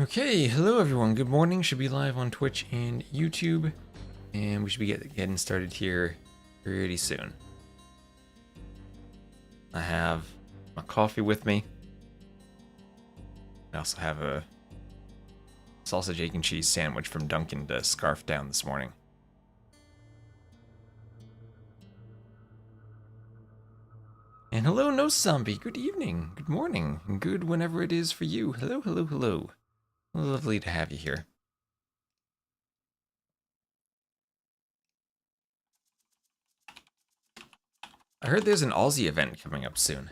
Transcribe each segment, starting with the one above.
Okay, hello everyone. Good morning. Should be live on Twitch and YouTube, and we should be getting started here pretty soon. I have my coffee with me. I also have a sausage, egg, and cheese sandwich from Dunkin' to scarf down this morning. And hello, No Zombie. Good evening, good morning, and good whenever it is for you. Hello, hello, hello. Lovely to have you here. I heard there's an Aussie event coming up soon.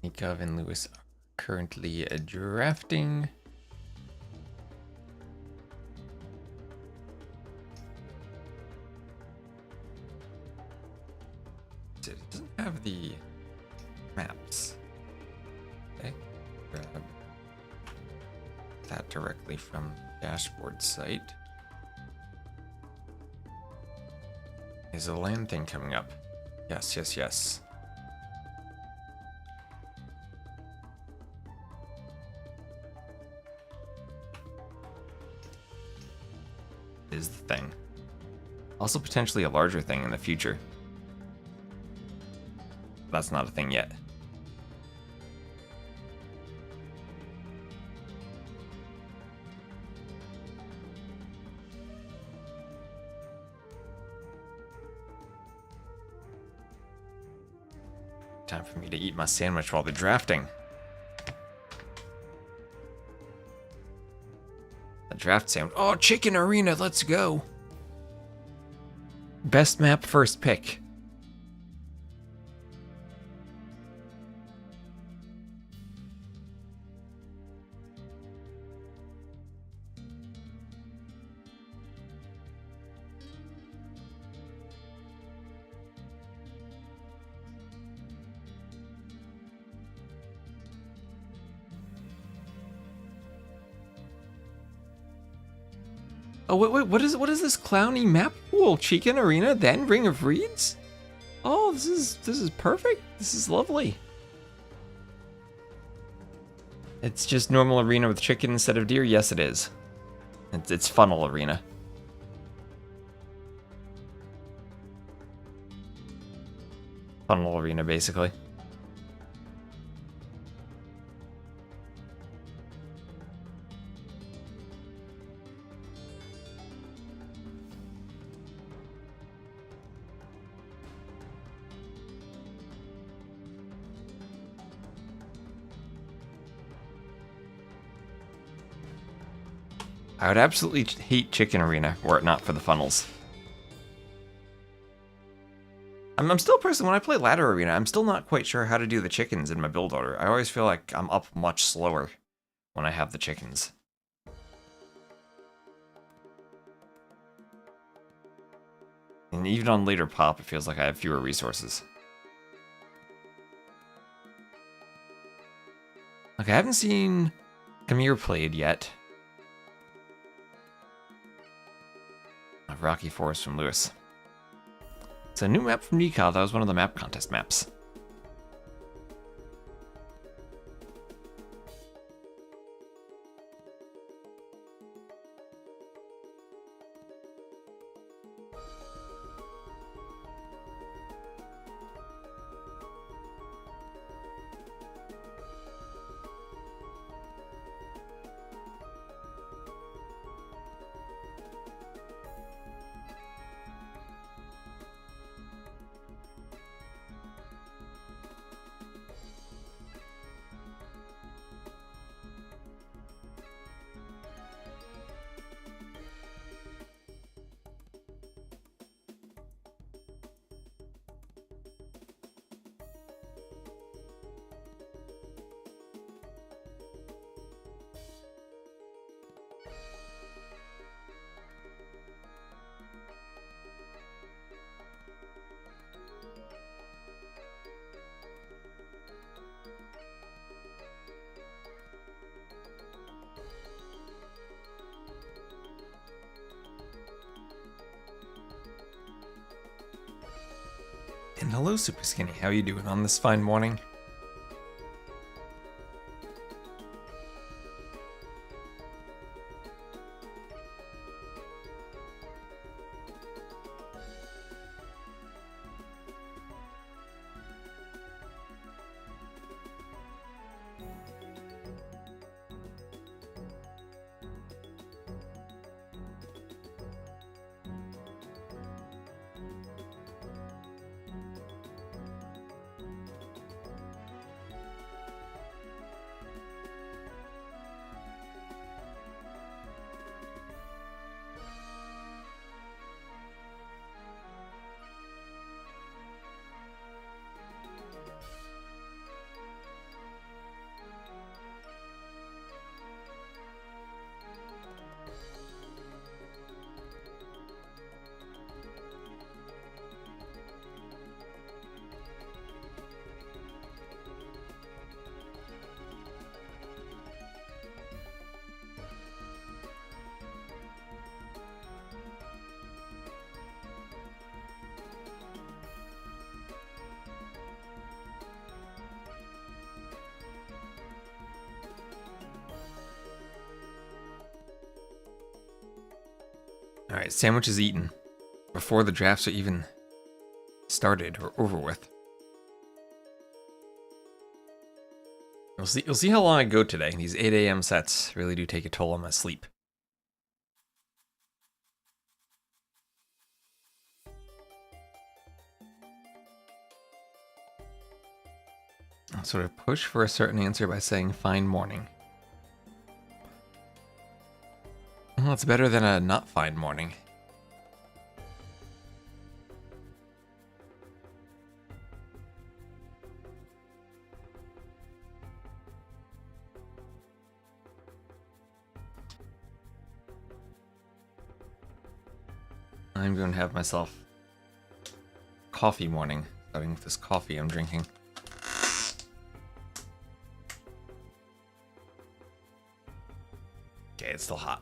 Nikov and Lewis are currently drafting. It doesn't have the maps. Okay, grab that directly from the dashboard site. There's a land thing coming up. Yes, yes, yes. Is the thing. Also potentially a larger thing in the future. That's not a thing yet. Time for me to eat my sandwich while they're drafting. A draft sandwich. Oh, Chicken Arena, let's go. Best map, first pick. Oh wait, what is this clowny map pool? Chicken Arena, then Ring of Reeds? Oh, this is perfect. This is lovely. It's just normal arena with chicken instead of deer. Yes, it is. It's funnel arena. Funnel arena, basically. I would absolutely hate Chicken Arena were it not for the funnels. I'm still a person, when I play Ladder Arena, I'm still not quite sure how to do the chickens in my build order. I always feel like I'm up much slower when I have the chickens. And even on later pop, it feels like I have fewer resources. Okay, I haven't seen Kamir played yet. Rocky Forest from Lewis. It's a new map from Nikov. That was one of the map contest maps. And hello, Super Skinny. How you doing on this fine morning? Alright, sandwich is eaten. Before the drafts are even started or over with. You'll see how long I go today. These 8 a.m. sets really do take a toll on my sleep. I'll sort of push for a certain answer by saying fine morning. Well, it's better than a not fine morning. I'm going to have myself coffee morning, starting with this coffee I'm drinking. Okay, it's still hot.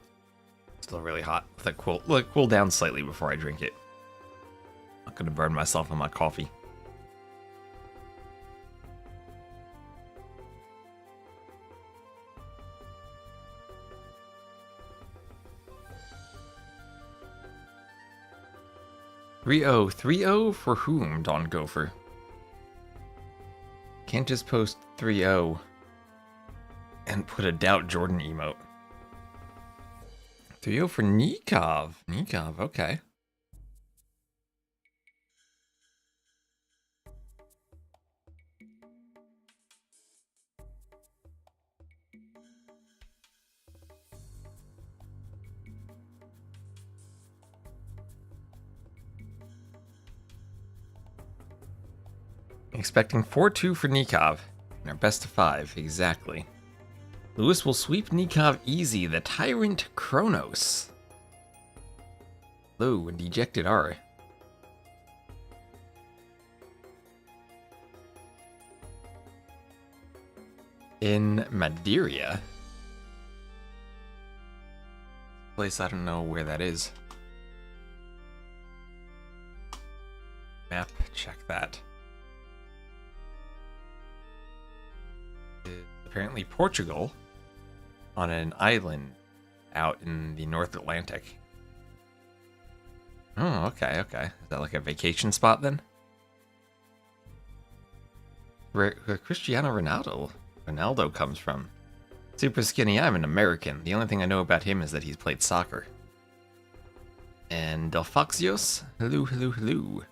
Still really hot. Let it cool down slightly before I drink it. Not going to burn myself on my coffee. .3-0 for whom, Don Gopher? Can't just post 3-0 and put a doubt Jordan emote. 3-0 for Nikov. Nikov, okay. Expecting 4-2 for Nikov. In our best of 5, exactly. Lewis will sweep Nikov easy, the Tyrant Kronos. Hello, and Dejected R. In Madeira. Place I don't know where that is. Map, check that. Apparently Portugal on an island out in the North Atlantic. Oh, okay, okay. Is that like a vacation spot then? Where Cristiano Ronaldo comes from. Super skinny, I'm an American. The only thing I know about him is that he's played soccer. And Delfaxios, hello, hello, hello.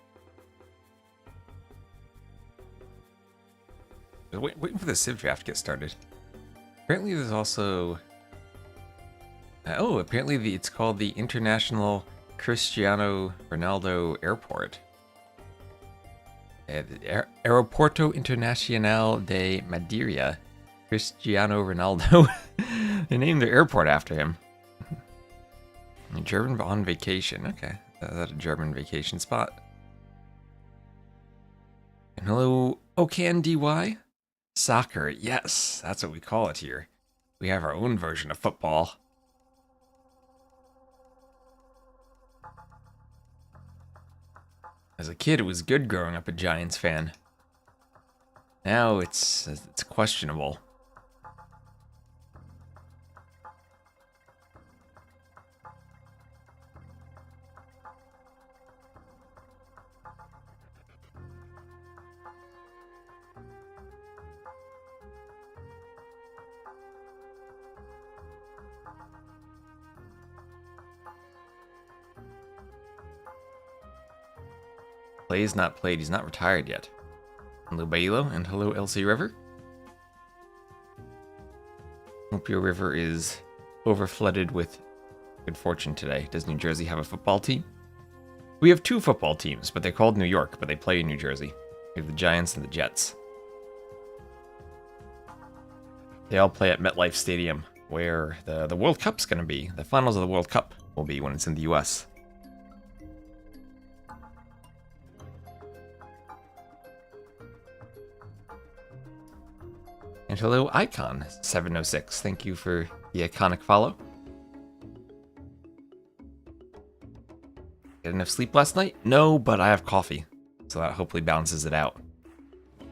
Waiting for the Civ draft to get started. Apparently there's also... apparently it's called the International Cristiano Ronaldo Airport. Aeroporto Internacional de Madeira. Cristiano Ronaldo. They named their airport after him. German on vacation. Okay. Is that a German vacation spot? And hello, Okan DY? Soccer, yes, that's what we call it here. We have our own version of football. As a kid, it was good growing up a Giants fan. Now it's questionable. Plays not played, he's not retired yet. Hello Bailo, and hello LC River. Hope your river is overflooded with good fortune today. Does New Jersey have a football team? We have 2 football teams, but they're called New York, but they play in New Jersey. We have the Giants and the Jets. They all play at MetLife Stadium, where the World Cup's gonna be. The finals of the World Cup will be when it's in the US. And hello, Icon706. Thank you for the iconic follow. Get enough sleep last night? No, but I have coffee, so that hopefully balances it out. Am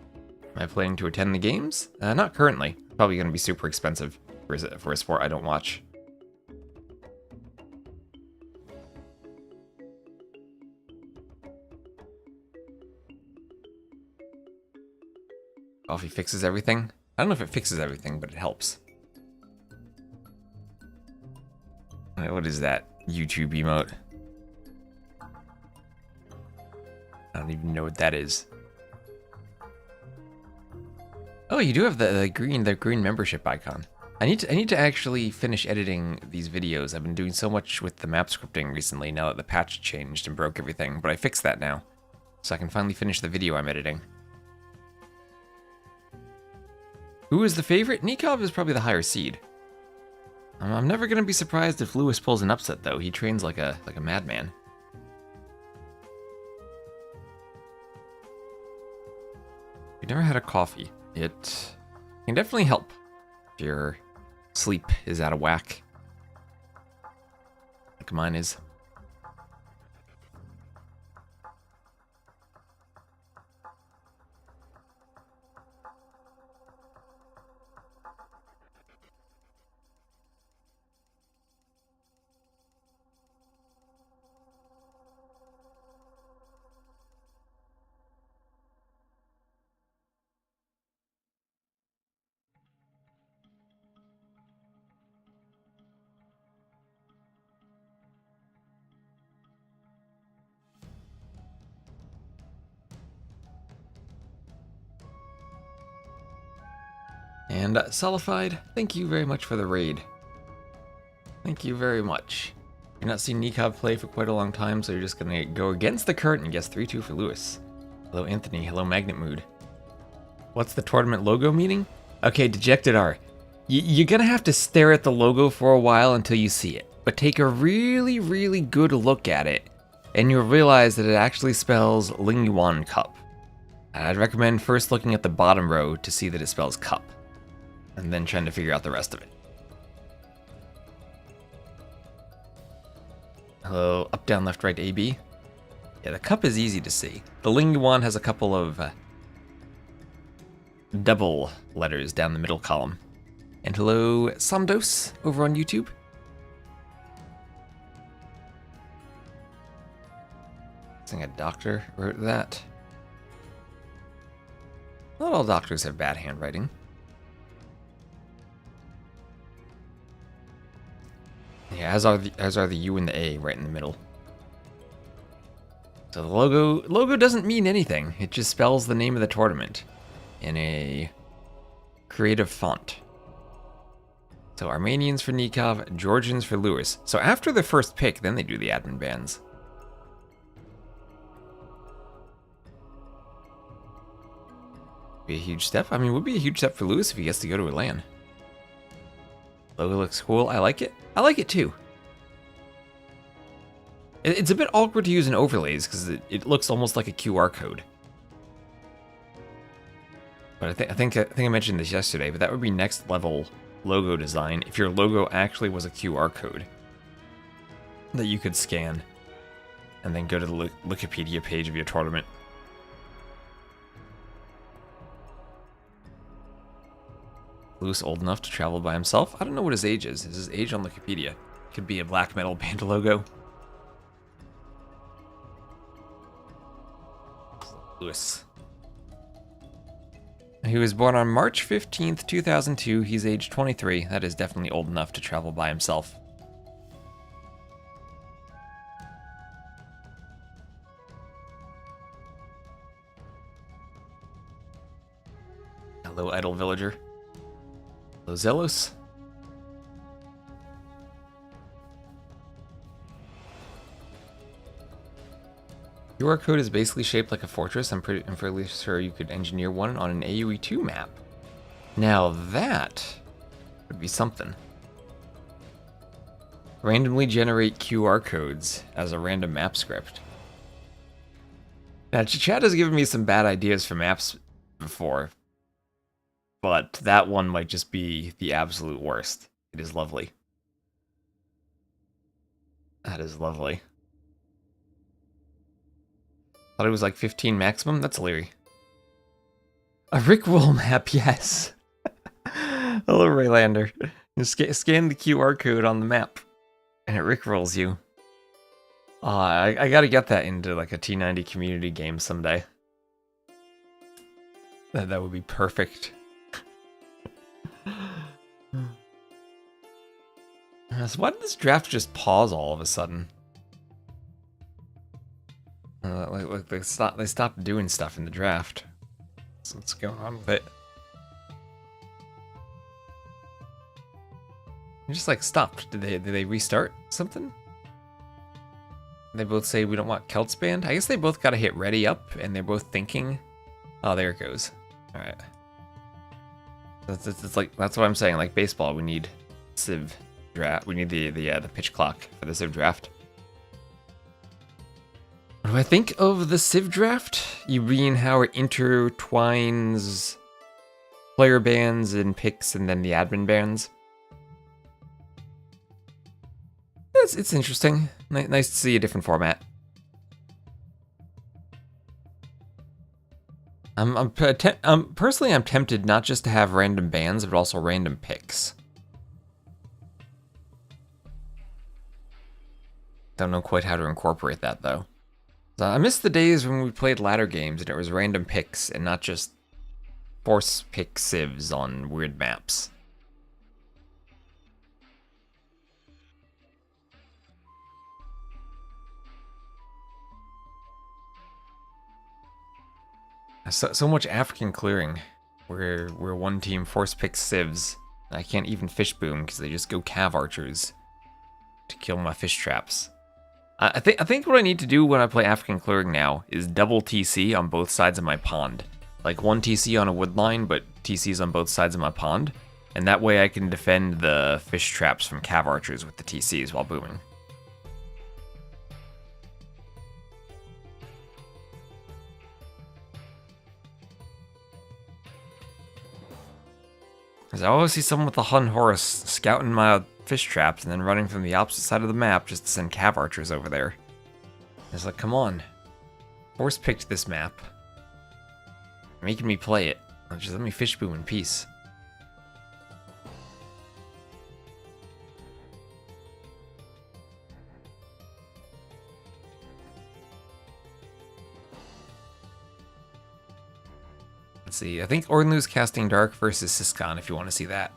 I planning to attend the games? Not currently. Probably going to be super expensive for a sport I don't watch. Coffee fixes everything. I don't know if it fixes everything, but it helps. What is that YouTube emote? I don't even know what that is. Oh, you do have the green membership icon. I need to actually finish editing these videos. I've been doing so much with the map scripting recently now that the patch changed and broke everything, but I fixed that now. So I can finally finish the video I'm editing. Who is the favorite? Nikov is probably the higher seed. I'm never gonna be surprised if Lewis pulls an upset though. He trains like a madman. We've never had a coffee. It can definitely help if your sleep is out of whack, like mine is. And Solified, thank you very much for the raid. Thank you very much. You've not seen Nikov play for quite a long time, so you're just gonna go against the current and guess 3-2 for Lewis. Hello Anthony, hello Magnet Mood. What's the tournament logo meaning? Okay, Dejected R. You're gonna have to stare at the logo for a while until you see it. But take a really, really good look at it, and you'll realize that it actually spells LingYuan Cup. I'd recommend first looking at the bottom row to see that it spells cup, and then trying to figure out the rest of it. Hello, up, down, left, right, AB. Yeah, the cup is easy to see. The LingYuan has a couple of double letters down the middle column. And hello, Samdos, over on YouTube. I think a doctor wrote that. Not all doctors have bad handwriting. Yeah, as are the U and the A right in the middle. So the logo doesn't mean anything. It just spells the name of the tournament in a creative font. So Armenians for Nikov, Georgians for Lewis. So after the first pick, then they do the admin bans. Be a huge step. I mean, it would be a huge step for Lewis if he gets to go to a LAN. Logo looks cool. I like it. I like it too. It's a bit awkward to use in overlays because it looks almost like a QR code. But I think I mentioned this yesterday, but that would be next level logo design if your logo actually was a QR code that you could scan and then go to the Wikipedia page of your tournament. Lewis old enough to travel by himself? I don't know what his age is. Is his age on Wikipedia? Could be a black metal band logo. Lewis. He was born on March 15th, 2002. He's age 23. That is definitely old enough to travel by himself. Hello, idle villager. Hello, Zelos. QR code is basically shaped like a fortress. I'm fairly sure you could engineer one on an AoE2 map. Now that would be something. Randomly generate QR codes as a random map script. Now, chat has given me some bad ideas for maps before, but that one might just be the absolute worst. It is lovely. That is lovely. Thought it was like 15 maximum? That's Leary. A Rickroll map, yes. Hello, Raylander. You scan the QR code on the map, and it Rickrolls you. I gotta get that into like a T90 community game someday. That would be perfect. So why did this draft just pause all of a sudden? They stopped doing stuff in the draft. So what's going on with it? It just like stopped. Did they restart something? They both say we don't want Celts banned. I guess they both gotta hit ready up, and they're both thinking. Oh, there it goes. All right. It's like that's what I'm saying. Like baseball, we need Civ draft. We need the pitch clock for the Civ draft. What do I think of the Civ draft? You mean how it intertwines player bans and picks, and then the admin bans? It's interesting. Nice to see a different format. Personally, I'm tempted not just to have random bans, but also random picks. Don't know quite how to incorporate that though. So I miss the days when we played ladder games and it was random picks and not just force pick civs on weird maps. So much African clearing, where one team force picks civs. I can't even fish boom because they just go cav archers to kill my fish traps. I think what I need to do when I play African clearing now is double TC on both sides of my pond. Like one TC on a wood line, but TCs on both sides of my pond. And that way I can defend the fish traps from cav archers with the TCs while booming. Because I always see someone with a Hun Horus scouting my fish traps and then running from the opposite side of the map just to send cav archers over there. It's like, come on. Force picked this map. Making me play it. Just let me fish boom in peace. Let's see, I think Ornlu's casting Dark versus Siscon if you want to see that.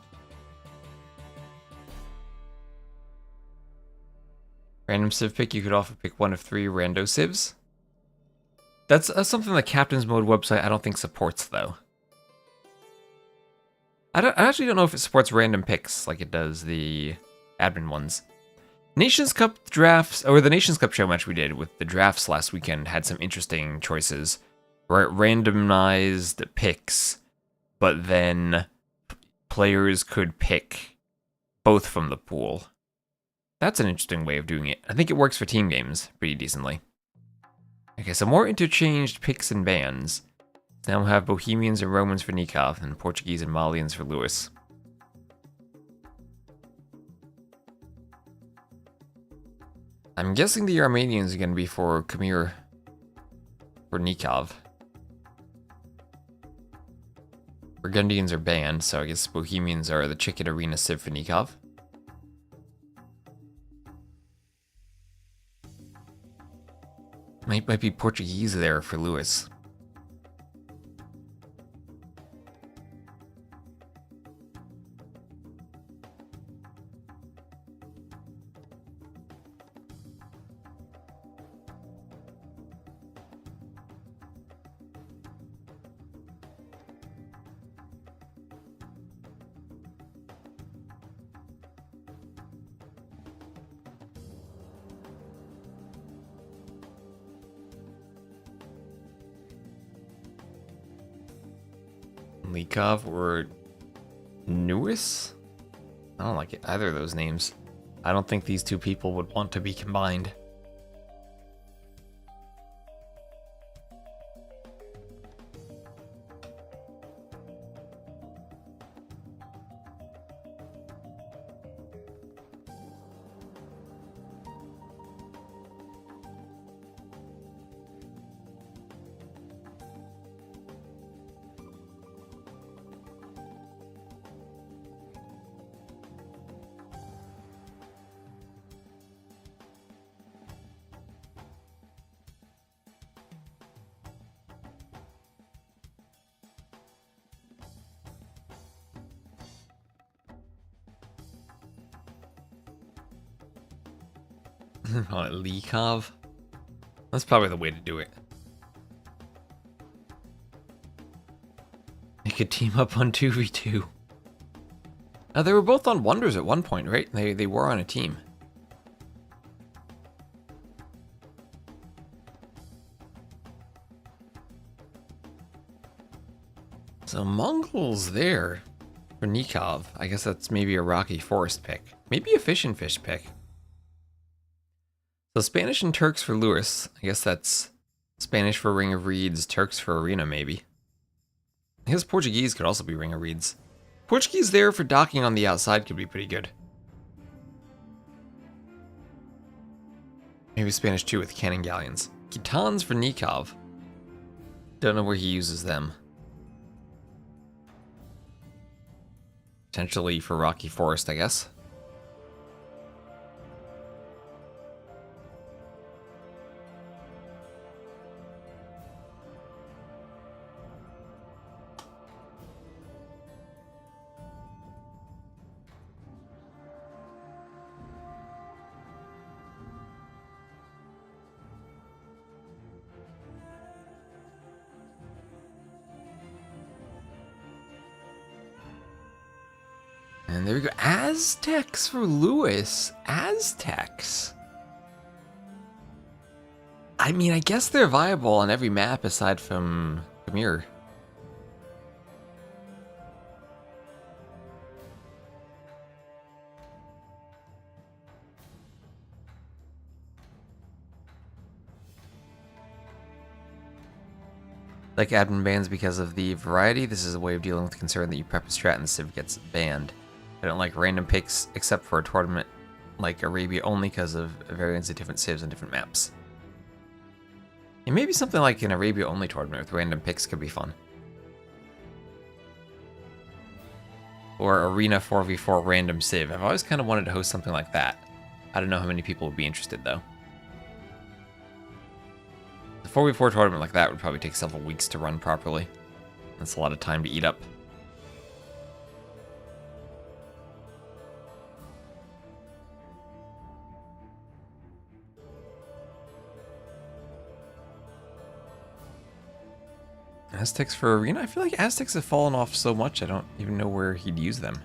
Random civ pick, you could also pick one of 3 rando civs. That's something the Captain's Mode website I don't think supports though. I actually don't know if it supports random picks like it does the admin ones. Nations Cup drafts, or the Nations Cup show match we did with the drafts last weekend had some interesting choices. Randomized picks, but then players could pick both from the pool. That's an interesting way of doing it. I think it works for team games pretty decently. Okay, so more interchanged picks and bans. Now we'll have Bohemians and Romans for Nikov, and Portuguese and Malians for Lewis. I'm guessing the Armenians are going to be for Kamir for Nikov. Burgundians are banned, so I guess Bohemians are the Chicken Arena Civ for Nikov. Might be Portuguese there for Lewis. Likov or Newis? I don't like it, either of those names. I don't think these two people would want to be combined. Call it Likov. That's probably the way to do it. They could team up on 2v2. They were both on Wonders at one point, right? They were on a team. So Mongols there for Nikov. I guess that's maybe a Rocky Forest pick. Maybe a Fish and Fish pick. So Spanish and Turks for Lewis. I guess that's Spanish for Ring of Reeds, Turks for Arena maybe. I guess Portuguese could also be Ring of Reeds. Portuguese there for docking on the outside could be pretty good. Maybe Spanish too with cannon galleons. Khitans for Nikov. Don't know where he uses them. Potentially for Rocky Forest, I guess. And there we go. Aztecs for Lewis. Aztecs. I mean, I guess they're viable on every map aside from Khmer. Like admin bans because of the variety, this is a way of dealing with the concern that you prep a strat and the civ gets banned. I don't like random picks except for a tournament like Arabia only because of variance of different civs and different maps. And maybe something like an Arabia only tournament with random picks could be fun. Or Arena 4v4 random civ. I've always kind of wanted to host something like that. I don't know how many people would be interested though. The 4v4 tournament like that would probably take several weeks to run properly. That's a lot of time to eat up. Aztecs for Arena? I feel like Aztecs have fallen off so much I don't even know where he'd use them.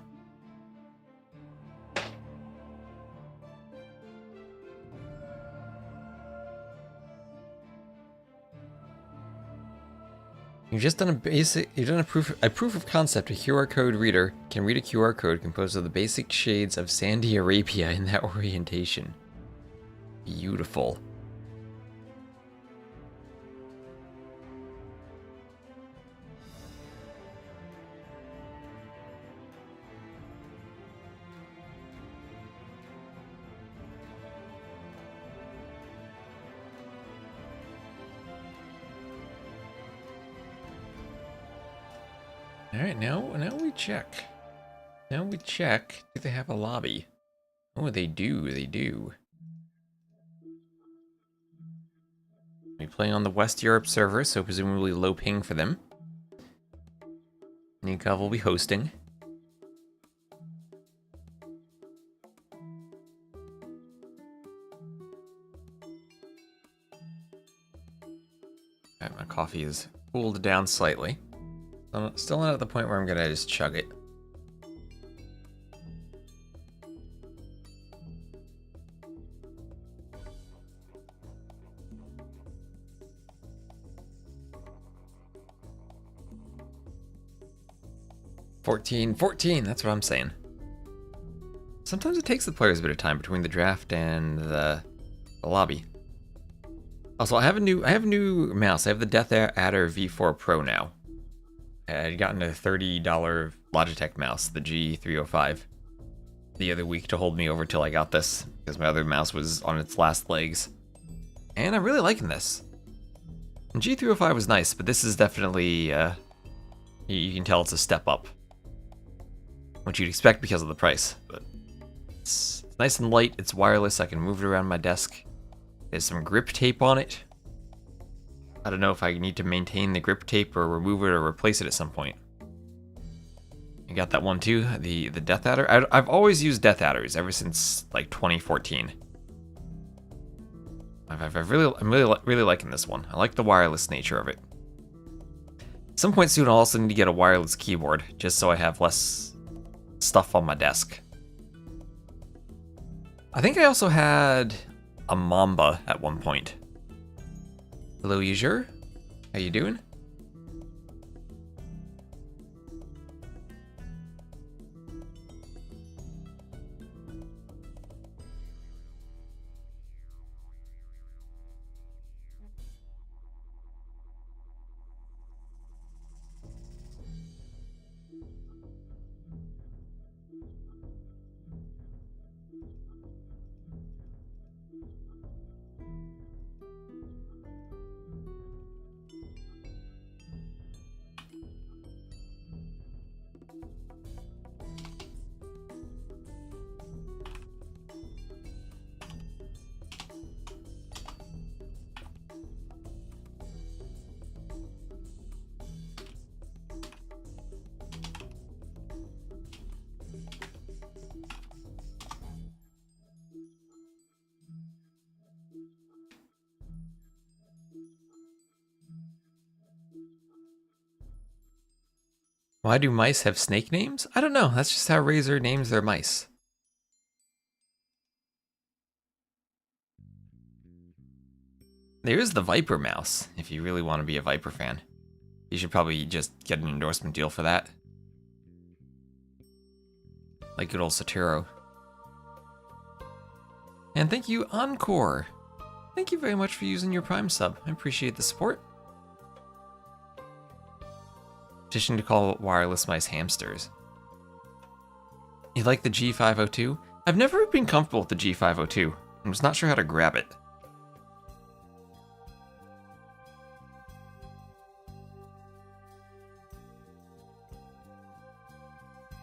You've just done a proof of concept. A QR code reader can read a QR code composed of the basic shades of Sandy Arabia in that orientation. Beautiful. Alright, now we check. Now we check. Do they have a lobby? Oh, they do, they do. We play on the West Europe server, so presumably low ping for them. Nikov will be hosting. Alright, my coffee is cooled down slightly. I'm still not at the point where I'm gonna just chug it. $14, that's what I'm saying. Sometimes it takes the players a bit of time between the draft and the lobby. Also, I have a new mouse. I have the Death Adder V4 Pro now. I'd gotten a $30 Logitech mouse, the G305, the other week to hold me over till I got this, because my other mouse was on its last legs. And I'm really liking this. And G305 was nice, but this is definitely, you can tell it's a step up. What you'd expect because of the price, but it's nice and light, it's wireless, I can move it around my desk. There's some grip tape on it. I don't know if I need to maintain the grip tape or remove it or replace it at some point. You got that one too, the Death Adder. I've always used Death Adders ever since like 2014. I'm really liking this one. I like the wireless nature of it. At some point soon, I'll also need to get a wireless keyboard, just so I have less stuff on my desk. I think I also had a Mamba at one point. Hello, User. How you doing? Why do mice have snake names? I don't know. That's just how Razer names their mice. There is the Viper mouse, if you really want to be a Viper fan. You should probably just get an endorsement deal for that. Like good old Satoru. And thank you, Encore. Thank you very much for using your Prime sub. I appreciate the support. Petition to call wireless mice hamsters. You like the G502? I've never been comfortable with the G502. I'm just not sure how to grab it.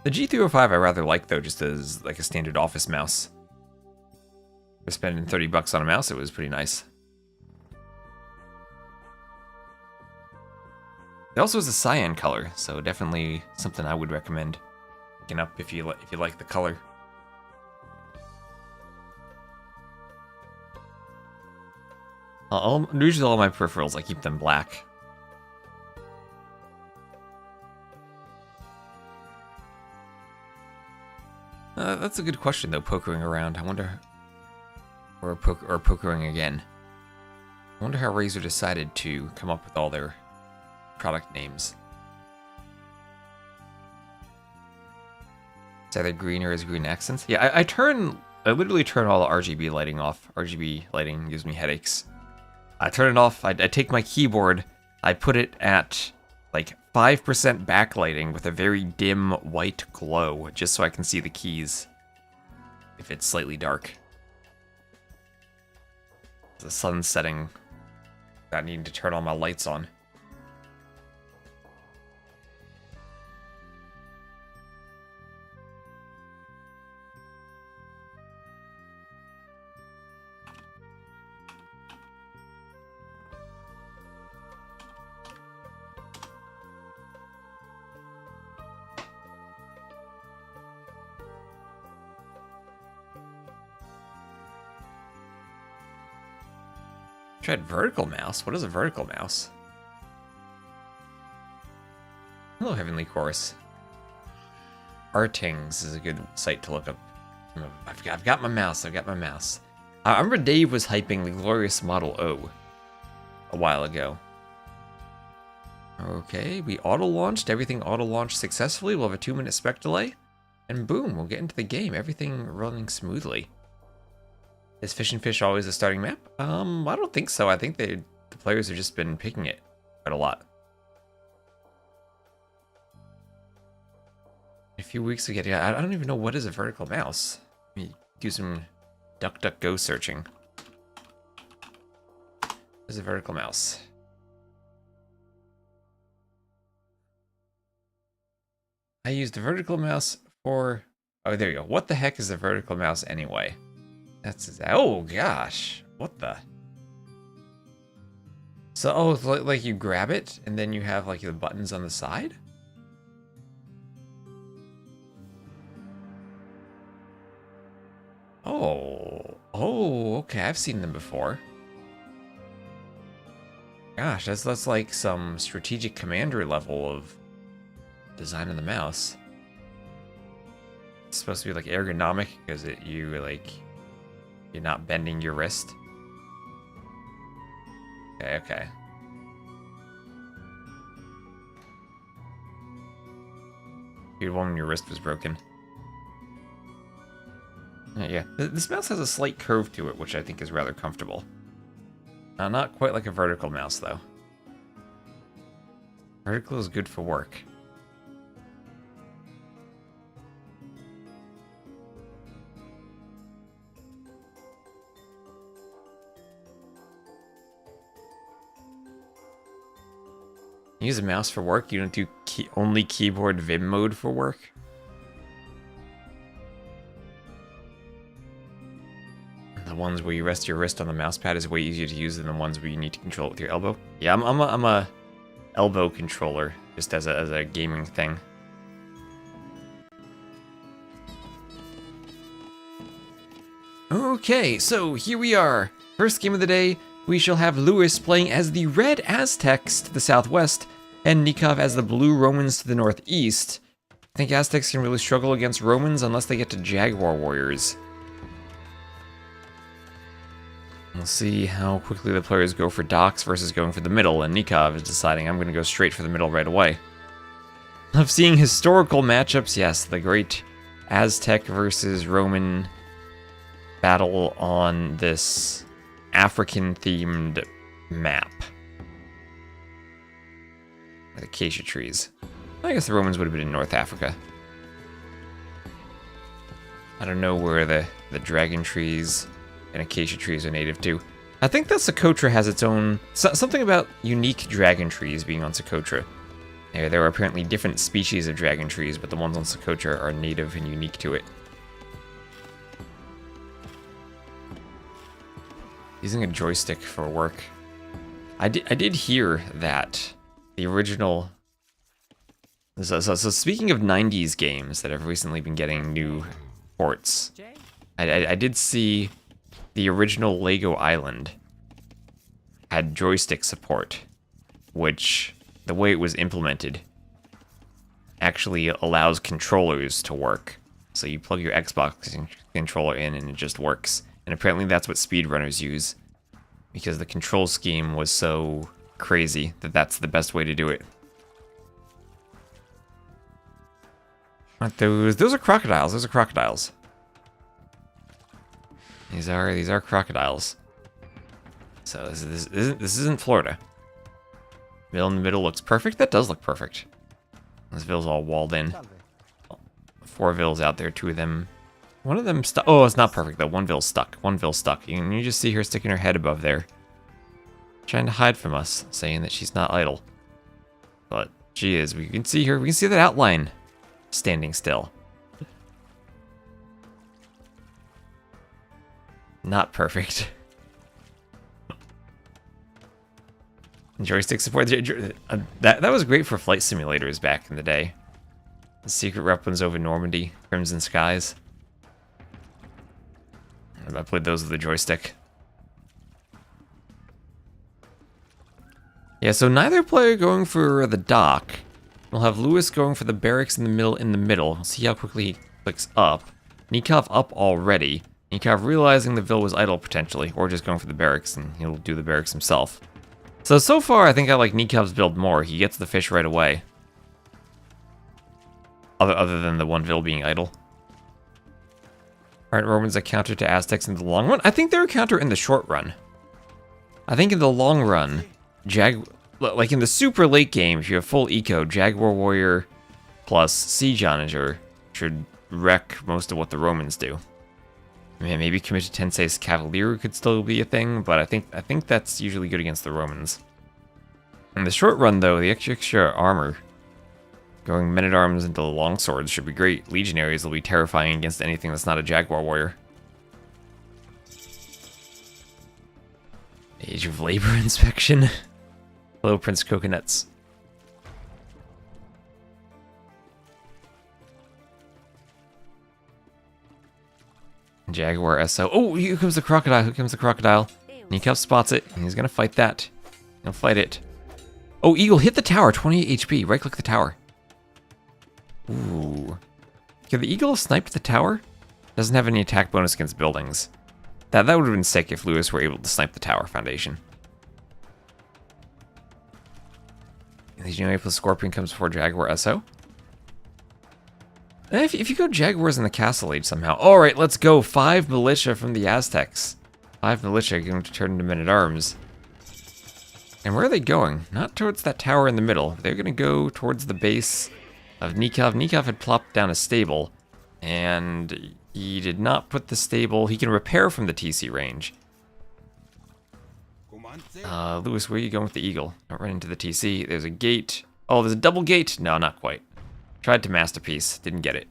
The G305 I rather like though, just as like a standard office mouse. For spending 30 bucks on a mouse, it was pretty nice. It also has a cyan color, so definitely something I would recommend picking up if you like the color. Usually all my peripherals, I keep them black. That's a good question though, pokering around. I wonder... Or pokering again. I wonder how Razer decided to come up with all their product names. It's either green or has green accents. Yeah, I literally turn all the RGB lighting off. RGB lighting gives me headaches. I turn it off, I take my keyboard, I put it at like 5% backlighting with a very dim white glow, just so I can see the keys if it's slightly dark. The sun's setting, not needing to turn all my lights on. Tried vertical mouse? What is a vertical mouse? Hello, Heavenly Chorus. Artings is a good site to look up. I've got my mouse. I've got my mouse. I remember Dave was hyping the glorious Model O a while ago. Okay, we auto-launched. Everything auto-launched successfully. We'll have a 2-minute spec delay. And boom, we'll get into the game. Everything running smoothly. Is Fish and Fish always a starting map? I don't think so. I think the players have just been picking it quite a lot. In a few weeks we get... I don't even know what is a vertical mouse. Let me do some DuckDuckGo searching. What is a vertical mouse? I used a vertical mouse for... Oh, there you go. What the heck is a vertical mouse anyway? That's... Oh, gosh. What the... So, oh, like you grab it, and then you have, like, the buttons on the side? Oh. Oh, okay. I've seen them before. Gosh, that's like some strategic commander level of design of the mouse. It's supposed to be like ergonomic because you're not bending your wrist. Okay, okay. You'd one when your wrist was broken. Yeah, this mouse has a slight curve to it, which I think is rather comfortable. Not quite like a vertical mouse, though. Vertical is good for work. You use a mouse for work? You don't do only keyboard Vim mode for work? The ones where you rest your wrist on the mouse pad is way easier to use than the ones where you need to control it with your elbow. Yeah, I'm a elbow controller, just as a gaming thing. Okay, so here we are. First game of the day, we shall have Lewis playing as the red Aztecs to the southwest, and Nikov as the blue Romans to the northeast. I think Aztecs can really struggle against Romans unless they get to Jaguar Warriors. We'll see how quickly the players go for docks versus going for the middle, and Nikov is deciding I'm going to go straight for the middle right away. Love seeing historical matchups, yes, the great Aztec versus Roman battle on this African-themed map. With acacia trees. I guess the Romans would have been in North Africa. I don't know where the dragon trees and acacia trees are native to. I think that Socotra has its own... something about unique dragon trees being on Socotra. There are apparently different species of dragon trees, but the ones on Socotra are native and unique to it. Using a joystick for work. I did hear that the original... So speaking of 90s games that have recently been getting new ports, I did see the original Lego Island had joystick support, which, the way it was implemented, actually allows controllers to work. So you plug your Xbox controller in and it just works. And apparently that's what speedrunners use, because the control scheme was so crazy that that's the best way to do it. Aren't those? Those are crocodiles. Those are crocodiles. These are crocodiles. So this isn't Florida. Ville in the middle looks perfect. That does look perfect. This Ville's all walled in. 4 Villes out there. 2 of them. One of them stuck. Oh, it's not perfect though. One Ville's stuck. One Ville's stuck. You just see her sticking her head above there, trying to hide from us, saying that she's not idle. But she is. We can see her. We can see that outline standing still. Not perfect. Joystick support. That was great for flight simulators back in the day. The secret weapons over Normandy, Crimson Skies. I played those with the joystick. Yeah, so neither player going for the dock. We'll have Lewis going for the barracks in the middle. We'll see how quickly he clicks up. Nikov up already. Nikov realizing the Ville was idle potentially, or just going for the barracks, and he'll do the barracks himself. So far I think I like Nikov's build more. He gets the fish right away. Other than the one Ville being idle. Aren't Romans a counter to Aztecs in the long run? I think they're a counter in the short run. I think in the long run, like in the super late game, if you have full eco, Jaguar Warrior plus Siege Onager should wreck most of what the Romans do. I mean, maybe Commissioned Tensei's Cavalier could still be a thing, but I think that's usually good against the Romans. In the short run, though, the extra armor, going men-at-arms into the longswords should be great. Legionaries will be terrifying against anything that's not a Jaguar Warrior. Age of Labor inspection. Hello, Prince Coconuts. Jaguar SO. Oh, here comes the crocodile. Here comes the crocodile. Nikov spots it. He's gonna fight that. He'll fight it. Oh, Eagle, hit the tower. 28 HP. Right-click the tower. Ooh. Could the Eagle have sniped the tower? Doesn't have any attack bonus against buildings. That would have been sick if Lewis were able to snipe the tower foundation. Legionary plus Scorpion comes before Jaguar SO. If you go Jaguars in the Castle Age somehow. Alright, let's go. 5 militia from the Aztecs. 5 militia going to turn into men-at-arms. And where are they going? Not towards that tower in the middle. They're going to go towards the base of Nikov. Nikov had plopped down a stable, and he did not put the stable. He can repair from the TC range. Lewis, where are you going with the Eagle? Don't run into the TC. There's a gate. Oh, there's a double gate? No, not quite. Tried to masterpiece. Didn't get it.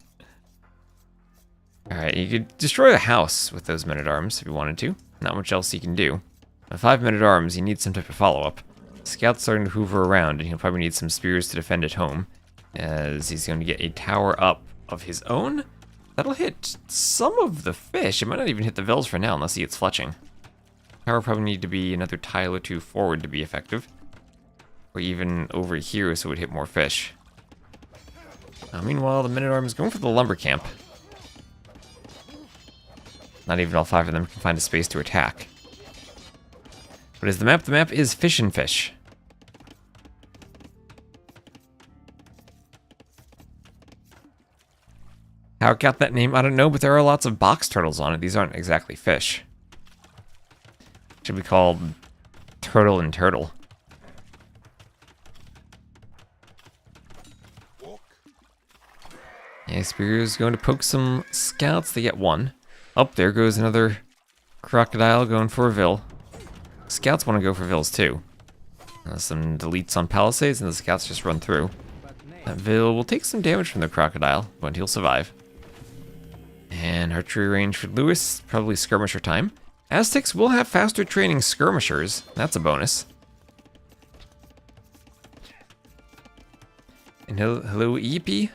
Alright, you could destroy the house with those men-at-arms if you wanted to. Not much else you can do. With 5 men-at-arms, you need some type of follow-up. Scout's starting to hoover around, and he'll probably need some spears to defend at home, as he's going to get a tower up of his own. That'll hit some of the fish. It might not even hit the vills for now, unless he gets fletching. Tower probably need to be another tile or 2 forward to be effective. Or even over here so it would hit more fish. Meanwhile, the men-at-arms is going for the lumber camp. Not even all 5 of them can find a space to attack. What is the map? The map is Fish and Fish. How it got that name, I don't know, but there are lots of box turtles on it. These aren't exactly fish. Should be called Turtle and Turtle. Yeah, Spear's going to poke some scouts. They get 1. Oh, there goes another crocodile going for a Vill. Scouts want to go for Vills too. Some deletes on Palisades, and the scouts just run through. That Vill will take some damage from the crocodile, but he'll survive. And archery range for Lewis, probably skirmisher time. Aztecs will have faster training skirmishers. That's a bonus. And hello EP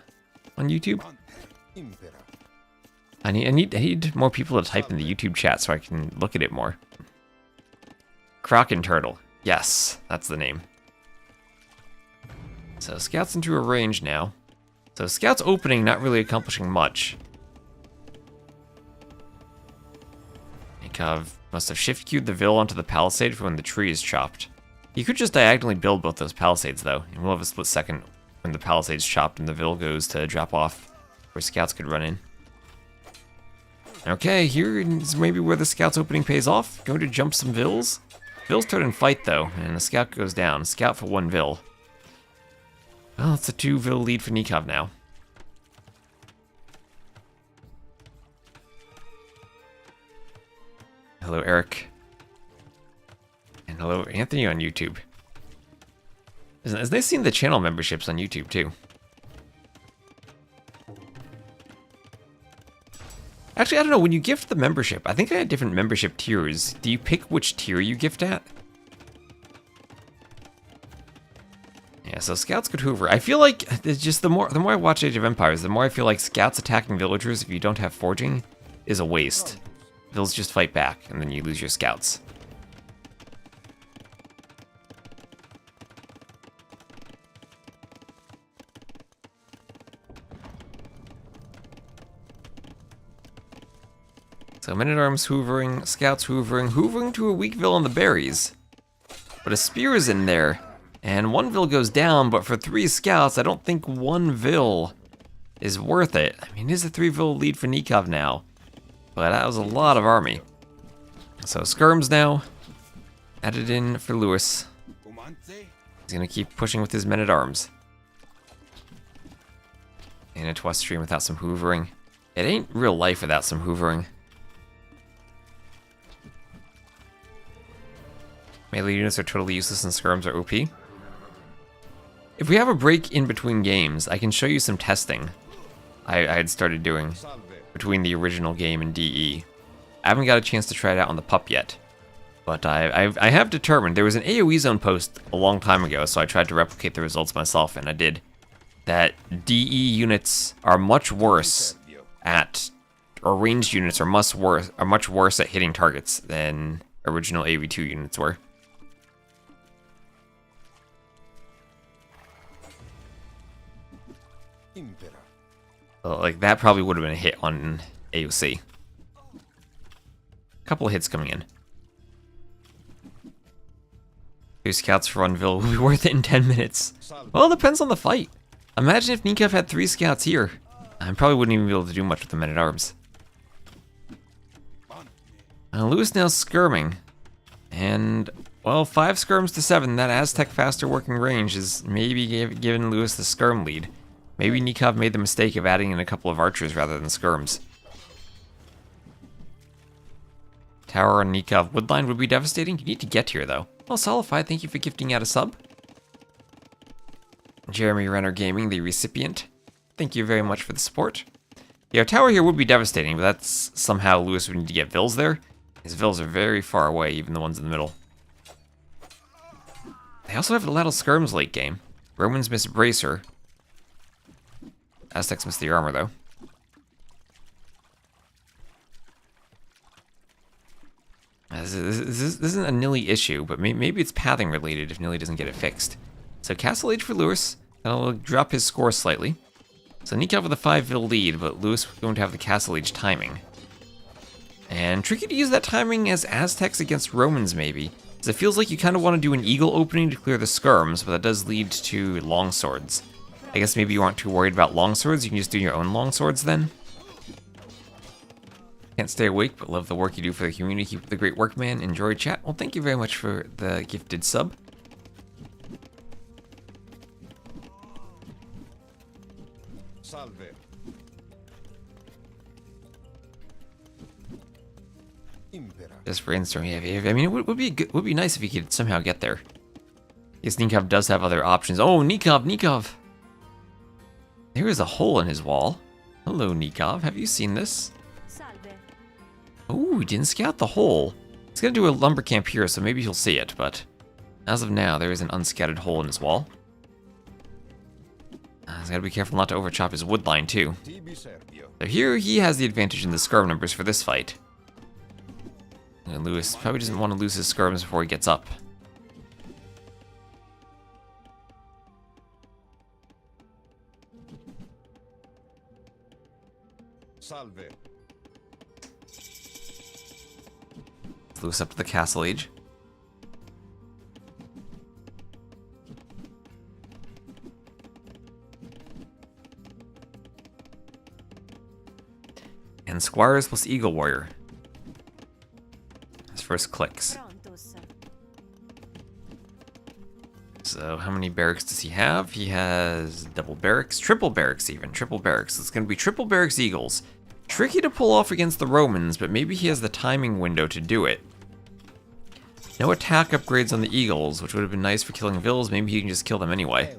on YouTube. I need more people to type in the YouTube chat so I can look at it more. Croc and Turtle. Yes, that's the name. So Scout's into a range now. So Scout's opening, not really accomplishing much. Nikov must have shift queued the Vill onto the palisade for when the tree is chopped. You could just diagonally build both those palisades though, and we'll have a split second when the palisade's chopped and the Vill goes to drop off where Scouts could run in. Okay, here is maybe where the Scout's opening pays off. Going to jump some Vills. Vills turn and fight though, and the Scout goes down. Scout for 1 Vill. Well, it's a 2 Vill lead for Nikov now. Hello, Eric. And hello, Anthony on YouTube. As they've seen the channel memberships on YouTube too. Actually, I don't know, when you gift the membership, I think they had different membership tiers. Do you pick which tier you gift at? Yeah, so Scouts could hoover. I feel like it's just the more I watch Age of Empires, the more I feel like Scouts attacking villagers if you don't have forging is a waste. Vills just fight back, and then you lose your Scouts. So men-at-arms hoovering, Scouts hoovering to a weak Vill on the berries. But a spear is in there, and 1 Vill goes down, but for 3 Scouts, I don't think 1 Vill is worth it. I mean, it is a 3 Vill lead for Nikov now, but that was a lot of army. So skirms now, added in for Lewis. He's gonna keep pushing with his men-at-arms. And a Twist stream without some hoovering. It ain't real life without some hoovering. Melee units are totally useless and skirms are OP. If we have a break in between games, I can show you some testing I had started doing between the original game and DE. I haven't got a chance to try it out on the pup yet, but I have determined, there was an AoE zone post a long time ago, so I tried to replicate the results myself, and I did, that DE units are much worse at, or ranged units are much worse at hitting targets than original AoE2 units were. Like, that probably would have been a hit on AOC. Couple of hits coming in. 2 scouts for Runville will be worth it in 10 minutes. Well, it depends on the fight. Imagine if Nikov had 3 scouts here. I probably wouldn't even be able to do much with the men-at-arms. Lewis now skirming. And, well, 5 skirms to 7. That Aztec faster working range is maybe giving Lewis the skirm lead. Maybe Nikov made the mistake of adding in a couple of archers rather than skirms. Tower on Nikov Woodline would be devastating. You need to get here, though. Well, Solidified, thank you for gifting out a sub. Jeremy Renner Gaming, the recipient. Thank you very much for the support. Yeah, Tower here would be devastating, but that's somehow Lewis would need to get Vills there. His Vills are very far away, even the ones in the middle. They also have a lot of skirms late game. Romans miss Bracer. Aztecs miss the armor, though. This isn't a Nilly issue, but maybe it's pathing related if Nilly doesn't get it fixed. So Castle Age for Lewis. That'll drop his score slightly. So Nikov with a 5-vil lead, but Lewis going to have the Castle Age timing. And tricky to use that timing as Aztecs against Romans, maybe. Because it feels like you kind of want to do an eagle opening to clear the skirms, but that does lead to longswords. I guess maybe you aren't too worried about longswords, you can just do your own longswords then. Can't stay awake, but love the work you do for the community. Keep up the great work, man. Enjoy chat. Well, thank you very much for the gifted sub. Salve. Just brainstorm. Yeah, I mean, it would be nice if you could somehow get there. Yes, Nikov does have other options. Oh, Nikov! There is a hole in his wall. Hello, Nikov. Have you seen this? Oh, he didn't scout the hole. He's gonna do a lumber camp here, so maybe he'll see it, but as of now, there is an unscattered hole in his wall. He's gotta be careful not to overchop his wood line, too. So here, he has the advantage in the skirm numbers for this fight. And Lewis probably doesn't want to lose his skirms before he gets up. Salve. Lewis up to the Castle Age. And Squires plus Eagle Warrior. His first clicks. So how many barracks does he have? He has double barracks, triple barracks even, triple barracks. It's going to be triple barracks Eagles. Tricky to pull off against the Romans, but maybe he has the timing window to do it. No attack upgrades on the Eagles, which would have been nice for killing Vills. Maybe he can just kill them anyway.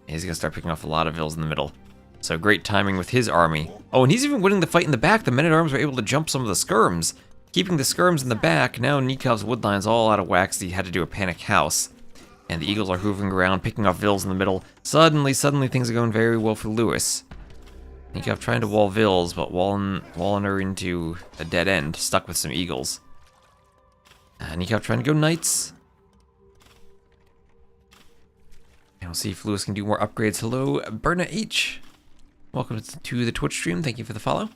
He's going to start picking off a lot of Vills in the middle. So great timing with his army. Oh, and he's even winning the fight in the back. The men-at-arms were able to jump some of the skirms. Keeping the skirms in the back, now Nikov's woodline's all out of whack, so he had to do a panic house. And the Eagles are hoovering around, picking off Vills in the middle. Suddenly things are going very well for Lewis. Nikov trying to wall Vills, but walling her into a dead end, stuck with some Eagles. Nikov trying to go Knights. And we'll see if Lewis can do more upgrades. Hello, Berna H. Welcome to the Twitch stream. Thank you for the follow.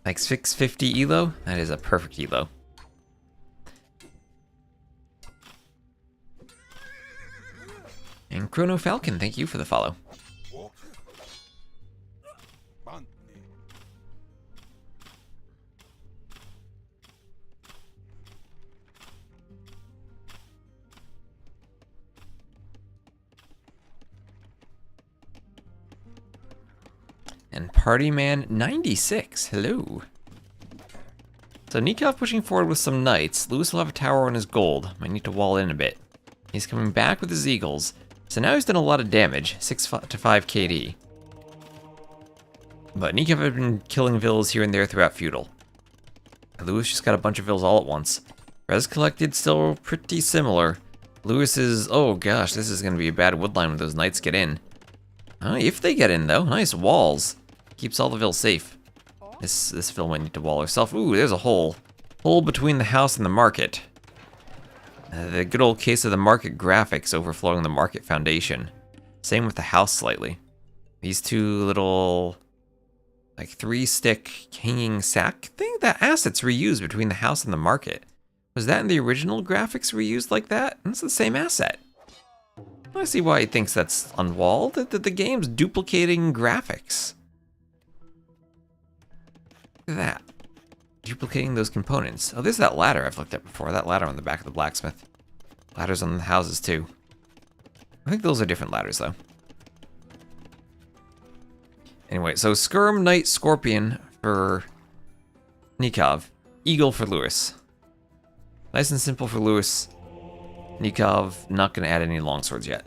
Like 650 elo. That is a perfect elo. And Chrono Falcon, thank you for the follow. And Partyman 96, hello. So Nikov pushing forward with some knights. Lewis will have a tower on his gold. Might need to wall in a bit. He's coming back with his eagles. So now he's done a lot of damage, 6 to 5 KD. But Nikov had been killing Vills here and there throughout Feudal. Lewis just got a bunch of Vills all at once. Res collected still pretty similar. Lewis is, oh gosh, this is going to be a bad woodline when those knights get in. If they get in though, nice walls. Keeps all the Vills safe. This Vill might need to wall herself. Ooh, there's a hole. Hole between the house and the market. The good old case of the market graphics overflowing the market foundation. Same with the house slightly. These two little, like 3-stick hanging sack thing, that asset's reused between the house and the market. Was that in the original graphics reused like that? It's the same asset. I see why he thinks that's unwalled. The game's duplicating graphics. Look at that. Duplicating those components. Oh, there's that ladder I've looked at before. That ladder on the back of the blacksmith. Ladders on the houses too. I think those are different ladders though. Anyway, so Skirm, Knight, Scorpion for Nikov. Eagle for Lewis. Nice and simple for Lewis. Nikov, not going to add any longswords yet.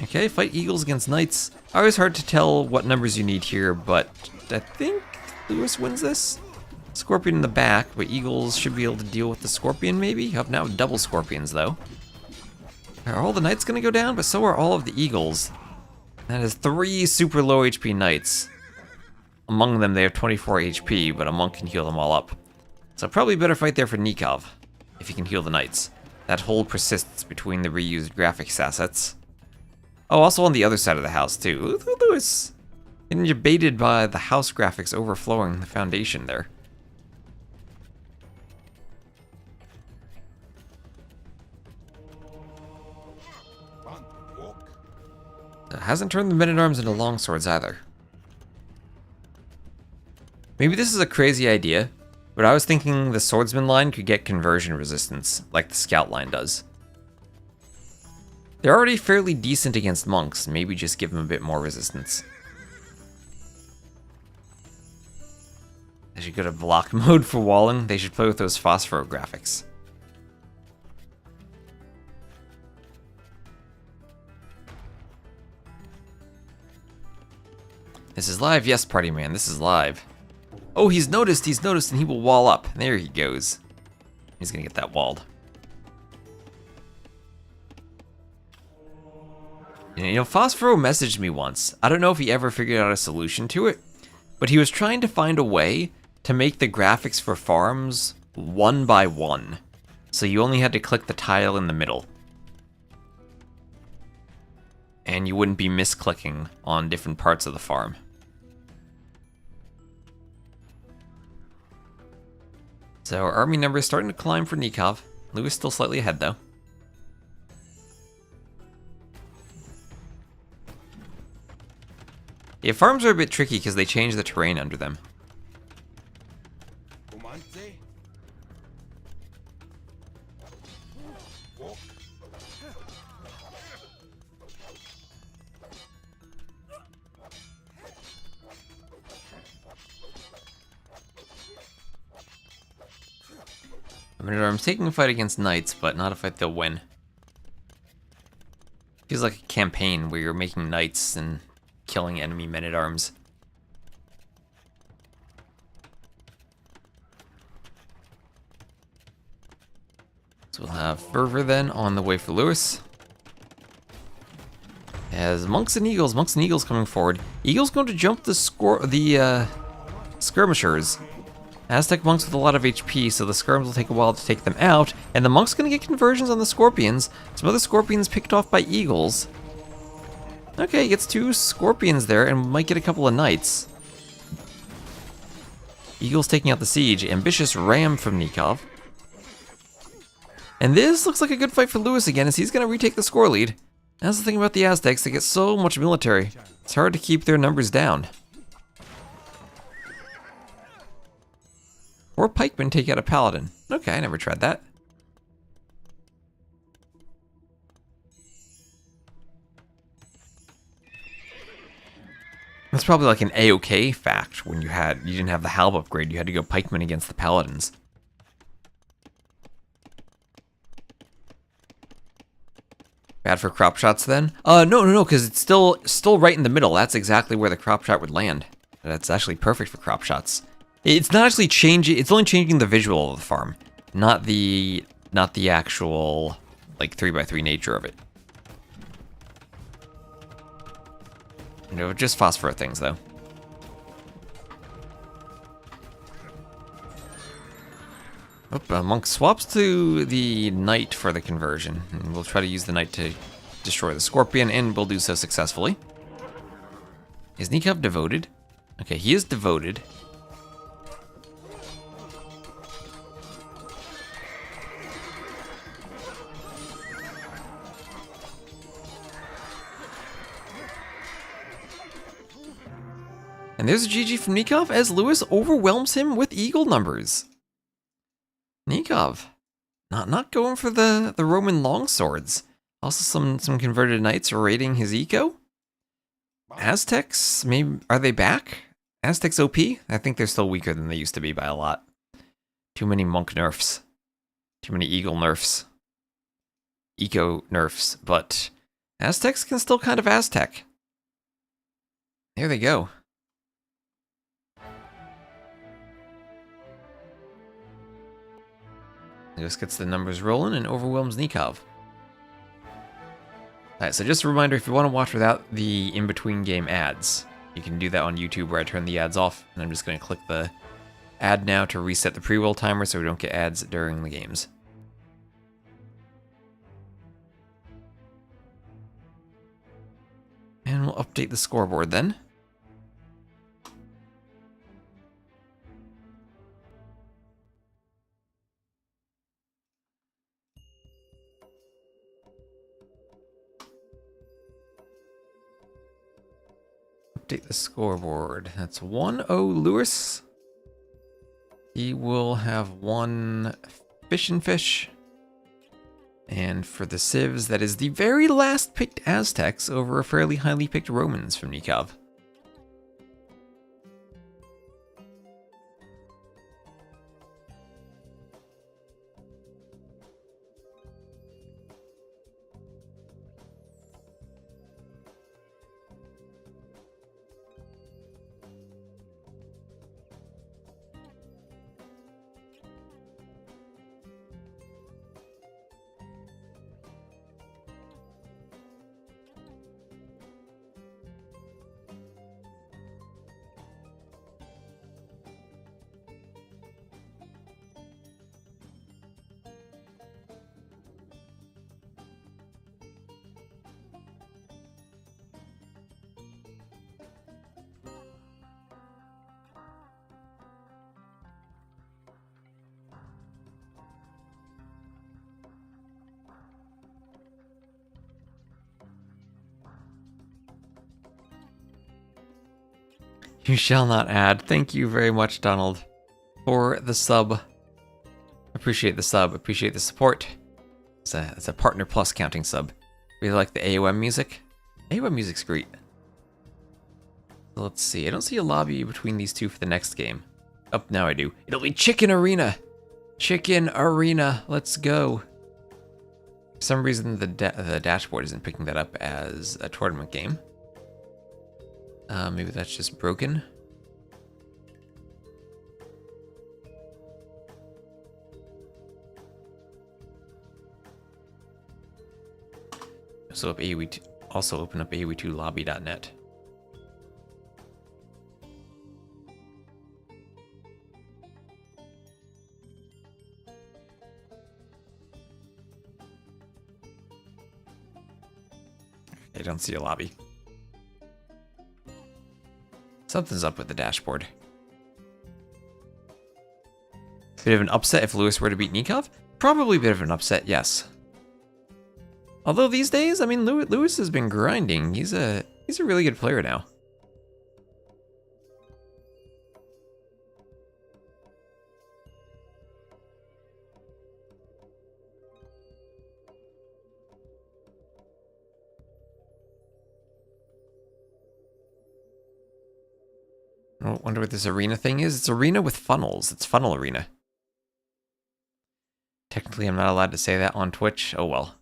Okay, fight eagles against knights. Always hard to tell what numbers you need here, but I think Lewis wins this. Scorpion in the back, but eagles should be able to deal with the scorpion maybe? Up now double scorpions though. Are all the knights going to go down? But so are all of the eagles. That is 3 super low HP knights. Among them, they have 24 HP, but a monk can heal them all up. So probably better fight there for Nikov, if he can heal the knights. That hold persists between the reused graphics assets. Oh, also on the other side of the house, too. Lewis getting baited by the house graphics overflowing the foundation there. Hasn't turned the men-at-arms into longswords either. Maybe this is a crazy idea, but I was thinking the swordsman line could get conversion resistance, like the scout line does. They're already fairly decent against monks, maybe just give them a bit more resistance. They should go to block mode for walling. They should play with those phosphor graphics. This is live? Yes, party man, this is live. Oh, he's noticed, and he will wall up. There he goes. He's gonna get that walled. You know, Phosphoro messaged me once. I don't know if he ever figured out a solution to it, but he was trying to find a way to make the graphics for farms 1 by 1. So you only had to click the tile in the middle. And you wouldn't be misclicking on different parts of the farm. So our army number is starting to climb for Nikov. Lewis still slightly ahead though. Yeah, farms are a bit tricky because they change the terrain under them. Men-at-arms taking a fight against knights, but not a fight they'll win. Feels like a campaign where you're making knights and killing enemy men-at-arms. So we'll have Fervor then on the way for Lewis. As monks and eagles coming forward. Eagles going to jump the skirmishers. Aztec monks with a lot of HP, so the skirms will take a while to take them out, and the monk's gonna get conversions on the scorpions. Some other scorpions picked off by eagles. Okay, he gets 2 scorpions there and might get a couple of knights. Eagles taking out the siege. Ambitious ram from Nikov. And this looks like a good fight for Lewis again, as he's gonna retake the score lead. That's the thing about the Aztecs, they get so much military. It's hard to keep their numbers down. Or pikemen take out a paladin. Okay, I never tried that. That's probably like an A-OK fact when you didn't have the halb upgrade, you had to go pikemen against the paladins. Bad for crop shots then? No, because it's still right in the middle. That's exactly where the crop shot would land. That's actually perfect for crop shots. It's not actually changing, it's only changing the visual of the farm, not the actual, like, 3x3 nature of it. You know, just phosphor things, though. Oh, Monk swaps to the Knight for the conversion. And we'll try to use the Knight to destroy the Scorpion, and we'll do so successfully. Is Nikov devoted? Okay, he is devoted. And there's a GG from Nikov as Lewis overwhelms him with eagle numbers. Nikov, not going for the Roman longswords. Also some converted knights raiding his eco. Aztecs, maybe, are they back? Aztecs OP? I think they're still weaker than they used to be by a lot. Too many monk nerfs. Too many eagle nerfs. Eco nerfs, but Aztecs can still kind of Aztec. There they go. Just gets the numbers rolling and overwhelms Nikov. Alright, so just a reminder, if you want to watch without the in-between game ads, you can do that on YouTube where I turn the ads off, and I'm just going to click the ad now to reset the pre-roll timer so we don't get ads during the games. And we'll update the scoreboard then. Update the scoreboard. That's 1-0 Lewis. He will have 1 fish and fish. And for the civs, that is the very last picked Aztecs over a fairly highly picked Romans from Nikov. You shall not add. Thank you very much, Donald, for the sub. Appreciate the sub. Appreciate the support. It's a Partner Plus counting sub. Really like the AOM music. AOM music's great. So let's see. I don't see a lobby between these two for the next game. Oh, now I do. It'll be Chicken Arena. Chicken Arena. Let's go. For some reason, the dashboard isn't picking that up as a tournament game. Maybe that's just broken. So also open up AOE2lobby.net. I don't see a lobby. Something's up with the dashboard. Bit of an upset if Lewis were to beat Nikov? Probably a bit of an upset, yes. Although these days, I mean, Lewis has been grinding. He's a really good player now. I wonder what this arena thing is. It's arena with funnels. It's funnel arena. Technically, I'm not allowed to say that on Twitch. Oh well.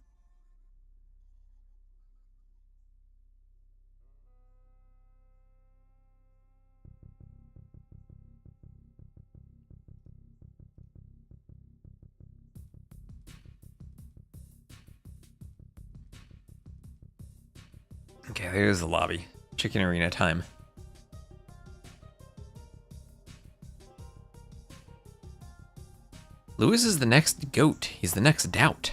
Okay, there's the lobby. Chicken arena time. Lewis is the next GOAT. He's the next doubt.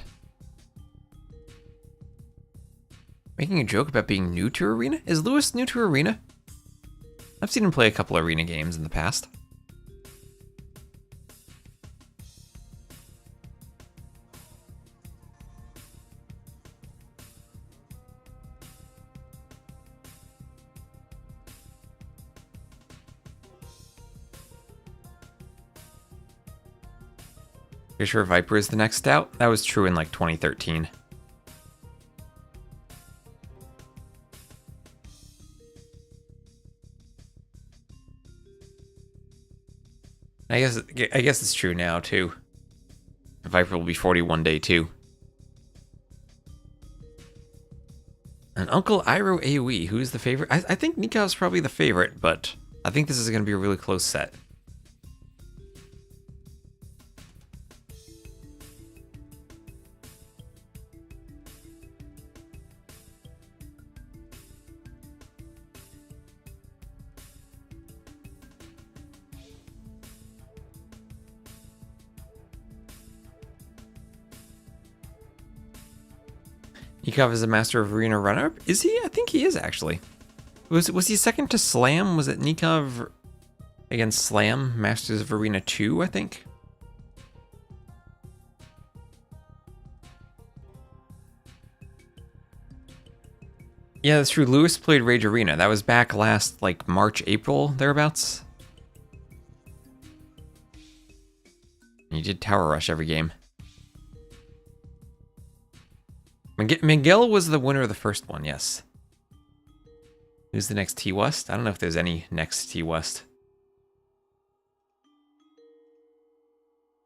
Making a joke about being new to Arena? Is Lewis new to Arena? I've seen him play a couple Arena games in the past. You're sure Viper is the next doubt? That was true in like 2013. I guess it's true now too. Viper will be 41 day too. And Uncle Iroh AoE, who's the favorite? I think Nikov's probably the favorite, but I think this is going to be a really close set. Nikov is a Master of Arena runner-up? Is he? I think he is, actually. Was he second to Slam? Was it Nikov against Slam? Masters of Arena 2, I think? Yeah, that's true. Lewis played Rage Arena. That was back last, like, March, April, thereabouts. You did Tower Rush every game. Miguel was the winner of the first one, yes. Who's the next T-West? I don't know if there's any next T-West.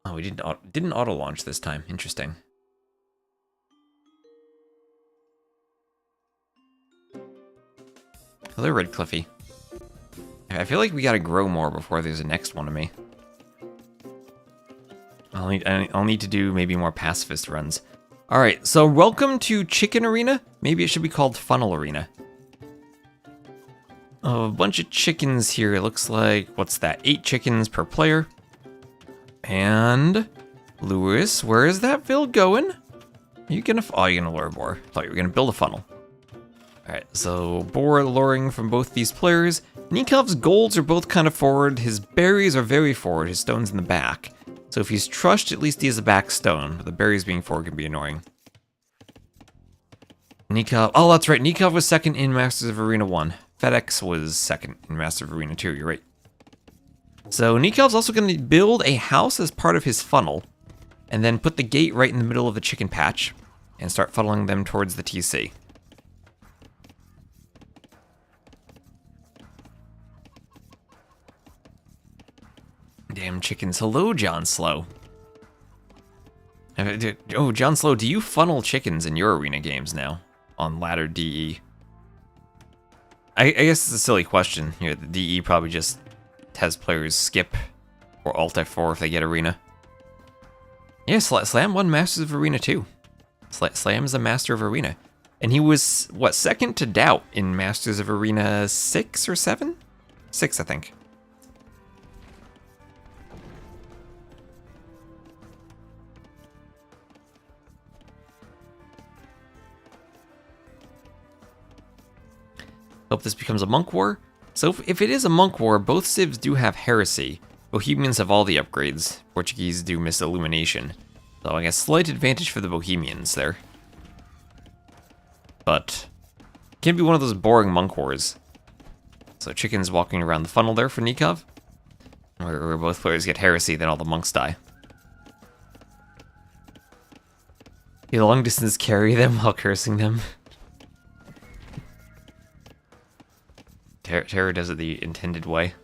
Oh, we didn't auto-launch this time. Interesting. Hello, Red Cliffy. I feel like we gotta grow more before there's a next one of me. I'll need to do maybe more pacifist runs. Alright, so welcome to Chicken Arena. Maybe it should be called Funnel Arena. A bunch of chickens here. It looks like, what's that? 8 chickens per player. And Lewis, where is that build going? Are you gonna, oh, you're gonna lure a boar. I thought you were gonna build a funnel. Alright, so boar luring from both these players. Nikov's golds are both kind of forward. His berries are very forward. His stone's in the back. So if he's trushed, at least he has a back stone. But the berries being forward can be annoying. Nikov, oh, that's right. Nikov was second in Masters of Arena 1. FedEx was second in Masters of Arena 2, you're right. So Nikov's also going to build a house as part of his funnel. And then put the gate right in the middle of the chicken patch. And start funneling them towards the TC. Damn chickens. Hello, John Slow. Oh, John Slow, do you funnel chickens in your arena games now? On ladder DE? I guess it's a silly question. Here, the DE probably just has players skip or Alt F4 if they get arena. Yeah, Slam won Masters of Arena 2. Slam is a Master of Arena. And he was, what, second to Doubt in Masters of Arena 6 or 7? 6, I think. Hope this becomes a monk war. So if it is a monk war, both civs do have heresy. Bohemians have all the upgrades. Portuguese do miss illumination. So I guess slight advantage for the Bohemians there. But it can be one of those boring monk wars. So chickens walking around the funnel there for Nikov. Where both players get heresy, then all the monks die. You long distance carry them while cursing them. Terror does it the intended way.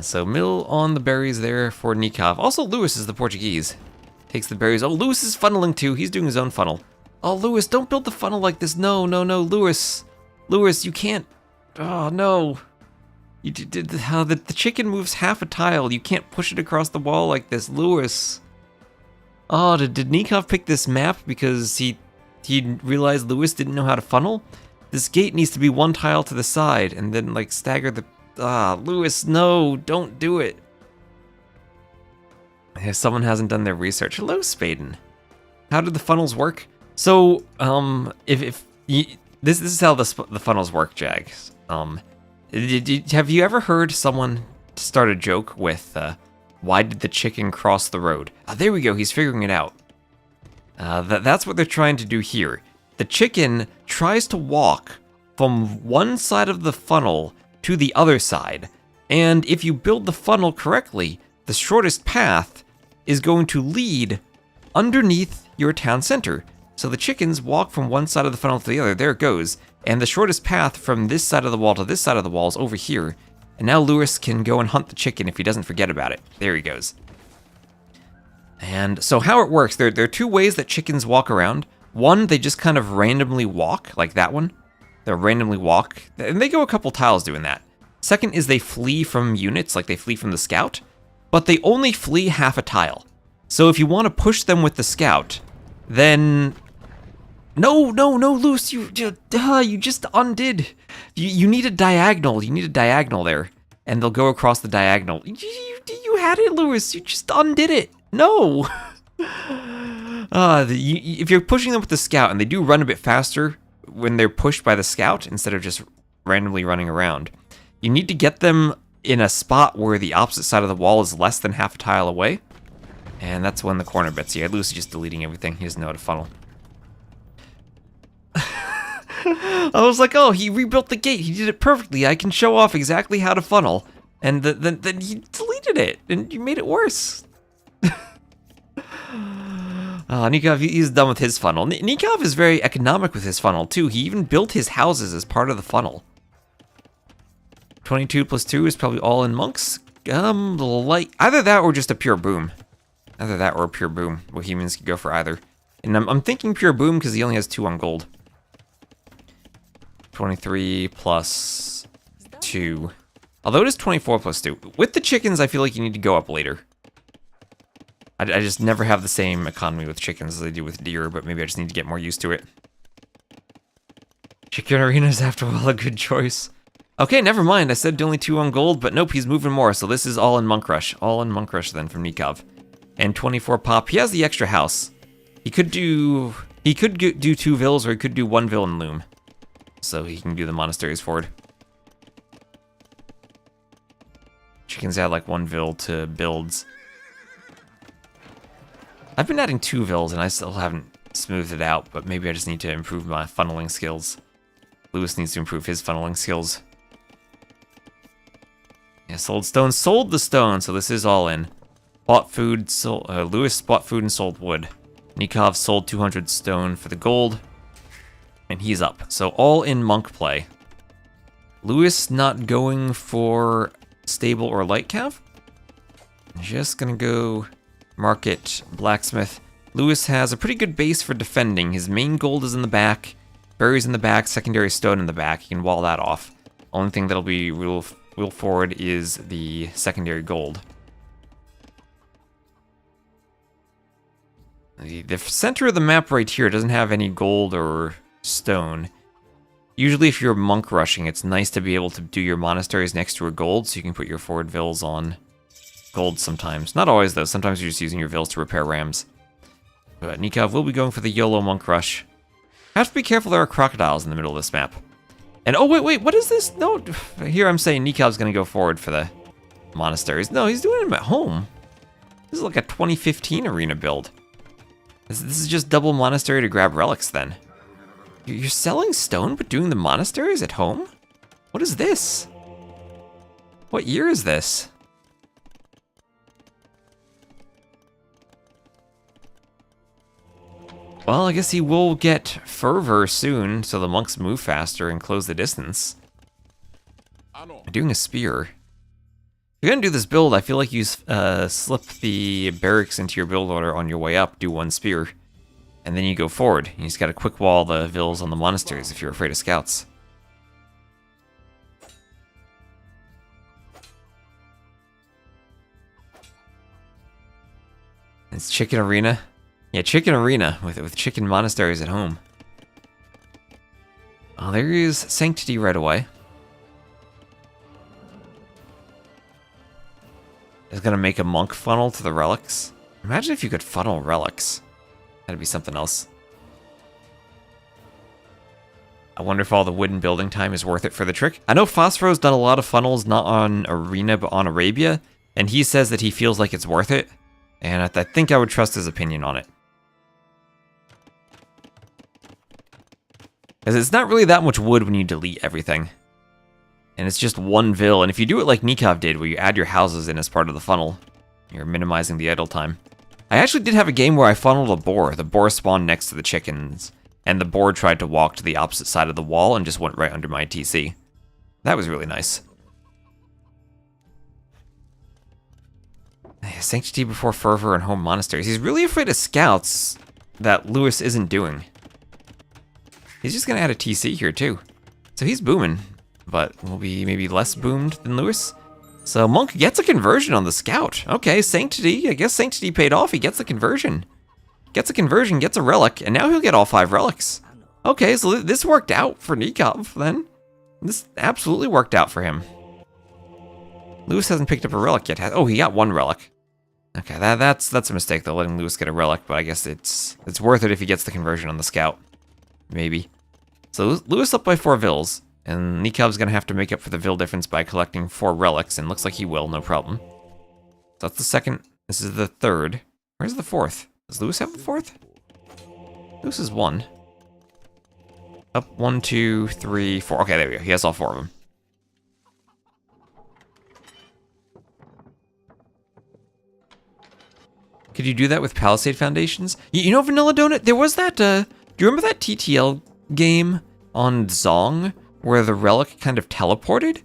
So middle on the berries there for Nikov. Also Lewis is the Portuguese. Takes the berries. Oh, Lewis is funneling too. He's doing his own funnel. Oh, Lewis, don't build the funnel like this. No, no, no, Lewis. Lewis, you can't. Oh, no. You did how the chicken moves half a tile. You can't push it across the wall like this, Lewis. Oh, did Nikov pick this map because he realized Lewis didn't know how to funnel? This gate needs to be one tile to the side, and then, like, stagger the... Ah, Lewis, no, don't do it. If someone hasn't done their research. Hello, Spaden. How did the funnels work? So, if you, this is how the funnels work, Jags. Have you ever heard someone start a joke with, why did the chicken cross the road? Ah, there we go, he's figuring it out. That's what they're trying to do here. The chicken tries to walk from one side of the funnel to the other side, and if you build the funnel correctly, the shortest path is going to lead underneath your town center. So the chickens walk from one side of the funnel to the other, there it goes, and the shortest path from this side of the wall to this side of the wall is over here. And now Lewis can go and hunt the chicken if he doesn't forget about it. There he goes. And so how it works, there are two ways that chickens walk around. One, they just kind of randomly walk, like that one. They'll randomly walk, and they go a couple tiles doing that. Second is they flee from units, like they flee from the scout, but they only flee half a tile. So if you want to push them with the scout, then... No, Luce, you just undid. You need a diagonal. You need a diagonal there, and they'll go across the diagonal. You had it, Lewis. You just undid it. No. If you're pushing them with the scout, and they do run a bit faster when they're pushed by the scout instead of just randomly running around, you need to get them in a spot where the opposite side of the wall is less than half a tile away, and that's when the corner bits. Yeah, Lucy just deleting everything. He doesn't know how to funnel. I was like, oh, he rebuilt the gate. He did it perfectly. I can show off exactly how to funnel. And then he deleted it, and you made it worse. Nikov, he's done with his funnel. Nikov is very economic with his funnel, too. He even built his houses as part of the funnel. 22 plus 2 is probably all in monks. Either that or just a pure boom. Either that or a pure boom. Bohemians could go for either. And I'm thinking pure boom because he only has 2 on gold. 23 plus 2. Although it is 24 plus 2. With the chickens, I feel like you need to go up later. I just never have the same economy with chickens as I do with deer, but maybe I just need to get more used to it. Chicken arenas, after all, a good choice. Okay, never mind. I said only 2 on gold, but nope, he's moving more, so this is all in Monk Rush. All in Monk Rush then from Nikov. And 24 pop. He has the extra house. He could do 2 vills, or he could do 1 vill in Loom. So he can do the monasteries forward. Chickens add like 1 vill to builds. I've been adding 2 vills and I still haven't smoothed it out, but maybe I just need to improve my funneling skills. Lewis needs to improve his funneling skills. Yeah, sold stone, sold the stone, so this is all in. Bought food, sold, Lewis bought food and sold wood. Nikov sold 200 stone for the gold. And he's up. So all in monk play. Lewis not going for stable or light cav. Just gonna go market, blacksmith. Lewis has a pretty good base for defending. His main gold is in the back. Berries in the back, secondary stone in the back. He can wall that off. Only thing that'll be real forward is the secondary gold. The center of the map right here doesn't have any gold or stone. Usually if you're monk rushing, it's nice to be able to do your monasteries next to a gold, so you can put your forward vills on gold sometimes. Not always, though. Sometimes you're just using your vills to repair rams. But Nikov will be going for the YOLO monk rush. Have to be careful, there are crocodiles in the middle of this map. And, oh, wait, what is this? No, here I'm saying Nikov's going to go forward for the monasteries. No, he's doing them at home. This is like a 2015 arena build. This is just double monastery to grab relics, then. You're selling stone, but doing the monasteries at home? What is this? What year is this? Well, I guess he will get fervor soon, so the monks move faster and close the distance. Doing a spear. If you're gonna do this build, I feel like you slip the barracks into your build order on your way up, do 1 spear, and then you go forward. You just gotta quick wall the vills on the monasteries if you're afraid of scouts. It's chicken arena. Yeah, chicken arena with chicken monasteries at home. Oh, there is Sanctity right away. It's gonna make a monk funnel to the relics. Imagine if you could funnel relics. That'd be something else. I wonder if all the wooden building time is worth it for the trick. I know Phosphoro's done a lot of funnels, not on Arena, but on Arabia, and he says that he feels like it's worth it, and I think I would trust his opinion on it. Because it's not really that much wood when you delete everything. And it's just one vill, and if you do it like Nikov did, where you add your houses in as part of the funnel, you're minimizing the idle time. I actually did have a game where I funneled a boar. The boar spawned next to the chickens, and the boar tried to walk to the opposite side of the wall and just went right under my TC. That was really nice. Sanctity before fervor and home monasteries. He's really afraid of scouts that Lewis isn't doing. He's just gonna add a TC here too. So he's booming, but will be maybe less boomed than Lewis. So Monk gets a conversion on the scout. Okay, Sanctity, I guess Sanctity paid off. He gets the conversion. Gets a conversion, gets a relic, and now he'll get all 5 relics. Okay, so this worked out for Nikov then. This absolutely worked out for him. Lewis hasn't picked up a relic yet. Oh, he got 1 relic. Okay, that's a mistake though, letting Lewis get a relic, but I guess it's worth it if he gets the conversion on the scout. Maybe. So Lewis up by 4 vills, and Nikov's gonna have to make up for the vill difference by collecting 4 relics, and looks like he will, no problem. So that's the second. This is the third. Where's the 4th? Does Lewis have the 4th? Lewis is 1. Up 1, 2, 3, 4. Okay, there we go. He has all 4 of them. Could you do that with Palisade Foundations? You know, Vanilla Donut, there was that, do you remember that TTL game on Zong where the relic kind of teleported?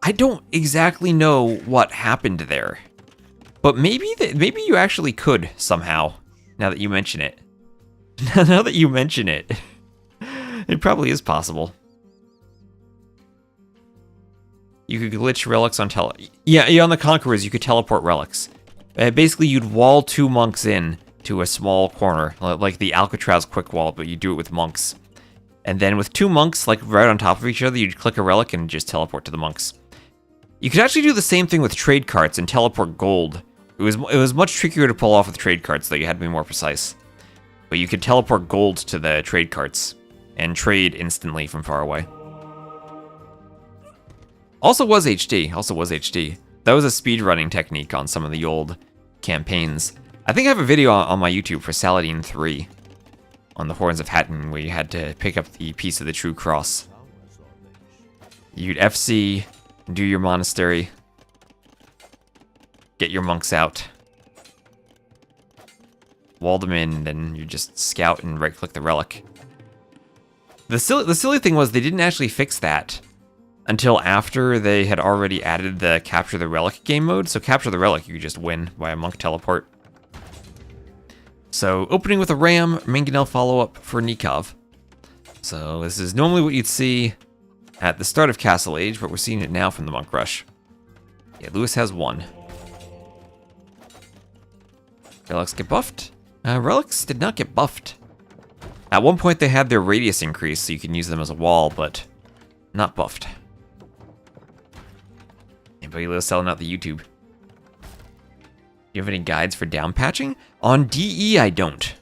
I don't exactly know what happened there. But maybe you actually could somehow, now that you mention it. Now that you mention it. It probably is possible. You could glitch relics on Yeah, on the Conquerors, you could teleport relics. Basically, you'd wall 2 monks in to a small corner, like the Alcatraz quick wall, but you do it with monks. And then with 2 monks, like right on top of each other, you'd click a relic and just teleport to the monks. You could actually do the same thing with trade carts and teleport gold. It was much trickier to pull off with trade carts, though. You had to be more precise. But you could teleport gold to the trade carts and trade instantly from far away. Also was HD. That was a speedrunning technique on some of the old campaigns. I think I have a video on my YouTube for Saladin 3 on the Horns of Hatton where you had to pick up the piece of the True Cross. You'd FC, do your monastery, get your monks out, wall them in, then you just scout and right-click the relic. The silly thing was they didn't actually fix that until after they had already added the Capture the Relic game mode. So Capture the Relic, you could just win by a monk teleport. So opening with a ram, Mangonel follow-up for Nikov. So this is normally what you'd see at the start of Castle Age, but we're seeing it now from the Monk Rush. Yeah, Lewis has 1. Relics get buffed? Relics did not get buffed. At one point they had their radius increased so you can use them as a wall, but not buffed. Anybody selling out the YouTube? Do you have any guides for down patching? On DE, I don't.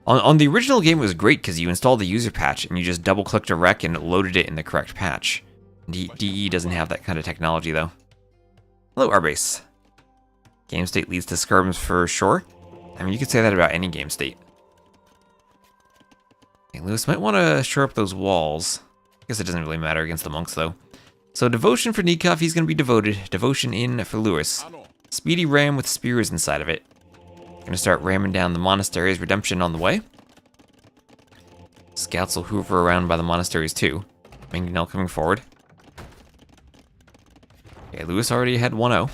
On the original game, it was great because you installed the user patch and you just double-clicked a rec and it loaded it in the correct patch. DE doesn't have that kind of technology, though. Hello, Arbase. Game state leads to skirms for sure. I mean, you could say that about any game state. Okay, Lewis might want to shore up those walls. I guess it doesn't really matter against the monks, though. So devotion for Nikov, he's going to be devoted. Devotion in for Lewis. Speedy ram with spears inside of it. Going to start ramming down the monasteries. Redemption on the way. Scouts will hoover around by the monasteries too. Mangonel coming forward. Okay, Lewis already had 1-0.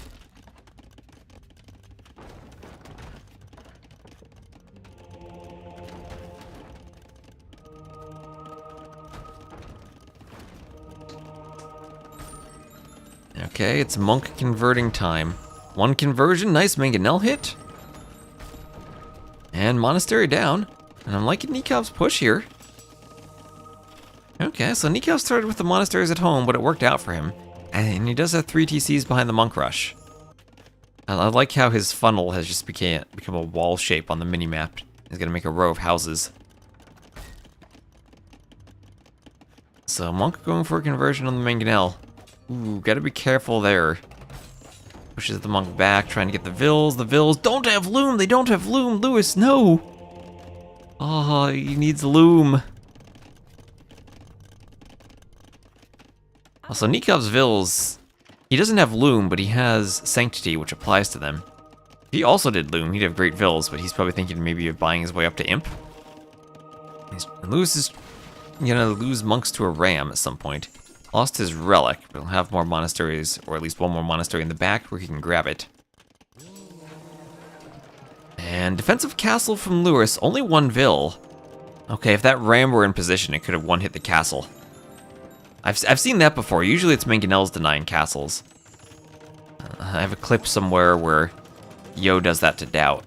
Okay, it's monk converting time. 1 conversion, nice Mangonel hit. And monastery down. And I'm liking Nikov's push here. Okay, so Nikov started with the monasteries at home, but it worked out for him. And he does have 3 TCs behind the monk rush. I like how his funnel has just become a wall shape on the mini-map. He's gonna make a row of houses. So monk going for a conversion on the mangonel. Ooh, gotta be careful there. Pushes the monk back, trying to get the vills. The vills don't have loom! They don't have loom! Lewis, no! Oh, he needs loom. Also, Nikov's vills, he doesn't have loom, but he has sanctity, which applies to them. If he also did loom, he'd have great vills, but he's probably thinking maybe of buying his way up to imp. Lewis is gonna lose monks to a ram at some point. Lost his relic, but he'll have more monasteries, or at least one more monastery in the back where he can grab it. And defensive castle from Lewis, only 1 vill. Okay, if that ram were in position, it could have one-hit the castle. I've seen that before. Usually it's mangonels denying castles. I have a clip somewhere where Yo does that to Doubt.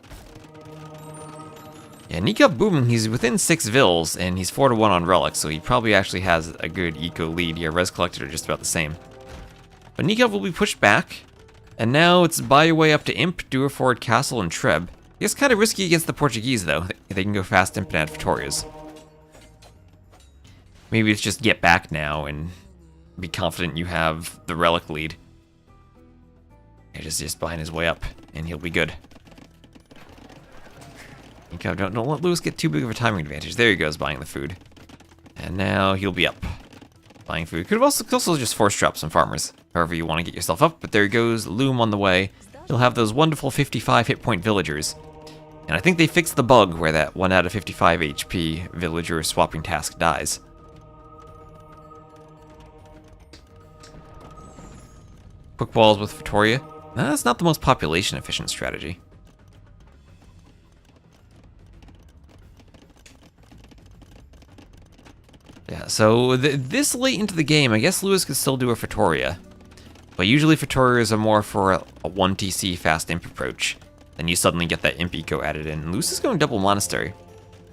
Yeah, Nikov booming, he's within 6 vills, and he's 4-1 on relics, so he probably actually has a good eco lead. Yeah, res collected are just about the same. But Nikov will be pushed back, and now it's buy your way up to imp, do a forward castle, and treb. It's kind of risky against the Portuguese, though. They can go fast imp and add Vitorias. Maybe it's just get back now and be confident you have the relic lead. Yeah, just behind his way up, and he'll be good. Don't let Lewis get too big of a timing advantage. There he goes, buying the food. And now he'll be up, buying food. Could have also just force drop some farmers, however you want to get yourself up. But there he goes, loom on the way. He'll have those wonderful 55 hit point villagers. And I think they fixed the bug where that 1 out of 55 HP villager swapping task dies. Quick walls with Victoria. That's not the most population efficient strategy. Yeah, so this late into the game, I guess Lewis could still do a Fatoria. But usually Fatorias are more for a 1 TC fast imp approach. Then you suddenly get that imp eco added in. Lewis is going double monastery.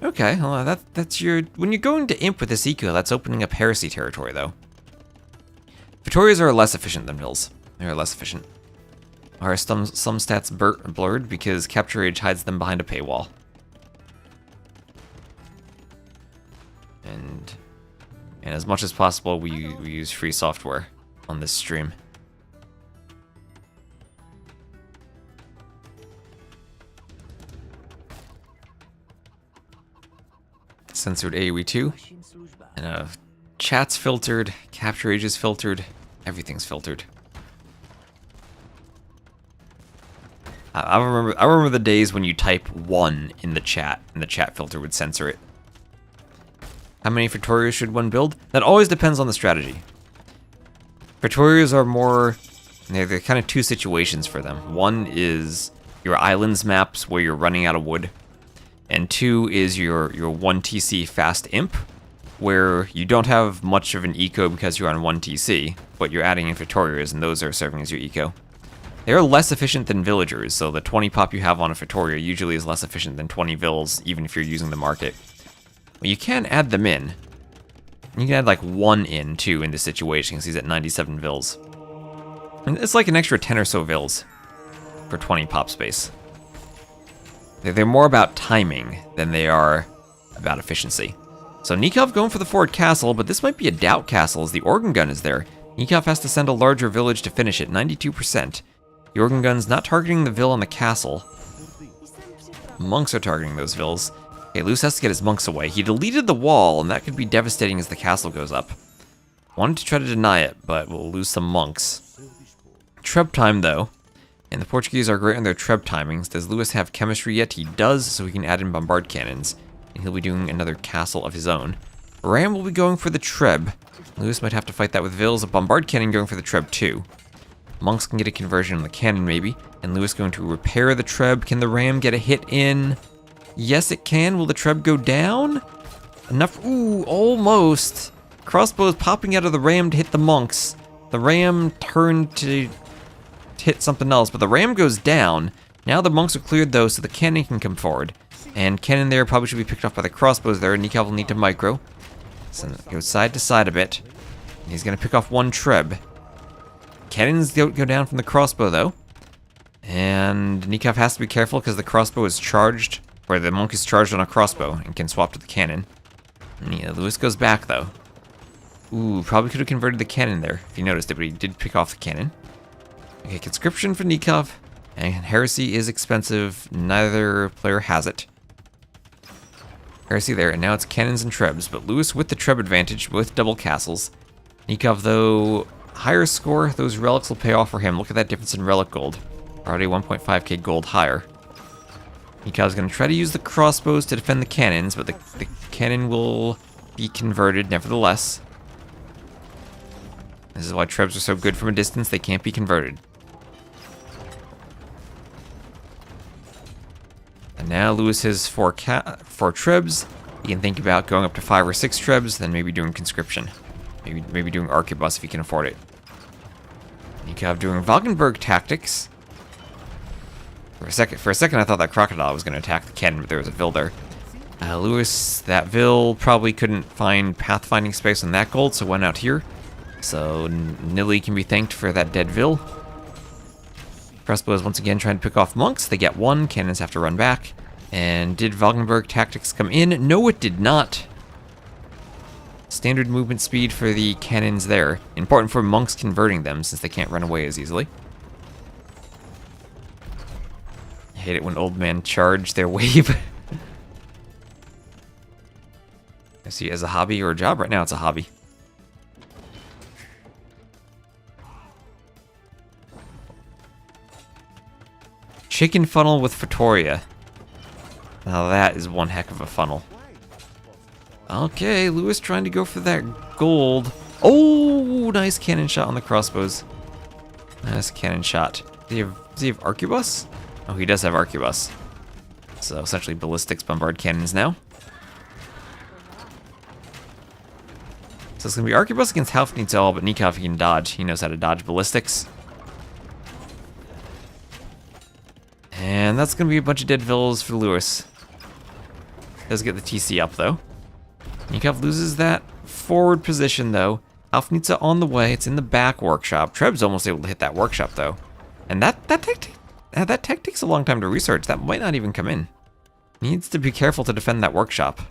Okay, well, that's your... When you're going to imp with this eco, that's opening up heresy territory, though. Fatorias are less efficient than vills. They're less efficient. Are some stats blurred because Capture Age hides them behind a paywall. And as much as possible, we use free software on this stream. Censored AoE 2, and chat's filtered, Capture Age is filtered, everything's filtered. I remember the days when you type 1 in the chat, and the chat filter would censor it. How many Fatorias should one build? That always depends on the strategy. Fatorias are more... They're kind of 2 situations for them. 1 is your islands maps where you're running out of wood. And 2 is your 1 TC fast imp, where you don't have much of an eco because you're on 1 TC, but you're adding in Fatorias, and those are serving as your eco. They are less efficient than villagers, so the 20 pop you have on a Fatoria usually is less efficient than 20 vills, even if you're using the market. Well, you can add them in. You can add like 1 in, too, in this situation, because he's at 97 vills. And it's like an extra 10 or so vills for 20 pop space. They're more about timing than they are about efficiency. So Nikov going for the forward castle, but this might be a doubt castle as the organ gun is there. Nikov has to send a larger village to finish it, 92%. The organ gun's not targeting the vill on the castle. Monks are targeting those vills. Okay, Lewis has to get his monks away. He deleted the wall, and that could be devastating as the castle goes up. Wanted to try to deny it, but we'll lose some monks. Treb time, though. And the Portuguese are great on their treb timings. Does Lewis have chemistry yet? He does, so he can add in bombard cannons. And he'll be doing another castle of his own. Ram will be going for the treb. Lewis might have to fight that with vills. A bombard cannon going for the treb, too. Monks can get a conversion on the cannon, maybe. And Lewis going to repair the treb. Can the ram get a hit in? Yes, it can. Will the treb go down? Enough. Ooh, almost. Crossbows popping out of the ram to hit the monks. The ram turned to hit something else, but the ram goes down. Now the monks are cleared, though, so the cannon can come forward. And cannon there probably should be picked off by the crossbows there. Nikov will need to micro. So goes side to side a bit. He's going to pick off one Treb. Cannons go down from the crossbow, though. And Nikov has to be careful because the crossbow is charged, or the monk is charged on a crossbow and can swap to the cannon. And yeah, Lewis goes back, though. Ooh, probably could have converted the cannon there, if you noticed it, but he did pick off the cannon. Okay, conscription for Nikov. And heresy is expensive. Neither player has it. Heresy there, and now it's cannons and trebs, but Lewis with the treb advantage with double castles. Nikov, though, higher score, those relics will pay off for him. Look at that difference in relic gold. Already 1.5k gold higher. Nikov's going to try to use the crossbows to defend the cannons, but the cannon will be converted nevertheless. This is why trebs are so good from a distance, they can't be converted. And now Lewis has four trebs. He can think about going up to 5 or 6 trebs, then maybe doing conscription. Maybe doing arquebus if he can afford it. Nikov doing Wagenburg tactics. For a second I thought that crocodile was going to attack the cannon, but there was a Vil there. Lewis, that Vil probably couldn't find pathfinding space on that gold, so went out here. So Nili can be thanked for that dead Vil. Crossbow is once again trying to pick off monks. They get 1, cannons have to run back. And did Wagenburg tactics come in? No, it did not. Standard movement speed for the cannons there. Important for monks converting them since they can't run away as easily. I hate it when old men charge their wave. I see it as a hobby or a job. Right now it's a hobby. Chicken funnel with Fatoria. Now that is one heck of a funnel. Okay, Lewis trying to go for that gold. Oh, nice cannon shot on the crossbows. Nice cannon shot. Does he have arquebus? Oh, he does have arquebus. So essentially ballistics bombard cannons now. So it's going to be arquebus against Halfnitzel, but Nikov can dodge. He knows how to dodge ballistics. And that's going to be a bunch of dead villas for Lewis. Does get the TC up, though. Nikov loses that forward position, though. Halfnitzel on the way. It's in the back workshop. Treb's almost able to hit that workshop, though. And that tech takes a long time to research. That might not even come in. Needs to be careful to defend that workshop.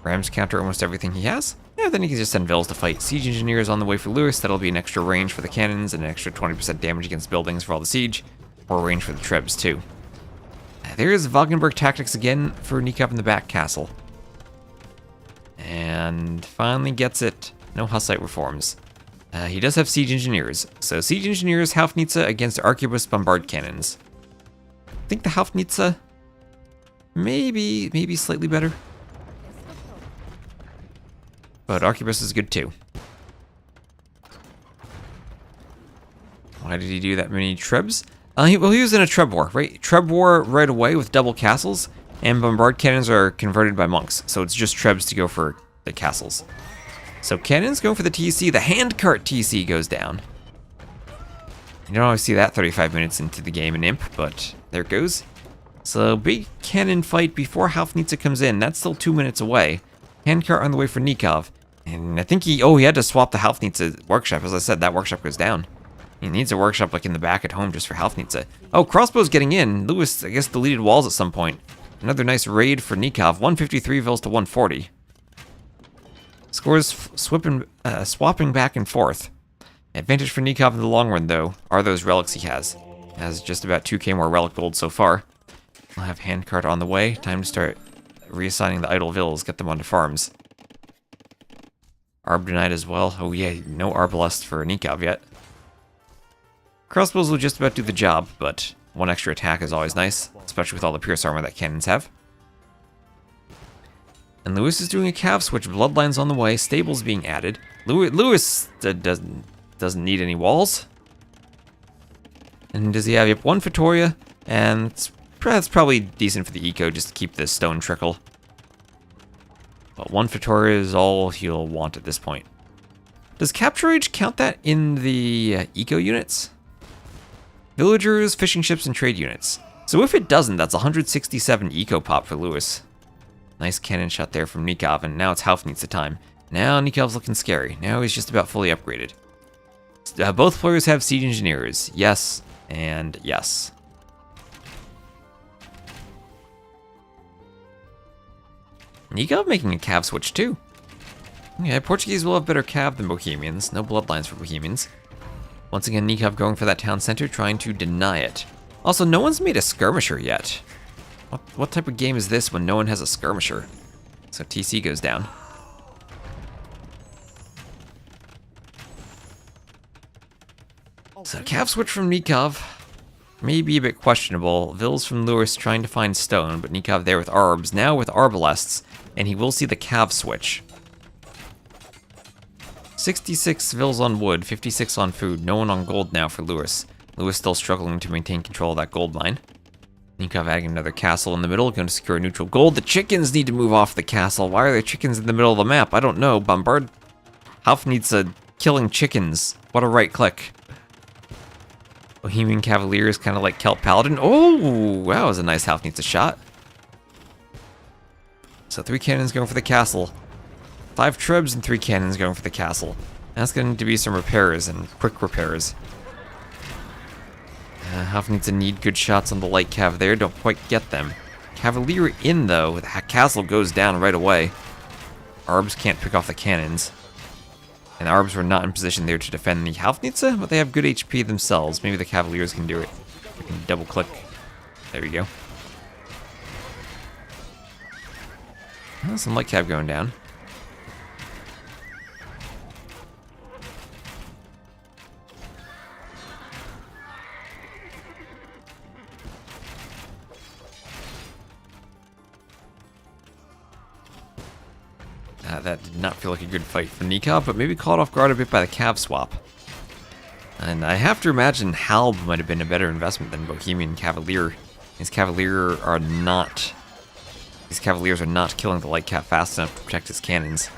Rams counter almost everything he has. Yeah, then he can just send Vils to fight. Siege Engineers on the way for Lewis. That'll be an extra range for the cannons and an extra 20% damage against buildings for all the siege. More range for the Trebs, too. There's Wagenburg tactics again for Nikov in the back castle. And finally gets it. No Hussite reforms. He does have Siege Engineers. So Siege Engineers, Halfnitzel against Arquebus Bombard Cannons. I think the Halfnitzel maybe slightly better. But Arquebus is good too. Why did he do that many Trebs? He was in a Treb war, right? Treb war right away with double castles, and bombard cannons are converted by monks, so it's just Trebs to go for the castles. So cannons going for the TC, the handcart TC goes down. You don't always see that 35 minutes into the game in Imp, but there it goes. So big cannon fight before Halfnitzel comes in, that's still 2 minutes away. Handcart on the way for Nikov. And I think he had to swap the Halfnitzel workshop. As I said, that workshop goes down. He needs a workshop like in the back at home just for Halfnitzel. Oh, crossbow's getting in. Lewis, I guess, deleted walls at some point. Another nice raid for Nikov. 153 Vils to 140. Scores swapping back and forth. Advantage for Nikov in the long run, though, are those relics he has. Has just about 2k more relic gold so far. We'll have handcart on the way. Time to start reassigning the idle Vils, get them onto farms. Arbonite as well. Oh yeah, no Arbalest for Nikov yet. Crossbows will just about do the job, but one extra attack is always nice, especially with all the pierce armor that cannons have. And Lewis is doing a cav switch, bloodlines on the way, stables being added. Lewis doesn't need any walls. And does he have, yep, one Fatoria, and that's probably decent for the eco just to keep the stone trickle. But one Fatoria is all he'll want at this point. Does Capture Age count that in the eco units? Villagers, fishing ships, and trade units. So if it doesn't, that's 167 eco pop for Lewis. Nice cannon shot there from Nikov, and now it's Haufnitz the time. Now Nikov's looking scary. Now he's just about fully upgraded. Both players have siege engineers. Yes, and yes. Nikov making a cav switch too. Yeah, Portuguese will have better cav than Bohemians. No bloodlines for Bohemians. Once again, Nikov going for that town center, trying to deny it. Also, no one's made a skirmisher yet. What type of game is this when no one has a skirmisher? So TC goes down. So cav switch from Nikov. Maybe a bit questionable. Vils from Lewis trying to find stone, but Nikov there with arbs. Now with arbalests, and he will see the cav switch. 66 Vils on wood, 56 on food. No one on gold now for Lewis. Lewis still struggling to maintain control of that gold mine. Nikov adding another castle in the middle, going to secure neutral gold. The chickens need to move off the castle. Why are there chickens in the middle of the map? I don't know. Bombard Haufnitz killing chickens. What a right click. Bohemian Cavaliers kind of like Celt Paladin. Oh, that was a nice Haufnitz shot. So 3 cannons going for the castle. 5 trebs and 3 cannons going for the castle. That's going to be some repairs and quick repairs. Haufnitz need good shots on the light cav there. Don't quite get them. Cavalier in though. The castle goes down right away. Arbs can't pick off the cannons. And the Arbs were not in position there to defend the Haufnitz, but they have good HP themselves. Maybe the Cavaliers can do it. We can double click. There we go. Oh, some light cav going down. That did not feel like a good fight for Nikov, but maybe caught off guard a bit by the cav swap. And I have to imagine Halb might have been a better investment than Bohemian Cavalier. These Cavaliers are not killing the light cav fast enough to protect his cannons.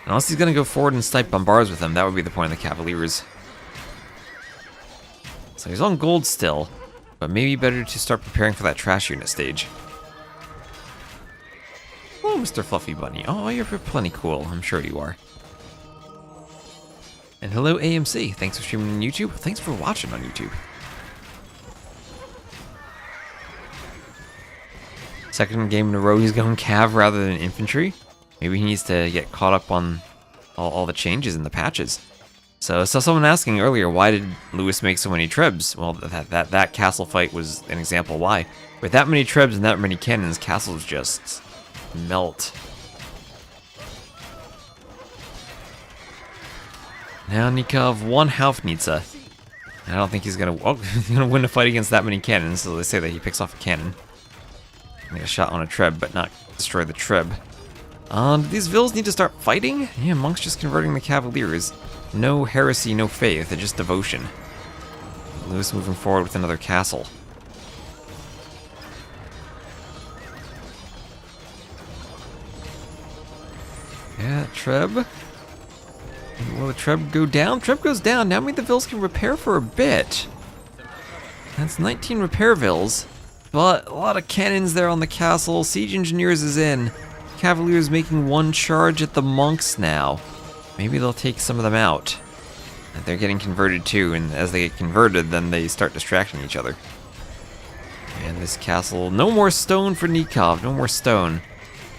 Unless he's going to go forward and snipe bombards with them, that would be the point of the Cavaliers. So he's on gold still, but maybe better to start preparing for that trash unit stage. Hello, Mr. Fluffy Bunny. Oh, you're plenty cool. I'm sure you are. And hello, AMC. Thanks for streaming on YouTube. Thanks for watching on YouTube. Second game in a row, he's going cav rather than infantry. Maybe he needs to get caught up on all the changes in the patches. So I saw someone asking earlier, why did Lewis make so many trebs? Well, that castle fight was an example why. With that many trebs and that many cannons, castles just melt. Now Nikov, 1 Haufnitz. I don't think he's gonna win a fight against that many cannons, so they say that he picks off a cannon. Make a shot on a treb, but not destroy the treb. These Vils need to start fighting? Yeah, monks just converting the Cavaliers. No heresy, no faith, just devotion. Lewis moving forward with another castle. Yeah, Treb. Will the Treb go down? Treb goes down. Now maybe the Vils can repair for a bit. That's 19 repair Vils. But a lot of cannons there on the castle. Siege Engineers is in. Cavaliers making 1 charge at the monks now. Maybe they'll take some of them out. They're getting converted too, and as they get converted, then they start distracting each other. And this castle... No more stone for Nikov. No more stone.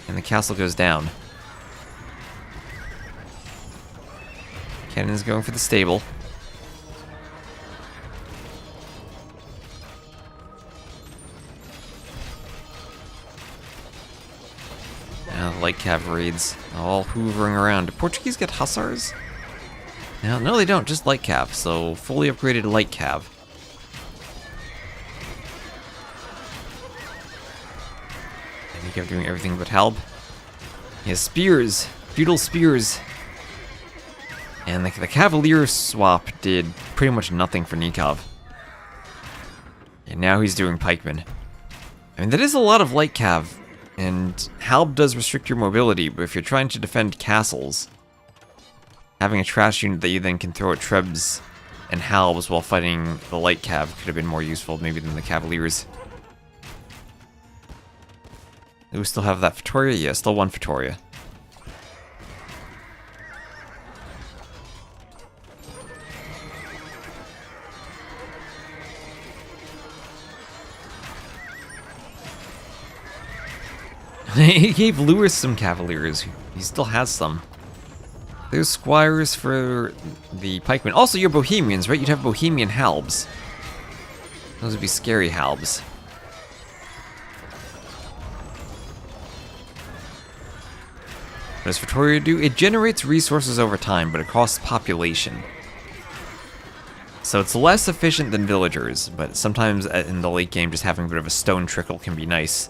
And the castle goes down. Cannon's going for the stable. Now the light cav raids all hoovering around. Do Portuguese get hussars? No, they don't. Just light cav. So fully upgraded light cav. Nikov doing everything but Halb. He has spears. Feudal spears. And the Cavalier swap did pretty much nothing for Nikov. And now he's doing pikemen. I mean, that is a lot of light cav. And Halb does restrict your mobility, but if you're trying to defend castles, having a trash unit that you then can throw at trebs and Halbs while fighting the light cav could have been more useful maybe than the Cavaliers. Do we still have that Victoria? Yeah, still one Victoria. He gave Lewis some Cavaliers. He still has some. There's Squires for the Pikemen. Also, you're Bohemians, right? You'd have Bohemian Halbs. Those would be scary Halbs. What does Victoria do? It generates resources over time, but it costs population. So it's less efficient than villagers, but sometimes in the late game, just having a bit of a stone trickle can be nice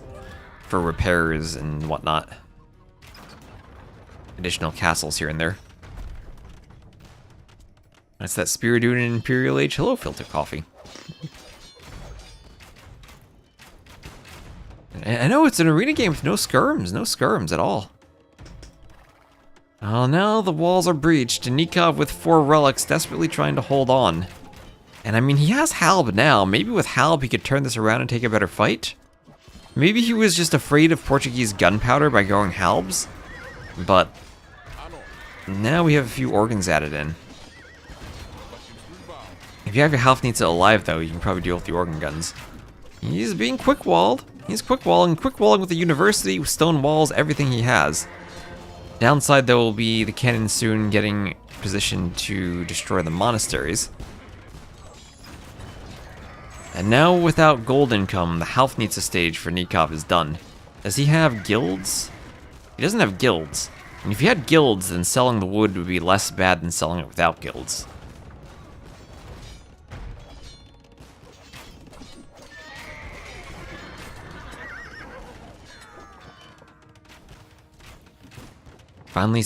for repairs and whatnot. Additional castles here and there. That's that Spear doing in Imperial Age. Hello, Filter Coffee. I know it's an arena game with no skirms at all. Oh, now the walls are breached, and Nikov with 4 relics desperately trying to hold on. And I mean, he has Halb now. Maybe with Halb he could turn this around and take a better fight. Maybe he was just afraid of Portuguese gunpowder by going Halbs. But now we have a few organs added in. If you have your Halfnitsa alive, though, you can probably deal with the organ guns. He's being quick-walled. He's quick-walling with the university, with stone walls, everything he has. Downside, though, will be the cannon soon getting positioned to destroy the monasteries. And now, without gold income, the Halfnitsa stage for Nikov is done. Does he have guilds? He doesn't have guilds. And if he had guilds, then selling the wood would be less bad than selling it without guilds. Finally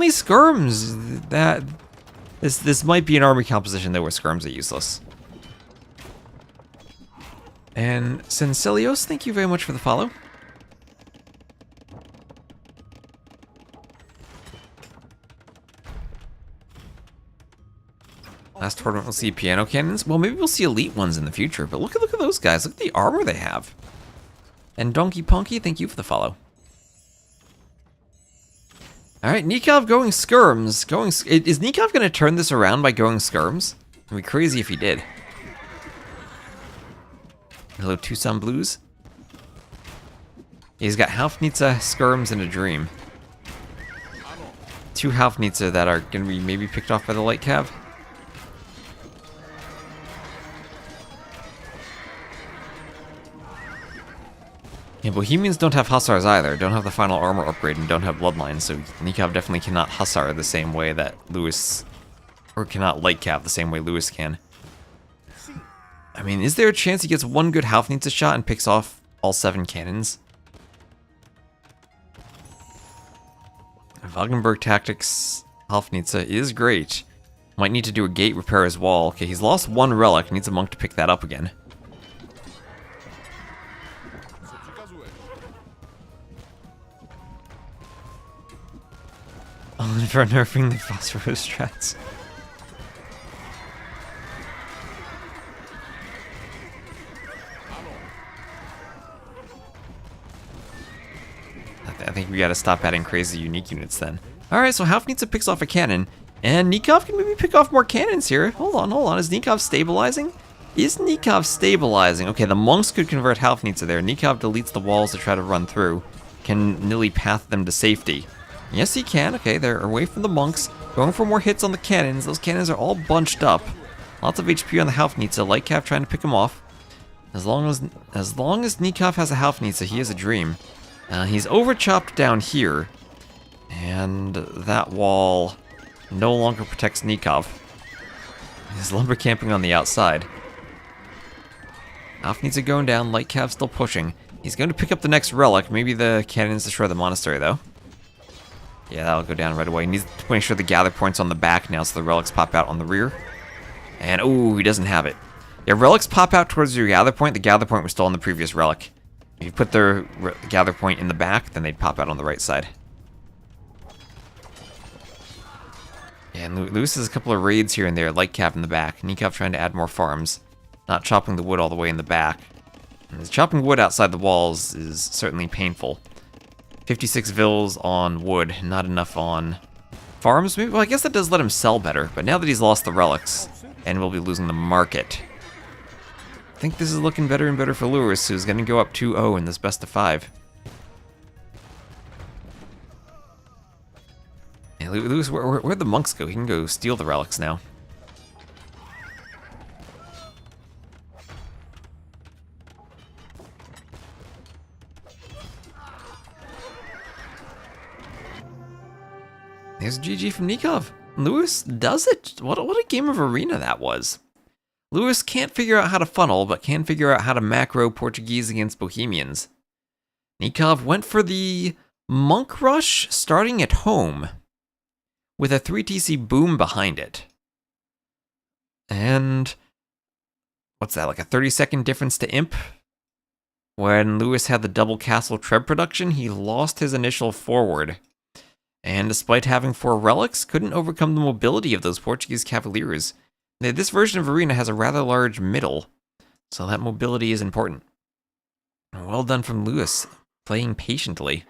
skirms! This might be an army composition though where skirms are useless. And Sencelios, thank you very much for the follow. Last tournament we'll see piano cannons. Well, maybe we'll see elite ones in the future, but look at those guys. Look at the armor they have. And Donkey Punky, thank you for the follow. Alright, Nikov going skirms. Is Nikov going to turn this around by going skirms? It'd be crazy if he did. Hello, Tucson Blues. He's got Halfnitsa, skirms, and a dream. 2 Halfnitsa that are going to be maybe picked off by the light cav. Yeah, Bohemians don't have Hussars either, don't have the final armor upgrade, and don't have Bloodlines, so Nikov definitely cannot Hussar the same way that Lewis, or cannot light cav the same way Lewis can. I mean, is there a chance he gets one good Halfnitsa shot and picks off all 7 cannons? Wagenburg Tactics Halfnitsa is great. Might need to do a gate repair as well. Okay, he's lost 1 relic, needs a monk to pick that up again. Oh, for nerfing the phosphorus strats. I think we gotta stop adding crazy unique units then. Alright, so Halfnitsa picks off a cannon, and Nikov can maybe pick off more cannons here. Hold on. Is Nikov stabilizing? Is Nikov stabilizing? Okay, the monks could convert Halfnitsa there. Nikov deletes the walls to try to run through. Can Nilly path them to safety? Yes, he can. Okay, they're away from the monks. Going for more hits on the cannons. Those cannons are all bunched up. Lots of HP on the Halfnitsa. Lightcav trying to pick him off. As long as Nikov has a Halfnitsa, he has a dream. He's overchopped down here. And that wall no longer protects Nikov. He's lumber camping on the outside. Halfnitsa going down. Lightcav still pushing. He's going to pick up the next relic. Maybe the cannons destroy the monastery, though. Yeah, that'll go down right away. He needs to make sure the gather point's on the back now so the relics pop out on the rear. And, ooh, he doesn't have it. Yeah, relics pop out towards your gather point. The gather point was still on the previous relic. If you put the gather point in the back, then they'd pop out on the right side. Yeah, and Lewis has a couple of raids here and there. Lightcav in the back. Nikov trying to add more farms. Not chopping the wood all the way in the back. And chopping wood outside the walls is certainly painful. 56 vills on wood, not enough on farms. Maybe, well, I guess that does let him sell better, but now that he's lost the relics, and we'll be losing the market, I think this is looking better and better for Lewis, who's going to go up 2-0 in this best of 5. Yeah, Lewis, where'd the monks go? He can go steal the relics now. There's GG from Nikov. Lewis does it. What a game of arena that was. Lewis can't figure out how to funnel, but can figure out how to macro Portuguese against Bohemians. Nikov went for the Monk Rush starting at home, with a 3TC boom behind it. And what's that, like a 30-second difference to Imp? When Lewis had the double castle Treb production, he lost his initial forward. And despite having 4 relics, couldn't overcome the mobility of those Portuguese cavaliers. This version of Arena has a rather large middle, so that mobility is important. Well done from Lewis, playing patiently.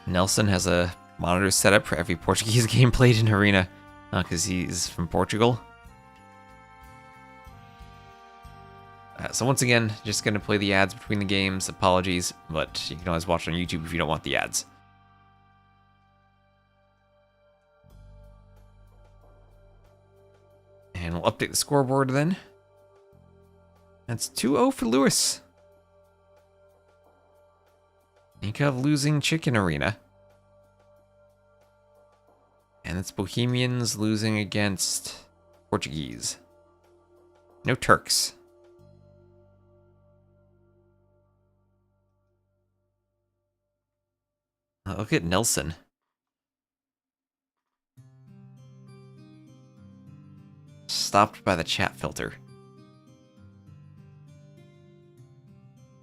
Nelson has a monitor set up for every Portuguese game played in Arena, because he's from Portugal. So once again, just going to play the ads between the games. Apologies, but you can always watch on YouTube if you don't want the ads. And we'll update the scoreboard then. That's 2-0 for Lewis. Nikov losing Chicken Arena. And it's Bohemians losing against Portuguese. No Turks. Look at Nelson. Stopped by the chat filter.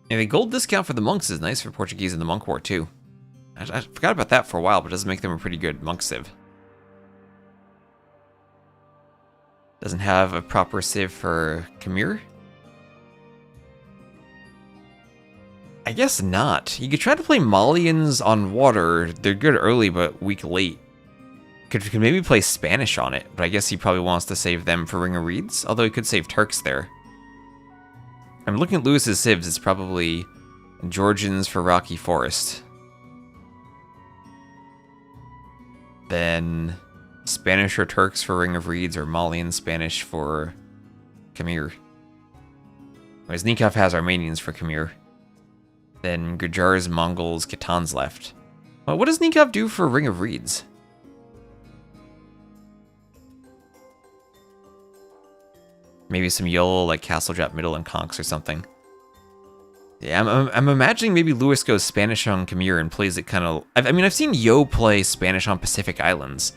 Yeah, the gold discount for the monks is nice for Portuguese in the Monk War too. I forgot about that for a while, but it does make them a pretty good monk civ. Doesn't have a proper civ for Khmer. I guess not. You could try to play Malians on water. They're good early, but weak late. Could maybe play Spanish on it, but I guess he probably wants to save them for Ring of Reeds, although he could save Turks there. I'm looking at Lewis's civs, it's probably Georgians for Rocky Forest. Then Spanish or Turks for Ring of Reeds, or Malian Spanish for Khmer. Whereas Nikov has Armenians for Khmer. Then Gujars, Mongols, Khitans left. Well, what does Nikov do for Ring of Reeds? Maybe some YOLO like Castle Drop Middle and Conks or something. Yeah, I'm imagining maybe Lewis goes Spanish on Khmer and plays it kind of... I mean, I've seen Yo play Spanish on Pacific Islands.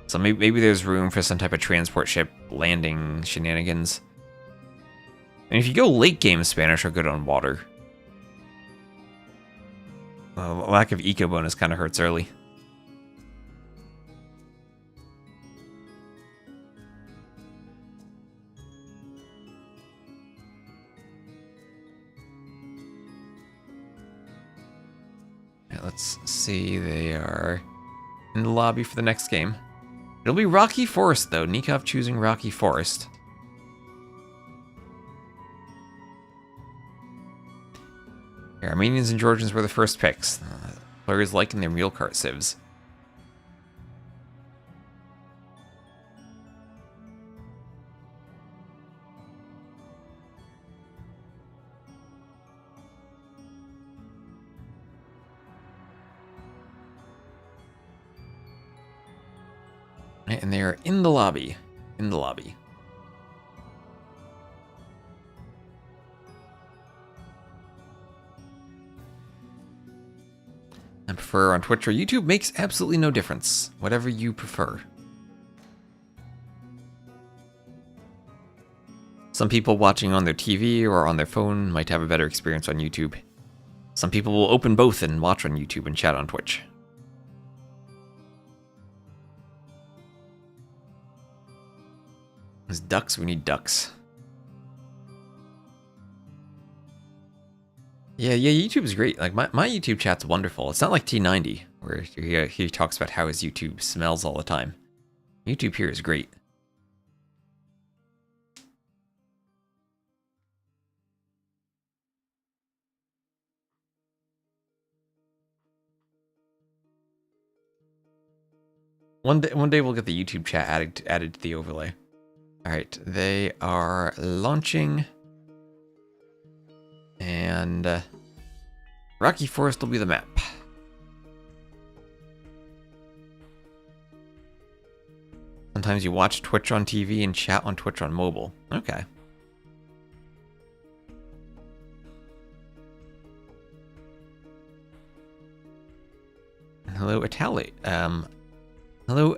So maybe there's room for some type of transport ship landing shenanigans. And if you go late game, Spanish are good on water. Lack of eco bonus kind of hurts early. Let's see, they are in the lobby for the next game. It'll be Rocky Forest, though. Nikov choosing Rocky Forest. Yeah, Armenians and Georgians were the first picks. Players liking their mule cart civs. And they are in the lobby. In the lobby. I prefer on Twitch or YouTube, makes absolutely no difference. Whatever you prefer. Some people watching on their TV or on their phone might have a better experience on YouTube. Some people will open both and watch on YouTube and chat on Twitch. There's ducks, we need ducks. Yeah, YouTube is great. Like, my YouTube chat's wonderful. It's not like T90, where he talks about how his YouTube smells all the time. YouTube here is great. One day we'll get the YouTube chat added to the overlay. All right, they are launching, and Rocky Forest will be the map. Sometimes you watch Twitch on TV and chat on Twitch on mobile. Okay. Hello, hello,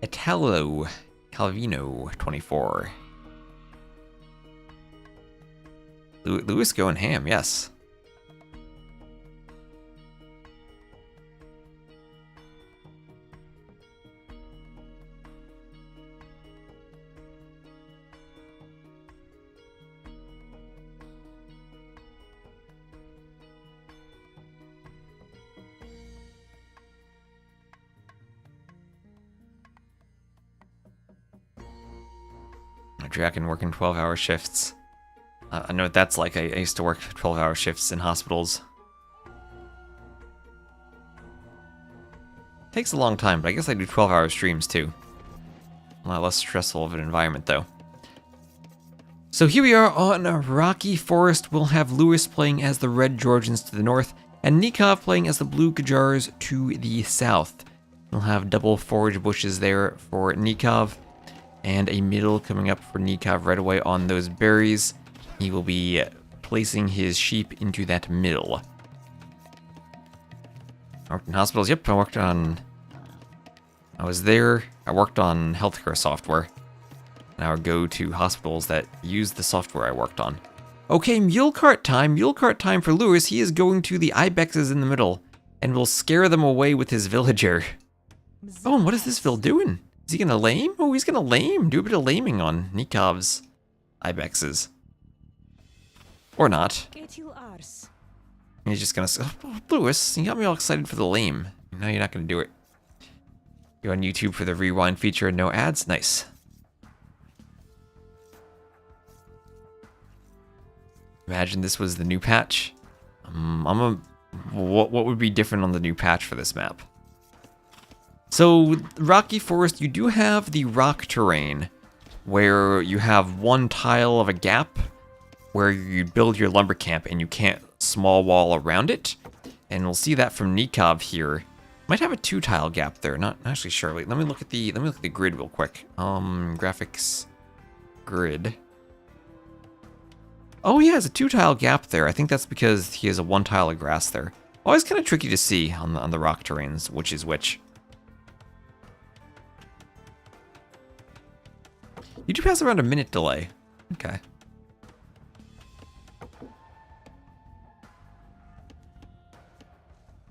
Italo Calvino 24. Lewis going ham, yes. Draken working 12-hour shifts. I know what that's like. I used to work 12-hour shifts in hospitals. Takes a long time, but I guess I do 12-hour streams too. A lot less stressful of an environment though. So here we are on Rocky Forest. We'll have Lewis playing as the red Georgians to the north, and Nikov playing as the blue Gujarats to the south. We'll have double forage bushes there for Nikov, and a middle coming up for Nikov right away on those berries. He will be placing his sheep into that middle. I worked in hospitals. Yep, I was there. I worked on healthcare software. And I would go to hospitals that used the software I worked on. Okay, mule cart time. Mule cart time for Lewis. He is going to the ibexes in the middle and will scare them away with his villager. Oh, and what is this Vil doing? Is he gonna lame? Oh, he's gonna lame. Do a bit of laming on Nikov's ibexes. Or not. He's just gonna say, oh, Lewis, you got me all excited for the lame. No, you're not gonna do it. You're on YouTube for the rewind feature and no ads? Nice. Imagine this was the new patch. What would be different on the new patch for this map? So, Rocky Forest, you do have the rock terrain, where you have one tile of a gap, where you build your lumber camp and you can't small wall around it. And we'll see that from Nikov here. Might have a 2-tile gap there, not actually sure. Wait, let me look at the grid real quick. Graphics grid. Oh, he has a 2-tile gap there. I think that's because he has a 1 tile of grass there. Always kind of tricky to see on the rock terrains, which is which. YouTube has around a minute delay. Okay.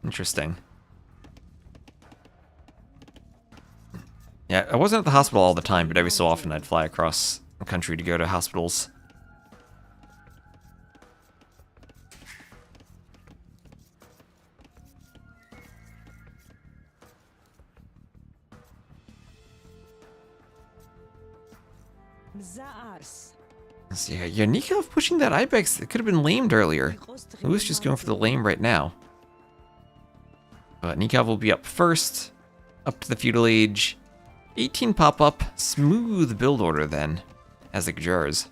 Interesting. Yeah, I wasn't at the hospital all the time, but every so often I'd fly across the country to go to hospitals. So yeah, Nikov pushing that ibex. It could have been lamed earlier. Lewis just going for the lame right now. But Nikov will be up first. Up to the feudal age. 18 pop up. Smooth build order then. As the Gujarats.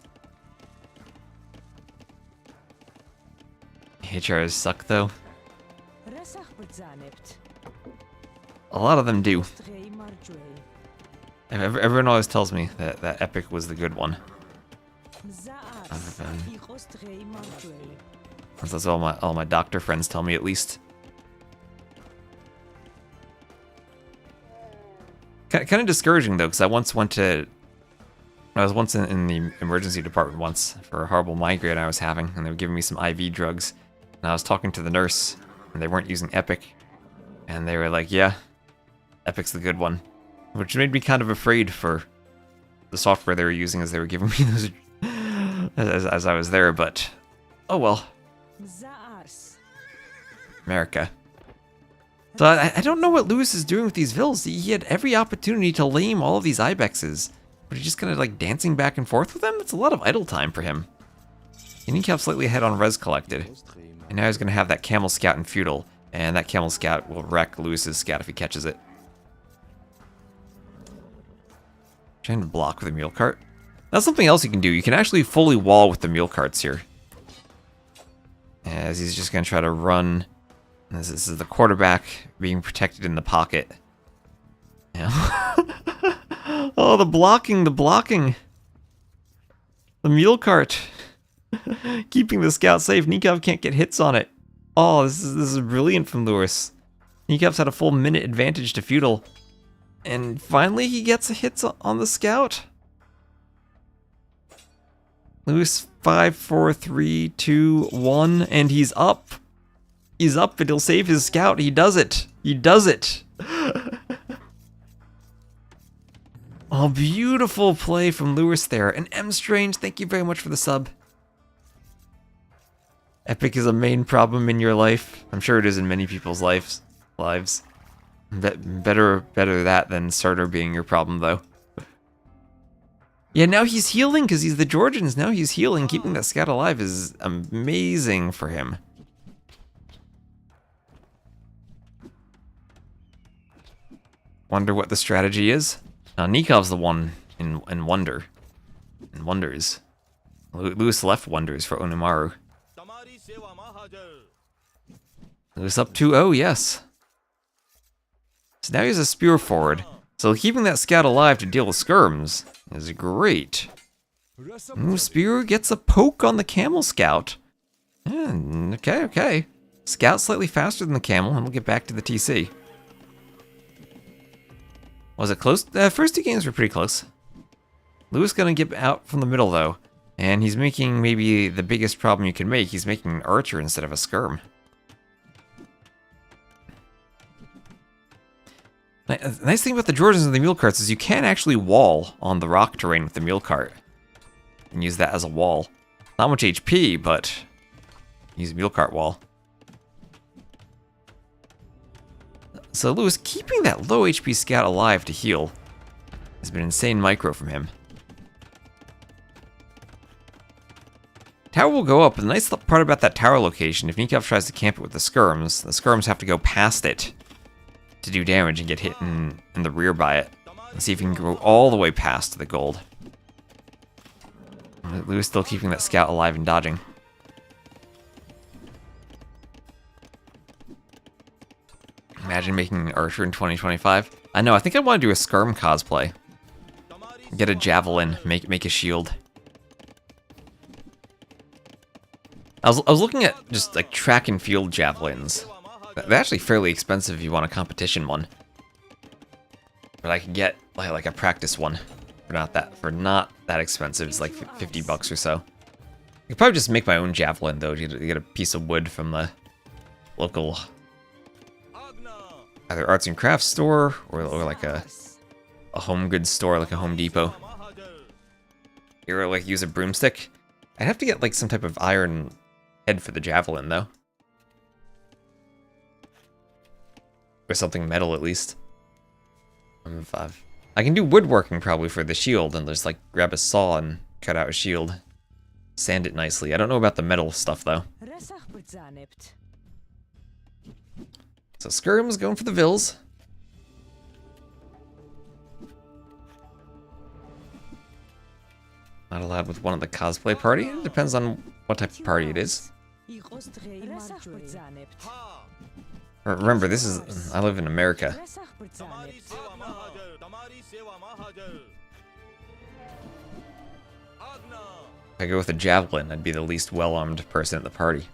HRs suck though. A lot of them do. Everyone always tells me that Epic was the good one. That's all my doctor friends tell me, at least. Kind of discouraging though, because I was once in the emergency department once for a horrible migraine I was having, and they were giving me some IV drugs, and I was talking to the nurse, and they weren't using Epic, and they were like, "Yeah, Epic's the good one," which made me kind of afraid for the software they were using as they were giving me those as I was there. But oh well. America. So I don't know what Lewis is doing with these vills. He had every opportunity to lame all of these ibexes, but he's just kind of like dancing back and forth with them. It's a lot of idle time for him. And he kept slightly ahead on res collected, and now he's going to have that camel scout in feudal, and that camel scout will wreck Lewis's scout if he catches it. Trying to block with a mule cart. That's something else you can do. You can actually fully wall with the mule carts here, as he's just going to try to run. This is the quarterback being protected in the pocket. Yeah. Oh, the blocking, the blocking. The mule cart. Keeping the scout safe. Nikov can't get hits on it. Oh, this is brilliant from Lewis. Nikov's had a full minute advantage to feudal. And finally he gets a hit on the scout. Lewis 5, 4, 3, 2, 1, and he's up. He's up and he'll save his scout. He does it. He does it. Oh, beautiful play from Lewis there. And M Strange, thank you very much for the sub. Epic is a main problem in your life. I'm sure it is in many people's lives. Better that than starter being your problem, though. Yeah, now he's healing because he's the Georgians. Now he's healing. Keeping that scout alive is amazing for him. Wonder what the strategy is? Nikov's the one in wonder. In wonders. Lewis left wonders for Onimaru. Lewis up 2-0, yes. So now he's a spear forward. So keeping that scout alive to deal with skirms is great. Ooh, spear gets a poke on the camel scout. Okay. Scout slightly faster than the camel, and we'll get back to the TC. Was it close? First two games were pretty close. Lewis gonna get out from the middle though, and he's making maybe the biggest problem you can make. He's making an archer instead of a skirm. The nice thing about the Georgians and the mule carts is you can actually wall on the rock terrain with the mule cart and use that as a wall. Not much HP, but use a mule cart wall. So Lewis keeping that low HP scout alive to heal has been insane micro from him. Tower will go up, but the nice part about that tower location, if Nikov tries to camp it with the skirms have to go past it to do damage and get hit in the rear by it. Let's see if he can go all the way past the gold. Lewis still keeping that scout alive and dodging. Imagine making an archer in 2025. I know, I think I want to do a skirm cosplay. Get a javelin, make a shield. I was looking at just like track and field javelins. They're actually fairly expensive if you want a competition one. But I could get like a practice one for not that expensive. It's like 50 bucks or so. I could probably just make my own javelin though. You get a piece of wood from the local either arts and crafts store or like a home goods store, like a Home Depot. Or like use a broomstick. I'd have to get like some type of iron head for the javelin though. Or something metal at least. I can do woodworking probably for the shield and just like grab a saw and cut out a shield. Sand it nicely. I don't know about the metal stuff though. So skirm's going for the vills. Not allowed with one of the cosplay party. It depends on what type of party it is. Remember, I live in America. If I go with a javelin, I'd be the least well-armed person at the party.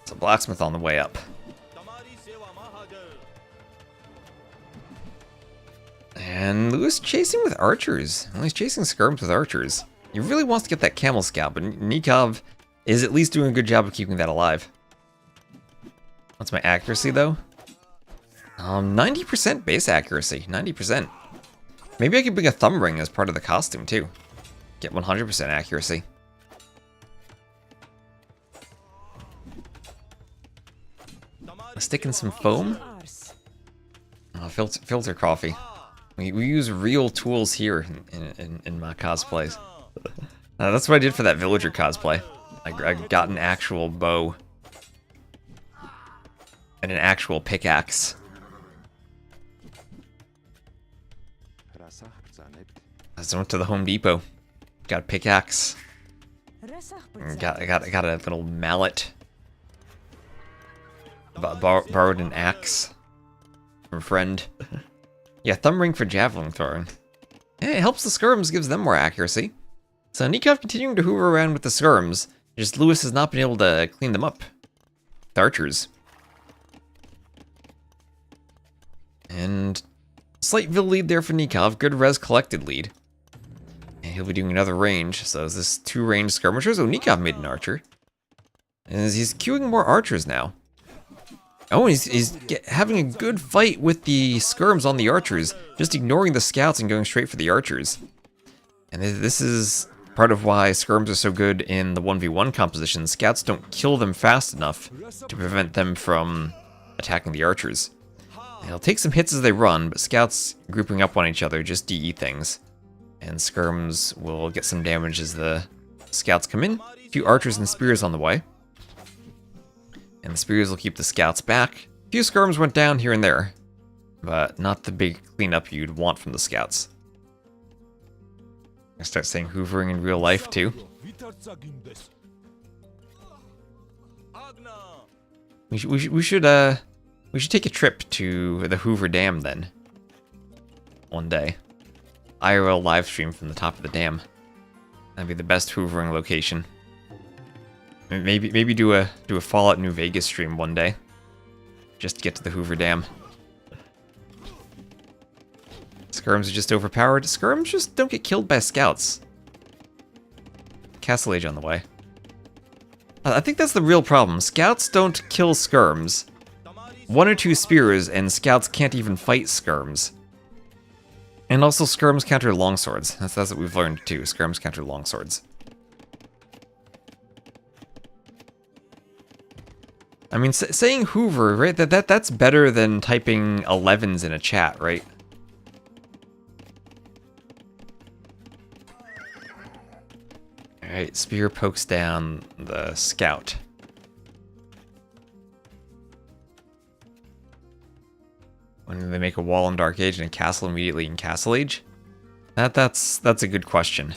So blacksmith on the way up. And Lewis chasing with archers. Well, he's chasing skirms with archers. He really wants to get that camel scout, but Nikov is at least doing a good job of keeping that alive. What's my accuracy though? 90% base accuracy. 90%. Maybe I could bring a thumb ring as part of the costume too. Get 100% accuracy. Stick in some foam. Filter coffee. We use real tools here in my cosplays. That's what I did for that villager cosplay. I got an actual bow. And an actual pickaxe. I went to the Home Depot. Got a pickaxe. I got a little mallet. Borrowed an axe from a friend. Yeah, thumb ring for javelin throwing. Yeah, it helps the skirms, gives them more accuracy. So Nikov continuing to hoover around with the skirms. Just Lewis has not been able to clean them up. The archers. And slight Vil lead there for Nikov. Good res collected lead. And he'll be doing another range. So is this 2 range skirmishers? Oh, Nikov made an archer. And he's queuing more archers now. Oh, he's having a good fight with the skirms on the archers. Just ignoring the scouts and going straight for the archers. And this is part of why skirms are so good in the 1v1 composition. Scouts don't kill them fast enough to prevent them from attacking the archers. They'll take some hits as they run, but scouts grouping up on each other just DE things. And skirms will get some damage as the scouts come in. A few archers and spears on the way. And the spears will keep the scouts back. A few skirms went down here and there, but not the big cleanup you'd want from the scouts. I start saying hoovering in real life too. We should take a trip to the Hoover Dam then. One day. IRL live stream from the top of the dam. That'd be the best hoovering location. Maybe do a Fallout New Vegas stream one day. Just to get to the Hoover Dam. Skirms are just overpowered. Skirms just don't get killed by scouts. Castle Age on the way. I think that's the real problem. Scouts don't kill skirms. 1 or 2 spears and scouts can't even fight skirms. And also skirms counter longswords. That's what we've learned too. Skirms counter longswords. I mean, saying Hoover, right? That's better than typing 11s in a chat, right? Alright, spear pokes down the scout. When they make a wall in Dark Age and a castle immediately in Castle Age? That's a good question.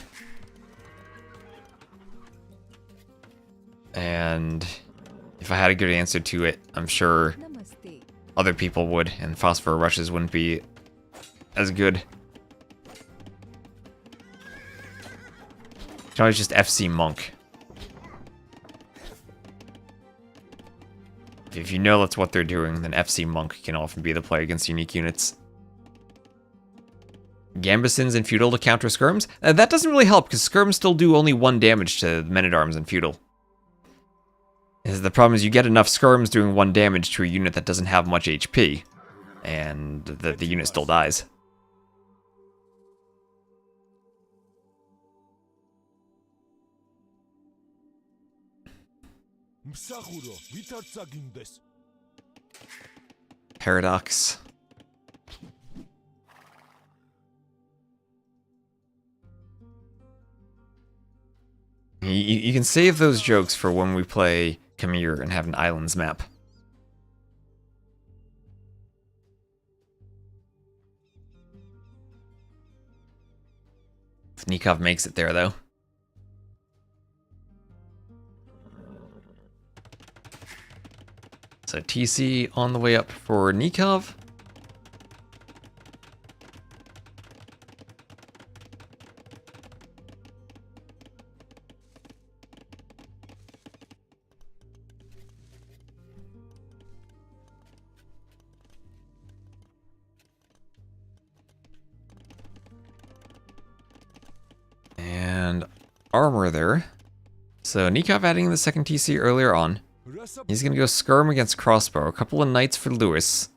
And if I had a good answer to it, I'm sure other people would, and Phosphor Rushes wouldn't be as good. You can always just FC Monk. If you know that's what they're doing, then FC Monk can often be the play against unique units. Gambesons and Feudal to counter skirms? That doesn't really help, because skirms still do only 1 damage to Men-at-Arms and Feudal. The problem is you get enough skirms doing 1 damage to a unit that doesn't have much HP, and the unit still dies. Paradox. You can save those jokes for when we play Khmer and have an islands map. If Nikov makes it there, though. So TC on the way up for Nikov. And armor there. So Nikov adding the second TC earlier on. He's gonna go skirm against crossbow. A couple of knights for Lewis.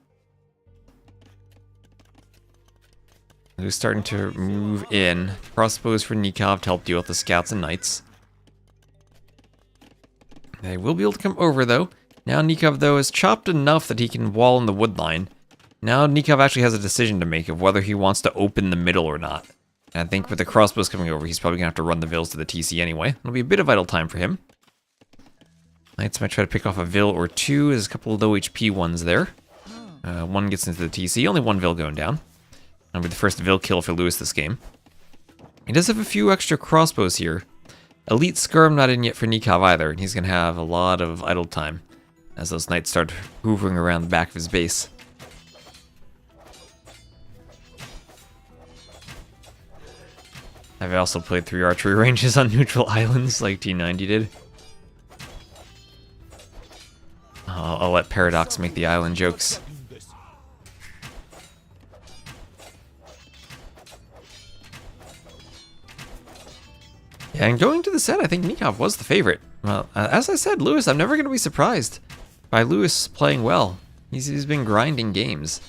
Who's starting to move in. Crossbows for Nikov to help deal with the scouts and knights. They will be able to come over though. Now Nikov, though, is chopped enough that he can wall in the wood line. Now Nikov actually has a decision to make of whether he wants to open the middle or not. And I think with the crossbows coming over, he's probably going to have to run the vills to the TC anyway. It'll be a bit of idle time for him. Knights might try to pick off a vill or two. There's a couple of low HP ones there. One gets into the TC, only one vill going down. That'll be the first vill kill for Lewis this game. He does have a few extra crossbows here. Elite Skirm not in yet for Nikov either, and he's going to have a lot of idle time as those knights start hoovering around the back of his base. I've also played 3 archery ranges on neutral islands like T90 did. I'll let Paradox make the island jokes. Yeah, and going to the set, I think Nikov was the favorite. Well, as I said, Lewis, I'm never going to be surprised by Lewis playing well. He's been grinding games.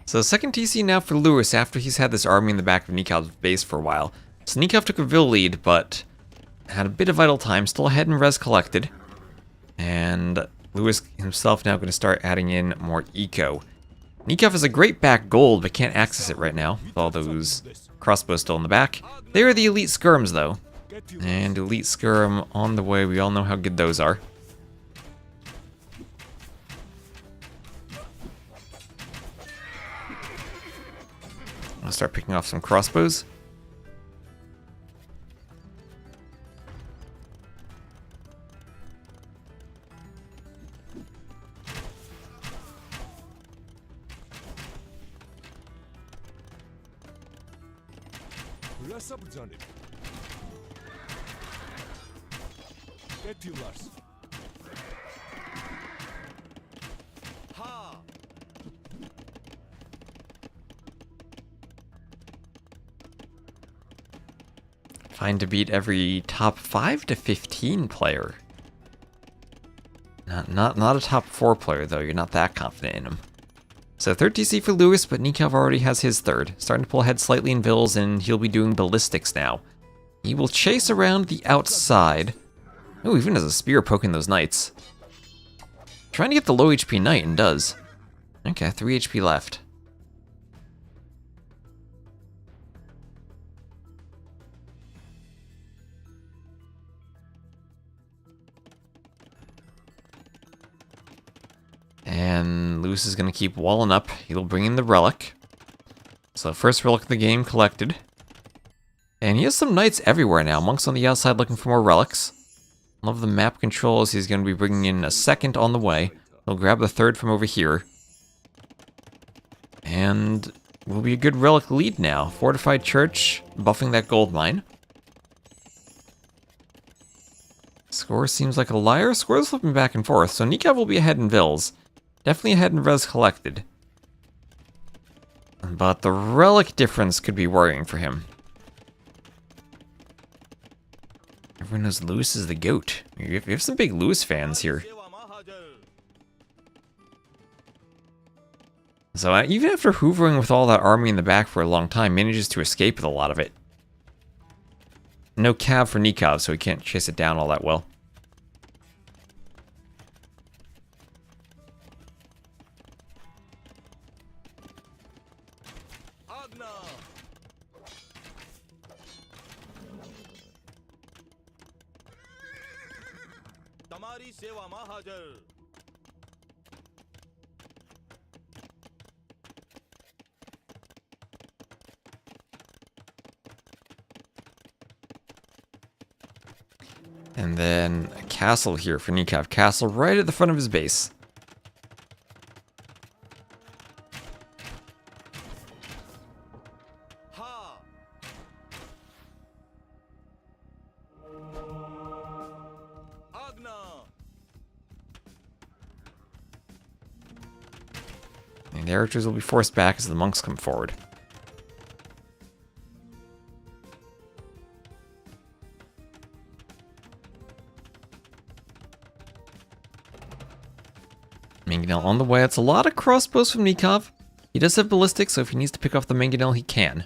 So second TC now for Lewis after he's had this army in the back of Nikov's base for a while. So Nikov took a vill lead, but had a bit of idle time, still ahead in res collected. And Lewis himself now going to start adding in more eco. Nikov has a great back gold, but can't access it right now, with all those crossbows still in the back. They are the elite skirms, though. And elite skirm on the way, we all know how good those are. I'll start picking off some crossbows. Fine to beat every top 5 to 15 player. Not a top 4 player, though. You're not that confident in him. So third TC for Lewis, but Nikov already has his third. Starting to pull ahead slightly in vills, and he'll be doing ballistics now. He will chase around the outside. Oh, even has a spear poking those knights. Trying to get the low HP knight, and does. Okay, 3 HP left. And Lewis is going to keep walling up. He'll bring in the relic. So first relic of the game collected. And he has some knights everywhere now. Monks on the outside looking for more relics. Love the map controls. He's going to be bringing in a second on the way. He'll grab the third from over here. And will be a good relic lead now. Fortified church, buffing that gold mine. Score seems like a liar. Score's flipping back and forth. So Nikov will be ahead in vills. Definitely ahead in res collected. But the relic difference could be worrying for him. Everyone knows Lewis is the GOAT. We have some big Lewis fans here. So even after hoovering with all that army in the back for a long time, manages to escape with a lot of it. No cav for Nikov, so he can't chase it down all that well. And then a castle here for Nikov. Castle right at the front of his base. And the archers will be forced back as the monks come forward. Mangonel on the way. It's a lot of crossbows from Nikov. He does have ballistics, so if he needs to pick off the Mangonel, he can.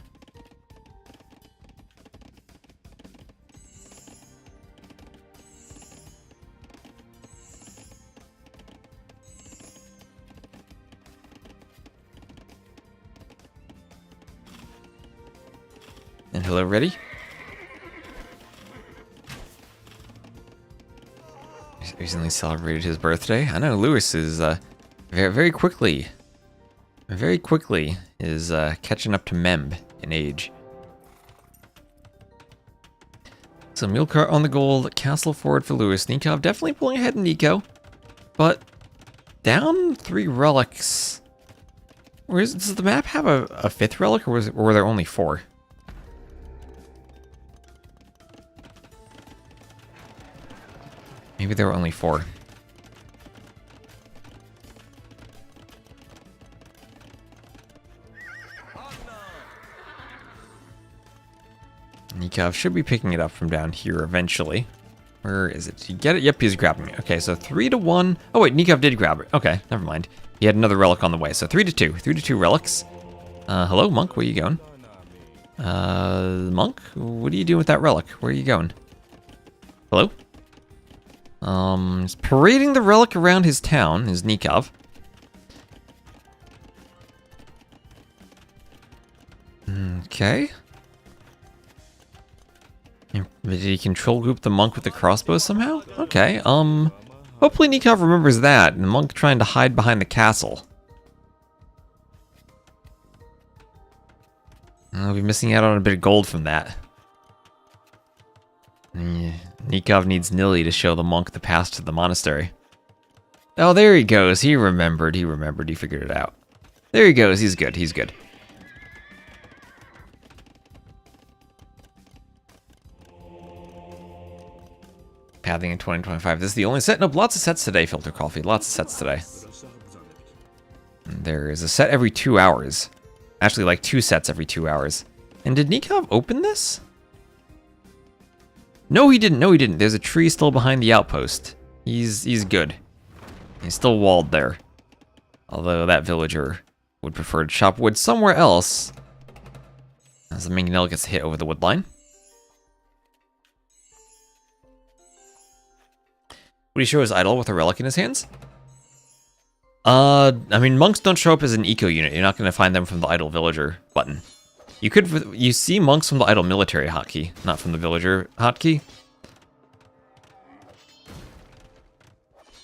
And hello, ready? He's recently celebrated his birthday. I know Lewis is very quickly is catching up to Memb in age. So Milkart on the gold, castle forward for Lewis. Nikov definitely pulling ahead in Nico, but down 3 relics. Does the map have a 5th relic, or were there only 4? Maybe there were only 4. Nikov should be picking it up from down here eventually. Where is it? Did you get it? Yep, he's grabbing it. Okay, so 3 to 1. Oh wait, Nikov did grab it. Okay, never mind. He had another relic on the way. So 3 to 2. 3 to 2 relics. Hello, Monk, where you going? Monk, what are you doing with that relic? Where are you going? Hello? He's parading the relic around his town, his Nikov. Okay. Did he control group the monk with the crossbow somehow? Okay, hopefully Nikov remembers that, and the monk trying to hide behind the castle. I'll be missing out on a bit of gold from that. Nikov needs Nili to show the monk the path to the monastery. Oh, there he goes. He remembered. He figured it out. There he goes. He's good. He's good. Pathing in 2025. This is the only set. Nope, lots of sets today, Filter Coffee. Lots of sets today. And there is a set every 2 hours. Actually, like 2 sets every 2 hours. And did Nikov open this? No, he didn't. No, he didn't. There's a tree still behind the outpost. He's good. He's still walled there. Although that villager would prefer to chop wood somewhere else. As the Mangonel gets hit over the wood line. Would he show his idol with a relic in his hands? I mean, monks don't show up as an eco unit. You're not going to find them from the idle villager button. You see monks from the idle military hotkey, not from the villager hotkey.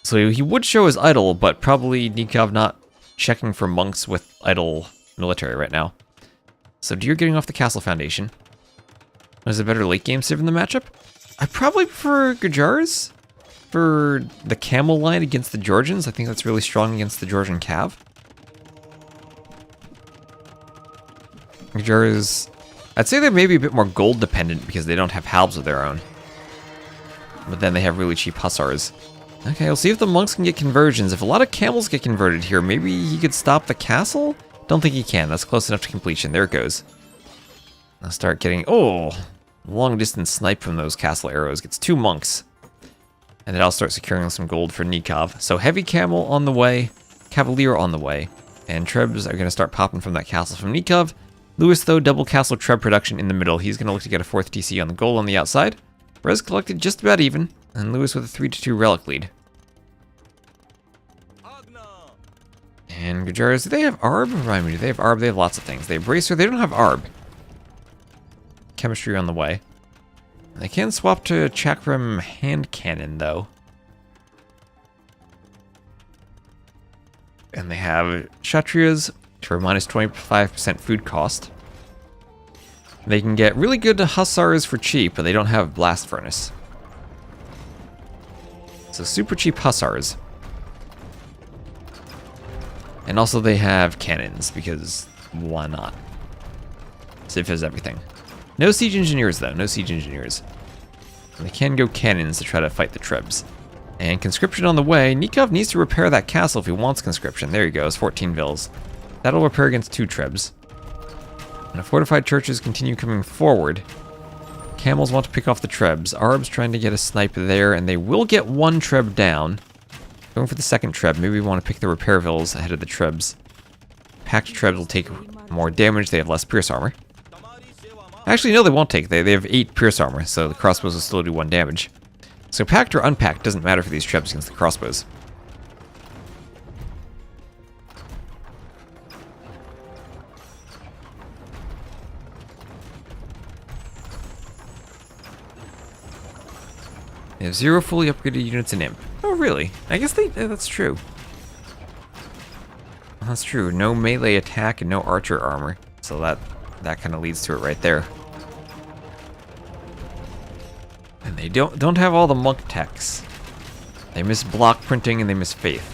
So he would show his idol, but probably Nikov not checking for monks with idle military right now. So Deer getting off the castle foundation. Is a better late game civ in the matchup? I probably prefer Gujarats for the camel line against the Georgians. I think that's really strong against the Georgian cav. Gujarats, I'd say they're maybe a bit more gold dependent because they don't have halbs of their own. But then they have really cheap hussars. Okay, we'll see if the monks can get conversions. If a lot of camels get converted here, maybe he could stop the castle? Don't think he can. That's close enough to completion. There it goes. I'll start getting... Oh! Long distance snipe from those castle arrows. Gets 2 monks. And then I'll start securing some gold for Nikov. So heavy camel on the way. Cavalier on the way. And trebs are going to start popping from that castle from Nikov. Lewis, though, double castle treb production in the middle. He's going to look to get a 4th TC on the goal on the outside. Res collected just about even. And Lewis with a 3 to 2 relic lead. And Gujarats, do they have Arb? Remind me, do they have Arb? They have lots of things. They have Bracer, they don't have Arb. Chemistry on the way. They can swap to Chakram Hand Cannon, though. And they have Kshatriyas for minus 25% food cost. They can get really good Hussars for cheap, but they don't have Blast Furnace. So super cheap Hussars. And also they have cannons, because why not? Civ has everything. No siege engineers, though. No siege engineers. They can go cannons to try to fight the trebs. And conscription on the way. Nikov needs to repair that castle if he wants conscription. There he goes, 14 vills. That'll repair against 2 trebs. And the fortified churches continue coming forward. Camels want to pick off the trebs. Arb's trying to get a snipe there, and they will get 1 treb down. Going for the second Treb. Maybe we want to pick the repair vills ahead of the Trebs. Packed Trebs will take more damage. They have less pierce armor. Actually, no, they won't take. They have 8 pierce armor, so the crossbows will still do 1 damage. So packed or unpacked doesn't matter for these Trebs against the crossbows. They have 0 fully upgraded units in Imp. Oh, really? I guess that's true. That's true. No melee attack and no archer armor. So that kind of leads to it right there. And they don't have all the monk techs. They miss block printing and they miss faith.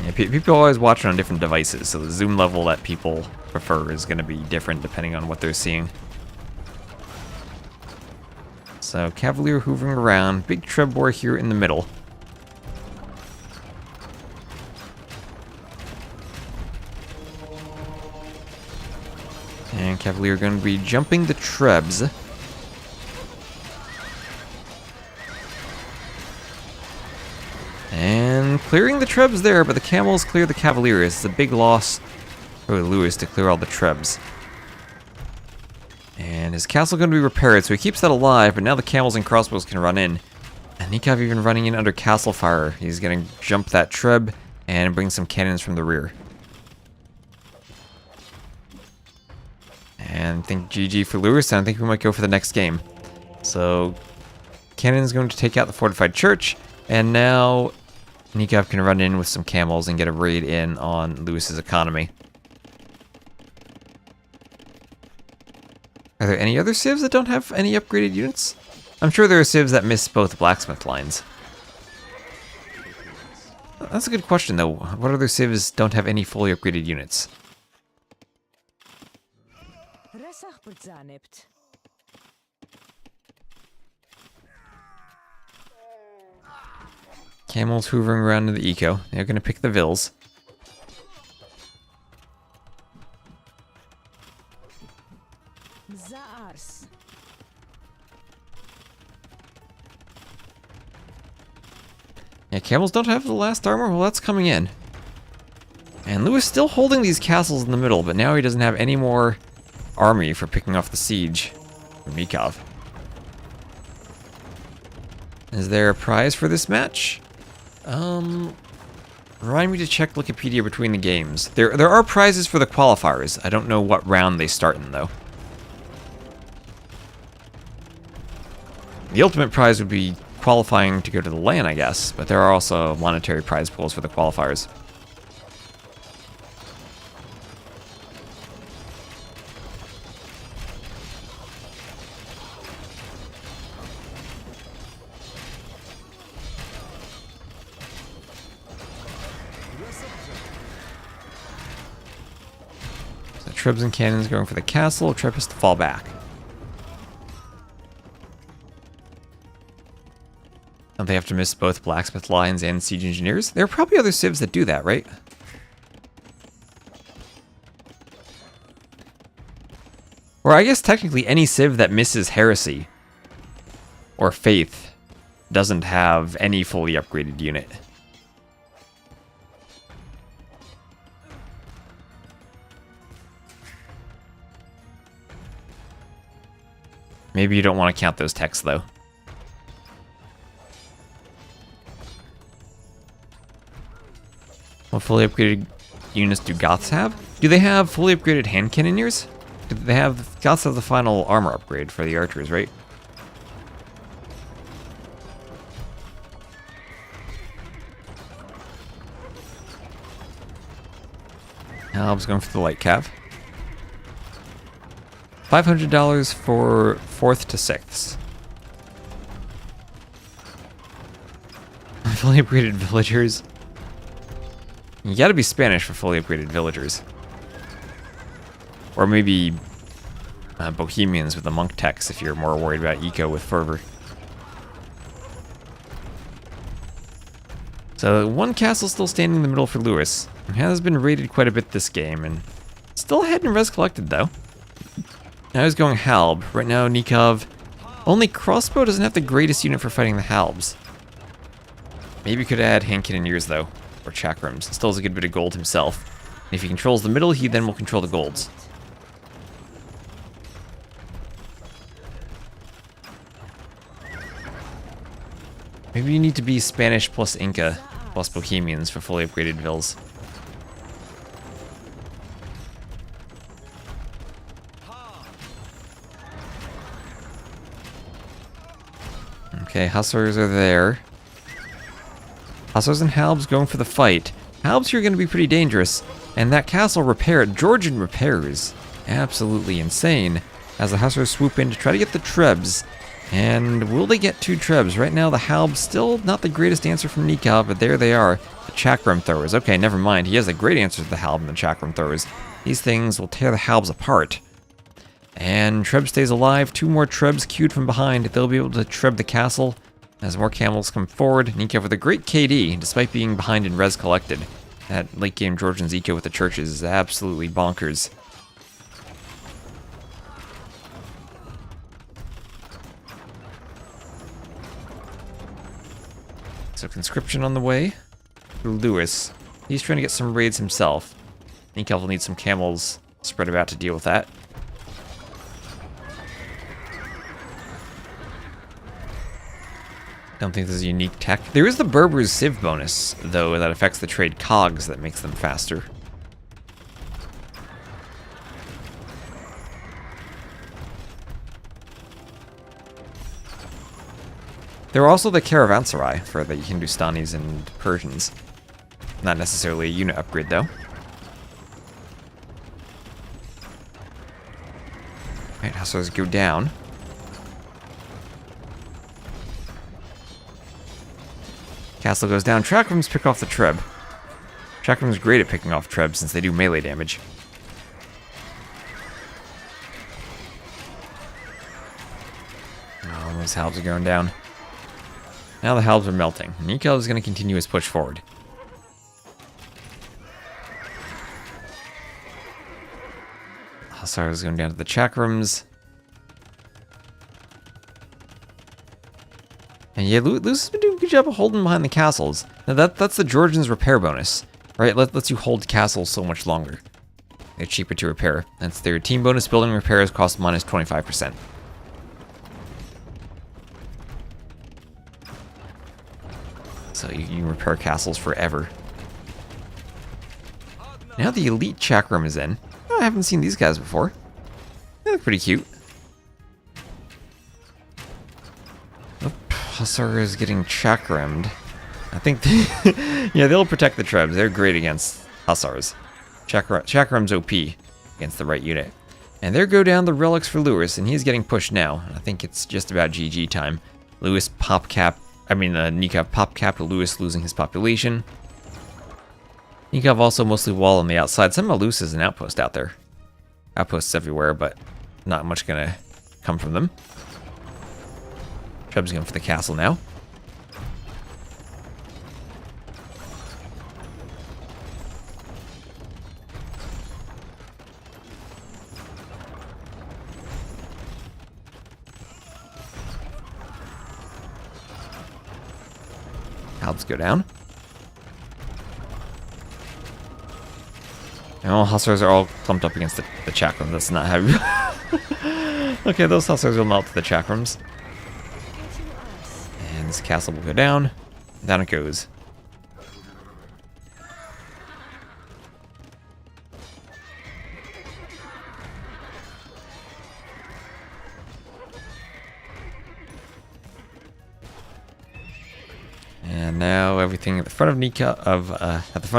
Yeah, people are always watching on different devices, so the zoom level that people prefer is going to be different depending on what they're seeing. So, Cavalier hoovering around, big Trebor here in the middle. And Cavalier going to be jumping the Trebs. And clearing the Trebs there, but the Camels clear the Cavaliers. It's a big loss for Lewis to clear all the Trebs. And his castle going to be repaired, so he keeps that alive, but now the Camels and Crossbows can run in. And Nikov even running in under castle fire. He's going to jump that Treb and bring some cannons from the rear. And I think GG for Lewis, and I think we might go for the next game. So, Cannon's going to take out the fortified church, and now Nikov can run in with some camels and get a raid in on Lewis's economy. Are there any other civs that don't have any upgraded units? I'm sure there are civs that miss both blacksmith lines. That's a good question, though. What other civs don't have any fully upgraded units? Camels hoovering around in the eco. They're going to pick the vills. Yeah, camels don't have the last armor. Well, that's coming in. And Lewis still holding these castles in the middle, but now he doesn't have any more army for picking off the siege from Nikov. Is there a prize for this match? Remind me to check Wikipedia between the games. There are prizes for the qualifiers. I don't know what round they start in, though. The ultimate prize would be qualifying to go to the LAN, I guess, but there are also monetary prize pools for the qualifiers. So Trebs and cannons going for the castle. Treb has to fall back. Don't they have to miss both blacksmith lines and siege engineers? There are probably other civs that do that, right? Or I guess technically any civ that misses heresy or faith doesn't have any fully upgraded unit. Maybe you don't want to count those techs, though. What fully upgraded units do Goths have? Do they have fully upgraded hand cannoneers? Do they have... Goths have the final armor upgrade for the archers, right? Alb's going for the light cav. $500 for 4th to 6th. Fully upgraded villagers. You gotta be Spanish for fully upgraded villagers. Or maybe Bohemians with the monk techs if you're more worried about eco with fervor. So one castle still standing in the middle for Lewis. It has been raided quite a bit this game, and still ahead in res collected though. Now he's going Halb. Right now Nikov, only crossbow doesn't have the greatest unit for fighting the Halbs. Maybe could add hand cannoneers though, or chakrams. Still has a good bit of gold himself. And if he controls the middle, he then will control the golds. Maybe you need to be Spanish plus Inca plus Bohemians for fully upgraded vills. Okay, Hussars are there. Hussars and Halbs going for the fight. Halbs here are going to be pretty dangerous. And that castle repair, Georgian repairs, absolutely insane. As the Hussars swoop in to try to get the Trebs. And will they get 2 Trebs? Right now the Halbs still not the greatest answer from Nikov, but there they are. The Chakram throwers. Okay, never mind. He has a great answer to the Halb and the Chakram throwers. These things will tear the Halbs apart. And Treb stays alive. 2 more Trebs queued from behind. They'll be able to Treb the castle as more camels come forward. Nikov with a great KD, despite being behind in res collected. That late game Georgians eco with the churches is absolutely bonkers. So conscription on the way. Lewis. He's trying to get some raids himself. Nikov will need some camels spread about to deal with that. Don't think there's a unique tech. There is the Berber's Civ bonus, though, that affects the trade cogs that makes them faster. There are also the Caravanserai for the Hindustanis and Persians. Not necessarily a unit upgrade, though. Alright, Hussars go down. Castle goes down. Chakrams pick off the Treb. Chakram's great at picking off Treb since they do melee damage. Oh, those Halbs are going down. Now the Halbs are melting. Nikov is going to continue his push forward. Hussars going down to the Chakrams. And yeah, Lewis has been doing a good job of holding behind the castles. Now that's the Georgians repair bonus, right? Lets you hold castles so much longer. They're cheaper to repair. That's their team bonus. Building repairs cost minus 25%. So you can repair castles forever. Now the elite Chakram is in. Oh, I haven't seen these guys before. They look pretty cute. Hussar is getting chakrammed. I think yeah, they'll protect the Trebs. They're great against Hussars. Chakram's OP against the right unit. And there go down the relics for Lewis, and he's getting pushed now. I think it's just about GG time. Lewis pop cap. Nikov pop cap to Lewis losing his population. Nikov also mostly wall on the outside. Somehow Lewis is an outpost out there. Outposts everywhere, but not much gonna come from them. Treb's going for the castle now. Halbs go down. And all Hussars are all clumped up against the Chakrams. That's not how you... Okay, those Hussars will melt to the Chakrams. And this castle will go down. Down it goes. And now everything at the front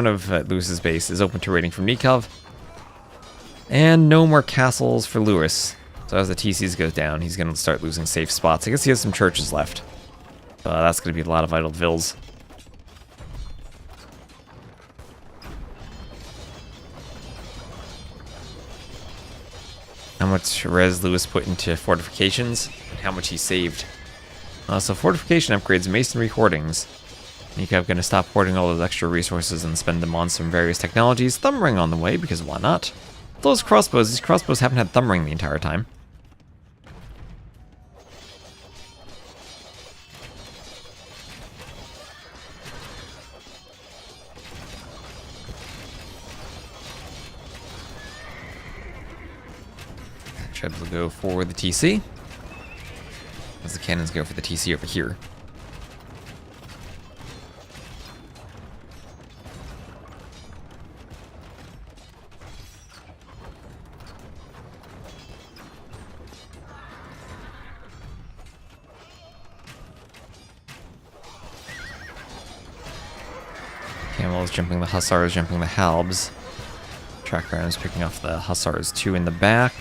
of Lewis's base is open to raiding from Nikov. And no more castles for Lewis. So as the TCs goes down, he's going to start losing safe spots. I guess he has some churches left. That's going to be a lot of idle vills. how much res Lewis put into fortifications, and how much he saved. So fortification upgrades, masonry hoardings. Nikov gonna stop hoarding all those extra resources and spend them on some various technologies. Thumb ring on the way, because why not? Those crossbows, these crossbows haven't had thumb ring the entire time. Trebs will go for the TC, as the cannons go for the TC over here. Camels jumping the Hussars, jumping the Halbs. Track rounds picking off the Hussars, 2 in the back.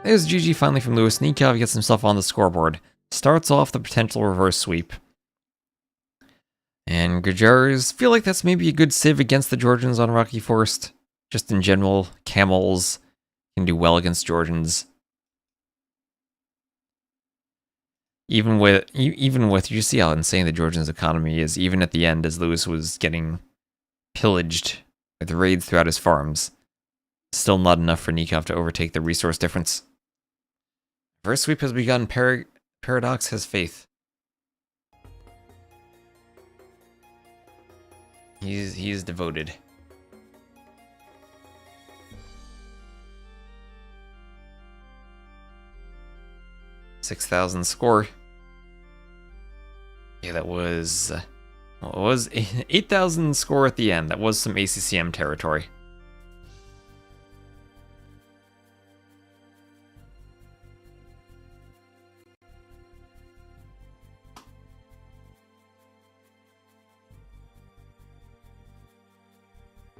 There's GG finally from Lewis. Nikov gets himself on the scoreboard. Starts off the potential reverse sweep. And Gujars feel like that's maybe a good civ against the Georgians on Rocky Forest. Just in general, camels can do well against Georgians. Even with you see how insane the Georgians' economy is, even at the end as Lewis was getting pillaged with raids throughout his farms. Still not enough for Nikov to overtake the resource difference. First sweep has begun. Paradox has faith. He's devoted. $6,000 score. Yeah, that was well, it was 8,000 score at the end. That was some ACCM territory.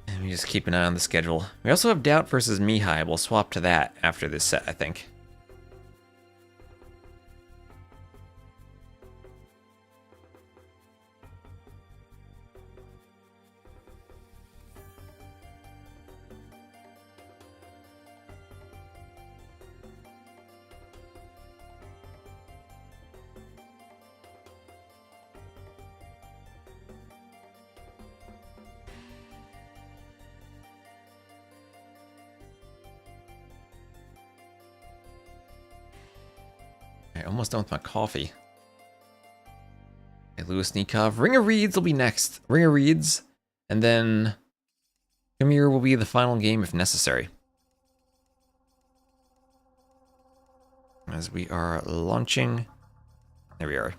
And we just keep an eye on the schedule. We also have Doubt versus Mihai. We'll swap to that after this set, I think. Almost done with my coffee. Okay, Lewis Nikov. Ring of Reeds will be next. Ring of Reeds. And then Khmer will be the final game if necessary. As we are launching. There we are.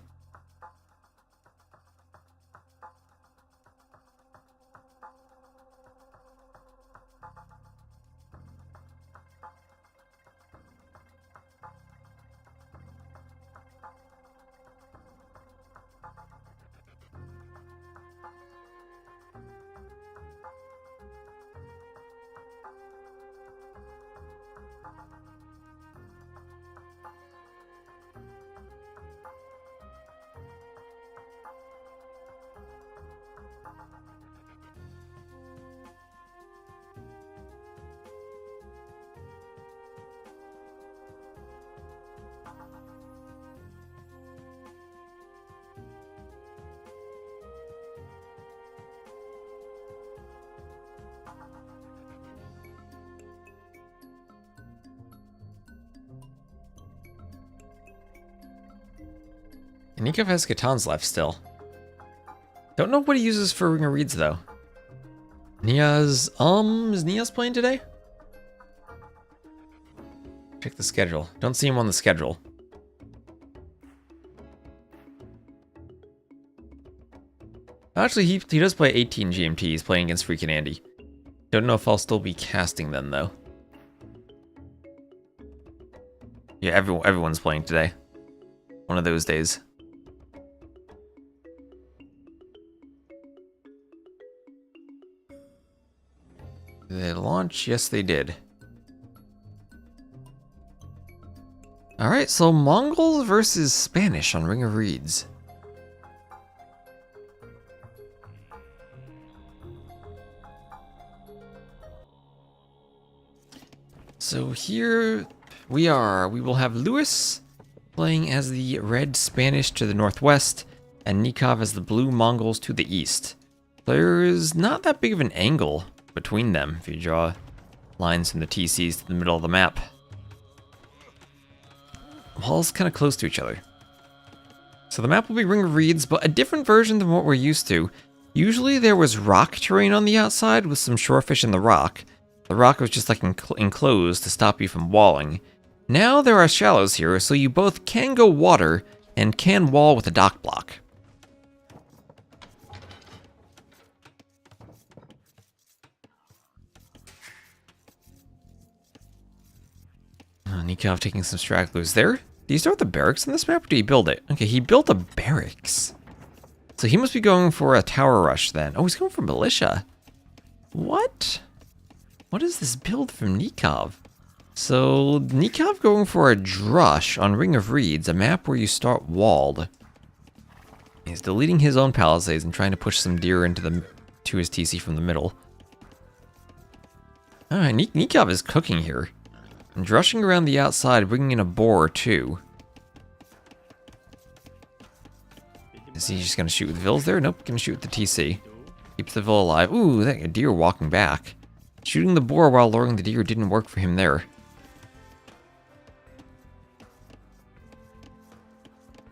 Nikov has Khitans left still. Don't know what he uses for Ring of Reeds though. Niaz, is Niaz playing today? Check the schedule. Don't see him on the schedule. Actually, he does play 18 GMT. He's playing against freaking Andy. Don't know if I'll still be casting then though. Yeah, everyone's playing today. One of those days. Did they launch? Yes, they did. Alright, so Mongols versus Spanish on Ring of Reeds. So here we are. We will have Lewis playing as the red Spanish to the northwest, and Nikov as the blue Mongols to the east. There's not that big of an angle between them if you draw lines from the TCs to the middle of the map. All kind of close to each other. So the map will be Ring of Reeds, but a different version than what we're used to. Usually there was rock terrain on the outside with some shorefish in the rock. The rock was just like enclosed to stop you from walling. Now there are shallows here, so you both can go water and can wall with a dock block. Nikov taking some stragglers there. Do you start the barracks in this map, or do you build it? Okay, he built a barracks. So he must be going for a tower rush then. Oh, he's going for militia. What? What is this build from Nikov? So, Nikov going for a drush on Ring of Reeds, a map where you start walled. He's deleting his own palisades and trying to push some deer to his TC from the middle. Alright, Nikov is cooking here. And drushing around the outside, bringing in a boar or two. Is he just going to shoot with Vills there? Nope, going to shoot with the TC. Keeps the Vill alive. Ooh, that a deer walking back. Shooting the boar while luring the deer didn't work for him there.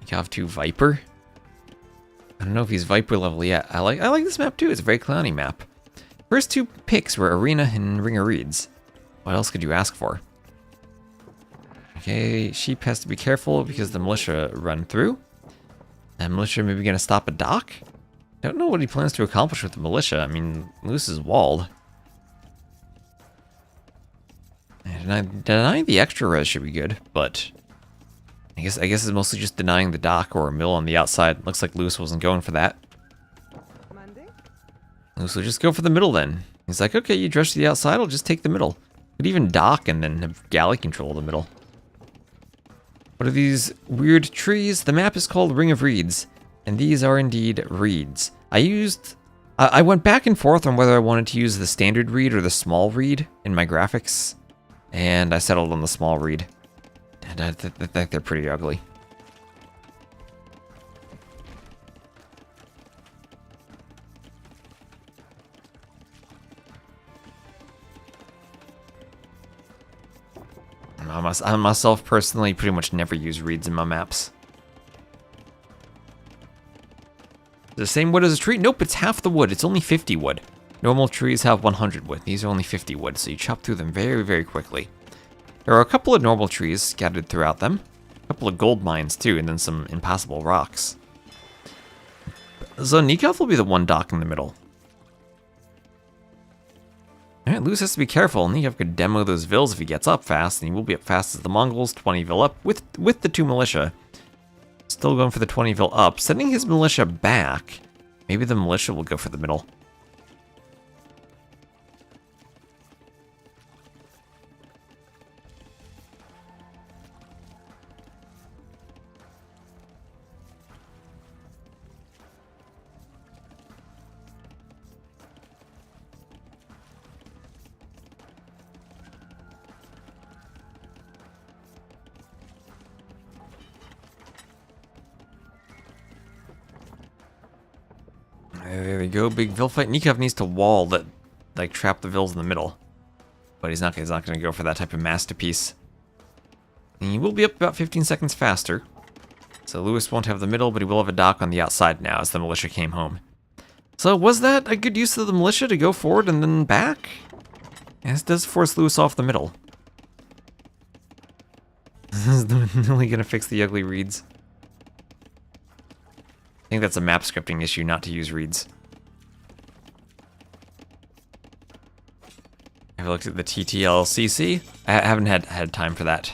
Nikov 2 Viper. I don't know if he's Viper level yet. I like this map too. It's a very clowny map. First two picks were Arena and Ring of Reeds. What else could you ask for? Okay, Sheep has to be careful because the militia run through. And militia maybe going to stop a dock? Don't know what he plans to accomplish with the militia. I mean, Lewis is walled. Denying the extra res should be good, but I guess it's mostly just denying the dock or a mill on the outside. Looks like Lewis wasn't going for that. Lewis will just go for the middle then. He's like, okay, you drush to the outside, I'll just take the middle. Could even dock and then have galley control of the middle. What are these weird trees? The map is called Ring of Reeds, and these are indeed reeds. I went back and forth on whether I wanted to use the standard reed or the small reed in my graphics, and I settled on the small reed. And I think they're pretty ugly. I myself personally pretty much never use reeds in my maps. The same wood as a tree? Nope, it's half the wood. It's only 50 wood. Normal trees have 100 wood. These are only 50 wood, so you chop through them very, very quickly. There are a couple of normal trees scattered throughout them. A couple of gold mines, too, and then some impassable rocks. So Nikov will be the one dock in the middle. Alright, Lewis has to be careful. Nikov could demo those Vills if he gets up fast, and he will be up fast as the Mongols. 20 Vill up with the 2 militia. Still going for the 20 Vill up. Sending his militia back. Maybe the militia will go for the middle. There we go, big Vill fight. Nikov needs to wall that, like, trap the Vills in the middle. But he's not going to go for that type of masterpiece. And he will be up about 15 seconds faster. So Lewis won't have the middle, but he will have a dock on the outside now as the militia came home. So was that a good use of the militia to go forward and then back? And this does force Lewis off the middle. This is really going to fix the ugly reeds. I think that's a map scripting issue not to use reeds. Have I looked at the TTLCC? I haven't had time for that.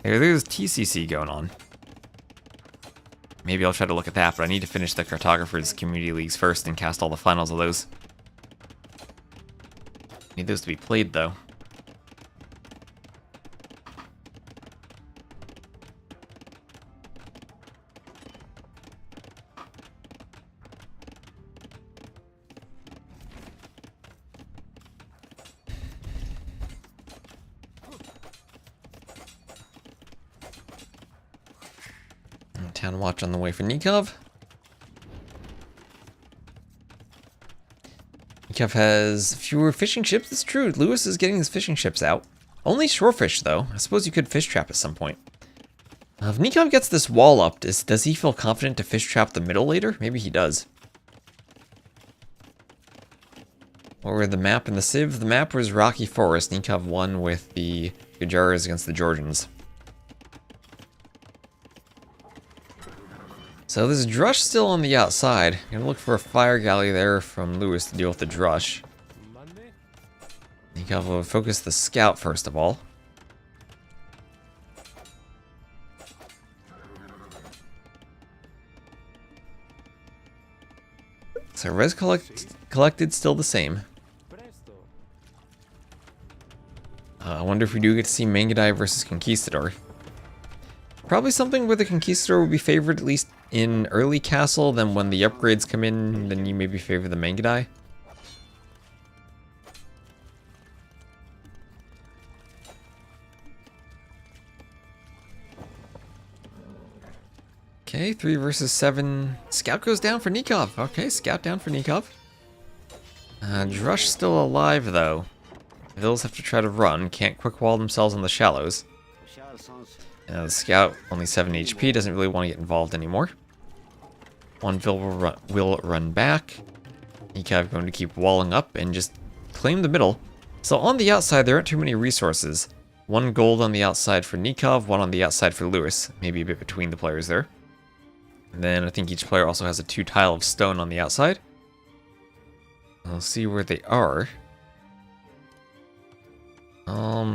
There's TCC going on. Maybe I'll try to look at that, but I need to finish the Cartographers Community Leagues first and cast all the finals of those. Need those to be played, though. Town watch on the way for Nikov. Nikov has fewer fishing ships. That's true. Lewis is getting his fishing ships out. Only shorefish, though. I suppose you could fish trap at some point. If Nikov gets this wall up, does he feel confident to fish trap the middle later? Maybe he does. What were the map and the Civ? The map was Rocky Forest. Nikov won with the Gujarats against the Georgians. So there's a Drush still on the outside. I'm gonna look for a fire galley there from Lewis to deal with the Drush. Nikov will focus the scout first of all. So res collected still the same. I wonder if we do get to see Mangudai versus Conquistador. Probably something where the Conquistador would be favored at least in early castle, then when the upgrades come in, then you maybe favor the Mangudai. Okay, 3 versus 7. Scout goes down for Nikov. Okay, scout down for Nikov. Drush still alive, though. Vills have to try to run. Can't quick wall themselves on the shallows. The scout, only 7 HP, doesn't really want to get involved anymore. One Vill will run back. Nikov going to keep walling up and just claim the middle. So on the outside, there aren't too many resources. 1 gold on the outside for Nikov, 1 on the outside for Lewis. Maybe a bit between the players there. And then I think each player also has a 2 tile of stone on the outside. We'll see where they are.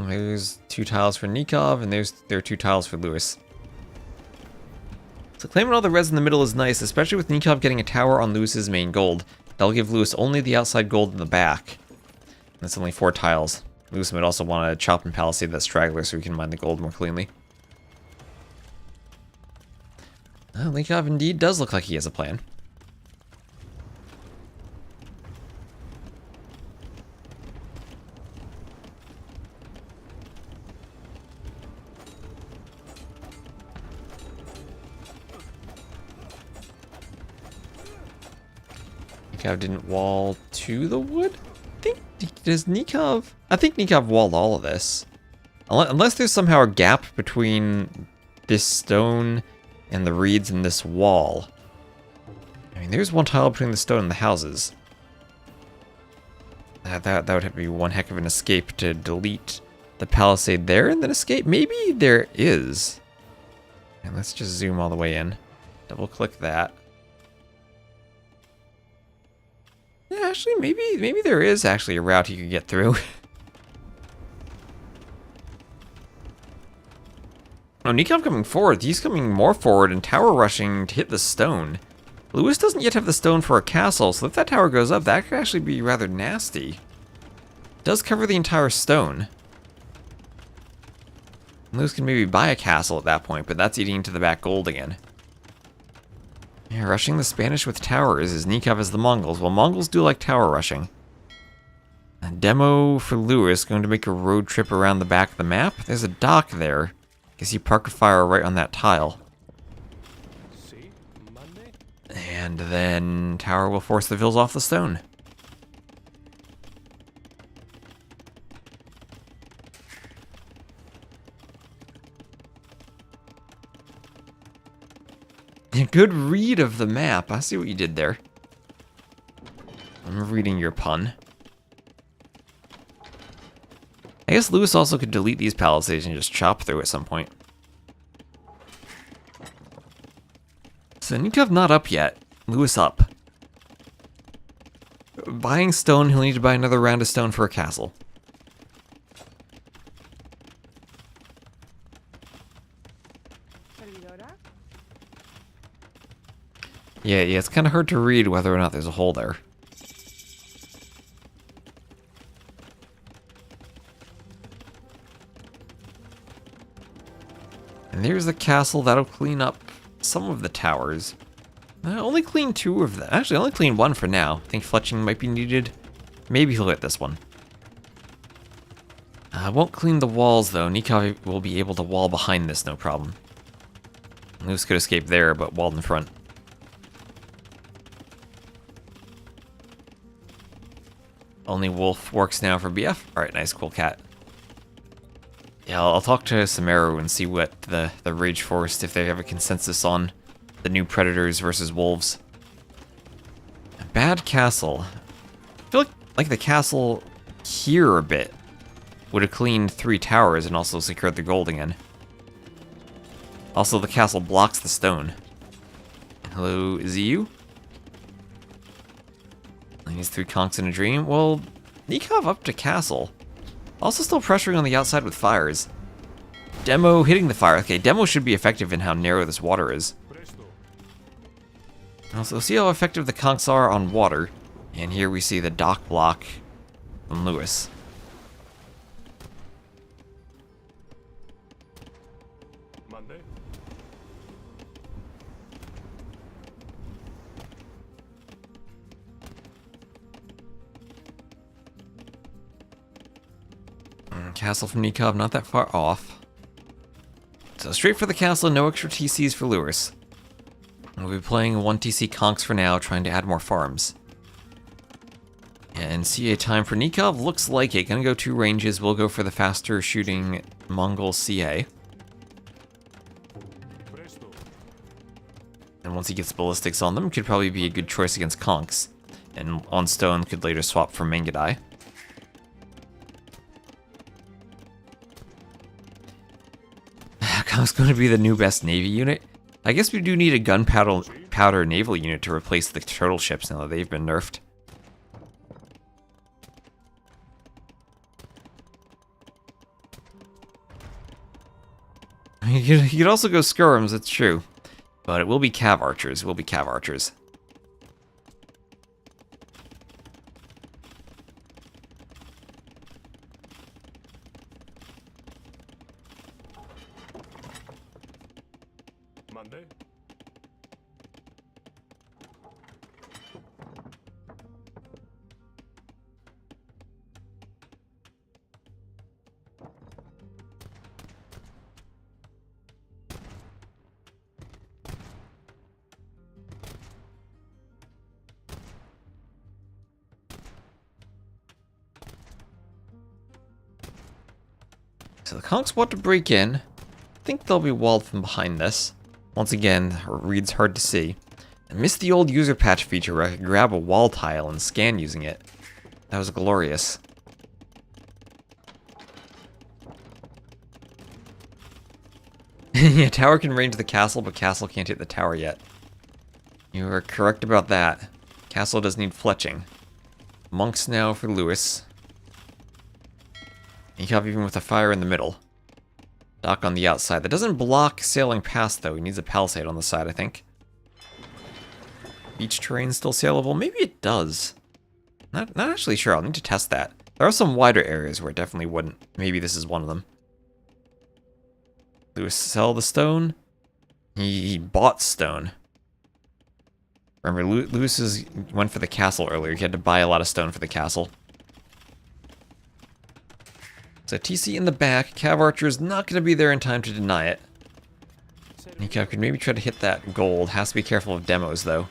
There's 2 tiles for Nikov, and there are 2 tiles for Lewis. So claiming all the res in the middle is nice, especially with Nikov getting a tower on Lewis's main gold. That'll give Lewis only the outside gold in the back. That's only 4 tiles. Lewis might also want to chop and palisade that straggler so he can mine the gold more cleanly. Nikov indeed does look like he has a plan. Nikov didn't wall to the wood? Does Nikov... I think Nikov walled all of this. Unless there's somehow a gap between this stone and the reeds in this wall. I mean, there's 1 tile between the stone and the houses. That would have to be one heck of an escape to delete the palisade there and then escape. Maybe there is. And let's just zoom all the way in. Double click that. Yeah, actually, maybe there is actually a route you could get through. Oh, Nikov coming forward. He's coming more forward and tower rushing to hit the stone. Lewis doesn't yet have the stone for a castle, so if that tower goes up, that could actually be rather nasty. It does cover the entire stone. Lewis can maybe buy a castle at that point, but that's eating into the back gold again. Yeah, rushing the Spanish with towers as Nikov as the Mongols. Well, Mongols do like tower rushing. A demo for Lewis, going to make a road trip around the back of the map. There's a dock there. Guess you park a fire right on that tile. And then tower will force the Vills off the stone. Good read of the map. I see what you did there. I'm reading your pun. I guess Lewis also could delete these palisades and just chop through at some point. So Nikov not up yet. Lewis up. Buying stone, he'll need to buy another round of stone for a castle. Yeah, it's kind of hard to read whether or not there's a hole there. And there's the castle. That'll clean up some of the towers. Only clean 2 of them. Actually, only clean 1 for now. I think fletching might be needed. Maybe he'll hit this one. Won't clean the walls, though. Nikov will be able to wall behind this, no problem. Lewis could escape there, but walled in front. Only Wolf works now for BF. Alright, nice, cool cat. Yeah, I'll talk to Sumeru and see what the Rage Forest, if they have a consensus on the new Predators versus Wolves. A bad castle. I feel like the castle here a bit would have cleaned 3 towers and also secured the gold again. Also, the castle blocks the stone. Hello, is it you? He's 3 conks in a dream. Well, Nikov up to castle. Also still pressuring on the outside with fires. Demo hitting the fire. Okay, Demo should be effective in how narrow this water is. Also, see how effective the conks are on water. And here we see the dock block from Lewis. Castle from Nikov, not that far off. So straight for the castle, no extra TCs for Lewis. We'll be playing 1 TC conks for now, trying to add more farms. And CA time for Nikov looks like it. Gonna go 2 ranges. We'll go for the faster shooting Mongol CA. And once he gets ballistics on them, could probably be a good choice against conks. And on stone could later swap for Mangadai. It's going to be the new best Navy unit. I guess we do need a gunpowder naval unit to replace the turtle ships now that they've been nerfed. I mean, you could also go skirms, it's true. But it will be cav archers. It will be cav archers. So the conks want to break in. I think they'll be walled from behind this. Once again, read's hard to see. I missed the old user patch feature where I could grab a wall tile and scan using it. That was glorious. Yeah, tower can range the castle, but castle can't hit the tower yet. You are correct about that. Castle does need fletching. Monks now for Lewis. You have even with a fire in the middle. Dock on the outside. That doesn't block sailing past, though. He needs a palisade on the side, I think. Beach terrain still sailable? Maybe it does. Not actually sure. I'll need to test that. There are some wider areas where it definitely wouldn't. Maybe this is one of them. Lewis sell the stone? He bought stone. Remember, Lewis went for the castle earlier. He had to buy a lot of stone for the castle. So TC in the back. Cav Archer is not going to be there in time to deny it. Nikov could maybe try to hit that gold. Has to be careful of demos, though.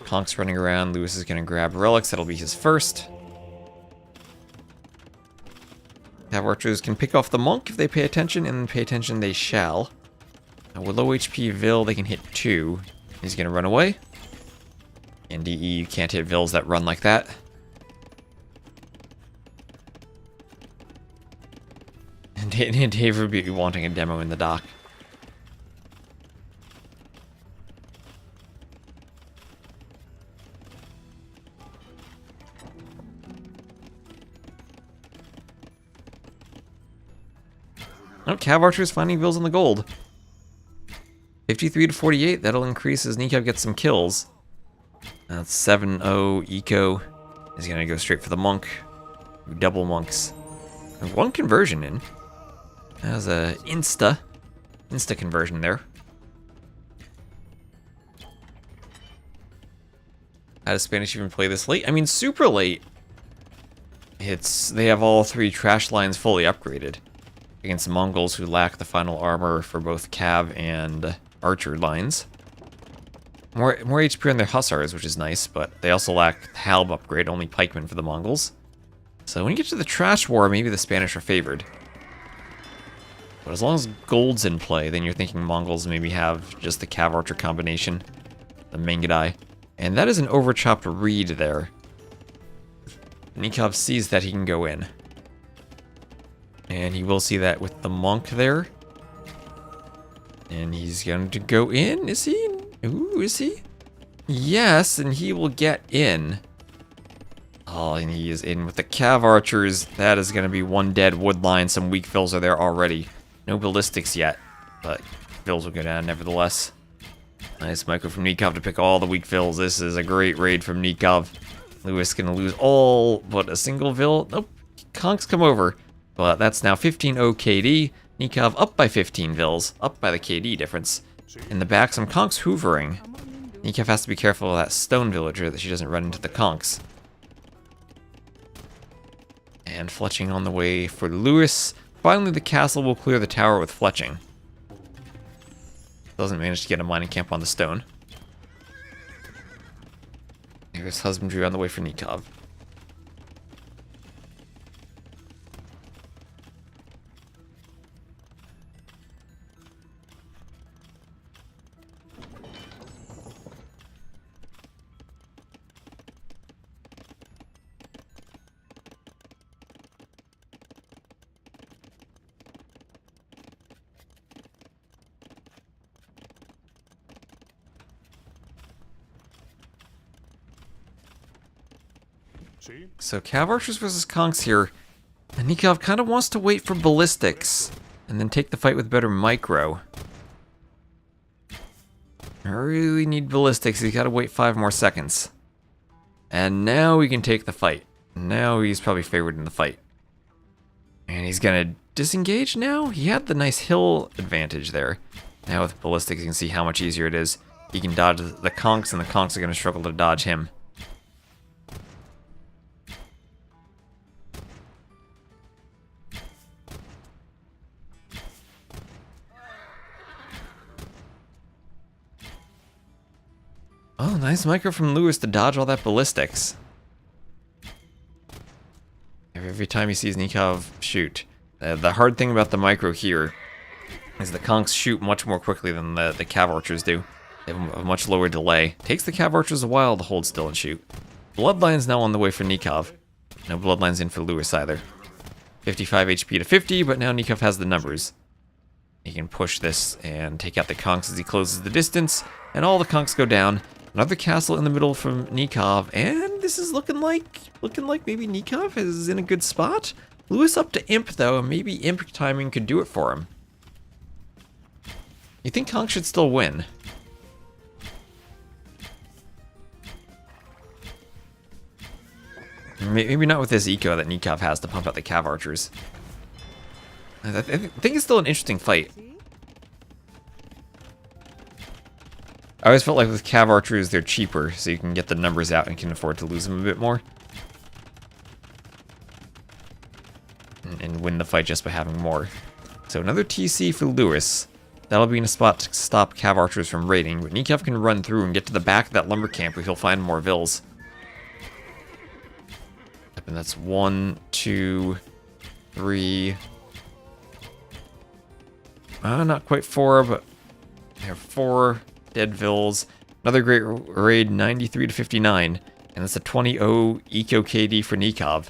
Conk's running around. Lewis is going to grab relics. That'll be his first. Cav Archers can pick off the monk if they pay attention, and pay attention they shall. Now, with low HP Vil, they can hit 2. He's going to run away. And DE, you can't hit Vils that run like that. And Dave would be wanting a demo in the dock. Oh, Cav Archer is finding Vils in the gold. 53 to 48, that'll increase as Nikov gets some kills. That's 7-0 eco. He's gonna go straight for the monk. Double monks. There's 1 conversion in. That was a insta conversion there. How does Spanish even play this late? I mean, super late. They have all 3 trash lines fully upgraded against the Mongols who lack the final armor for both Cav and archer lines. More HP on their hussars, which is nice, but they also lack the halb upgrade, only pikemen for the Mongols. So when you get to the trash war, maybe the Spanish are favored. But as long as gold's in play, then you're thinking Mongols maybe have just the cav archer combination, the Mangudai. And that is an overchopped reed there. Nikov sees that he can go in. And he will see that with the monk there. And he's going to go in, is he? Ooh, is he? Yes, and he will get in. Oh, and he is in with the cav archers. That is going to be one dead wood line. Some weak fills are there already. No ballistics yet, but fills will go down nevertheless. Nice micro from Nikov to pick all the weak fills. This is a great raid from Nikov. Lewis gonna lose all but a single vill. Nope, conks come over. But that's now 15-0 KD. Nikov up by 15 vills, up by the KD difference. In the back, some conks hoovering. Nikov has to be careful of that stone villager that she doesn't run into the conks. And fletching on the way for Lewis. Finally, the castle will clear the tower with fletching. Doesn't manage to get a mining camp on the stone. There's husbandry on the way for Nikov. So cav archers versus conks here. And Nikov kind of wants to wait for ballistics and then take the fight with better micro. I really need ballistics. He's got to wait 5 more seconds. And now we can take the fight. Now he's probably favored in the fight. And he's going to disengage now? He had the nice hill advantage there. Now with ballistics you can see how much easier it is. He can dodge the conks and the conks are going to struggle to dodge him. Oh, nice micro from Lewis to dodge all that ballistics. Every time he sees Nikov shoot. The hard thing about the micro here is the conks shoot much more quickly than the cav archers do. They have a much lower delay. Takes the cav archers a while to hold still and shoot. Bloodline's now on the way for Nikov. No bloodline's in for Lewis either. 55 HP to 50, but now Nikov has the numbers. He can push this and take out the conks as he closes the distance, and all the conks go down. Another castle in the middle from Nikov, and this is looking like maybe Nikov is in a good spot. Lewis up to Imp though, and maybe Imp timing could do it for him. You think Conk should still win? Maybe not with this eco that Nikov has to pump out the cav archers. I think it's still an interesting fight. I always felt like with cav archers, they're cheaper, so you can get the numbers out and can afford to lose them a bit more. And win the fight just by having more. So another TC for Lewis. That'll be in a spot to stop cav archers from raiding, but Nikov can run through and get to the back of that lumber camp where he'll find more vills. And that's 1, 2, 3... not quite 4, but there are 4 dead vills. Another great raid, 93 to 59. And it's a 20-0 eco KD for Nikov.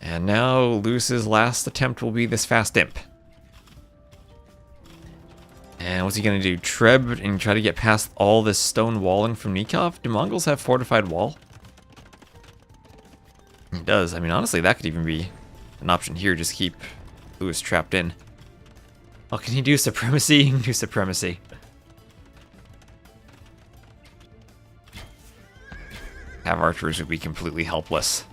And now Lewis's last attempt will be this fast imp. And what's he going to do? Treb and try to get past all this stone walling from Nikov? Do Mongols have fortified wall? It does. I mean, honestly, that could even be an option here. Just keep Lewis trapped in. Oh, can he do supremacy? He can do supremacy. Cav archers would be completely helpless.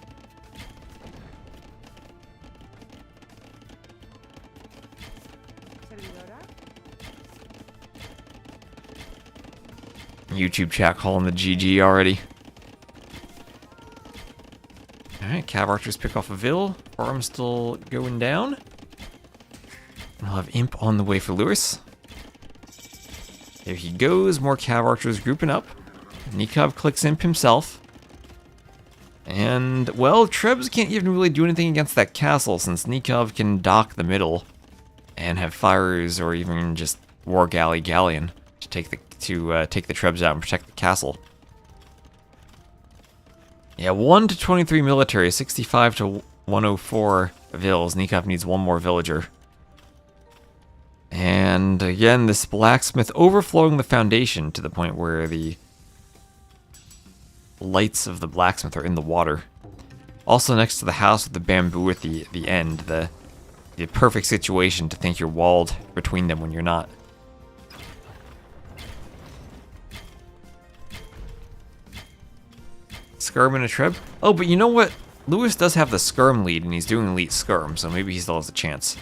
YouTube chat calling the GG already. Alright, cav archers pick off a vill. Forum still going down. We'll have Imp on the way for Lewis. Here he goes, more cav archers grouping up. Nikov clicks imp himself. And, well, Trebs can't even really do anything against that castle since Nikov can dock the middle and have fires or even just war galley galleon to take the Trebs out and protect the castle. Yeah, 1 to 23 military, 65 to 104 vills. Nikov needs one more villager. And again, this blacksmith overflowing the foundation to the point where the lights of the blacksmith are in the water. Also next to the house with the bamboo at the end, the perfect situation to think you're walled between them when you're not. Skirm and a Treb? Oh, but you know what? Lewis does have the Skirm lead, and he's doing elite Skirm, so maybe he still has a chance.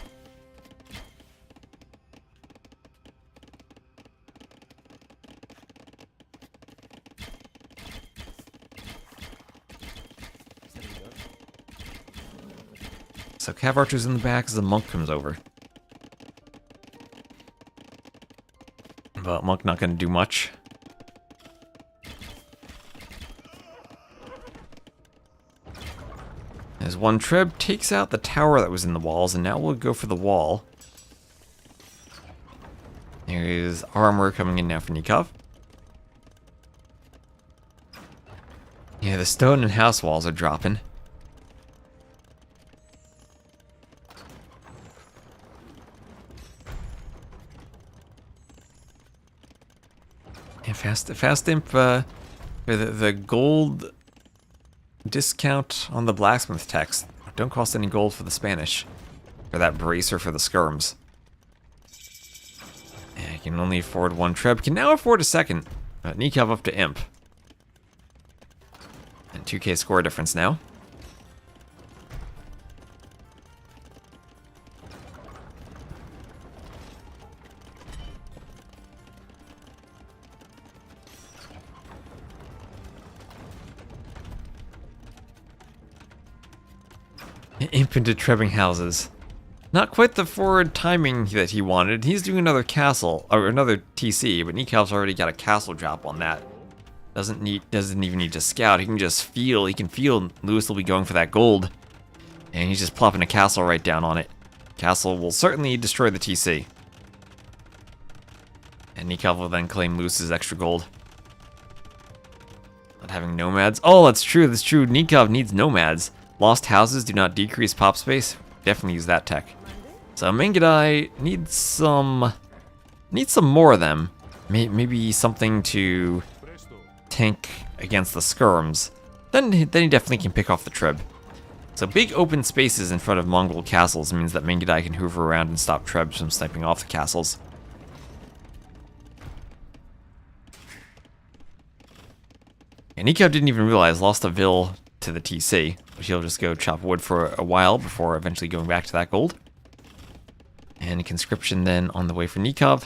So cav archers in the back as the monk comes over. But monk not going to do much. As one Treb takes out the tower that was in the walls, and now we'll go for the wall. There is armor coming in now for Nikov. Yeah, the stone and house walls are dropping. Yeah, fast imp, the gold discount on the blacksmith text. Don't cost any gold for the Spanish. For that bracer for the skirms. Yeah, I can only afford one Treb. Can now afford a second. Nikov up to imp. And 2k score difference now. Imp into Trebbing houses. Not quite the forward timing that he wanted. He's doing another castle, or another TC, but Nikov's already got a castle drop on that. Doesn't even need to scout. He can just feel. He can feel Lewis will be going for that gold, and he's just plopping a castle right down on it. Castle will certainly destroy the TC, and Nikov will then claim Lewis's extra gold. Not having nomads. Oh, that's true. That's true. Nikov needs nomads. Lost houses do not decrease pop space. Definitely use that tech. So Mengadai needs some more of them. Maybe something to tank against the skirms. Then he definitely can pick off the Treb. So big open spaces in front of Mongol castles means that Mengadai can hoover around and stop Trebs from sniping off the castles. And Nikov didn't even realize lost a Vil to the TC, but he'll just go chop wood for a while before eventually going back to that gold. And conscription then on the way for Nikov.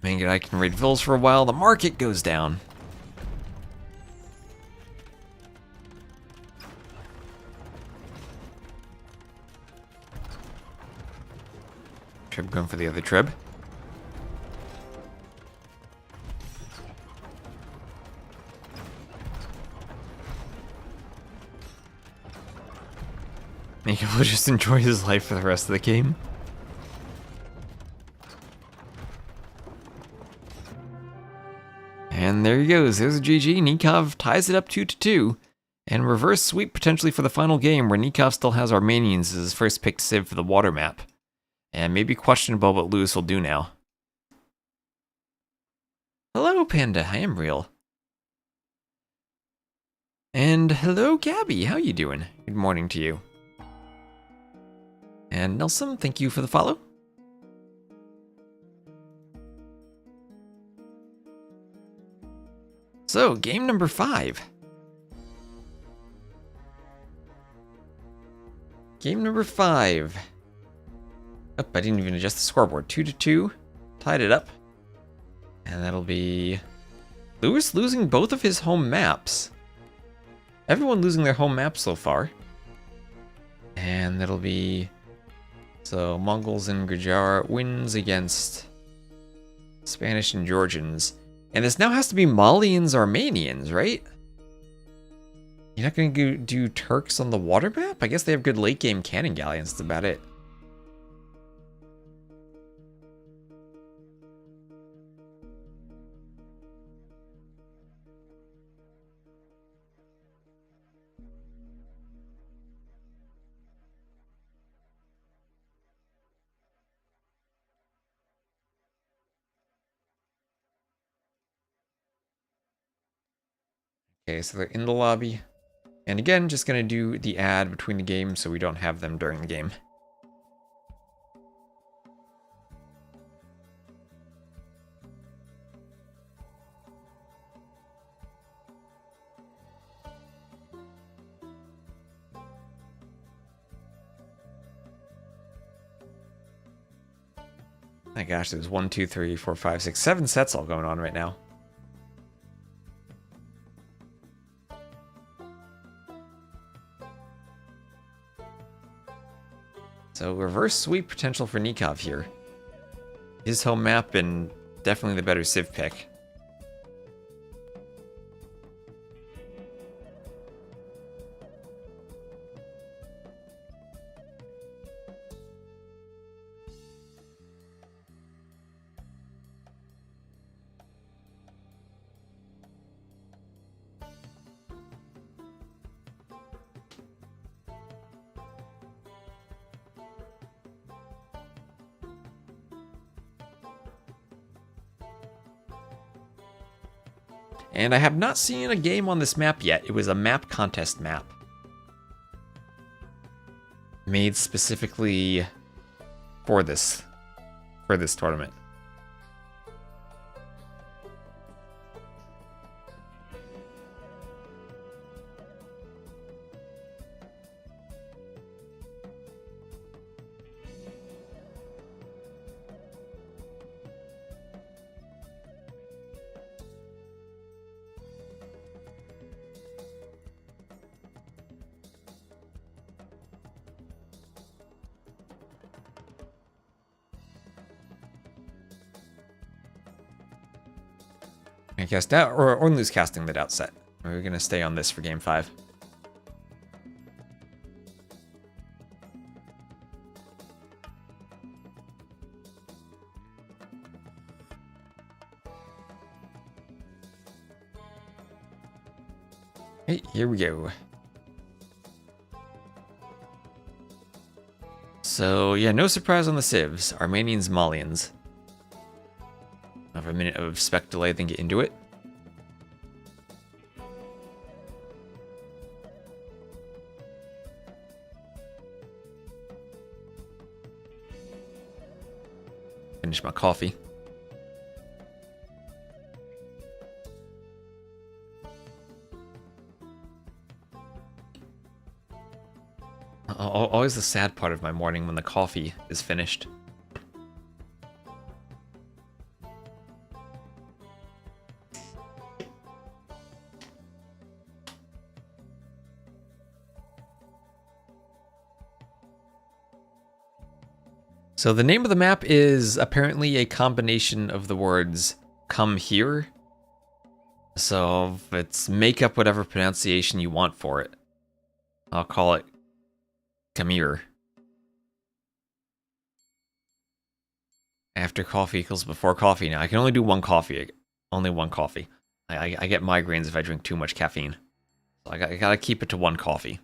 Mengadai can raid vills for a while. The market goes down. Treb going for the other Treb. Nikov will just enjoy his life for the rest of the game. And there he goes. There's a GG. Nikov ties it up 2-2. And reverse sweep potentially for the final game where Nikov still has Armenians as his first pick to save for the water map. And maybe questionable what Lewis will do now. Hello, Panda. I am real. And hello, Gabby. How you doing? Good morning to you. And Nelson, thank you for the follow. So, game number 5. Game number 5. Oh, I didn't even adjust the scoreboard. 2-2. Tied it up. And that'll be Lewis losing both of his home maps. Everyone losing their home maps so far. And that'll be... So, Mongols and Gujarat wins against Spanish and Georgians. And this now has to be Malians, Armenians, right? You're not going to do Turks on the water map? I guess they have good late game cannon galleons, that's about it. Okay, so they're in the lobby. And again, just going to do the ad between the games so we don't have them during the game. My gosh, there's 1, 2, 3, 4, 5, 6, 7 sets all going on right now. So reverse sweep potential for Nikov here. His home map and definitely the better Civ pick. And I have not seen a game on this map yet. It was a map contest map. Made specifically for this tournament. I guess that, or lose casting that outset. We're gonna stay on this for game 5. Hey, here we go. So yeah, no surprise on the civs. Armenians, Malians. Have a minute of spec delay, then get into it. Finish my coffee. Always the sad part of my morning when the coffee is finished. So the name of the map is apparently a combination of the words "come here." So it's make up whatever pronunciation you want for it. I'll call it "come here." After coffee equals before coffee. Now I can only do one coffee. Only one coffee. I get migraines if I drink too much caffeine. So I gotta keep it to one coffee.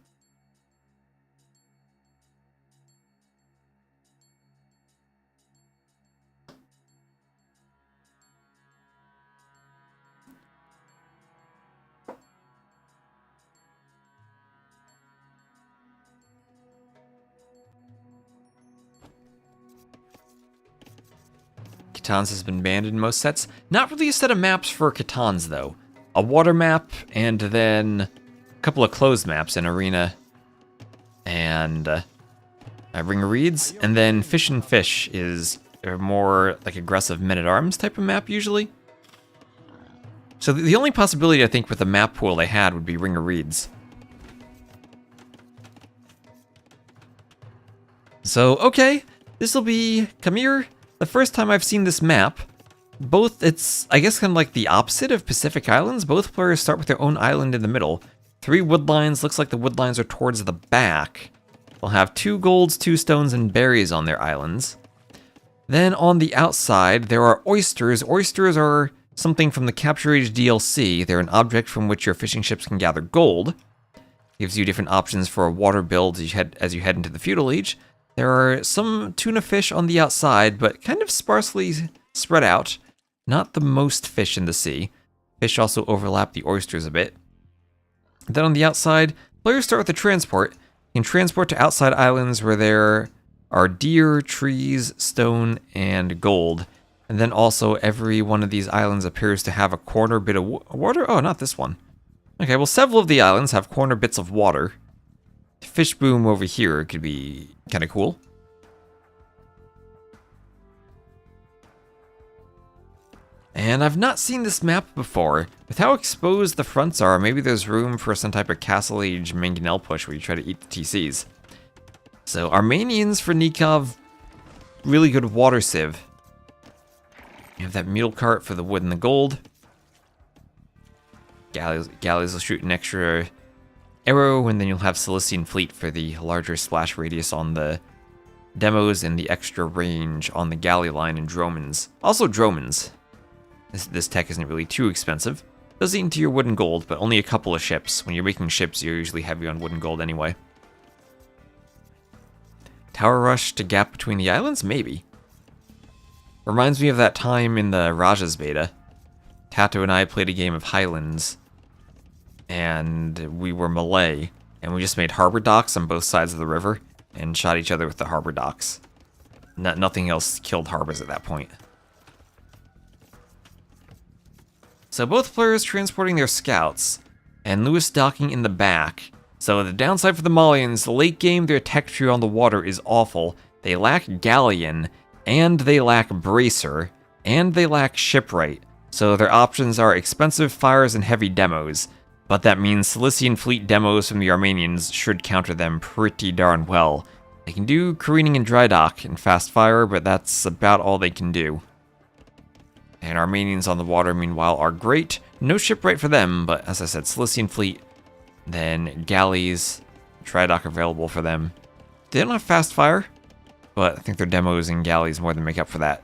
Catans has been banned in most sets. Not really a set of maps for Catans, though. A water map, and then a couple of closed maps in Arena and Ring of Reeds. And then Fish and Fish is a more like aggressive men-at-arms type of map, usually. So the only possibility, I think, with the map pool they had would be Ring of Reeds. So, okay, this will be, come here, the first time I've seen this map. Both, it's, I guess, kind of like the opposite of Pacific Islands. Both players start with their own island in the middle. 3 wood lines, looks like the wood lines are towards the back. They'll have 2 golds, 2 stones, and berries on their islands. Then on the outside, there are oysters. Oysters are something from the Capture Age DLC. They're an object from which your fishing ships can gather gold. Gives you different options for a water build as you head into the Feudal Age. There are some tuna fish on the outside, but kind of sparsely spread out. Not the most fish in the sea. Fish also overlap the oysters a bit. Then on the outside, players start with the transport. You can transport to outside islands where there are deer, trees, stone, and gold. And then also every one of these islands appears to have a corner bit of water. Oh, not this one. Okay, well, several of the islands have corner bits of water. Fish boom over here could be kind of cool. And I've not seen this map before. With how exposed the fronts are, maybe there's room for some type of Castle Age mangonel push where you try to eat the TCs. So, Armenians for Nikov, really good water sieve. You have that mule cart for the wood and the gold. Galleys will shoot an extra arrow, and then you'll have Cilician Fleet for the larger splash radius on the demos and the extra range on the galley line and dromons. Also dromons. This tech isn't really too expensive. Does eat into your wood and gold, but only a couple of ships. When you're making ships, you're usually heavy on wood and gold anyway. Tower rush to gap between the islands? Maybe. Reminds me of that time in the Raja's beta. Tato and I played a game of Highlands, and we were Malay, and we just made harbor docks on both sides of the river, and shot each other with the harbor docks. Nothing else killed harbors at that point. So both players transporting their scouts, and Lewis docking in the back. So the downside for the Malians, the late game, their tech tree on the water is awful. They lack Galleon, and they lack Bracer, and they lack Shipwright. So their options are expensive fires and heavy demos. But that means Cilician Fleet demos from the Armenians should counter them pretty darn well. They can do careening and dry dock and fast fire, but that's about all they can do. And Armenians on the water, meanwhile, are great. No shipwright for them, but as I said, Cilician Fleet, then galleys, dry dock available for them. They don't have fast fire, but I think their demos and galleys more than make up for that.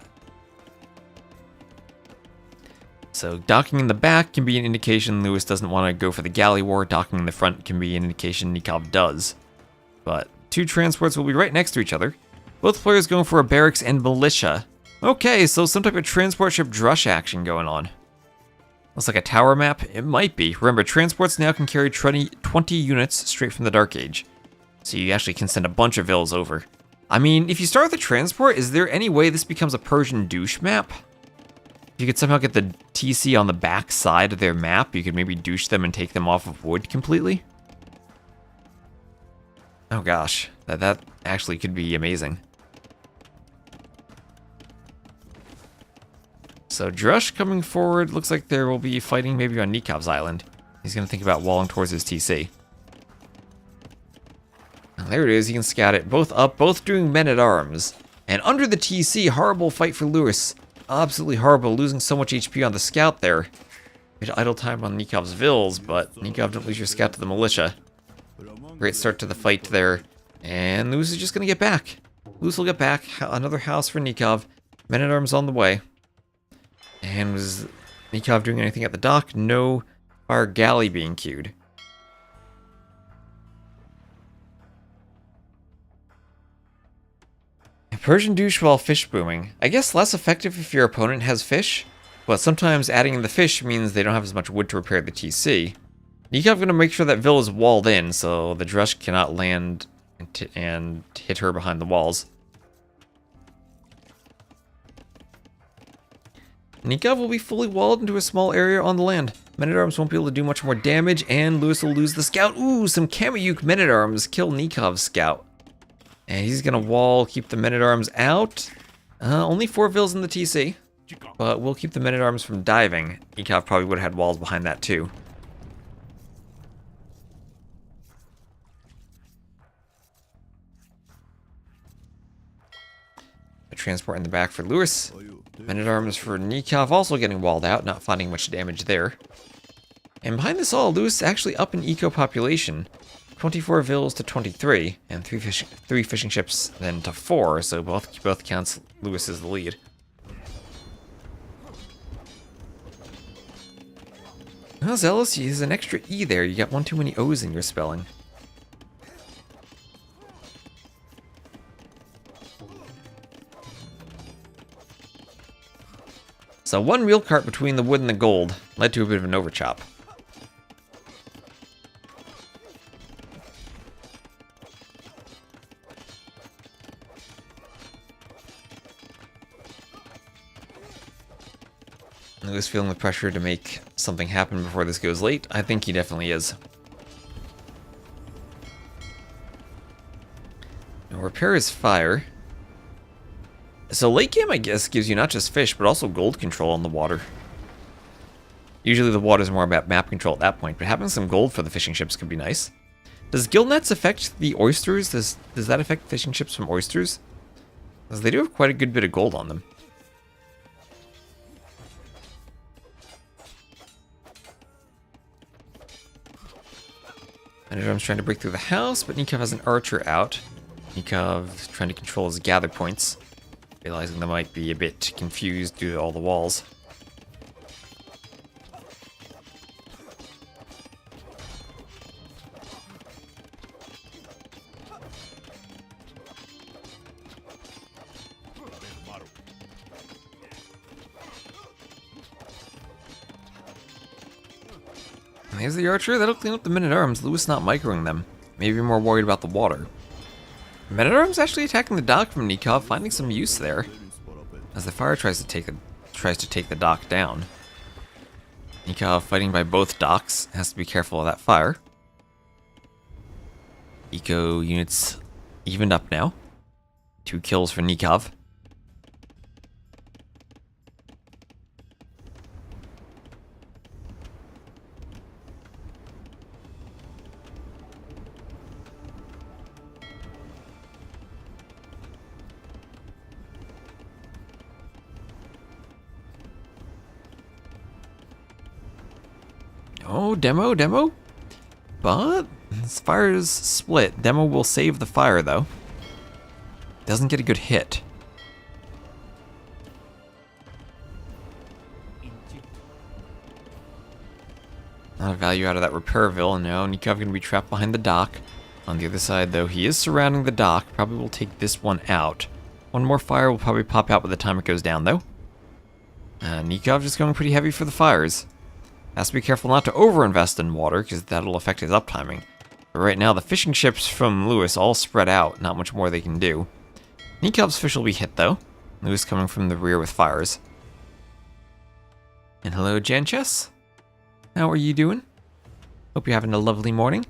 So docking in the back can be an indication Lewis doesn't want to go for the galley war. Docking in the front can be an indication Nikov does. But 2 transports will be right next to each other. Both players going for a barracks and militia. Okay, so some type of transport ship drush action going on. Looks like a tower map. It might be. Remember, transports now can carry 20 units straight from the Dark Age. So you actually can send a bunch of vills over. I mean, if you start with a transport, is there any way this becomes a Persian douche map? If you could somehow get the TC on the back side of their map, you could maybe douche them and take them off of wood completely. Oh gosh, that actually could be amazing. So Drush coming forward, looks like there will be fighting maybe on Nikov's island. He's going to think about walling towards his TC. Oh, there it is, you can scout it. Both up, both doing men-at-arms. And under the TC, horrible fight for Lewis. Absolutely horrible, losing so much HP on the scout there. Bit idle time on Nikov's vills, but Nikov, don't lose your scout to the militia. Great start to the fight there. And Lewis is just going to get back. Lewis will get back. Another house for Nikov. Men-at-arms on the way. And was Nikov doing anything at the dock? No. Fire galley being queued. Persian douche while fish booming. I guess less effective if your opponent has fish, but sometimes adding in the fish means they don't have as much wood to repair the TC. Nikov going to make sure that Vil is walled in, so the Drush cannot land and hit her behind the walls. Nikov will be fully walled into a small area on the land. Men-at-arms won't be able to do much more damage, and Lewis will lose the scout. Ooh, some Kameyuk men-at-arms kill Nikov's scout. And he's going to wall, keep the men-at-arms out. Only 4 Vils in the TC, but we'll keep the men-at-arms from diving. Nikov probably would have had walls behind that too. transport in the back for Lewis. Men-at-arms for Nikov also getting walled out, not finding much damage there. And behind this all, Lewis actually up in eco population. 24 vills to 23, and three fishing ships then to 4, so both counts Lewis as the lead. Well, Zealous, there's an extra E there. You got one too many O's in your spelling. So one real cart between the wood and the gold led to a bit of an overchop. Lewis feeling the pressure to make something happen before this goes late. I think he definitely is. Now repair his fire. So late game, I guess, gives you not just fish, but also gold control on the water. Usually the water is more about map control at that point, but having some gold for the fishing ships could be nice. Does gill nets affect the oysters? Does that affect fishing ships from oysters? Because they do have quite a good bit of gold on them. Men-at-arms trying to break through the house, but Nikov has an archer out. Nikov trying to control his gather points, realizing they might be a bit confused due to all the walls. There's the archer. That'll clean up the men-at-arms. Lewis not microing them. Maybe more worried about the water. Men-at-arms actually attacking the dock from Nikov, finding some use there. As the fire tries to take the dock down. Nikov fighting by both docks. Has to be careful of that fire. Eco units evened up now. 2 kills for Nikov. Oh, demo. But this fire is split. Demo will save the fire, though. Doesn't get a good hit. Not a value out of that repairville, and now Nikov gonna be trapped behind the dock. On the other side, though, he is surrounding the dock. Probably will take this one out. One more fire will probably pop out by the time it goes down, though. Nikov just going pretty heavy for the fires. Has to be careful not to overinvest in water, because that'll affect his uptiming. But right now, the fishing ships from Lewis all spread out. Not much more they can do. Nikov's fish will be hit, though. Lewis coming from the rear with fires. And hello, Janchess. How are you doing? Hope you're having a lovely morning.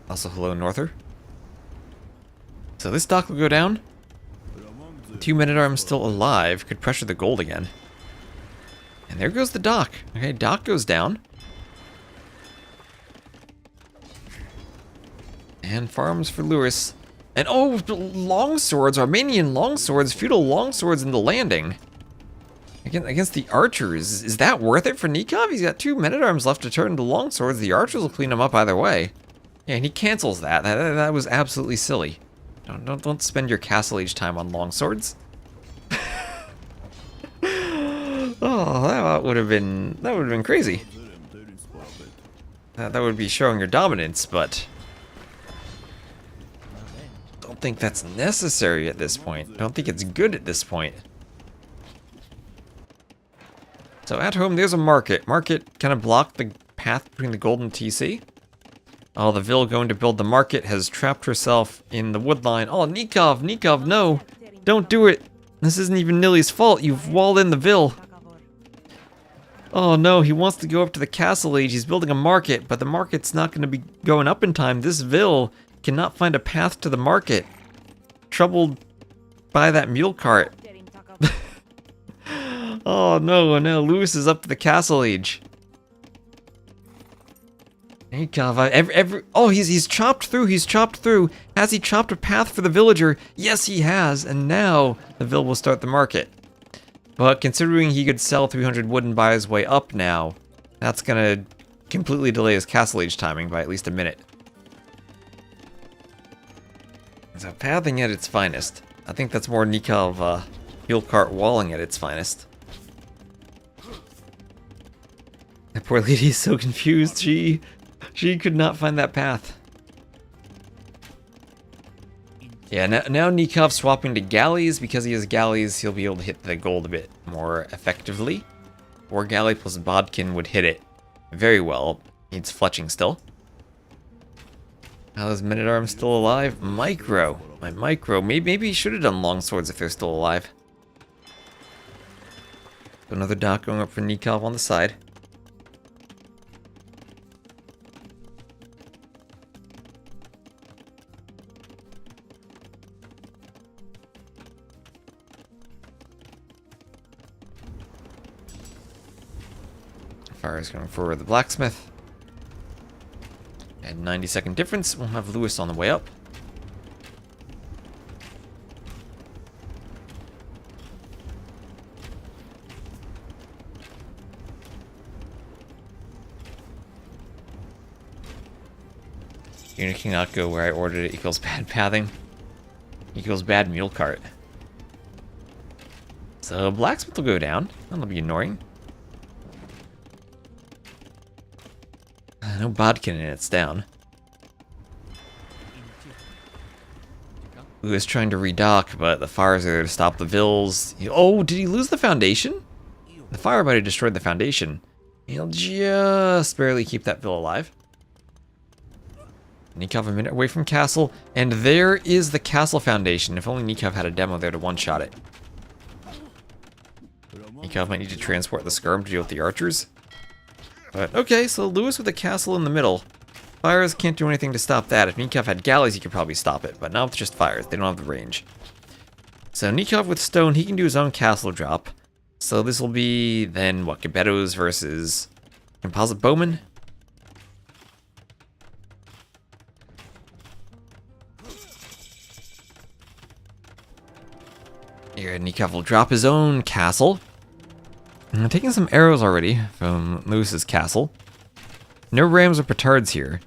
Also, hello, Norther. So this dock will go down. 2 men-at-arms still alive could pressure the gold again. And there goes the dock. Okay, dock goes down. And farms for Lewis. And oh, longswords, Armenian longswords, feudal longswords in the landing. Against the archers. Is that worth it for Nikov? He's got 2 men-at-arms left to turn into longswords. The archers will clean him up either way. Yeah, and he cancels that. That was absolutely silly. Don't spend your Castle Age time on longswords. Oh, that would have been crazy. That would be showing your dominance, but don't think that's necessary at this point. Don't think it's good at this point. So at home, there's a market. Market kind of blocked the path between the gold and TC. Oh, the Vil going to build the market has trapped herself in the wood line. Oh, Nikov, no. Don't do it. This isn't even Nilly's fault. You've walled in the Vil. Oh no, he wants to go up to the Castle Age. He's building a market, but the market's not going to be going up in time. This Vil cannot find a path to the market. Troubled by that mule cart. Oh no, Lewis is up to the Castle Age. Nikov, oh, he's chopped through. He's chopped through. Has he chopped a path for the villager? Yes, he has. And now the vill will start the market. But considering he could sell 300 wood and buy his way up now, that's gonna completely delay his castle age timing by at least a minute. So pathing at its finest. I think that's more Nikov fuel cart walling at its finest. That poor lady is so confused. She could not find that path. Yeah, now Nikov's swapping to galleys. Because he has galleys, he'll be able to hit the gold a bit more effectively. Or galley plus bodkin would hit it very well. Needs fletching still. How is Men-at-Arms still alive? Micro. My micro. Maybe he should have done longswords if they're still alive. Another dock going up for Nikov on the side. Fire is going for the blacksmith. And 90-second difference. We'll have Lewis on the way up. Unit cannot go where I ordered it equals bad pathing. Equals bad mule cart. So blacksmith will go down. That'll be annoying. No bodkin and it's down. Lewis trying to redock, but the fires are there to stop the vills. Oh, did he lose the foundation? The fire might have destroyed the foundation. He'll just barely keep that vill alive. Nikov a minute away from castle, and there is the castle foundation. If only Nikov had a demo there to one-shot it. Nikov might need to transport the skirm to deal with the archers. But okay, so Lewis with the castle in the middle. Fires can't do anything to stop that. If Nikov had galleys, he could probably stop it, but not with just fires. They don't have the range. So Nikov with stone, he can do his own castle drop. So this will be then what? Gebettos versus composite bowmen. Here, Nikov will drop his own castle. I'm taking some arrows already from Lewis's castle. No rams or petards here.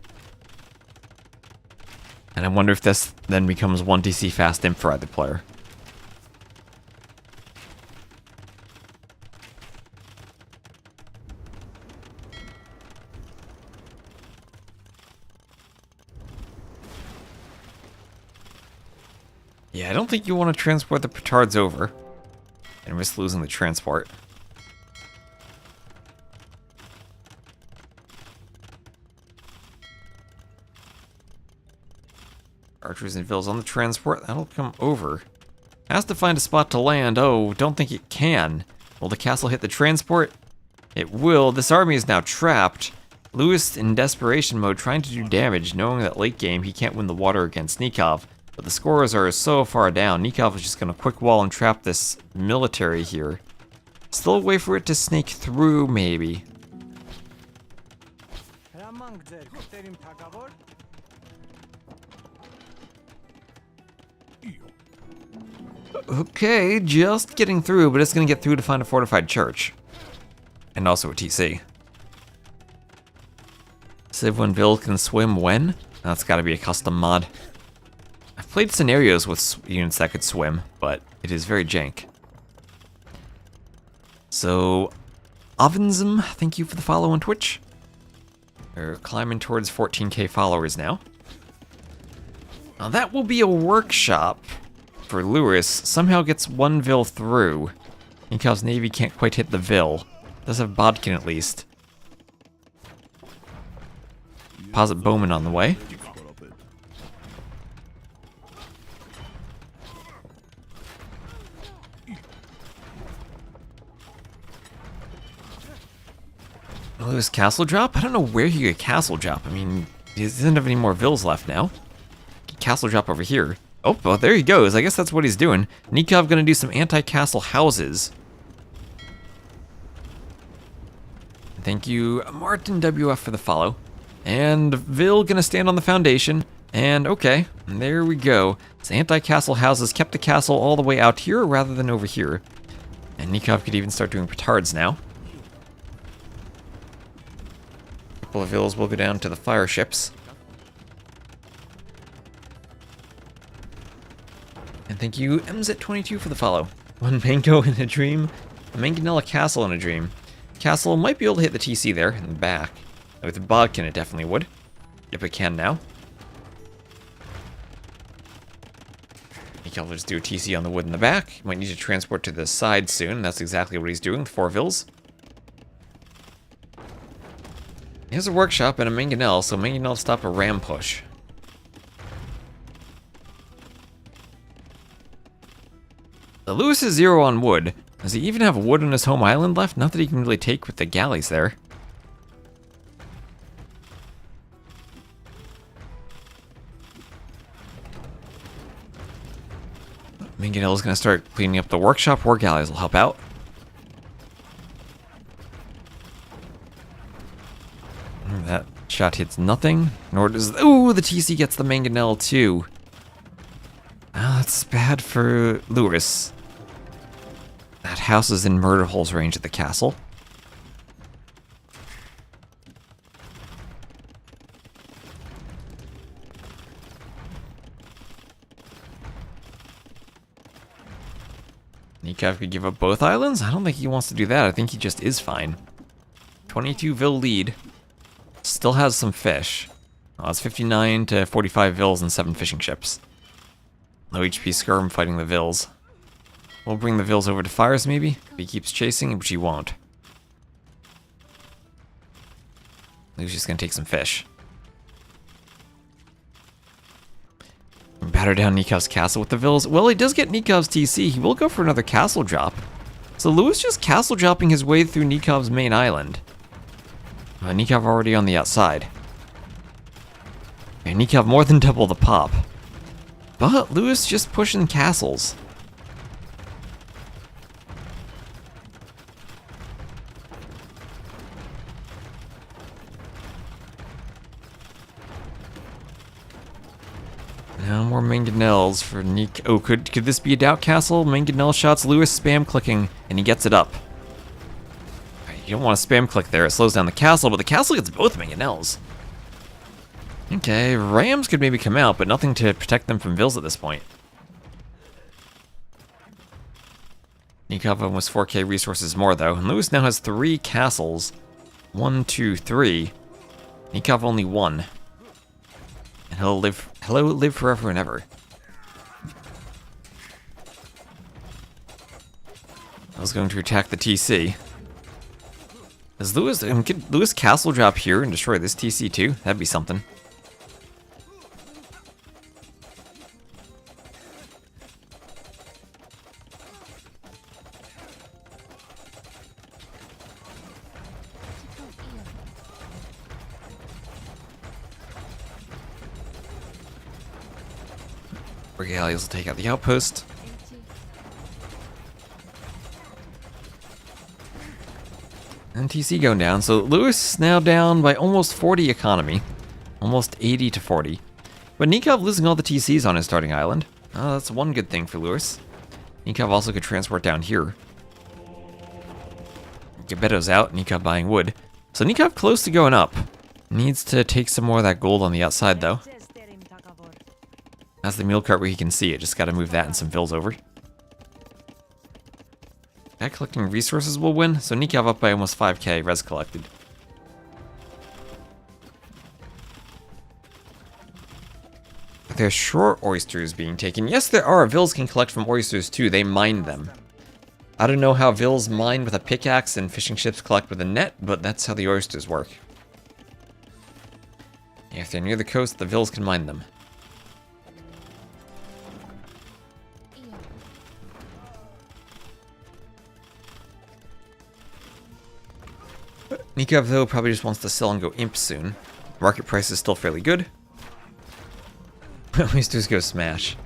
And I wonder if this then becomes 1TC fast imp for either player. Yeah, I don't think you want to transport the petards over and risk losing the transport. Archers and vills on the transport. That'll come over. Has to find a spot to land. Oh, don't think it can. Will the castle hit the transport? It will. This army is now trapped. Lewis in desperation mode trying to do damage, knowing that late game he can't win the water against Nikov. But the scores are so far down. Nikov is just going to quick wall and trap this military here. Still a way for it to snake through, maybe. Okay, just getting through, but it's going to get through to find a fortified church. And also a TC. Civ when Bill can swim when? That's got to be a custom mod. I've played scenarios with units that could swim, but it is very jank. So, Ovensum, thank you for the follow on Twitch. We're climbing towards 14k followers now. Now that will be a workshop for Lewis. Somehow gets one vill through. Nikov's navy can't quite hit the vill. Does have bodkin at least. Composite bowman on the way. Lewis castle drop? I don't know where he could castle drop. I mean, he doesn't have any more vills left now. Castle drop over here. Oh, well, there he goes. I guess that's what he's doing. Nikov gonna do some anti-castle houses. Thank you, Martin WF, for the follow. And Vil gonna stand on the foundation. And okay, there we go. So anti-castle houses kept the castle all the way out here rather than over here. And Nikov could even start doing petards now. A couple of Vils will go down to the fire ships. And thank you, MZ22, for the follow. One mango in a dream, a mangonella castle in a dream. Castle might be able to hit the TC there in the back. With the bodkin, it definitely would. Yep, it can now. He'll just do a TC on the wood in the back. Might need to transport to the side soon. That's exactly what he's doing with 4 Vils. He has a workshop and a mangonel, so mangonel stop a ram push. The Lewis is 0 on wood. Does he even have wood on his home island left? Not that he can really take with the galleys there. Mangonel is going to start cleaning up the workshop. War galleys will help out. That shot hits nothing. Nor does... Ooh, the TC gets the mangonel too. Oh, that's bad for Lewis. That house is in murder hole's range at the castle. Nikov could give up both islands? I don't think he wants to do that. I think he just is fine. 22 Vil lead. Still has some fish. Oh, it's 59 to 45 Vils and 7 fishing ships. Low HP Skirm fighting the Vils. We'll bring the Vils over to fires maybe, if he keeps chasing, which he won't. He's just gonna take some fish. Batter down Nikov's castle with the Vils. Well, he does get Nikov's TC. He will go for another castle drop. So Lewis just castle dropping his way through Nikov's main island. Nikov already on the outside. And Nikov more than double the pop. But Lewis just pushing castles. Now more mangonels for Nik. Oh, could this be a doubt castle? Mangonel shots, Lewis spam clicking, and he gets it up. You don't want to spam click there, it slows down the castle, but the castle gets both mangonels. Okay, rams could maybe come out, but nothing to protect them from Vils at this point. Nikov almost 4k resources more though, and Lewis now has 3 castles. 1, 2, 3. Nikov only 1. And he'll live forever and ever. I was going to attack the TC. Does Lewis, could Lewis castle drop here and destroy this TC too? That'd be something. Regalias will take out the outpost. And TC going down, so Lewis now down by almost 40 economy. Almost 80 to 40. But Nikov losing all the TCs on his starting island. Oh, that's one good thing for Lewis. Nikov also could transport down here. Gebetto's out, Nikov buying wood. So Nikov close to going up. Needs to take some more of that gold on the outside though. That's the mule cart where he can see it, just gotta move that and some Vils over. That collecting resources will win, so Nikov up by almost 5k, res collected. There's shore oysters being taken. Yes, there are. Vils can collect from oysters too, they mine them. I don't know how Vils mine with a pickaxe and fishing ships collect with a net, but that's how the oysters work. If they're near the coast, the Vils can mine them. Nikov, though, probably just wants to sell and go imp soon. Market price is still fairly good. Oysters go smash.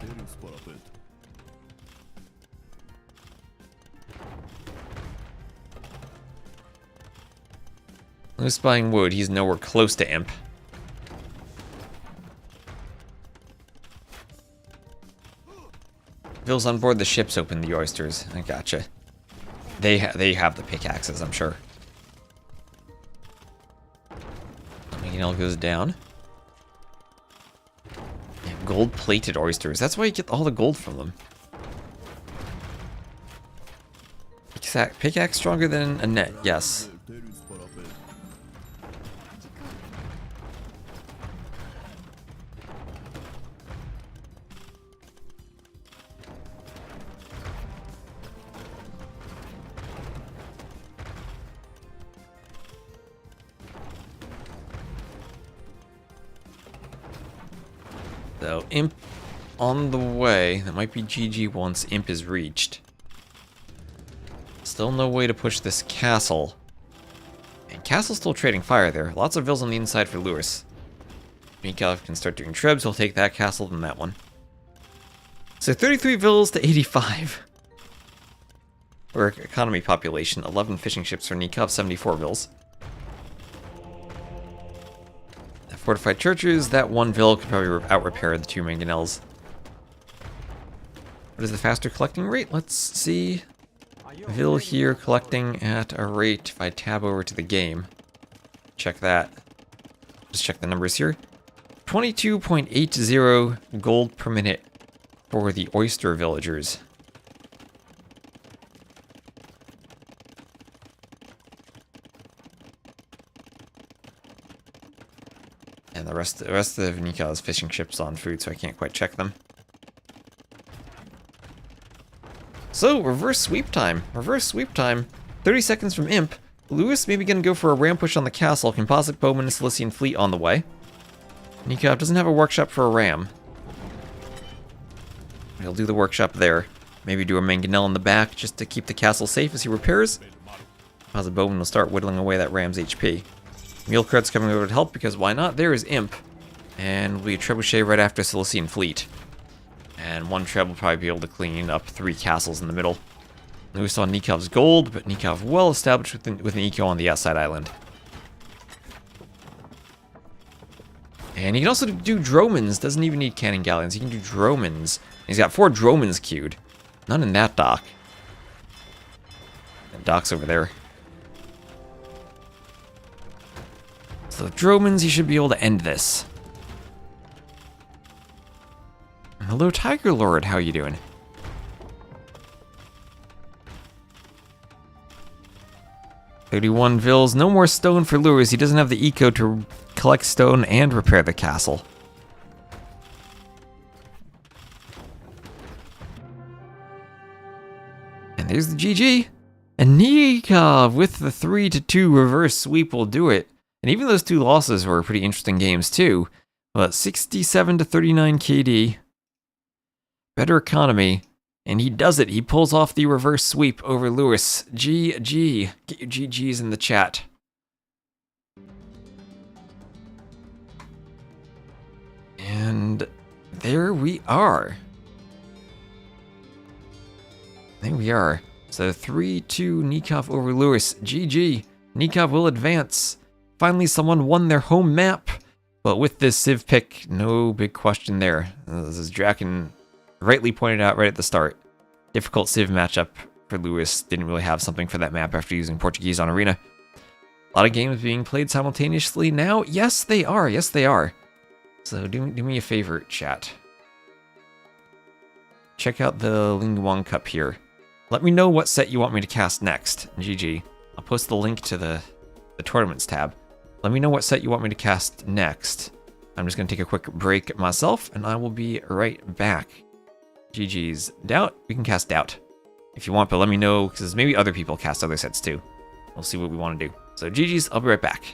Who's buying wood? He's nowhere close to imp. Vills on board the ships open the oysters. I gotcha. They have the pickaxes, I'm sure. Mangonel goes down. Gold-plated oysters. That's why you get all the gold from them. Pickaxe stronger than a net, yes. So, Imp on the way. That might be GG once Imp is reached. Still no way to push this castle. And Castle's still trading fire there. Lots of vills on the inside for Lewis. Mikhail can start doing trebs. He'll take that castle than that one. So 33 vills to 85. Or economy population. 11 fishing ships for Nikov, 74 vills. Fortified churches, that one vill could probably out-repair the two mangonels. What is the faster collecting rate? Let's see. Vill here collecting at a rate, if I tab over to the game. Check that. Just check the numbers here. 22.80 gold per minute for the oyster villagers. And the rest of Nika's fishing ships on food, so I can't quite check them. So, reverse sweep time. Reverse sweep time. 30 seconds from Imp. Lewis maybe gonna go for a ram push on the castle. Composite bowman and Cilician fleet on the way. Nikov doesn't have a workshop for a ram. He'll do the workshop there. Maybe do a mangonel in the back just to keep the castle safe as he repairs. Composite bowman will start whittling away that ram's HP. Mealcart's coming over to help because why not? There is Imp. And will be a trebuchet right after Cilician fleet. And one treb will probably be able to clean up 3 castles in the middle. We saw Nikov's gold, but Nikov well established with an eco on the outside island. And he can also do dromans. Doesn't even need cannon galleons. He can do dromans. He's got 4 dromans queued. None in that dock. That dock's over there. So dromans, he should be able to end this. Hello, Tiger Lord. How you doing? $31 vills. No more stone for Lewis. He doesn't have the eco to collect stone and repair the castle. And there's the GG. And Nikov with the 3-2 reverse sweep will do it. And even those 2 losses were pretty interesting games too. But 67 to 39 KD. Better economy. And he does it. He pulls off the reverse sweep over Lewis. GG. Get your GGs in the chat. And there we are. There we are. So 3-2 Nikov over Lewis. GG. Nikov will advance. Finally, someone won their home map. But with this Civ pick, no big question there. This is Draken rightly pointed out right at the start. Difficult Civ matchup for Lewis. Didn't really have something for that map after using Portuguese on Arena. A lot of games being played simultaneously now. Yes, they are. Yes, they are. So do me a favor, chat. Check out the LingYuan Cup here. Let me know what set you want me to cast next. GG. I'll post the link to the tournaments tab. Let me know what set you want me to cast next. I'm just going to take a quick break myself, and I will be right back. GG's. Doubt? We can cast Doubt if you want, but let me know, because maybe other people cast other sets too. We'll see what we want to do. So GG's, I'll be right back.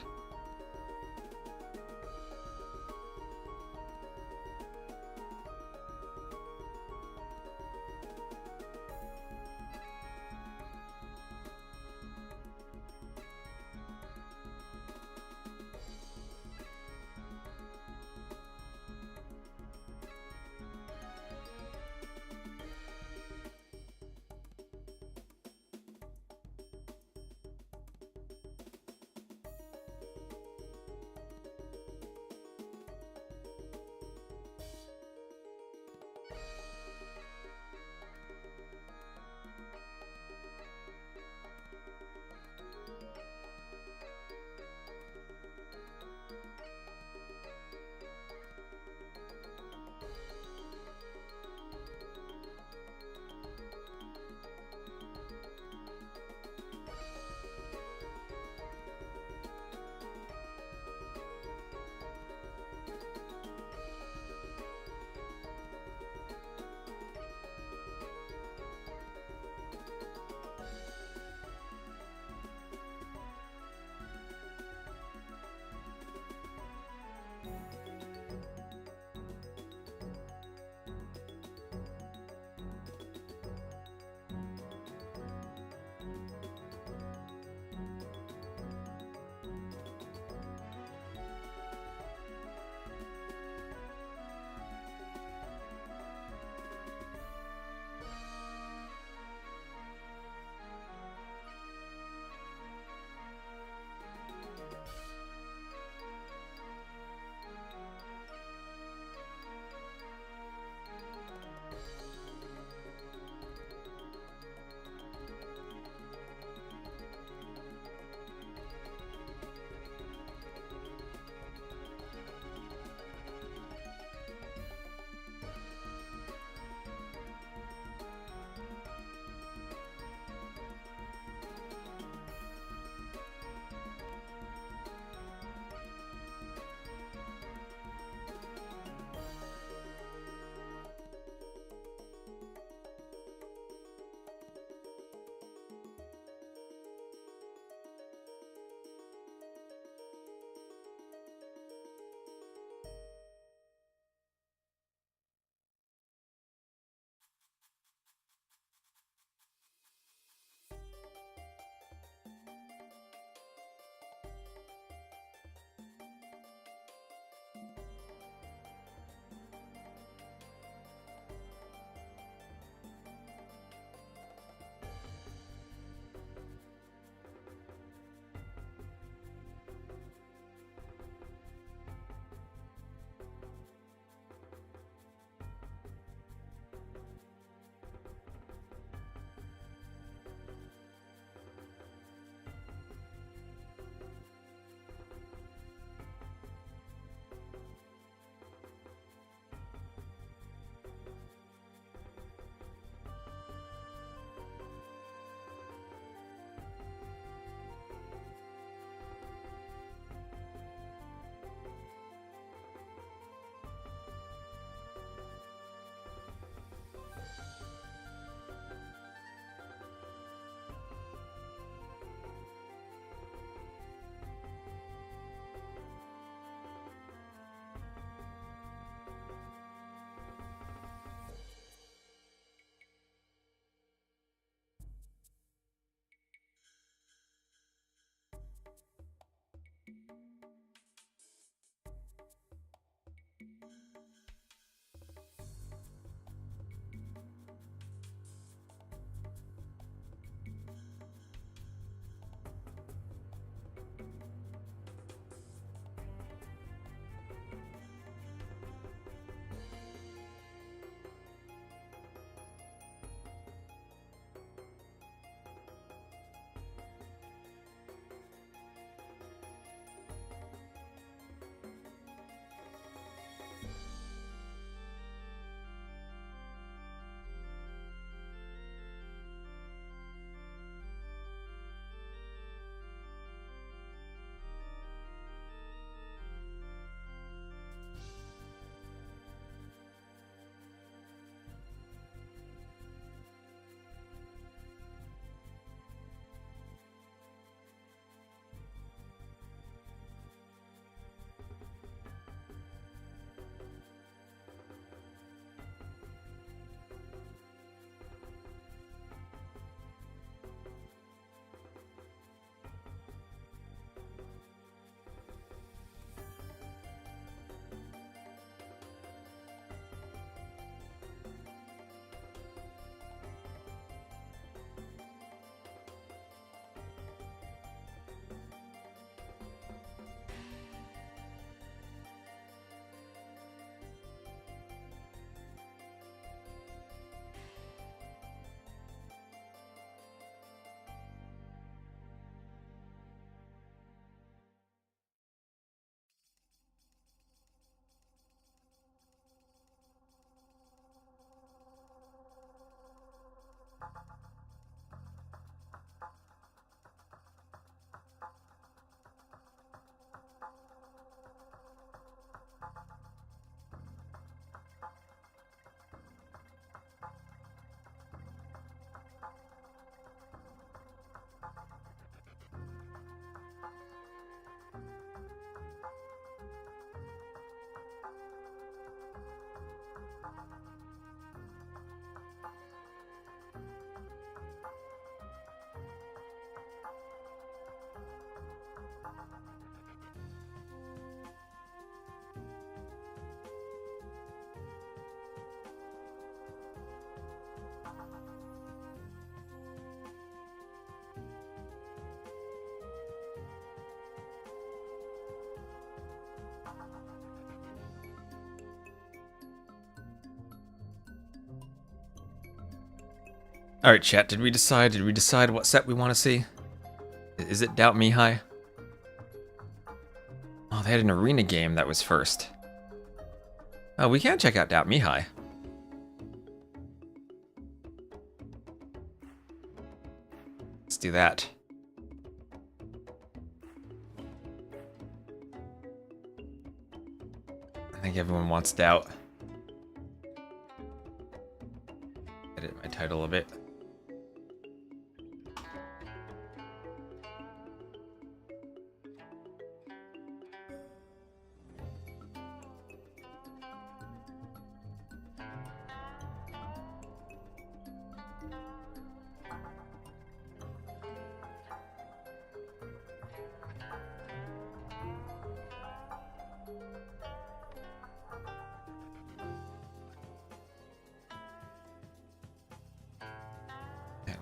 All right, chat. Did we decide? Did we decide what set we want to see? Is it Doubt Mihai? Oh, they had an arena game that was first. Oh, we can check out Doubt Mihai. Let's do that. I think everyone wants Doubt. Edit my title a bit.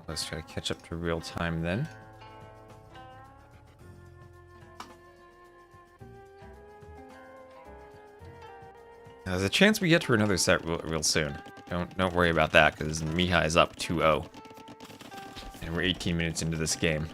Let's try to catch up to real time then. Now, there's a chance we get to another set real soon. Don't worry about that, because Mihai is up 2-0. And we're 18 minutes into this game.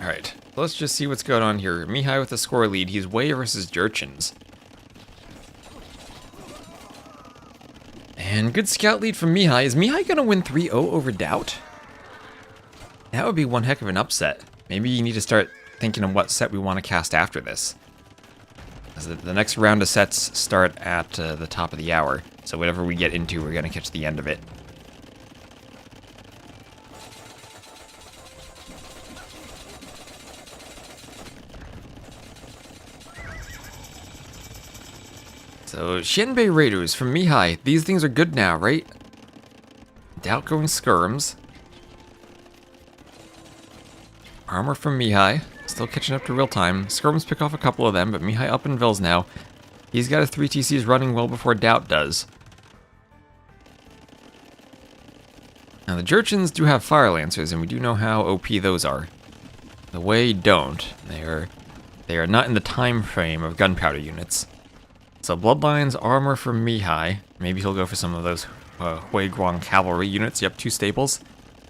Alright, let's just see what's going on here. Mihai with the score lead. He's Wei versus Georgians. And good scout lead from Mihai. Is Mihai going to win 3-0 over Doubt? That would be one heck of an upset. Maybe you need to start thinking of what set we want to cast after this. As the next round of sets start at the top of the hour. So whatever we get into, we're going to catch the end of it. So, Shenbei Raiders from Mihai. These things are good now, right? Doubt going skirms. Armor from Mihai. Still catching up to real time. Skirms pick off a couple of them, but Mihai up in Vils now. He's got his 3 TCs running well before Doubt does. Now, the Georgians do have Fire Lancers, and we do know how OP those are. The Wei don't. They are not in the time frame of gunpowder units. So Bloodlines, armor from Mihai. Maybe he'll go for some of those Hui Guang cavalry units. Yep, 2 staples.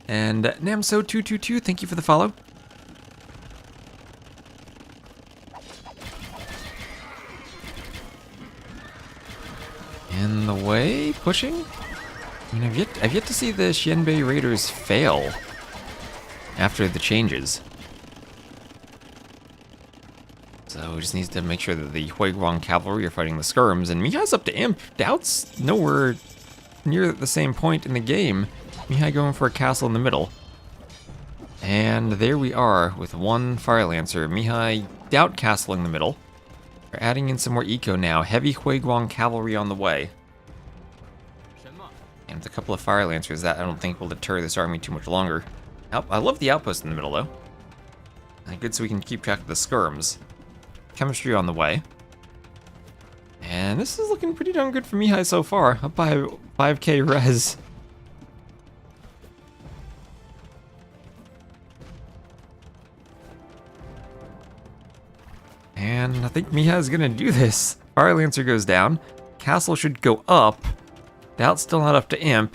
And Namso222, thank you for the follow. In the way, pushing? I mean, I've yet to see the Shenbei Raiders fail after the changes. So just needs to make sure that the Hui Guang cavalry are fighting the skirms, and Mihai's up to Imp. Doubt's nowhere near the same point in the game. Mihai going for a castle in the middle. And there we are with 1 Fire Lancer. Mihai, Doubt castle in the middle. We're adding in some more eco now. Heavy Hui Guang cavalry on the way. And with a couple of Fire Lancers, that I don't think will deter this army too much longer. I love the outpost in the middle though. Good, so we can keep track of the skirms. Chemistry on the way. And this is looking pretty darn good for Mihai so far. Up by 5k res. And I think Mihai's gonna do this. Fire Lancer goes down. Castle should go up. Doubt's still not up to Imp.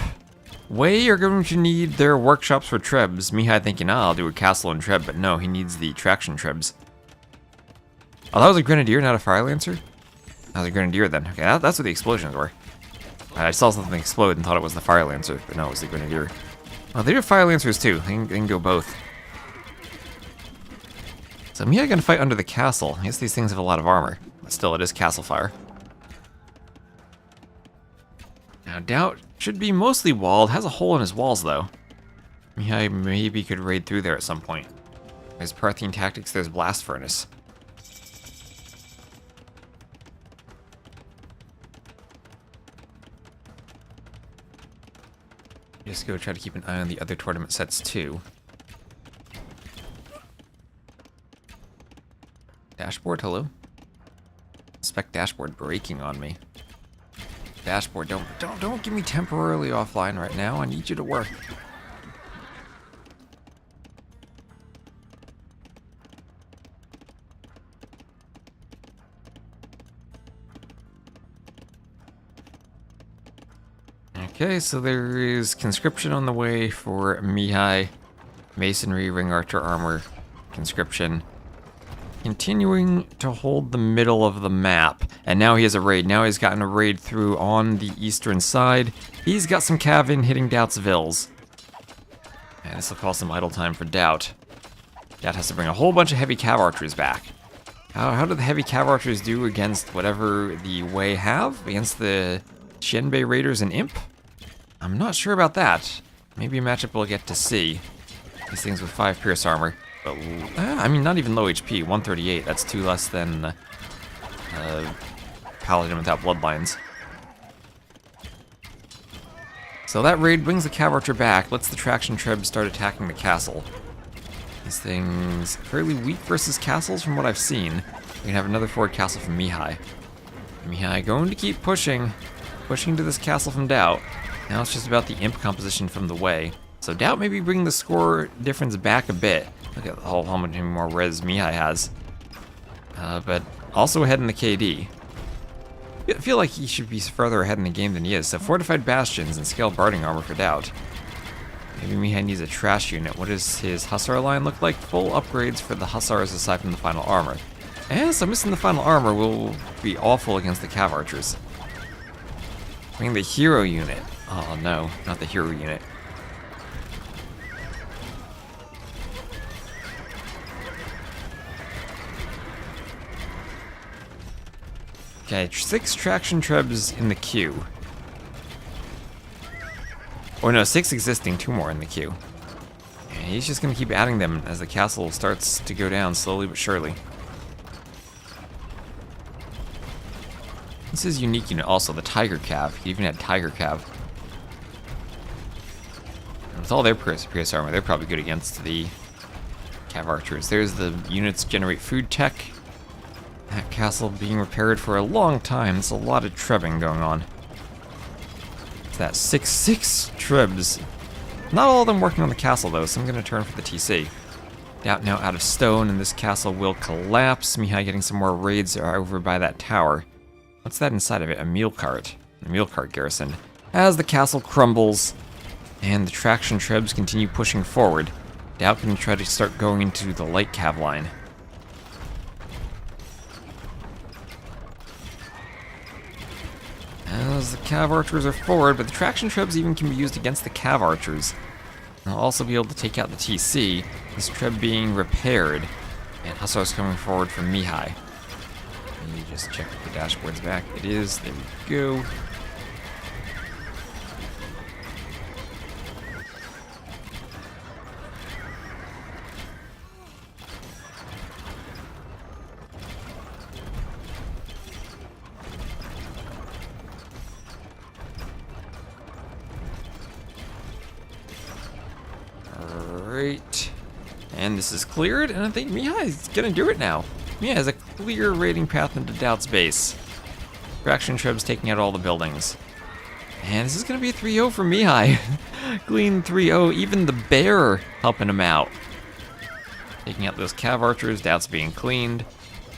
Wei are going to need their workshops for Trebs. Mihai thinking, I'll do a castle and Treb, but no, he needs the traction Trebs. Oh, that was a Grenadier, not a Fire Lancer? That was a Grenadier then. Okay, that's what the explosions were. I saw something explode and thought it was the Fire Lancer, but no, it was the Grenadier. Oh, they do Fire Lancers too. They can go both. So Mihai gonna fight under the castle. I guess these things have a lot of armor, but still, it is castle fire. Now, Doubt should be mostly walled. Has a hole in his walls though. Mihai maybe could raid through there at some point. There's Parthian Tactics. There's Blast Furnace. Just go try to keep an eye on the other tournament sets too. Dashboard, hello? Spec dashboard breaking on me. Dashboard, don't get me temporarily offline right now. I need you to work. Okay, so there is conscription on the way for Mihai. Masonry, ring archer armor, conscription. Continuing to hold the middle of the map. And now he has a raid. Now he's gotten a raid through on the eastern side. He's got some cav in hitting Doubt's vills. And this will cause some idle time for Doubt. Doubt has to bring a whole bunch of heavy cav archers back. How do the heavy cav archers do against whatever the Wei have? Against the Xianbei raiders and Imp? I'm not sure about that. Maybe a matchup we'll get to see. These things with 5 pierce armor. But, I mean, not even low HP, 138. That's 2 less than Paladin without bloodlines. So that raid brings the cav archer back, lets the traction treb start attacking the castle. These things fairly weak versus castles from what I've seen. We can have another forward castle from Mihai. Mihai going to keep pushing to this castle from Doubt. Now it's just about the imp composition from the Wei. So Doubt maybe bring the score difference back a bit. Look at how much more res Mihai has. But also ahead in the KD. I feel like he should be further ahead in the game than he is. So fortified bastions and scaled barding armor for Doubt. Maybe Mihai needs a trash unit. What does his hussar line look like? Full upgrades for the hussars aside from the final armor. And so missing the final armor will be awful against the cav archers. Bring the hero unit. Oh no, not the hero unit. Okay, 6 traction trebs in the queue. Or no, 6 existing, 2 more in the queue. And he's just gonna keep adding them as the castle starts to go down slowly but surely. This is unique unit also, the Tiger Cav. He even had Tiger Cav. And with all their pierce armor, they're probably good against the Cav Archers. There's the units generate food tech. That castle being repaired for a long time. There's a lot of trebbing going on. It's that 6 trebs. Not all of them working on the castle though, so I'm going to turn for the TC. Doubt now out of stone, and this castle will collapse. Mihai getting some more raids over by that tower. What's that inside of it? A mule cart. A mule cart garrison. As the castle crumbles, and the traction trebs continue pushing forward, Doubt can try to start going into the light cav line. As the cav archers are forward, but the traction trebs even can be used against the cav archers. They'll also be able to take out the TC, this treb being repaired, and hussars coming forward from Mihai. Let me just check if the dashboard's back. It is. There we go. Alright. And this is cleared, and I think Mihai is gonna do it now. Mihai has a clear raiding path into Doubt's base. Traction trebs taking out all the buildings. And this is gonna be a 3-0 for Mihai. Clean 3-0, even the bear helping him out. Taking out those cav archers, Doubt's being cleaned.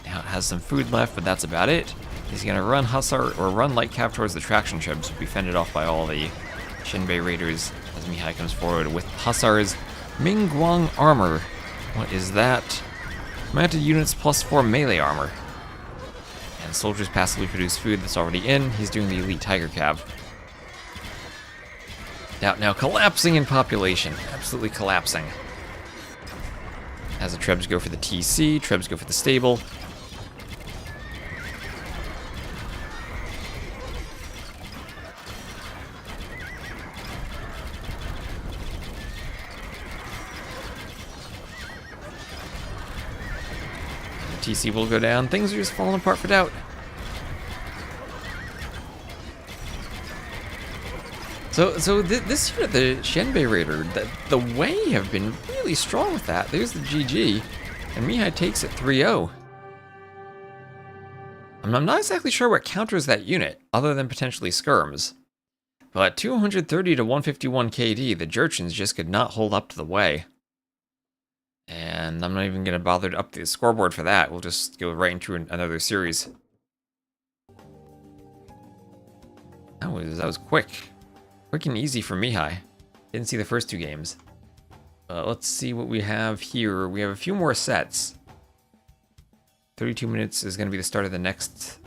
Doubt has some food left, but that's about it. He's gonna run hussar or run light cav towards the traction trebs, be fended off by all the Xianbei raiders as Mihai comes forward with hussars. Mingguang armor. What is that? Mounted units plus 4 melee armor. And soldiers passively produce food that's already in. He's doing the elite tiger cav. Doubt now collapsing in population. Absolutely collapsing. As the trebs go for the TC, trebs go for the stable. TC will go down. Things are just falling apart for Doubt. This unit, the Shenbei Raider, the Wei have been really strong with that. There's the GG, and Mihai takes it 3-0. I'm not exactly sure what counters that unit, other than potentially skirms. But 230 to 151 KD, the Georgians just could not hold up to the Wei. And I'm not even going to bother to update the scoreboard for that. We'll just go right into another series. That was quick. Quick and easy for Mihai. Didn't see the first two games. Let's see what we have here. We have a few more sets. 32 minutes is going to be the start of the next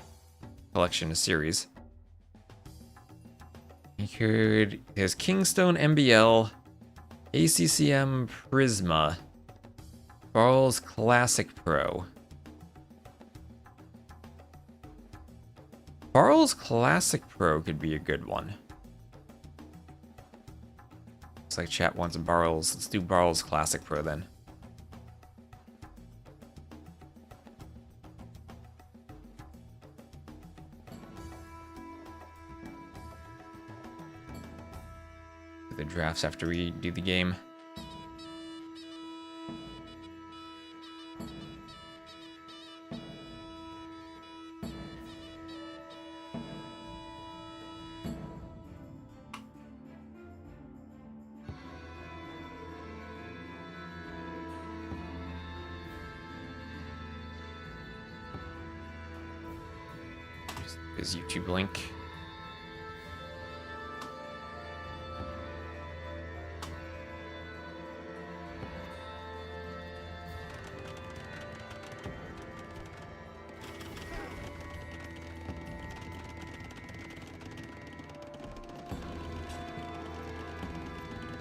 collection, a series. There's Kingstone MBL, ACCM Prisma, Barl's Classic Pro. Barl's Classic Pro could be a good one. Looks like chat wants Barl's. Let's do Barl's Classic Pro then. The drafts after we do the game. His YouTube link.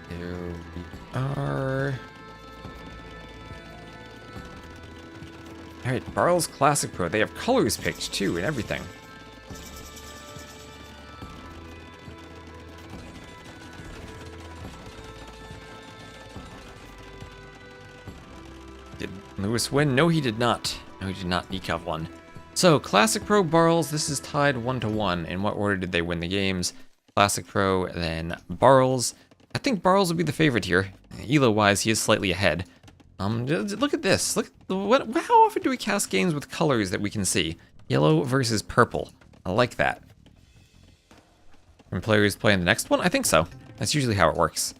There we are. Alright, Barl's Classic Pro. They have colors picked too and everything. Did Lewis win? No, he did not. No, he did not. Nikov won. So, Classic Pro, Barl's, this is tied 1-1. In what order did they win the games? Classic Pro, then Barl's. I think Barl's will be the favorite here. Elo-wise, he is slightly ahead. Look at this. Look, how often do we cast games with colors that we can see? Yellow versus purple. I like that. When players play in the next one? I think so. That's usually how it works.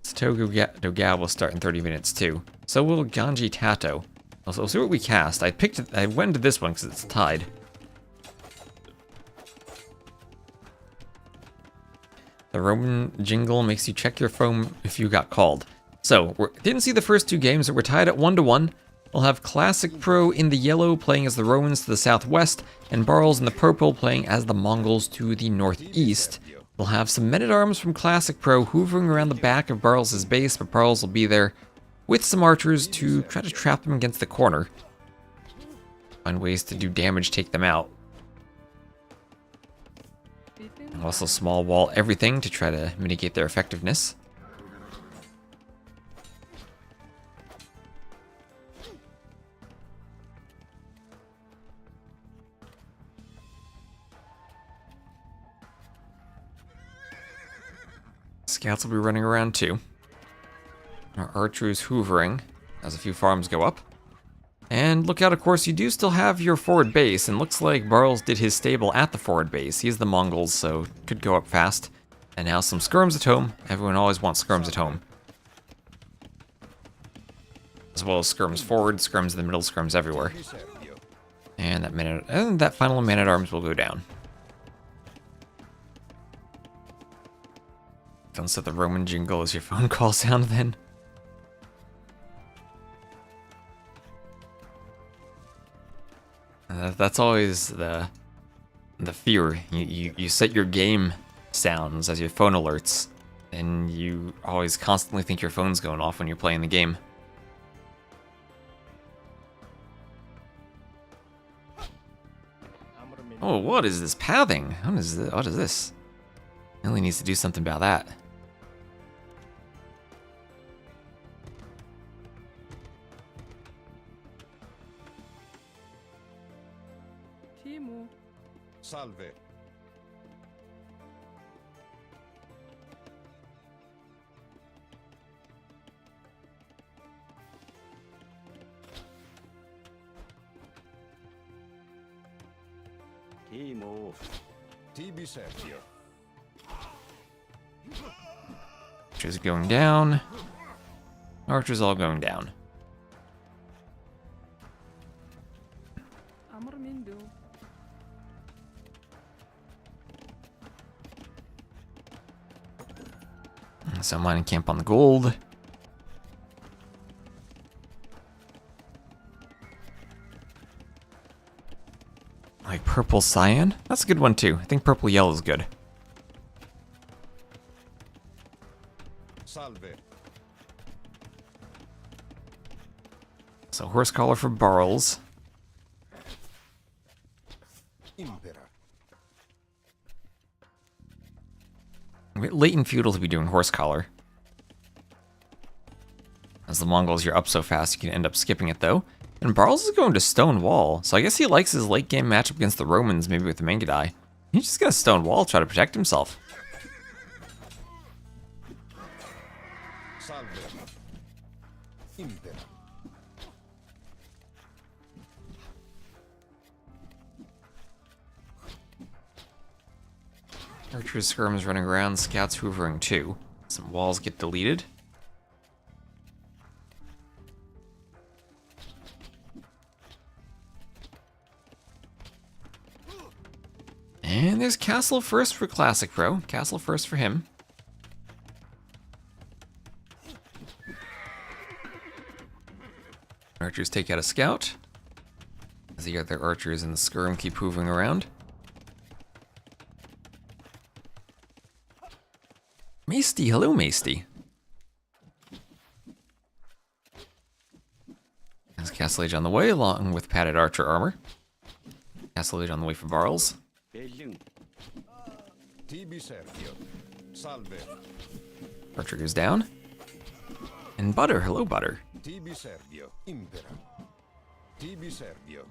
Satogu Dogal will start in 30 minutes too. So will Ganji Tato. Also, we'll see what we cast. I went into this one because it's tied. The Roman jingle makes you check your phone if you got called. So, didn't see the first two games, but we're tied at 1-1. We'll have Classic Pro in the yellow playing as the Romans to the southwest, and Barl's in the purple playing as the Mongols to the northeast. We'll have some men-at-arms from Classic Pro hoovering around the back of Barl's base, but Barl's will be there with some archers to try to trap them against the corner. Find ways to do damage, take them out. And also small wall everything to try to mitigate their effectiveness. Scouts will be running around too. Our archers hoovering as a few farms go up. And look out, of course, you do still have your forward base, and looks like Barl's did his stable at the forward base. He's the Mongols, so could go up fast. And now some skirms at home. Everyone always wants skirms at home. As well as skirms forward, skirms in the middle, skirms everywhere. And that final man-at-arms will go down. Don't set the Roman jingle as your phone call sound then. That's always the fear. You set your game sounds as your phone alerts, and you always constantly think your phone's going off when you're playing the game. Oh, what is this pathing? What is this? Really needs to do something about that. Salve. Timo. Tibi Sergio. Archers going down. Archers all going down. Amor Mindu. So mining camp on the gold. Like purple cyan? That's a good one too. I think purple yellow is good. Salve. So horse collar for Barles. Impera. Late in feudal to be doing horse collar. As the Mongols, you're up so fast you can end up skipping it though. And Barles is going to stone wall, so I guess he likes his late game matchup against the Romans, maybe with the Mangudai. He's just gonna stone wall, try to protect himself. Salve. Impera. Archers skirms running around, scouts hoovering too. Some walls get deleted. And there's Castle first for Classic Pro. Castle first for him. Archers take out a scout. As the other archers in the skirm keep moving around. Maesty, hello Maesty. There's Castle Age on the way, along with padded archer armor. Castle Age on the way for Barles. Tibi Sergio. Salve. Archer goes down. And Butter, hello Butter. Tibi Sergio. Impera. Tibi Sergio.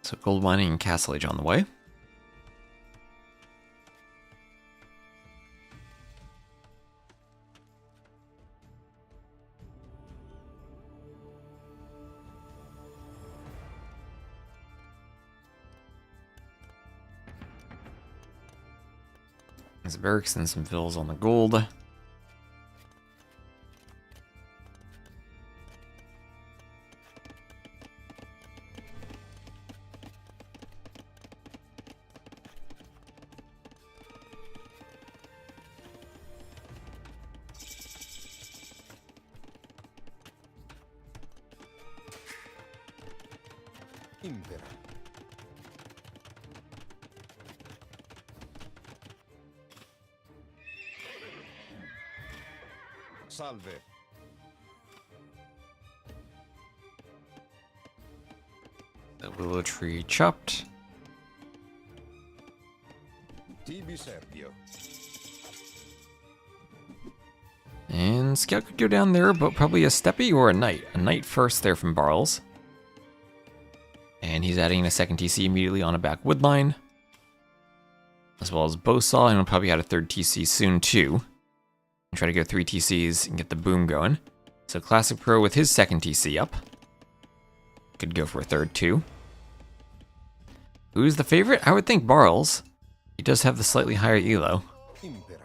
So gold mining and Castle Age on the way. There's barracks and some fills on the gold. Impera. Salve. The willow tree chopped. Tibi Sergio. And scout could go down there, but probably a steppy or a knight. A knight first there from Barles. And he's adding a second TC immediately on a back wood line. As well as bowsaw, and he'll probably add a third TC soon too. And try to go 3 TCs and get the boom going. So Classic Pro with his second TC up. Could go for a third too. Who's the favorite? I would think Barles. He does have the slightly higher elo. Impera.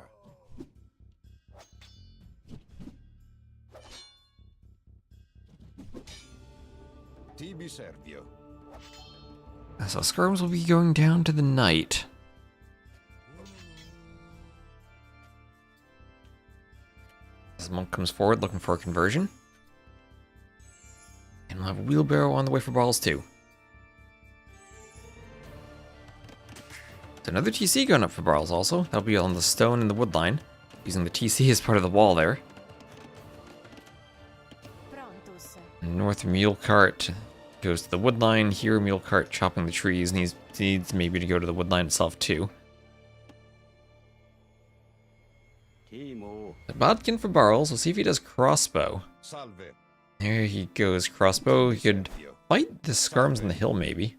Tibi Sergio. So skirms will be going down to the knight. As Monk comes forward looking for a conversion. And we'll have a wheelbarrow on the way for Barles too. So another TC going up for Barles also. That'll be on the stone and the wood line. Using the TC as part of the wall there. North mule cart goes to the wood line. Here mule cart chopping the trees. Needs maybe to go to the wood line itself too. The Bodkin for Barles. We'll see if he does crossbow. Salve. There he goes, crossbow. He could fight the skirms on the hill maybe.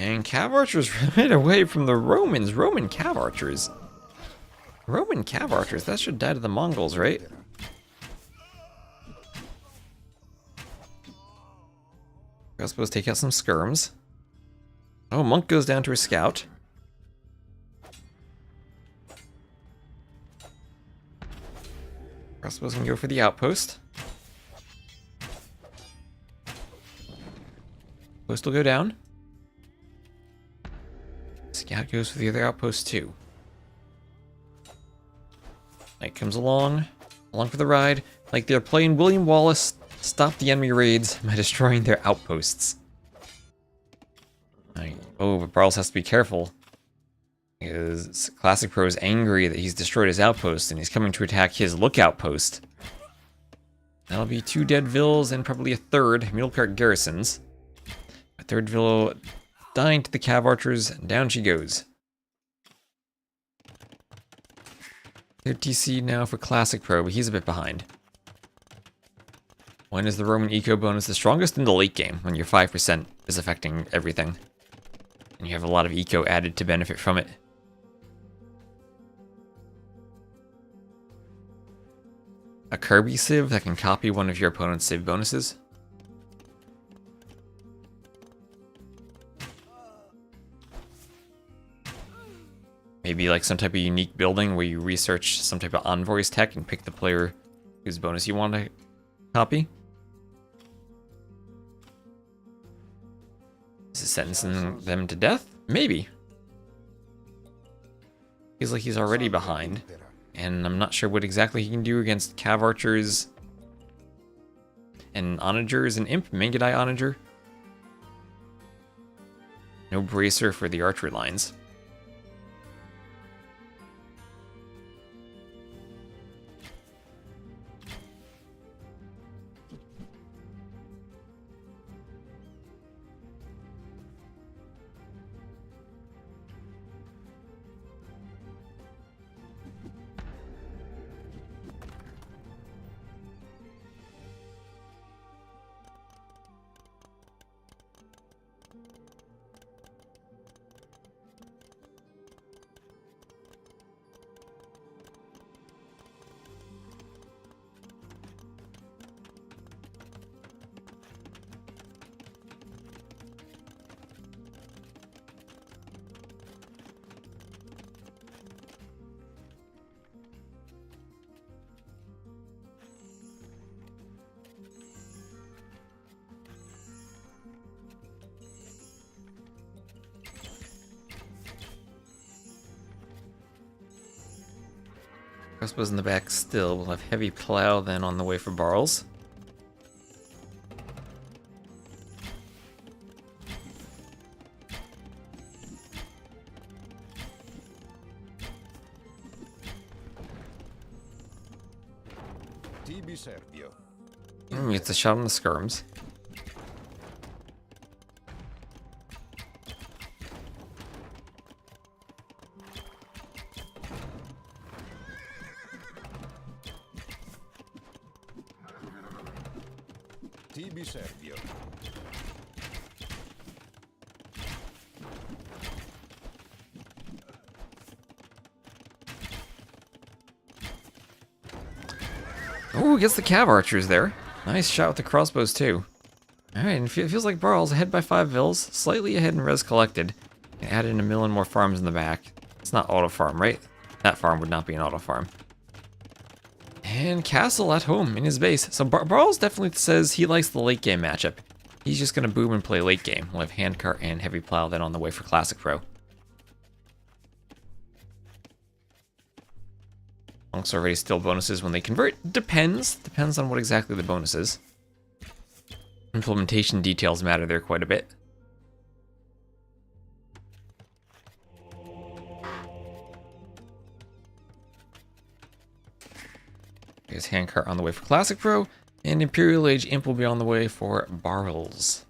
And cav archers ran away from the Romans. Roman cav archers. Roman cav archers, that should die to the Mongols, right? Crossbows take out some skirms. Oh, monk goes down to a scout. Crossbows can go for the outpost. Post will go down. Scout goes for the other outpost too. Knight comes along for the ride. Like they're playing William Wallace, stop the enemy raids by destroying their outposts. Oh, but Barles has to be careful. Because Classic Pro is angry that he's destroyed his outpost and he's coming to attack his lookout post. That'll be 2 dead vills and probably a 3rd Mulecart garrisons. A 3rd vill dying to the cav archers, and down she goes. 3rd TC now for Classic Pro, but he's a bit behind. When is the Roman eco bonus the strongest? In the late game, when your 5% is affecting everything. And you have a lot of eco added to benefit from it. A Kirby Civ that can copy one of your opponent's Civ bonuses. Maybe like some type of unique building where you research some type of envoys tech and pick the player whose bonus you want to copy. Is it sentencing them to death? Maybe. Feels like he's already behind. And I'm not sure what exactly he can do against cav archers and onagers and imp. Mangadai onager. No bracer for the archery lines. Crossbows in the back still. We'll have heavy plow then on the way for Barles. It's a shot on the skirms. Oh, gets the cav archers there. Nice shot with the crossbows too. Alright, and it feels like Barles ahead by 5 vills, slightly ahead in res collected. Add in a million more farms in the back. It's not auto farm, right? That farm would not be an auto farm. And Castle at home in his base. So Barles definitely says he likes the late game matchup. He's just gonna boom and play late game. We'll have handcart and heavy plow then on the way for Classic Pro. Monks already steal bonuses when they convert. Depends on what exactly the bonus is. Implementation details matter there quite a bit. There's handcart on the way for Classic Pro, and Imperial Age Imp will be on the way for Barles.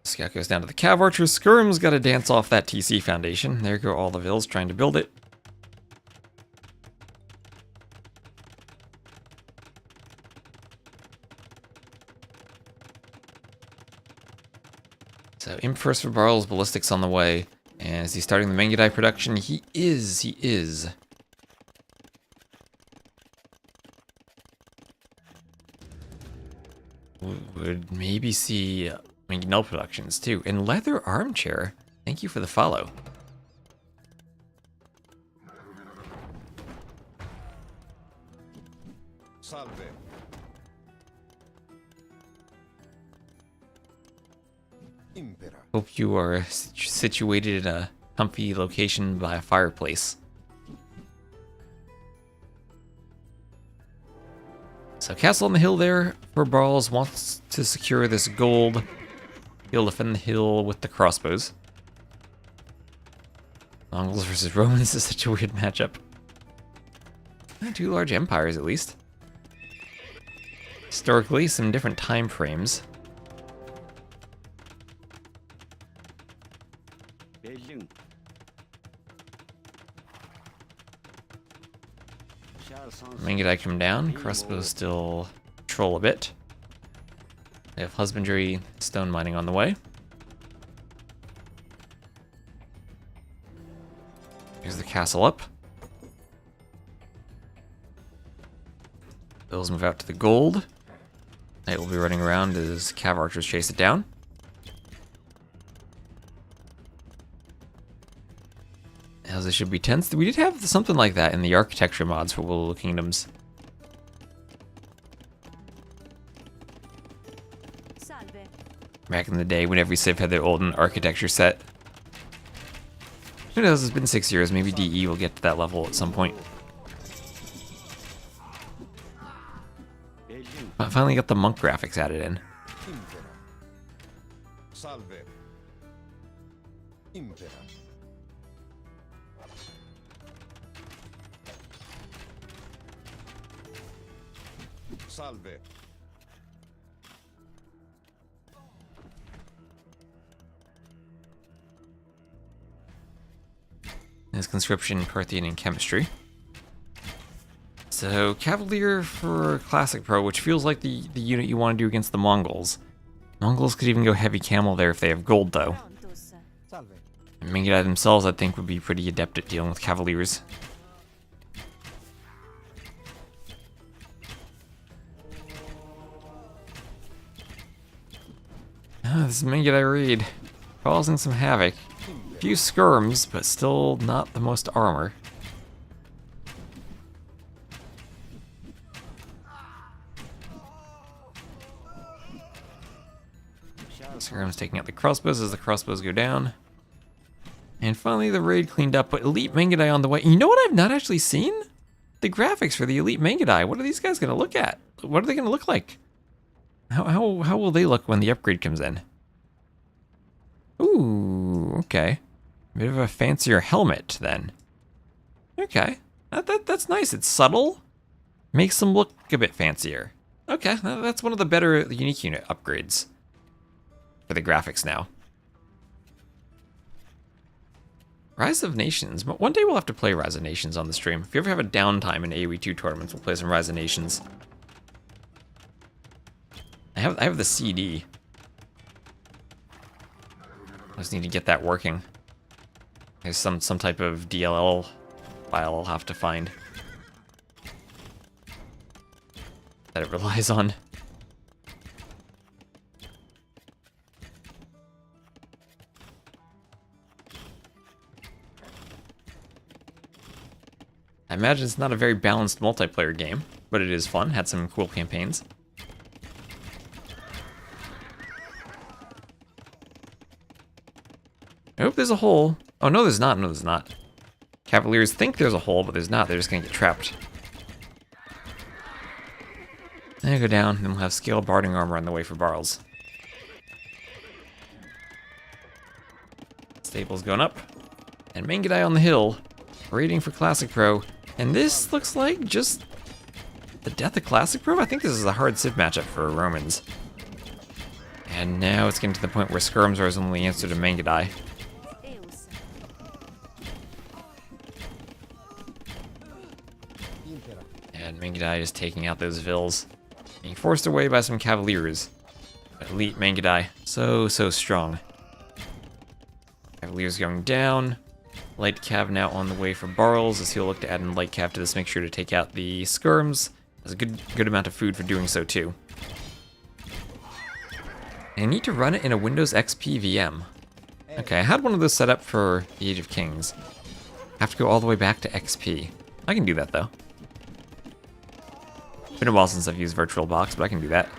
Scout goes down to the cav archers. Skirm's got to dance off that TC foundation. There go all the vills trying to build it. So Imp first for Barl's ballistics on the way. And is he starting the Mangudai production? He is. Would maybe see Mangonel productions too. And Leather Armchair, thank you for the follow. Salve. Impera. Hope you are situated in a comfy location by a fireplace. So castle on the hill there for Barls wants to secure this gold. He'll defend the hill with the crossbows. Mongols versus Romans is such a weird matchup. Two large empires at least. Historically, some different time frames. Mangudai come down, crossbows still troll a bit. They have husbandry, stone mining on the way. Here's the castle up. Bills move out to the gold. Knight will be running around as cav archers chase it down. As it should be tense. We did have something like that in the architecture mods for Will of the Kingdoms. Back in the day when every civ had their old architecture set. Who knows, it's been 6 years, maybe DE will get to that level at some point. I finally got the monk graphics added in. Impera. Salve. Impera. Salve. There's conscription, Parthian, and chemistry. So Cavalier for Classic Pro, which feels like the unit you want to do against the Mongols. Mongols could even go heavy camel there if they have gold, though. And Mangudai themselves, I think, would be pretty adept at dealing with Cavaliers. This is Mangudai raid, causing some havoc. Few skirms, but still not the most armor. Skirm's taking out the crossbows as the crossbows go down. And finally the raid cleaned up, but Elite Mangudai on the way. You know what I've not actually seen? The graphics for the Elite Mangudai. What are these guys going to look at? What are they going to look like? How will they look when the upgrade comes in? Ooh, okay. Bit of a fancier helmet, then. Okay. That's nice. It's subtle. Makes them look a bit fancier. Okay, that's one of the better unique unit upgrades for the graphics now. Rise of Nations. One day we'll have to play Rise of Nations on the stream. If you ever have a downtime in AoE2 tournaments, we'll play some Rise of Nations. I have the CD. I just need to get that working. There's some type of DLL file I'll have to find that it relies on. I imagine it's not a very balanced multiplayer game, but it is fun. Had some cool campaigns. I hope there's a hole. Oh, no, there's not. No, there's not. Cavaliers think there's a hole, but there's not. They're just going to get trapped. They go down, and we'll have scale barding armor on the way for Barls. Staples going up. And Mangudai on the hill, raiding for Classic Pro. And this looks like just the death of Classic Pro? I think this is a hard Civ matchup for Romans. And now it's getting to the point where skirms are his only answer to Mangudai. And Mangudai is taking out those vills. Being forced away by some Cavaliers. But Elite Mangudai, so strong. Cavalier's going down. Light Cav now on the way for Barles, as he'll look to add in Light Cav to this, make sure to take out the skirms. There's a good amount of food for doing so too. And I need to run it in a Windows XP VM. Okay, I had one of those set up for the Age of Kings. Have to go all the way back to XP. I can do that though. Been a while since I've used VirtualBox, but I can do that.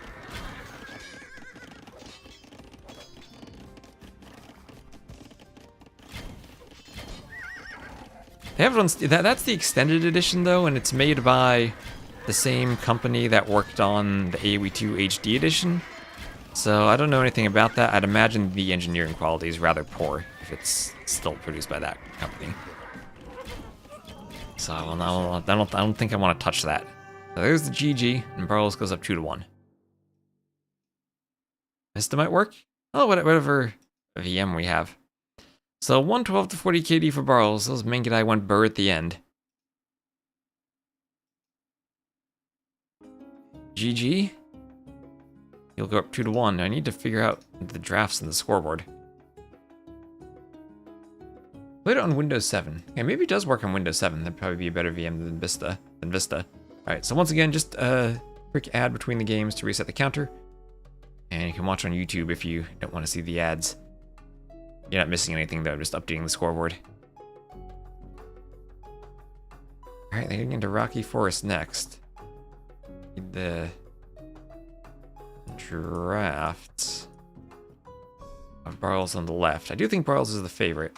They have it on that's the extended edition though, and it's made by the same company that worked on the AoE 2 HD edition. So I don't know anything about that. I'd imagine the engineering quality is rather poor if it's still produced by that company. So I don't think I want to touch that. So there's the GG, and Barles goes up 2-1. Vista might work? Oh, whatever VM we have. So 112 to 40 KD for Barles. Those Mangudai went burr at the end. GG. He'll go up 2-1. I need to figure out the drafts in the scoreboard. Played it on Windows 7. Yeah, maybe it does work on Windows 7. That'd probably be a better VM than Vista. Alright, so once again, just a quick ad between the games to reset the counter. And you can watch on YouTube if you don't want to see the ads. You're not missing anything though, just updating the scoreboard. Alright, they're getting into Rocky Forest next. Need the draft of Barles on the left. I do think Barles is the favorite.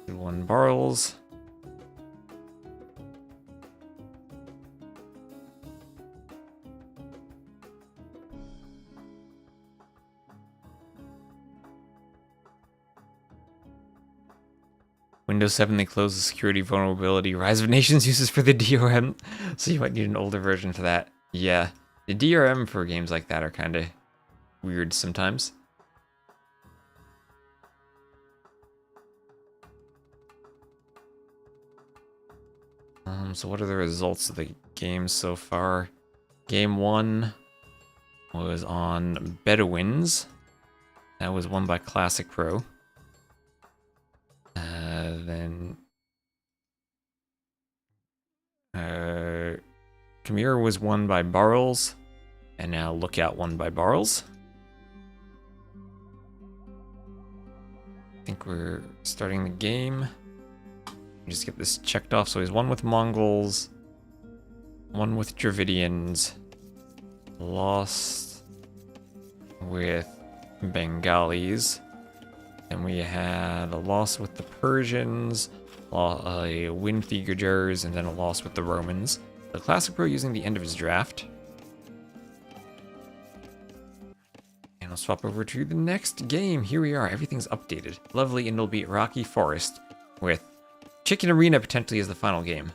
One Barles. Windows 7, they closed the security vulnerability Rise of Nations uses for the DRM, so you might need an older version for that. Yeah, the DRM for games like that are kind of weird sometimes. So what are the results of the game so far? Game 1 was on Bedouins. That was won by Classic Pro. Then Khmer was won by Barles, and now Lookout won by Barles. I think we're starting the game. Just get this checked off. So he's one with Mongols, one with Dravidians, lost with Bengalis. Then we had a loss with the Persians, a win with the Gujars, and then a loss with the Romans. The Classic Pro using the end of his draft. And I'll swap over to the next game. Here we are. Everything's updated. Lovely, and it'll be Rocky Forest with Chicken Arena potentially as the final game.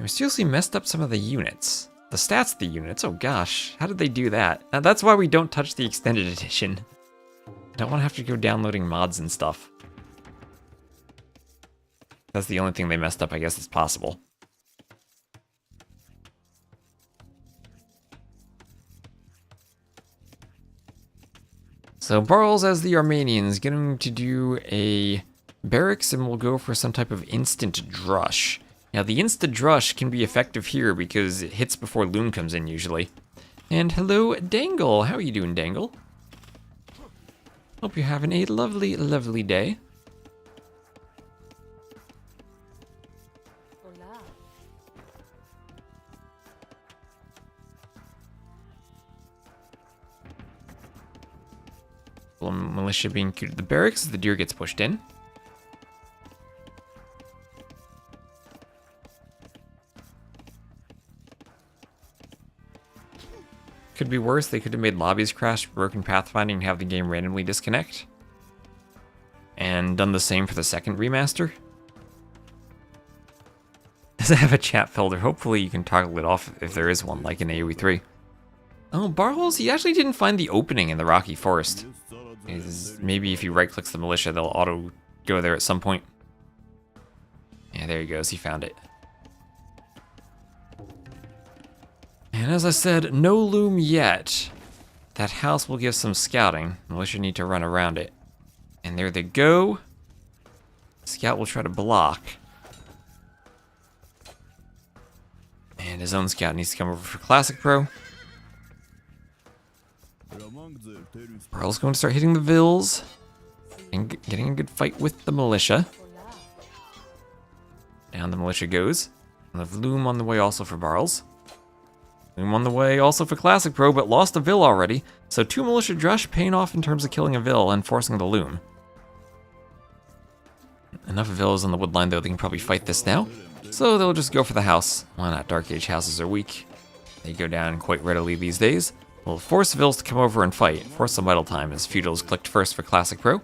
I seriously messed up some of the units. The stats of the units, oh gosh, how did they do that? Now that's why we don't touch the extended edition. I don't want to have to go downloading mods and stuff. That's the only thing they messed up, I guess it's possible. So Barles as the Armenians, getting to do a barracks, and we'll go for some type of instant drush. Now the instant drush can be effective here because it hits before Loon comes in usually. And hello Dangle, how are you doing Dangle? Hope you're having a lovely, lovely day. Militia being queued to the barracks as the deer gets pushed in. Could be worse, they could have made lobbies crash, broken pathfinding, and have the game randomly disconnect. And done the same for the second remaster. Doesn't have a chat filter. Hopefully you can toggle it off if there is one, like in AoE 3. Oh, Barhols, he actually didn't find the opening in the Rocky Forest. Maybe if he right-clicks the militia, they'll auto go there at some point. Yeah, there he goes. He found it. And as I said, no loom yet. That house will give some scouting. Militia need to run around it. And there they go. Scout will try to block. And his own scout needs to come over for Classic Pro. Pearl's going to start hitting the vills. And getting a good fight with the militia. Down the militia goes. And the loom on the way also for Barles. Loom on the way also for Classic Pro, but lost a Vill already. So 2 militia drush paying off in terms of killing a Vill and forcing the loom. Enough Vills on the woodline though, they can probably fight this now. So they'll just go for the house. Why not? Dark Age houses are weak. They go down quite readily these days. We'll force Vills to come over and fight. Force some vital time as Feudals clicked first for Classic Pro.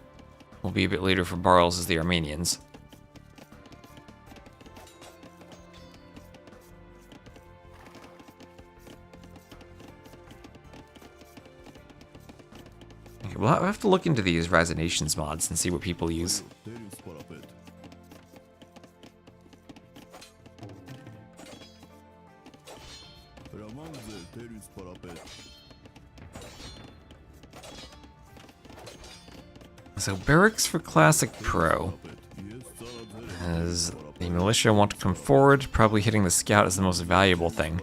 Will be a bit later for Barles as the Armenians. Okay, we'll have to look into these Rise of Nations mods and see what people use. So barracks for Classic Pro. As the militia want to come forward, probably hitting the scout is the most valuable thing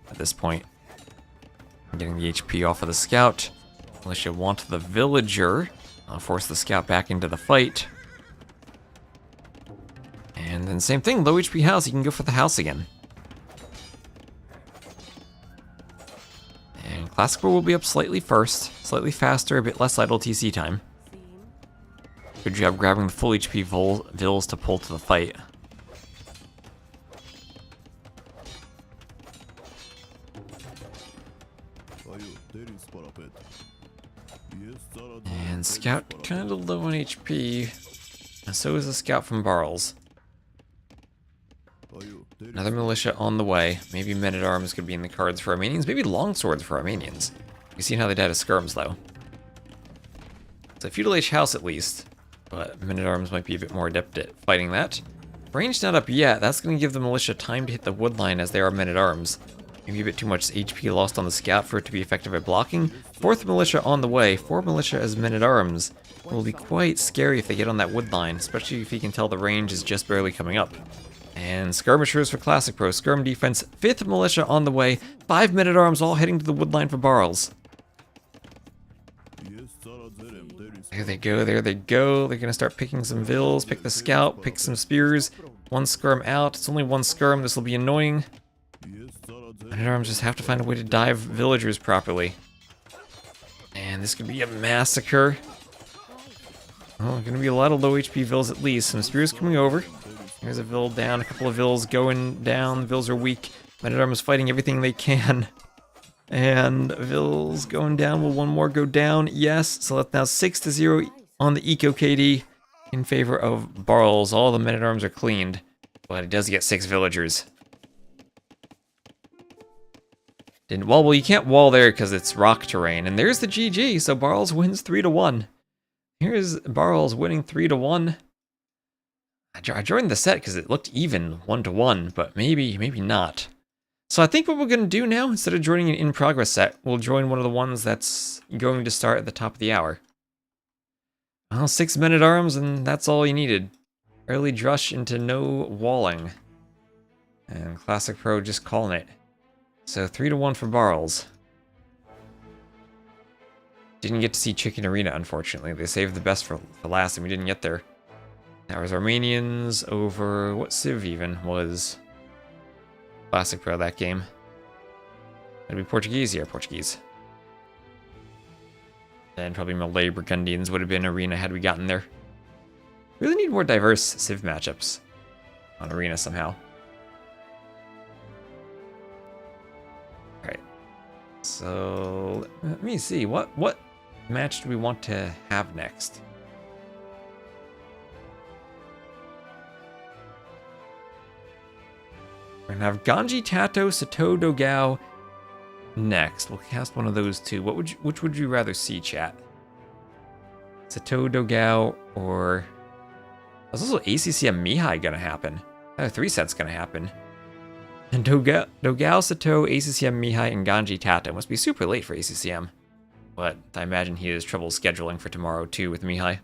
at this point. Getting the HP off of the scout. Militia want the villager. I'll force the scout back into the fight. And then same thing, low HP house, you can go for the house again. And Classic Pro will be up slightly first, slightly faster, a bit less idle TC time. Good job grabbing the full HP Vills to pull to the fight. And Scout kind of low on HP, and so is the Scout from Barles. Another militia on the way. Maybe men-at-arms could be in the cards for Armenians. Maybe longswords for Armenians. You've seen how they died of skirms, though. It's a feudal age house, at least. But men-at-arms might be a bit more adept at fighting that. Range not up yet. That's going to give the militia time to hit the woodline as they are men-at-arms. Maybe a bit too much HP lost on the scout for it to be effective at blocking. 4th militia on the way. 4 militia as men-at-arms. Will be quite scary if they get on that woodline, especially if you can tell the range is just barely coming up. And skirmishers for Classic Pro. Skirm defense. 5th militia on the way. 5 men-at-arms all heading to the woodline for Barles. There they go, there they go. They're going to start picking some Vills, pick the scout, pick some spears. 1 skirm out. It's only 1 skirm. This will be annoying. Men-at-arms just have to find a way to dive villagers properly. And this could be a massacre. Oh, going to be a lot of low HP Vills at least. Some spears coming over. Here's a Vill down, a couple of Vills going down. The Vills are weak. Men-at-arms fighting everything they can. And Vills going down. Will 1 more go down? Yes. So that's now 6-0 on the Eco KD in favor of Barles. All the men-at-arms are cleaned, but it does get 6 villagers. Well, you can't wall there because it's rock terrain. And there's the GG. So Barles wins 3-1. Here's Barles winning 3-1. I joined the set because it looked even 1-1, but maybe not. So I think what we're going to do now, instead of joining an in-progress set, we'll join one of the ones that's going to start at the top of the hour. Well, 6 men-at-arms, and that's all you needed. Early drush into no walling. And Classic Pro just calling it. So 3-1 for Barles. Didn't get to see Chicken Arena, unfortunately. They saved the best for last, and we didn't get there. That was Armenians over... what civ even was... Classic Pro that game. It'd be Portuguese, yeah, Portuguese. And probably Malay Burgundians would have been Arena had we gotten there. Really need more diverse Civ matchups on Arena somehow. Alright. So let me see. What match do we want to have next? We're gonna have Ganji Tato, Sato Dogao next. We'll cast one of those two. Which would you rather see, chat? Sato Dogao or... There's also ACCM Mihai gonna happen. 3 sets gonna happen. And Dogao, Sato, ACCM Mihai, and Ganji Tato. Must be super late for ACCM. But I imagine he has trouble scheduling for tomorrow too with Mihai.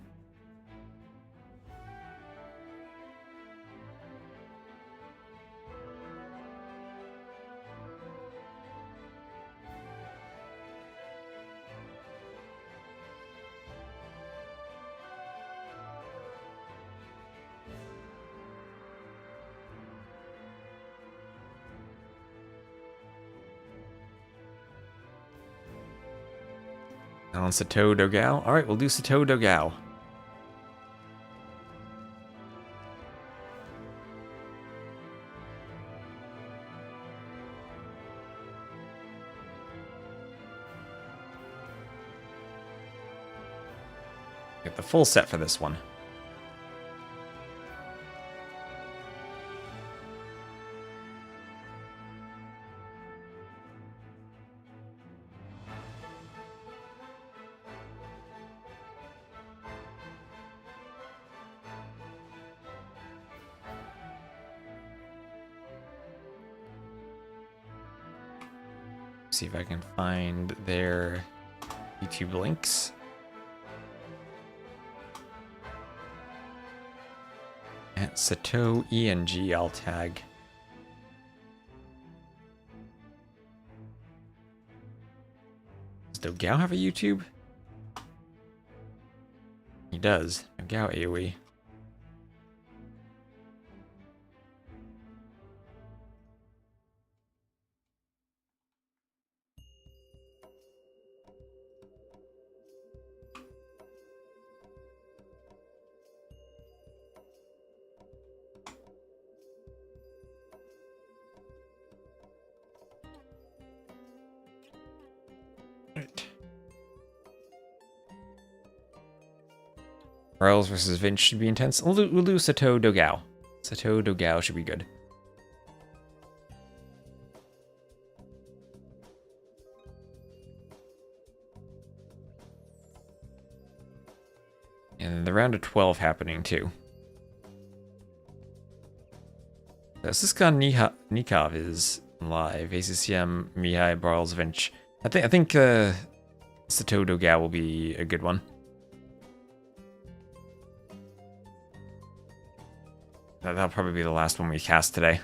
On Sato Dogao? Alright, we'll do Sato Dogao. Get the full set for this one. See if I can find their YouTube links. At Sato ENG, I'll tag. Does Dogao have a YouTube? He does. Dogao AoE. Royals versus Vince should be intense. We'll do Sato Dogao. Sato Dogao should be good. And the round of 12 happening too. Siskan Nikov is live. ACCM, Mihai, Barles, Vinch. I think Sato Dogao will be a good one. That'll probably be the last one we cast today.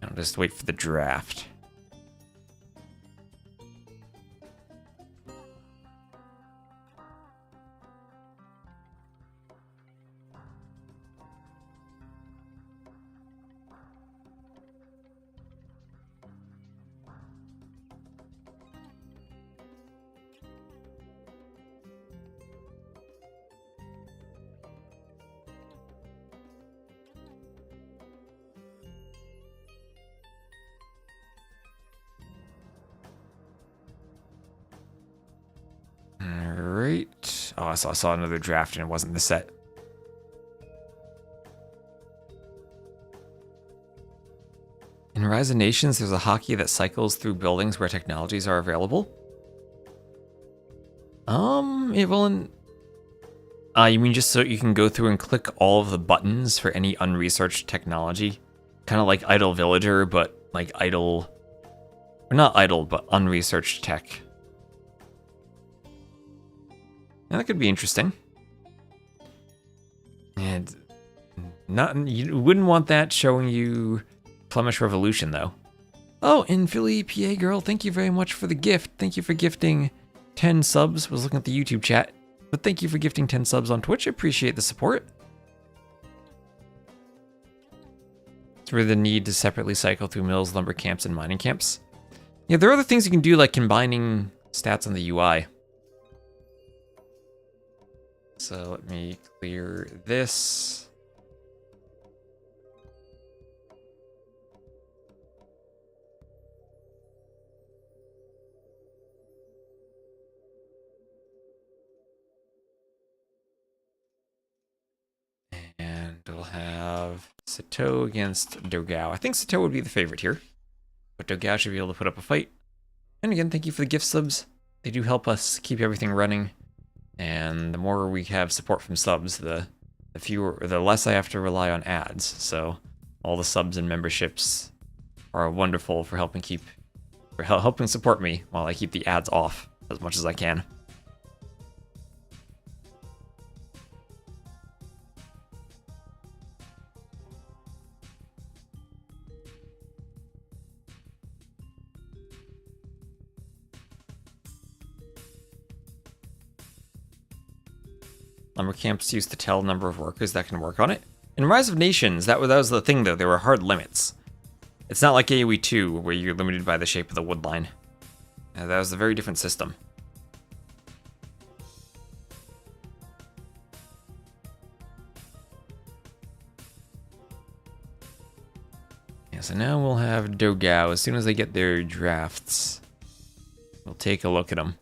I'll just wait for the draft. Alright. Oh, I saw another draft and it wasn't the set. In Rise of Nations, there's a hockey that cycles through buildings where technologies are available. It will. You mean just so you can go through and click all of the buttons for any unresearched technology? Kind of like Idle Villager, but like idle... Or not idle, but unresearched tech. Yeah, that could be interesting. And you wouldn't want that showing you Flemish Revolution, though. Oh, and Philly PA girl, thank you very much for the gift. Thank you for gifting 10 subs. Was looking at the YouTube chat, but thank you for gifting 10 subs on Twitch. I appreciate the support. Through the need to separately cycle through mills, lumber camps, and mining camps. Yeah, there are other things you can do, like combining stats on the UI. So let me clear this. Sato against Dogao. I think Sato would be the favorite here, but Dogao should be able to put up a fight. And again, thank you for the gift subs. They do help us keep everything running, and the more we have support from subs, the less I have to rely on ads. So all the subs and memberships are wonderful for helping support me while I keep the ads off as much as I can. Lumber camps used to tell number of workers that can work on it. In Rise of Nations, that was the thing though, there were hard limits. It's not like AoE 2, where you're limited by the shape of the wood line. That was a very different system. Yeah, so now we'll have Dogao. As soon as they get their drafts, we'll take a look at them.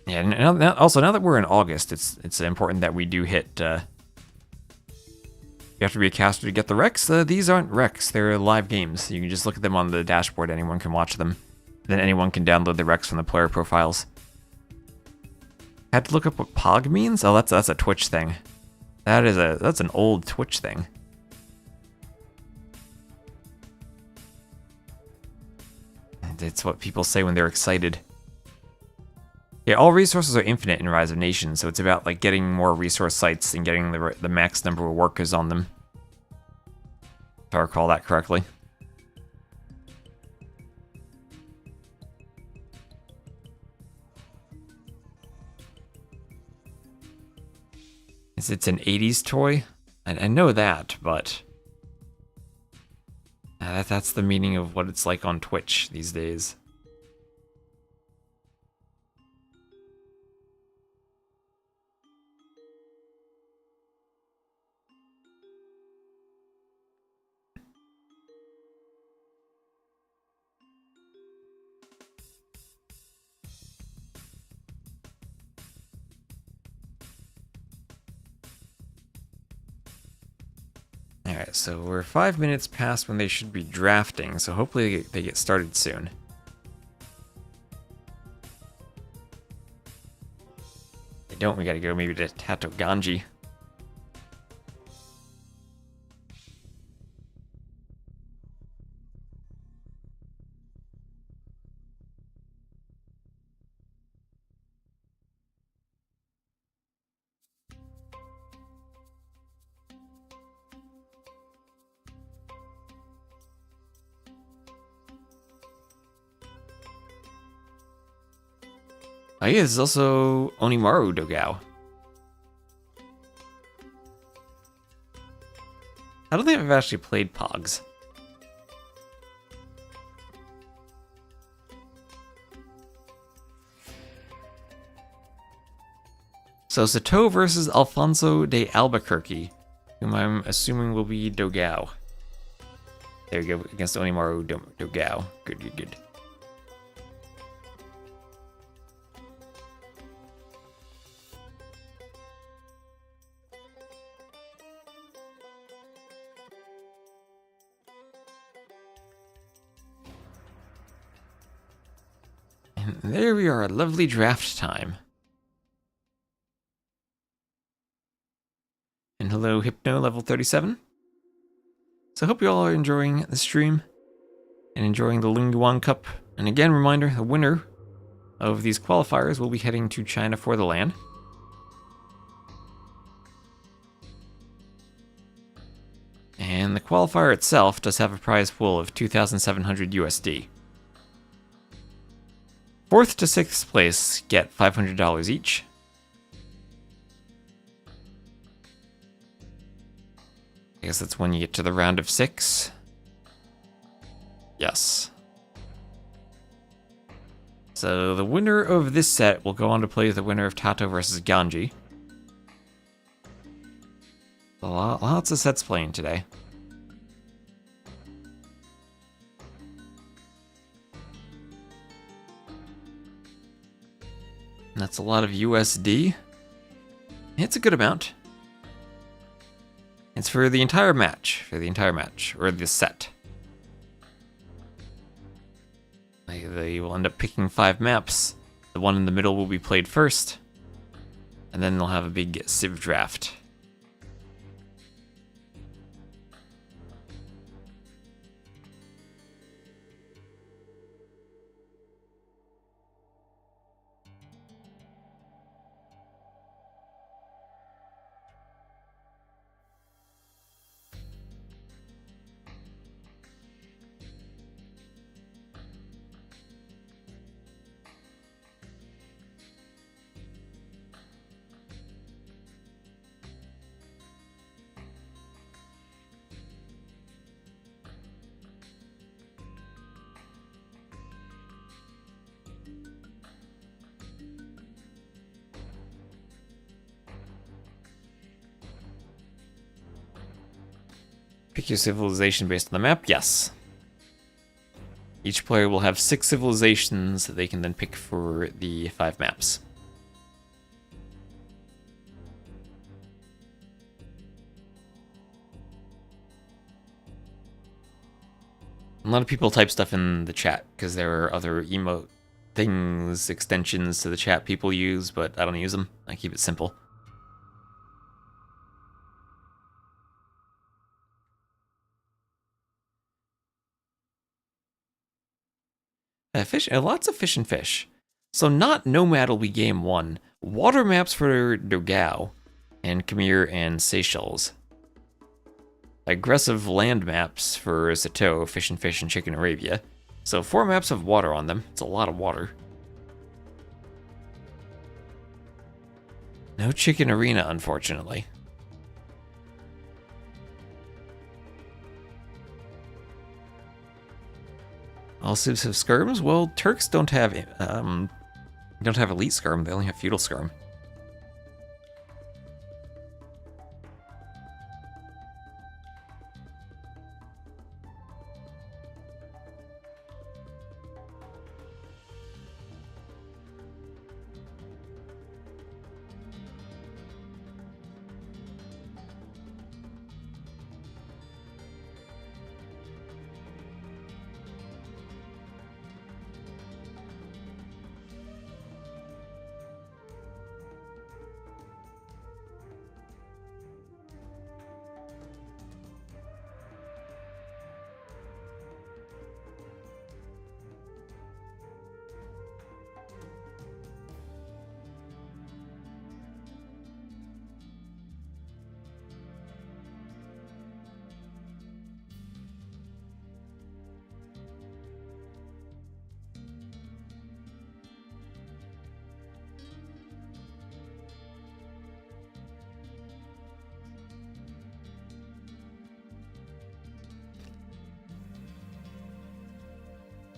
Yeah, and also now that we're in August, it's important that we do hit. You have to be a caster to get the recs. These aren't recs; they're live games. You can just look at them on the dashboard. Anyone can watch them. Then anyone can download the recs from the player profiles. Had to look up what Pog means. Oh, that's a Twitch thing. That's an old Twitch thing. It's what people say when they're excited. Yeah, all resources are infinite in Rise of Nations, so it's about like getting more resource sites and getting the max number of workers on them. If I recall that correctly. It's an 80s toy? I know that, but that's the meaning of what it's like on Twitch these days. Alright, so we're 5 minutes past when they should be drafting, so hopefully they get started soon. If they don't, we gotta go maybe to Tato Ganji. Oh yeah, this is also Onimaru Dogao. I don't think I've actually played Pogs. So Sato versus Alfonso de Albuquerque, whom I'm assuming will be Dogao. There you go, against Onimaru Dogao. Good. And there we are, lovely draft time. And hello, Hypno, level 37. So I hope you all are enjoying the stream and enjoying the LingYuan Cup. And again, reminder, the winner of these qualifiers will be heading to China for the LAN. And the qualifier itself does have a prize pool of 2,700 USD. 4th to 6th place get $500 each. I guess that's when you get to the round of 6. Yes. So the winner of this set will go on to play the winner of Tato versus Ganji. Lots of sets playing today. That's a lot of USD. It's a good amount. It's for the entire match. Or the set. They will end up picking 5 maps. The one in the middle will be played first. And then they'll have a big Civ draft. Pick your civilization based on the map? Yes. Each player will have 6 civilizations that they can then pick for the 5 maps. A lot of people type stuff in the chat because there are other emote things, extensions to the chat people use, but I don't use them. I keep it simple. Lots of fish and fish. So not Nomad will be game 1. Water maps for Dogao and Khmer and Seychelles. Aggressive land maps for Sato, Fish and Fish, and Chicken Arabia. So 4 maps have water on them. It's a lot of water. No Chicken Arena, unfortunately. All civs have skirms? Well, Turks don't have elite skirm, they only have feudal skirm.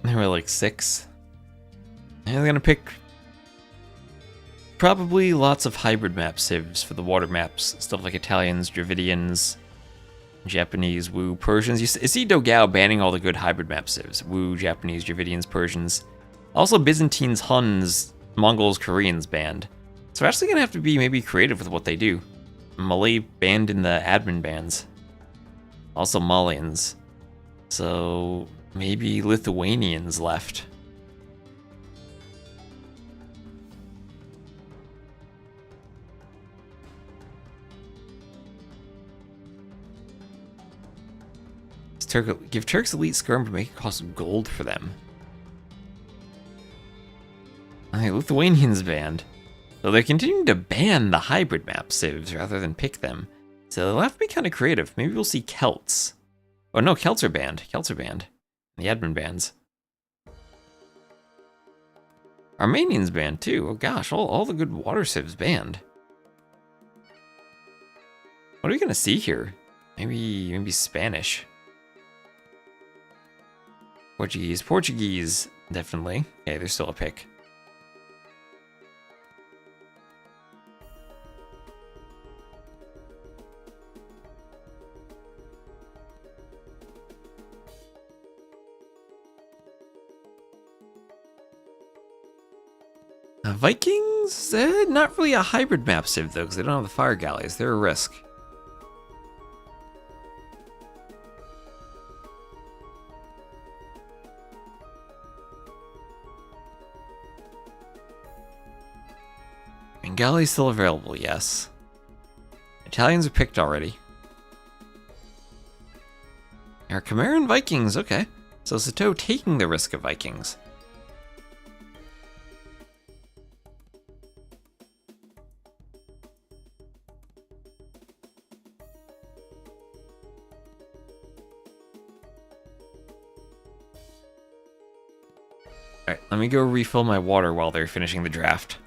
There were like 6. And I'm gonna pick probably lots of hybrid map civs for the water maps. Stuff like Italians, Dravidians, Japanese, Wu, Persians. You see Dogao banning all the good hybrid map civs. Wu, Japanese, Dravidians, Persians. Also Byzantines, Huns, Mongols, Koreans banned. So we're actually gonna have to be maybe creative with what they do. Malay banned in the admin bans. Also Malians. So maybe Lithuanians left. Give Turks elite skirm to make it cost gold for them. Okay, Lithuanians banned. So they're continuing to ban the hybrid map civs rather than pick them. So they'll have to be kind of creative. Maybe we'll see Celts. Oh no, Celts are banned. Celts are banned. The admin bans. Armenians banned too. Oh gosh, all the good water civs banned. What are we gonna see here? Maybe Spanish. Portuguese, definitely. Okay, there's still a pick. Vikings, not really a hybrid map civ though, because they don't have the fire galleys. They're a risk. And galleys still available, yes. Italians are picked already. Are Chimeran Vikings, okay. So Sato taking the risk of Vikings. Alright, let me go refill my water while they're finishing the draft.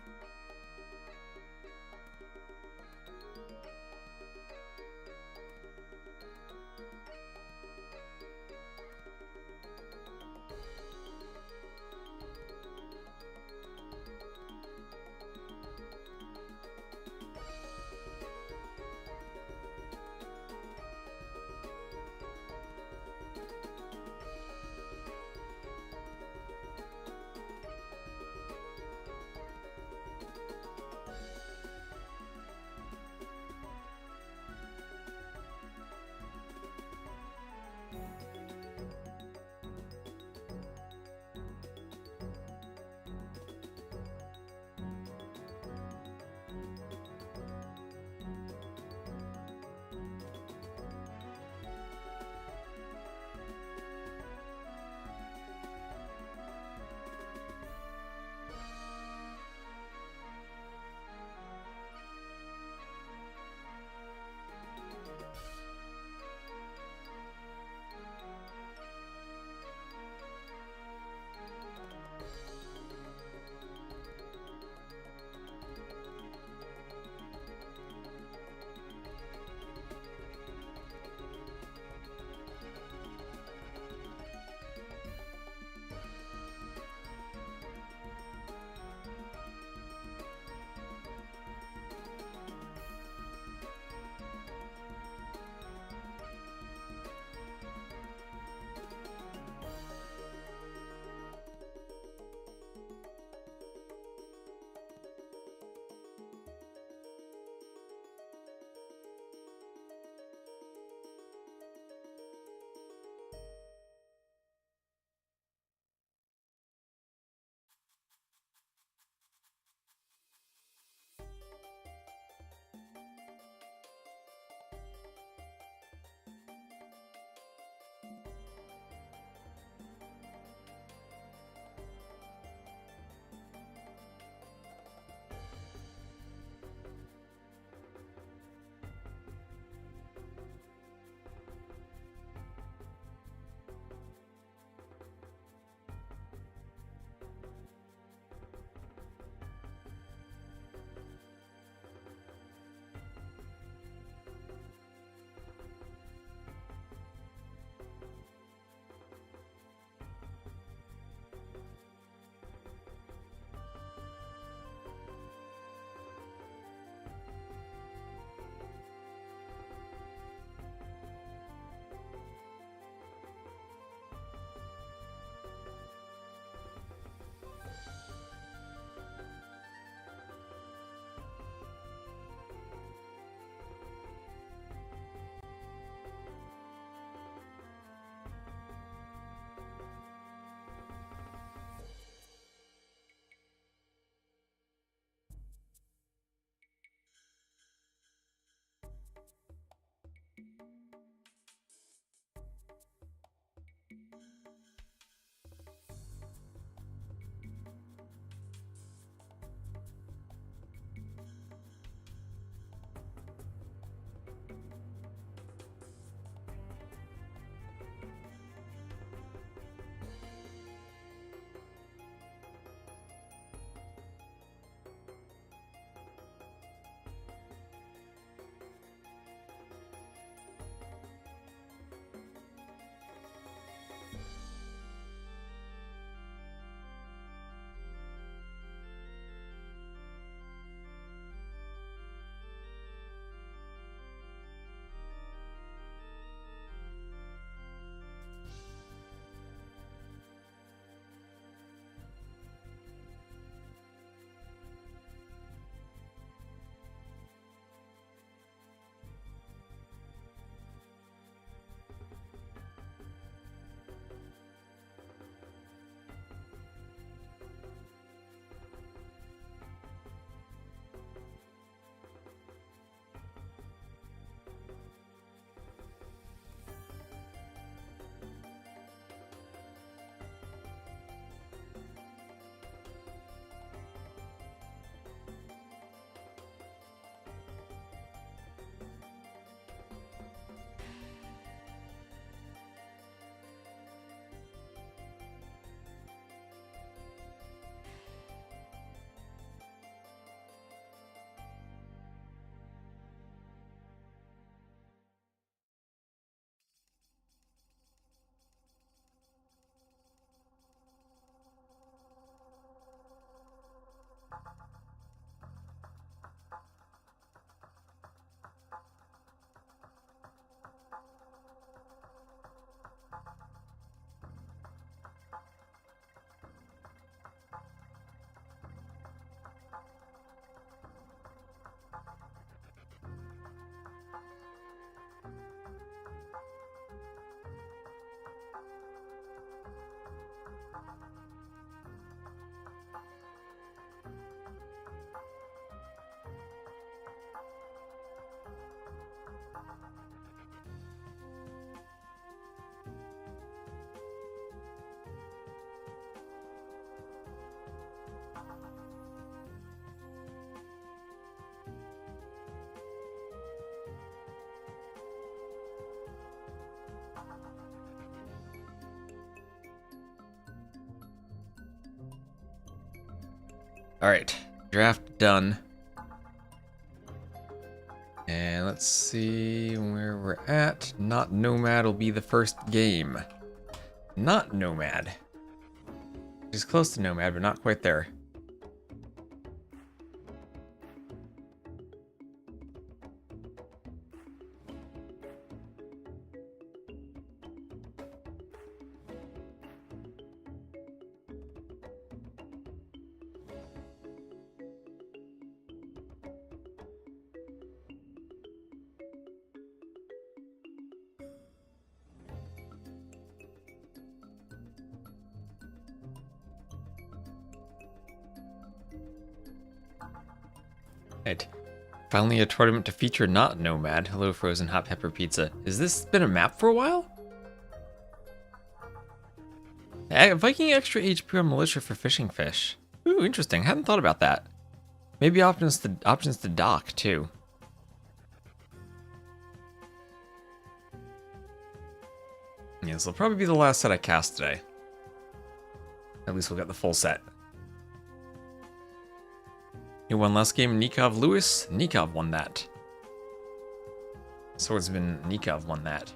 Alright, draft done. And let's see where we're at. Not Nomad will be the first game. Not Nomad. It's close to Nomad, but not quite there. Right. Finally a tournament to feature not Nomad. Hello Frozen Hot Pepper Pizza. Has this been a map for a while? Viking extra HP on militia for fishing fish. Ooh, interesting. Hadn't thought about that. Maybe options to dock too. Yeah, this will probably be the last set I cast today. At least we'll get the full set. He won last game, Nikov Lewis. Nikov won that. Swordsman Nikov won that.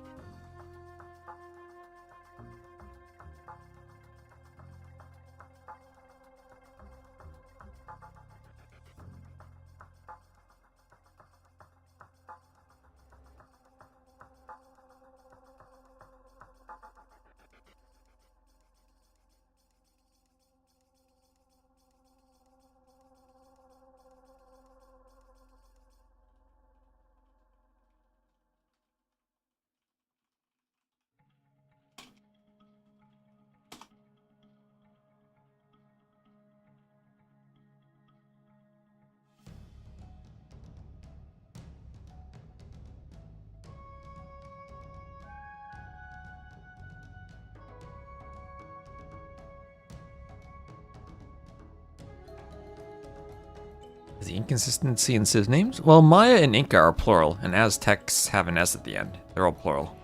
The inconsistency in Civ names? Well, Maya and Inca are plural, and Aztecs have an S at the end. They're all plural.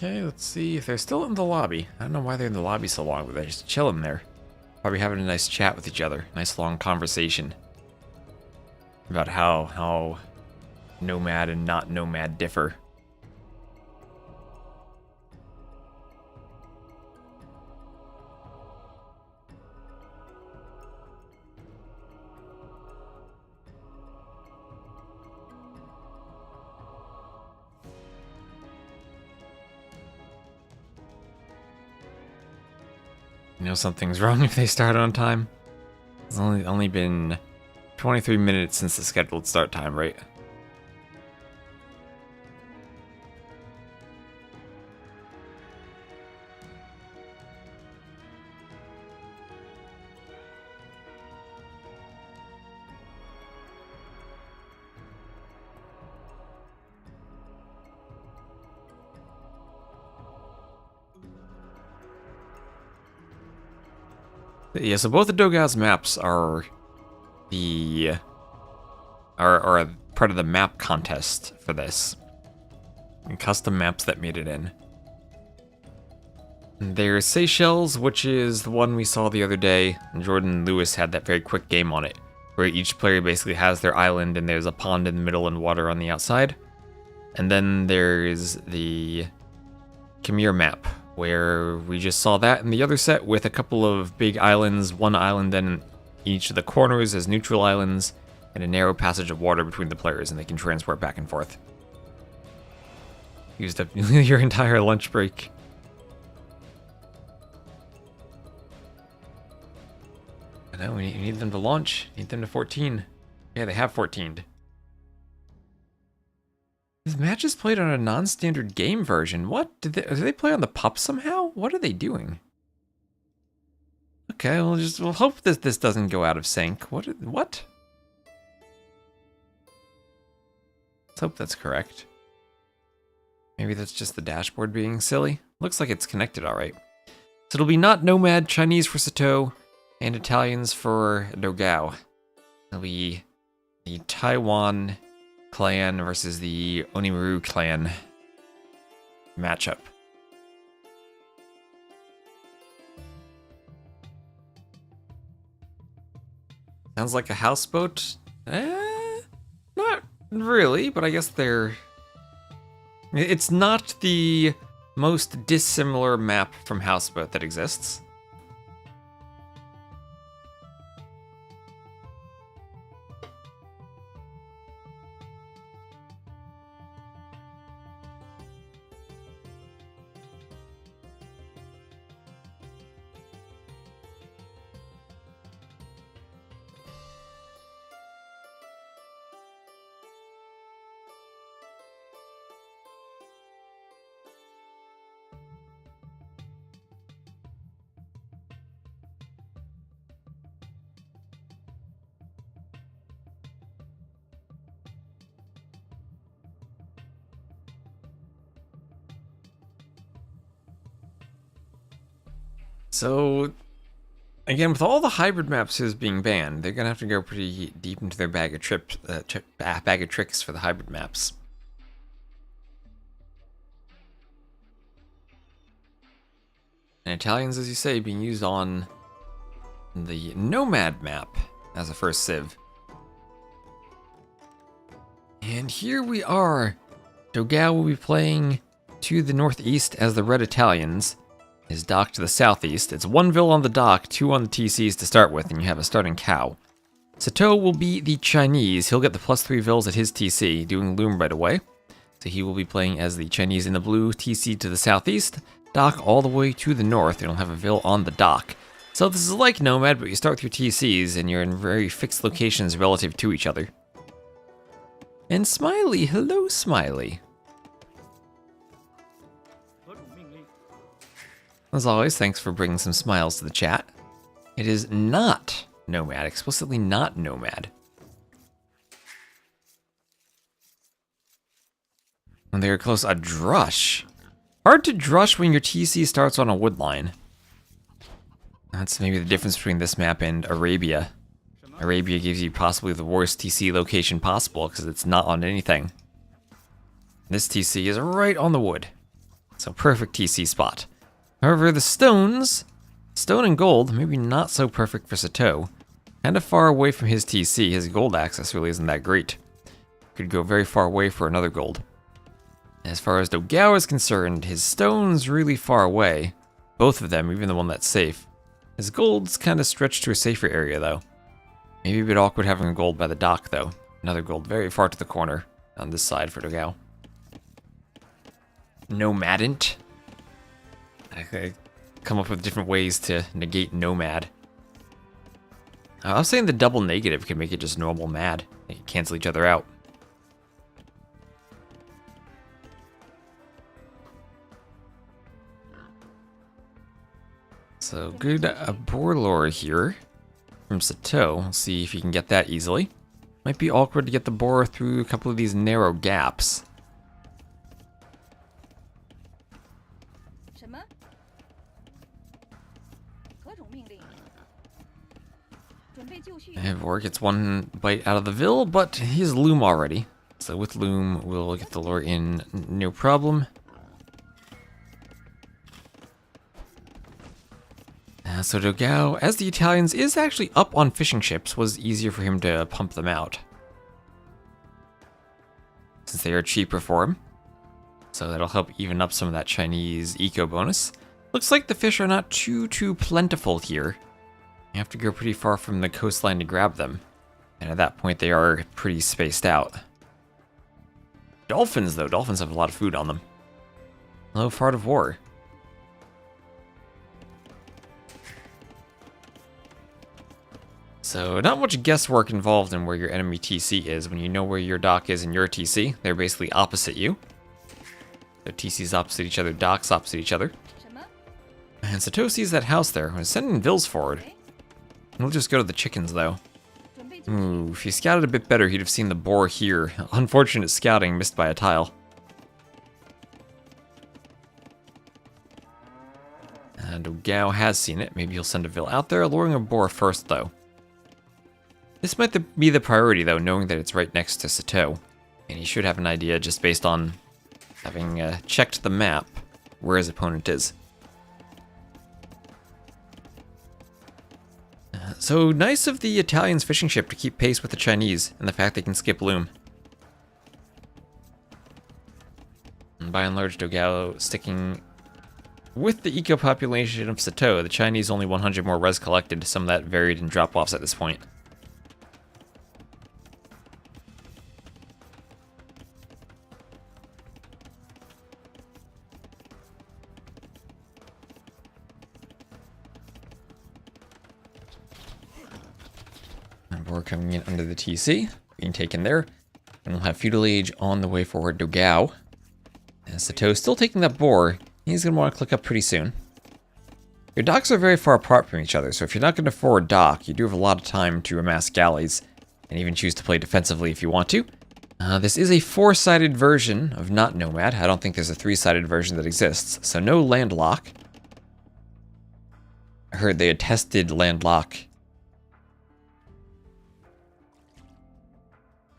Okay, let's see if they're still in the lobby. I don't know why they're in the lobby so long, but they're just chilling there. Probably having a nice chat with each other. Nice long conversation. About how Nomad and not Nomad differ. You know something's wrong if they start on time. It's only been 23 minutes since the scheduled start time, right? Yeah, so both the Dogaz maps are are part of the map contest for this. And custom maps that made it in. There's Seychelles, which is the one we saw the other day. And Jordan Lewis had that very quick game on it, where each player basically has their island and there's a pond in the middle and water on the outside. And then there's the Khmer map, where we just saw that in the other set with a couple of big islands, one island in each of the corners as neutral islands, and a narrow passage of water between the players, and they can transport back and forth. Used up your entire lunch break. I know, we need them to launch. Need them to 14. Yeah, they have 14'd. This match is played on a non-standard game version. What? Do they play on the pup somehow? What are they doing? Okay, we'll hope that this doesn't go out of sync. What? Let's hope that's correct. Maybe that's just the dashboard being silly. Looks like it's connected all right. So it'll be not Nomad, Chinese for Sato, and Italians for Dogao. It'll be the Taiwan clan versus the Onimaru clan matchup. Sounds like a houseboat. Not really, but I guess they're... It's not the most dissimilar map from houseboat that exists. So, again, with all the hybrid maps being banned, they're gonna have to go pretty deep into their bag of tricks for the hybrid maps. And Italians, as you say, being used on the Nomad map as a first civ. And here we are. Dogao will be playing to the northeast as the Red Italians. His dock to the southeast. It's 1 Vil on the dock, 2 on the TCs to start with, and you have a starting cow. Sato will be the Chinese. He'll get the +3 Vils at his TC, doing Loom right away. So he will be playing as the Chinese in the blue, TC to the southeast, dock all the way to the north, and he'll have a Vil on the dock. So this is like Nomad, but you start with your TCs, and you're in very fixed locations relative to each other. And Smiley, hello Smiley. As always, thanks for bringing some smiles to the chat. It is not Nomad, explicitly not Nomad. When they are close, a drush. Hard to drush when your TC starts on a wood line. That's maybe the difference between this map and Arabia. Arabia gives you possibly the worst TC location possible because it's not on anything. This TC is right on the wood. So perfect TC spot. However, the stones, stone and gold, maybe not so perfect for Sato. Kind of far away from his TC, his gold access really isn't that great. Could go very far away for another gold. As far as Dogao is concerned, his stone's really far away. Both of them, even the one that's safe. His gold's kind of stretched to a safer area though. Maybe a bit awkward having a gold by the dock though. Another gold very far to the corner on this side for Dogao. Nomadant. I come up with different ways to negate Nomad. I was saying the double negative could make it just normal mad. They can cancel each other out. So good boar lore here from Sato. We'll see if he can get that easily. Might be awkward to get the boar through a couple of these narrow gaps. And Vor gets one bite out of the Vil, but he's Loom already. So with Loom, we'll get the lure in no problem. So Dogao, as the Italians, is actually up on fishing ships. Was easier for him to pump them out, since they are cheaper for him. So that'll help even up some of that Chinese eco bonus. Looks like the fish are not too plentiful here. You have to go pretty far from the coastline to grab them. And at that point, they are pretty spaced out. Dolphins, though. Dolphins have a lot of food on them. Hello, Fart of War. So not much guesswork involved in where your enemy TC is when you know where your dock is in your TC. They're basically opposite you. Their TCs opposite each other, docks opposite each other. And Sato sees that house there. He's sending Vils forward. We'll just go to the chickens though. Ooh, if he scouted a bit better, he'd have seen the boar here. Unfortunate scouting, missed by a tile. And Gao has seen it. Maybe he'll send a Vil out there, luring a boar first though. This might be the priority though, knowing that it's right next to Sato. And he should have an idea just based on having checked the map where his opponent is. So nice of the Italians' fishing ship to keep pace with the Chinese, and the fact they can skip Loom. And by and large, Dogao sticking with the eco population of Sato. The Chinese only 100 more res collected, some of that varied in drop-offs at this point. Boar coming in under the TC, being taken there. And we'll have Feudal Age on the way forward to Gao. And Sato still taking that boar. He's going to want to click up pretty soon. Your docks are very far apart from each other, so if you're not going to forward dock, you do have a lot of time to amass galleys, and even choose to play defensively if you want to. This is a 4-sided version of not Nomad. I don't think there's a 3-sided version that exists, so no landlock. I heard they had tested landlock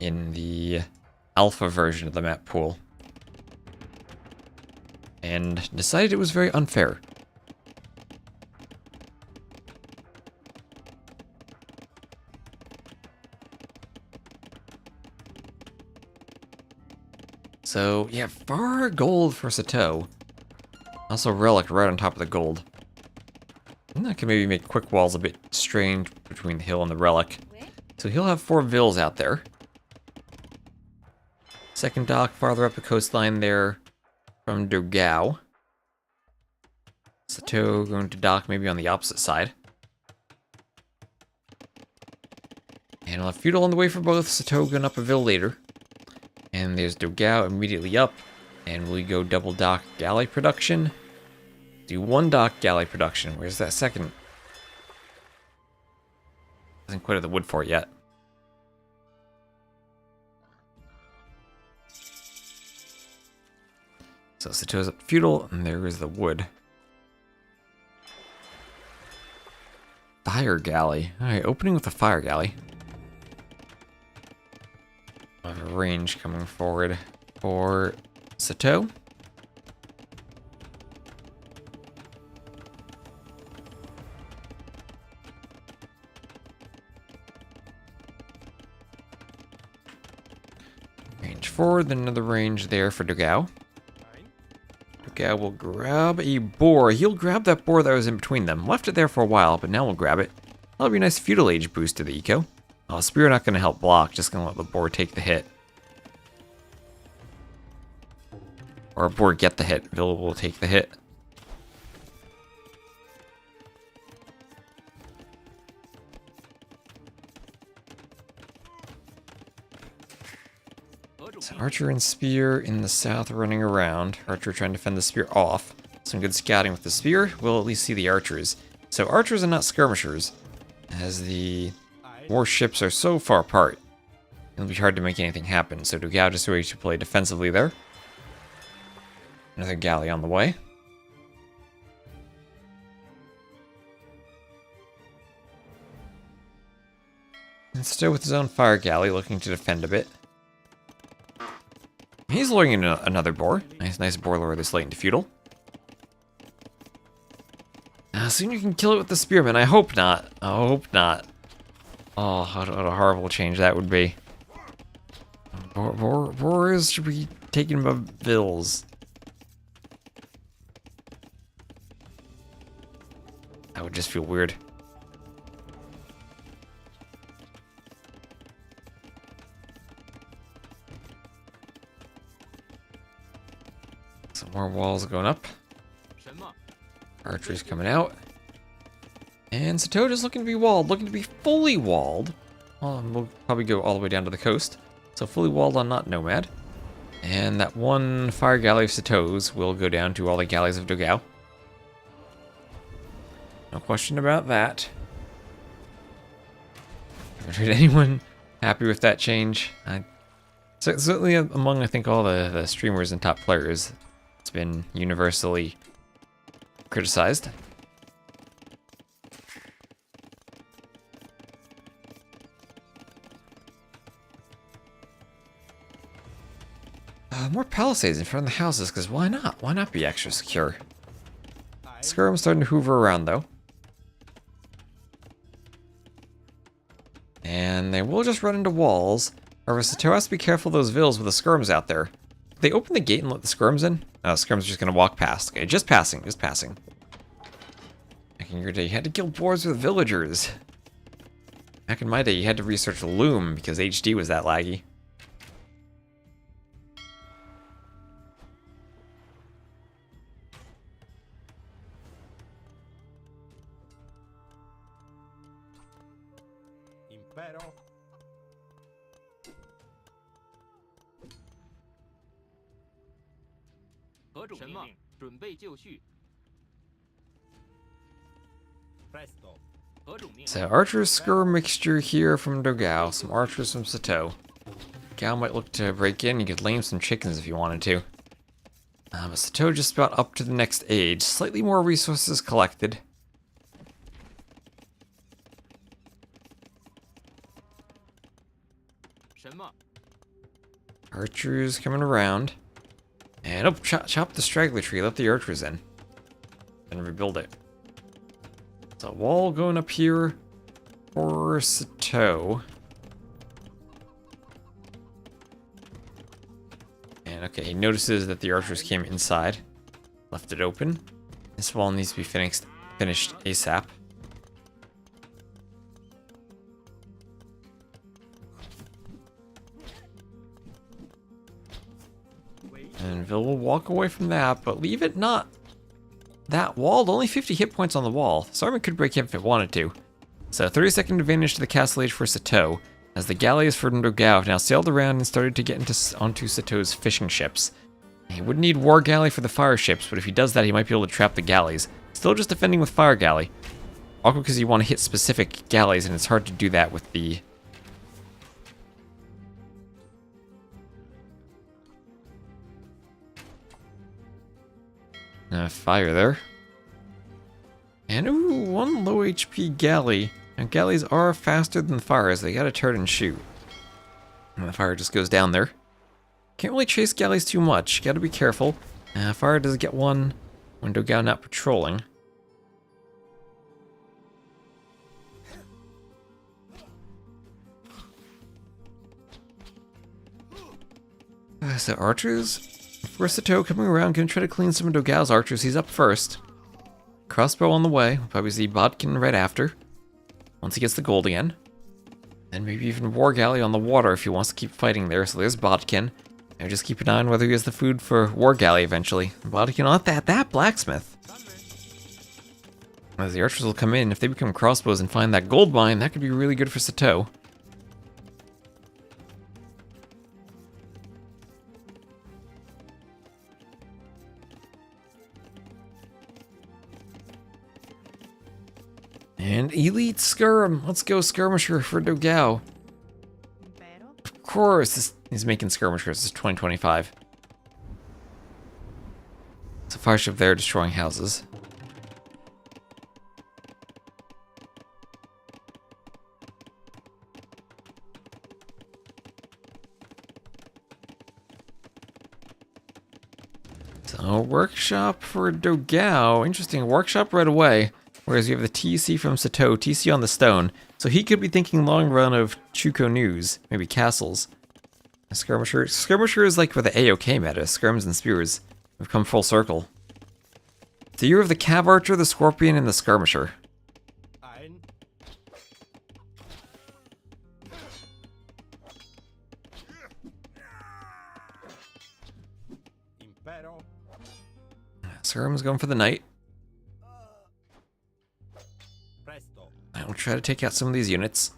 in the alpha version of the map pool, and decided it was very unfair. So, yeah, far gold for Sato. Also relic right on top of the gold. And that can maybe make quick walls a bit strange between the hill and the relic. So he'll have 4 Vils out there. Second dock farther up the coastline there from Dogao. Sato going to dock maybe on the opposite side. And we'll have Feudal on the way for both. Sato going up a Vil later. And there's Dogao immediately up. And we go double dock galley production. Do 1 dock galley production. Where's that second? Hasn't quite have the wood for it yet. So Sato's up Feudal, and there is the wood. Fire galley. Alright, opening with a fire galley. I have a range coming forward for Sato. Range forward, then another range there for Dogao. Dogao will grab a boar. He'll grab that boar that was in between them. Left it there for a while, but now we'll grab it. That'll be a nice Feudal Age boost to the eco. Spear not going to help block, just going to let the boar take the hit. Or a boar get the hit. Vil will take the hit. So Archer and Spear in the south running around. Archer trying to fend the Spear off. Some good scouting with the Spear. We'll at least see the Archers. So Archers are not Skirmishers, as the warships are so far apart. It'll be hard to make anything happen, so Dogao just ready to play defensively there. Another galley on the way. And still with his own fire galley, looking to defend a bit. He's luring in another boar. Nice boar lure this late into Feudal. Soon you can kill it with the Spearman. I hope not. I hope not. Oh, what a horrible change that would be. Boars should be taken by Vils. That would just feel weird. Some more walls going up. Archers coming out. And Sato just looking to be walled, looking to be fully walled. Well, we'll probably go all the way down to the coast. So fully walled on not Nomad. And that one fire galley of Sato's will go down to all the galleys of Dogao. No question about that. Is anyone happy with that change? Certainly among, I think, all the streamers and top players, it's been universally criticized. More palisades in front of the houses, because why not? Why not be extra secure? Skirm's starting to hoover around, though. And they will just run into walls. However, Sato has to be careful of those villas with the skirms out there. They open the gate and let the skirms in? Oh, skirms are just going to walk past. Okay, just passing, just passing. Back in your day, you had to kill boars with villagers. Back in my day, you had to research Loom because HD was that laggy. Impero. 何种命令？准备就绪。Presto. 何种命令？ So archer skirm mixture here from Dogao, some archers from Sato. Gao might look to break in. You could lame some chickens if you wanted to. But Sato just about up to the next age. Slightly more resources collected. Archers coming around. And oh, chop the straggler tree, let the archers in. And rebuild it. So wall going up here for Sato. And okay, he notices that the archers came inside. Left it open. This wall needs to be finished ASAP. And Vil will walk away from that, but leave it not that walled. Only 50 hit points on the wall. Sarman could break him if it wanted to. So 30-second advantage to the castle age for Sato, as the galleys for Dogao have now sailed around and started to get onto Sato's fishing ships. He would need war galley for the fire ships, but if he does that, he might be able to trap the galleys. Still just defending with fire galley. Awkward because you want to hit specific galleys, and it's hard to do that with the fire there. And ooh, one low HP galley. Now galleys are faster than fires. They gotta turn and shoot. And the fire just goes down there. Can't really chase galleys too much. Gotta be careful. Fire does get one when Dogao not patrolling. So archers. For Sato coming around, gonna try to clean some of Dogao's archers. He's up first. Crossbow on the way. We'll probably see Bodkin right after. Once he gets the gold again. And maybe even War Galley on the water if he wants to keep fighting there. So there's Bodkin. Now just keep an eye on whether he has the food for War Galley eventually. Bodkin, not that blacksmith. As the archers will come in, if they become crossbows and find that gold mine, that could be really good for Sato. And Elite Skirm. Let's go Skirmisher for Dogao. Of course, he's making Skirmishers. This is 2025. It's a fire ship there destroying houses. So, workshop for Dogao. Interesting. Workshop right away. Whereas you have the TC from Sato, TC on the stone. So he could be thinking long run of Chuko News, maybe castles. A skirmisher. Skirmisher is like with the AOK meta, skirms and spears. We've come full circle. The year of the Cav Archer, the Scorpion, and the Skirmisher. Skirm's going for the knight. I'll try to take out some of these units.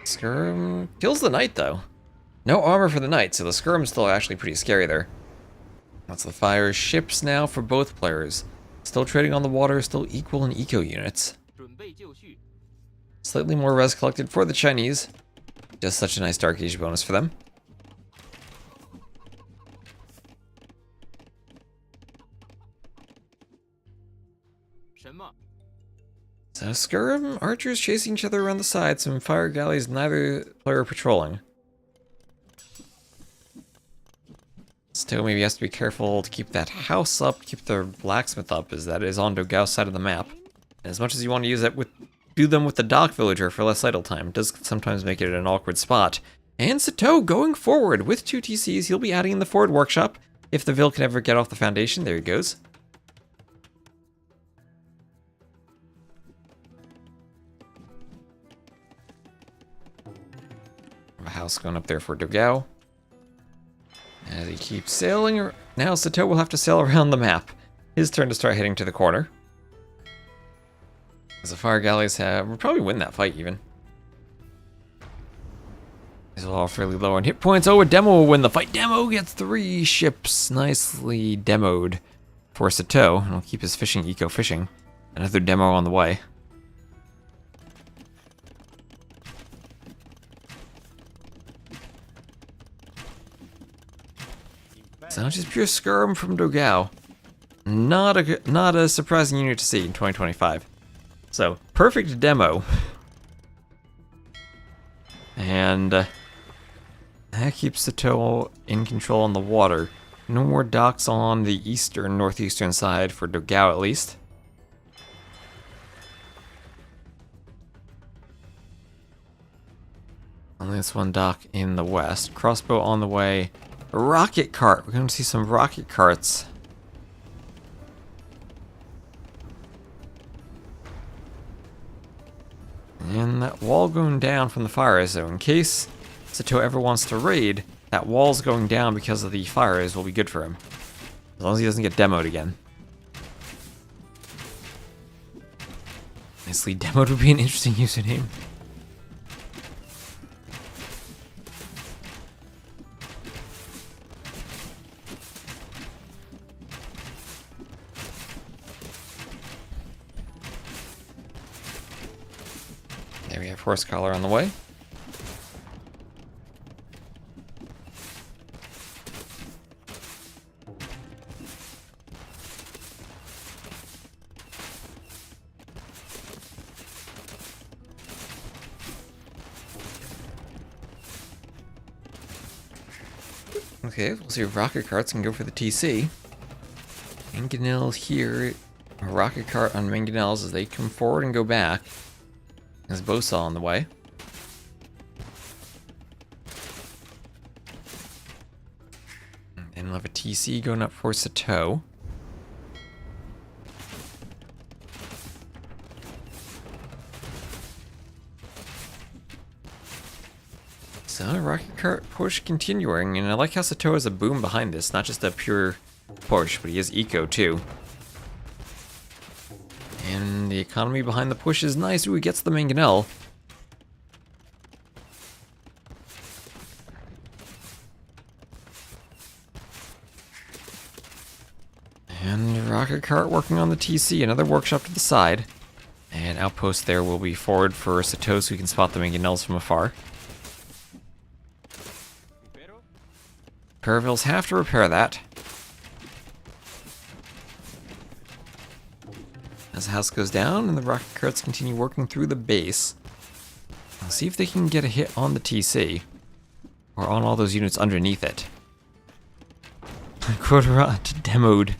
Skirm kills the knight, though. No armor for the knight, so the skirm's still actually pretty scary there. Lots of fire ships now for both players. Still trading on the water, still equal in eco units. 准备就绪， Slightly more res collected for the Chinese. Just such a nice Dark Age bonus for them. So skirm archers chasing each other around the side, some fire galleys neither player patrolling. Still maybe has to be careful to keep that house up, keep the blacksmith up, as that is on Dogau's side of the map. And as much as you want to use that do them with the dock villager for less idle time, it does sometimes make it an awkward spot. And Sato going forward with 2 TCs, he'll be adding in the forward workshop. If the Vil can ever get off the foundation, there he goes. A house going up there for Dogao. As he keeps sailing, now Sato will have to sail around the map. His turn to start heading to the corner. As the fire galleys will probably win that fight even. These are all fairly low on hit points. Oh, a demo will win the fight. Demo gets 3 ships nicely demoed for Sato. And he'll keep his fishing eco fishing. Another demo on the way. So just pure skirm from Dogao. Not a surprising unit to see in 2025. So perfect demo. And that keeps Sato in control on the water. No more docks on the northeastern side for Dogao at least. Only this one dock in the west. Crossbow on the way. Rocket cart. We're going to see some rocket carts. And that wall going down from the fires, so in case Sato ever wants to raid, that wall's going down because of the fires will be good for him. As long as he doesn't get demoed again. Nicely demoed would be an interesting username. There we have horse collar on the way. Okay, we'll see if rocket carts can go for the TC. Mangonel here, a rocket cart on Mangonels as they come forward and go back. There's Bosa on the way. And we'll have a TC going up for Sato. So, rocket cart push continuing, and I like how Sato has a boom behind this, not just a pure push, but he has eco too. And the economy behind the push is nice. Ooh, he gets the Mangonel. And rocket cart working on the TC, another workshop to the side. And outpost there will be forward for Sato so we can spot the Mangonels from afar. Caravels have to repair that. As the house goes down and the rocket carts continue working through the base. I'll see if they can get a hit on the TC. Or on all those units underneath it. Gujarat demoed.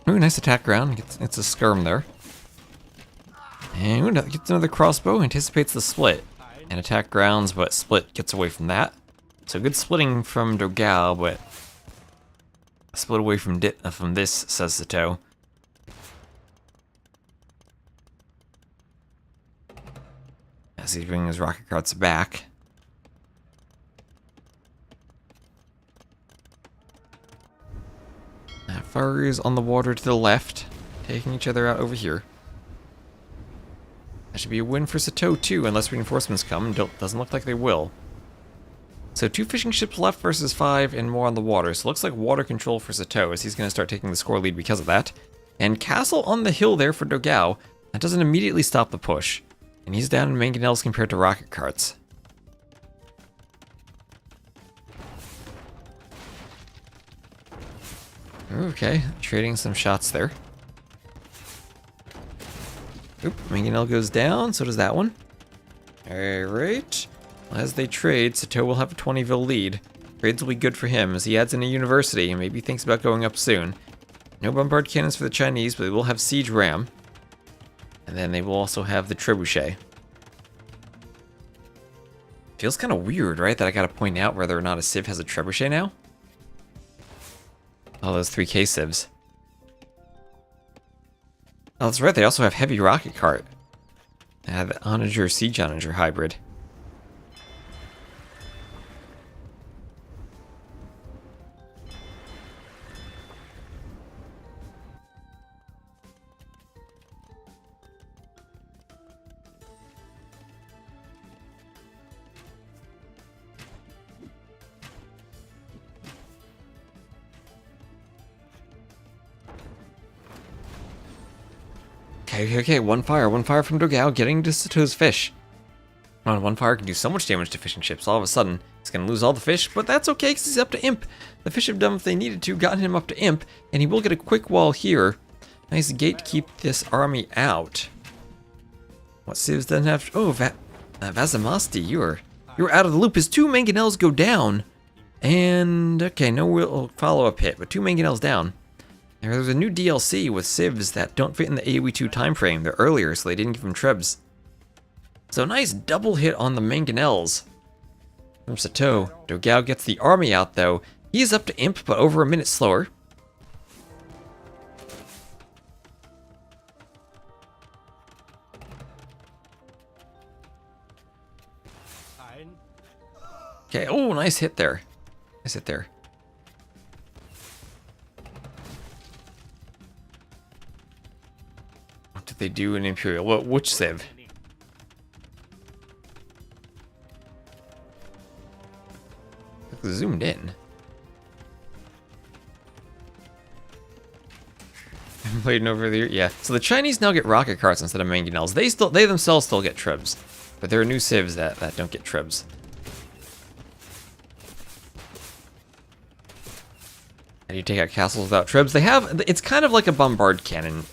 Ooh, nice attack ground. It's a skirm there. And gets another crossbow, anticipates the split. And attack grounds, but split gets away from that. So good splitting from Dogao, but split away from this, says Sato. As he's bringing his rocket carts back. Fires on the water to the left, taking each other out over here. That should be a win for Sato too, unless reinforcements come. Doesn't look like they will. So 2 fishing ships left versus 5 and more on the water. So it looks like water control for Sato, as he's going to start taking the score lead because of that. And castle on the hill there for Dogao. That doesn't immediately stop the push. And he's down in mangonels compared to rocket carts. Okay, trading some shots there. Oop, mangonel goes down, so does that one. Alright. Well, as they trade, Sato will have a 20-ville lead. Trades will be good for him as he adds in a university and maybe thinks about going up soon. No bombard cannons for the Chinese, but they will have siege ram. And then they will also have the trebuchet. Feels kind of weird, right? That I gotta point out whether or not a civ has a trebuchet now. Oh, those 3K civs. Oh, that's right, they also have heavy rocket cart. They have the Onager Siege Onager hybrid. Okay, one fire from Dogao getting to Sato's fish. One fire can do so much damage to fishing ships. All of a sudden, he's going to lose all the fish, but that's okay because he's up to Imp. The fish have done what they needed to, gotten him up to Imp, and he will get a quick wall here. Nice gate to keep this army out. What civs doesn't have... Oh, Vazamasti, you're out of the loop. His 2 mangonels go down. And, okay, no follow-up hit, but 2 mangonels down. There's a new DLC with civs that don't fit in the AoE 2 time frame. They're earlier, so they didn't give him trebs. So nice double hit on the mangonels from Sato. Dogao gets the army out though. He's up to Imp, but over a minute slower. Okay, oh, nice hit there. Nice hit there. What did they do in Imperial? Which civ? Zoomed in. Haven't played in over there. Yeah. So the Chinese now get rocket carts instead of mangonels. They themselves still get trebs, but there are new civs that don't get trebs. And you take out castles without trebs. They have. It's kind of like a bombard cannon.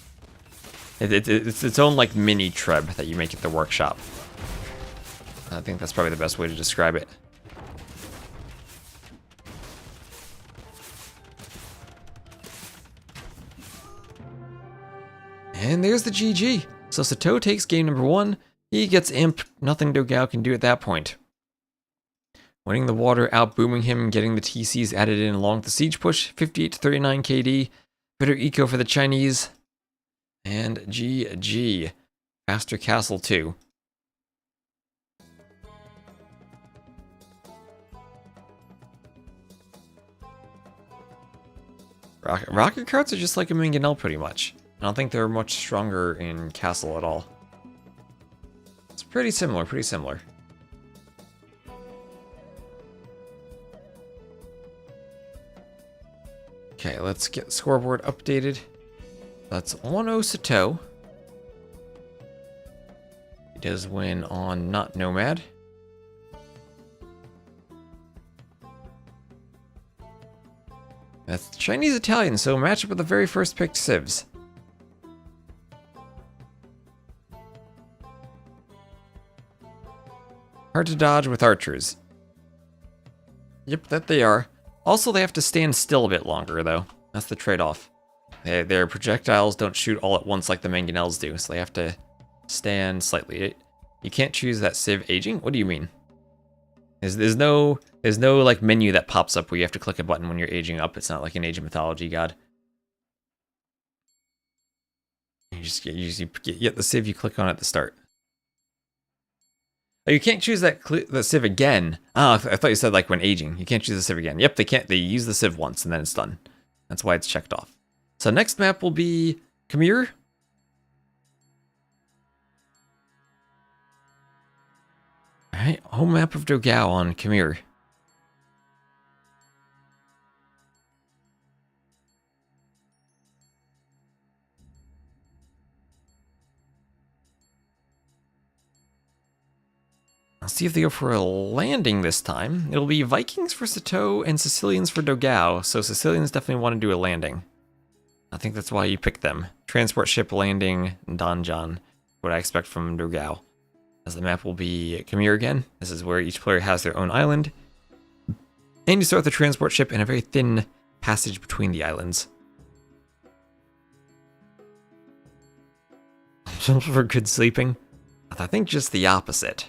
It's its own like mini treb that you make at the workshop. I think that's probably the best way to describe it. And there's the GG. So Sato takes game number 1. He gets Imp. Nothing Dogao can do at that point. Winning the water, outbooming him, getting the TCs added in along with the siege push. 58 to 39 KD. Better eco for the Chinese. And GG. Faster castle too. Rocket carts are just like a mangonel pretty much. I don't think they're much stronger in castle at all. It's pretty similar, pretty similar. Okay, let's get the scoreboard updated. That's 1-0 Sato. He does win on Not Nomad. That's Chinese-Italian, so match up with the very first picked civs. Hard to dodge with archers. Yep, that they are. Also, they have to stand still a bit longer, though. That's the trade-off. Their projectiles don't shoot all at once like the mangonels do, so they have to stand slightly. You can't choose that civ aging? What do you mean? There's no like menu that pops up where you have to click a button when you're aging up. It's not like an Age of Mythology god. You get the civ, you click on it at the start. Oh, you can't choose the civ again. Oh, I thought you said like when aging. You can't choose the civ again. Yep, they can't. They use the civ once and then it's done. That's why it's checked off. So next map will be Khmer. Alright, home map of Dogao on Khmer. I'll see if they go for a landing this time. It'll be Vikings for Sato and Sicilians for Dogao, so Sicilians definitely want to do a landing. I think that's why you picked them. Transport ship landing, Donjon, what I expect from Dogao. As the map will be Khmer again. This is where each player has their own island. And you start the transport ship in a very thin passage between the islands. For good sleeping? I think just the opposite.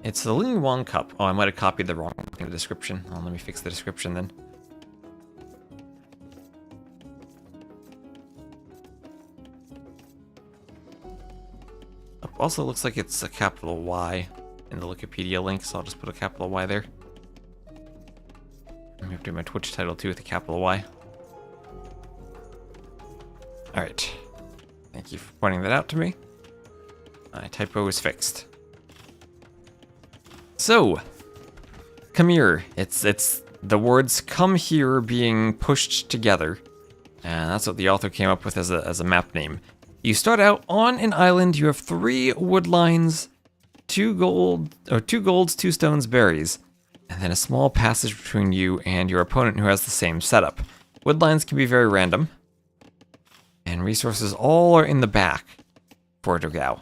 It's the LingYuan cup. Oh, I might have copied the wrong thing in the description. Oh, let me fix the description then. Also looks like it's a capital Y in the Wikipedia link, so I'll just put a capital Y there. I'm gonna do my Twitch title too with a capital Y. Alright. Thank you for pointing that out to me. My typo is fixed. So, Khmer. It's the words "come here" being pushed together, and that's what the author came up with as a map name. You start out on an island. You have 3 wood lines, 2 golds, 2 stones, berries, and then a small passage between you and your opponent who has the same setup. Wood lines can be very random, and resources all are in the back for Dogao.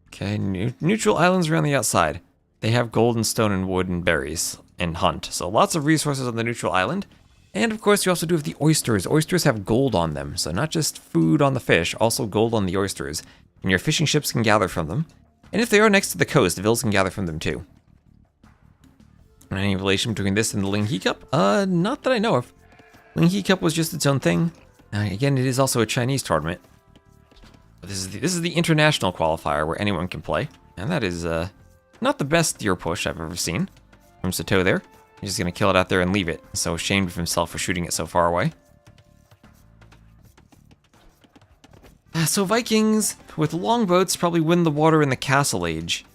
Okay, neutral islands around the outside. They have gold and stone and wood and berries and hunt. So lots of resources on the neutral island. And of course you also do have the oysters. Oysters have gold on them. So not just food on the fish, also gold on the oysters. And your fishing ships can gather from them. And if they are next to the coast, the villas can gather from them too. And any relation between this and the Linghi Cup? Not that I know of. Linghi Cup was just its own thing. Again, it is also a Chinese tournament. This is the international qualifier where anyone can play, and that is not the best deer push I've ever seen from Sato there. He's just gonna kill it out there and leave it. So ashamed of himself for shooting it so far away. So Vikings with longboats probably win the water in the Castle Age.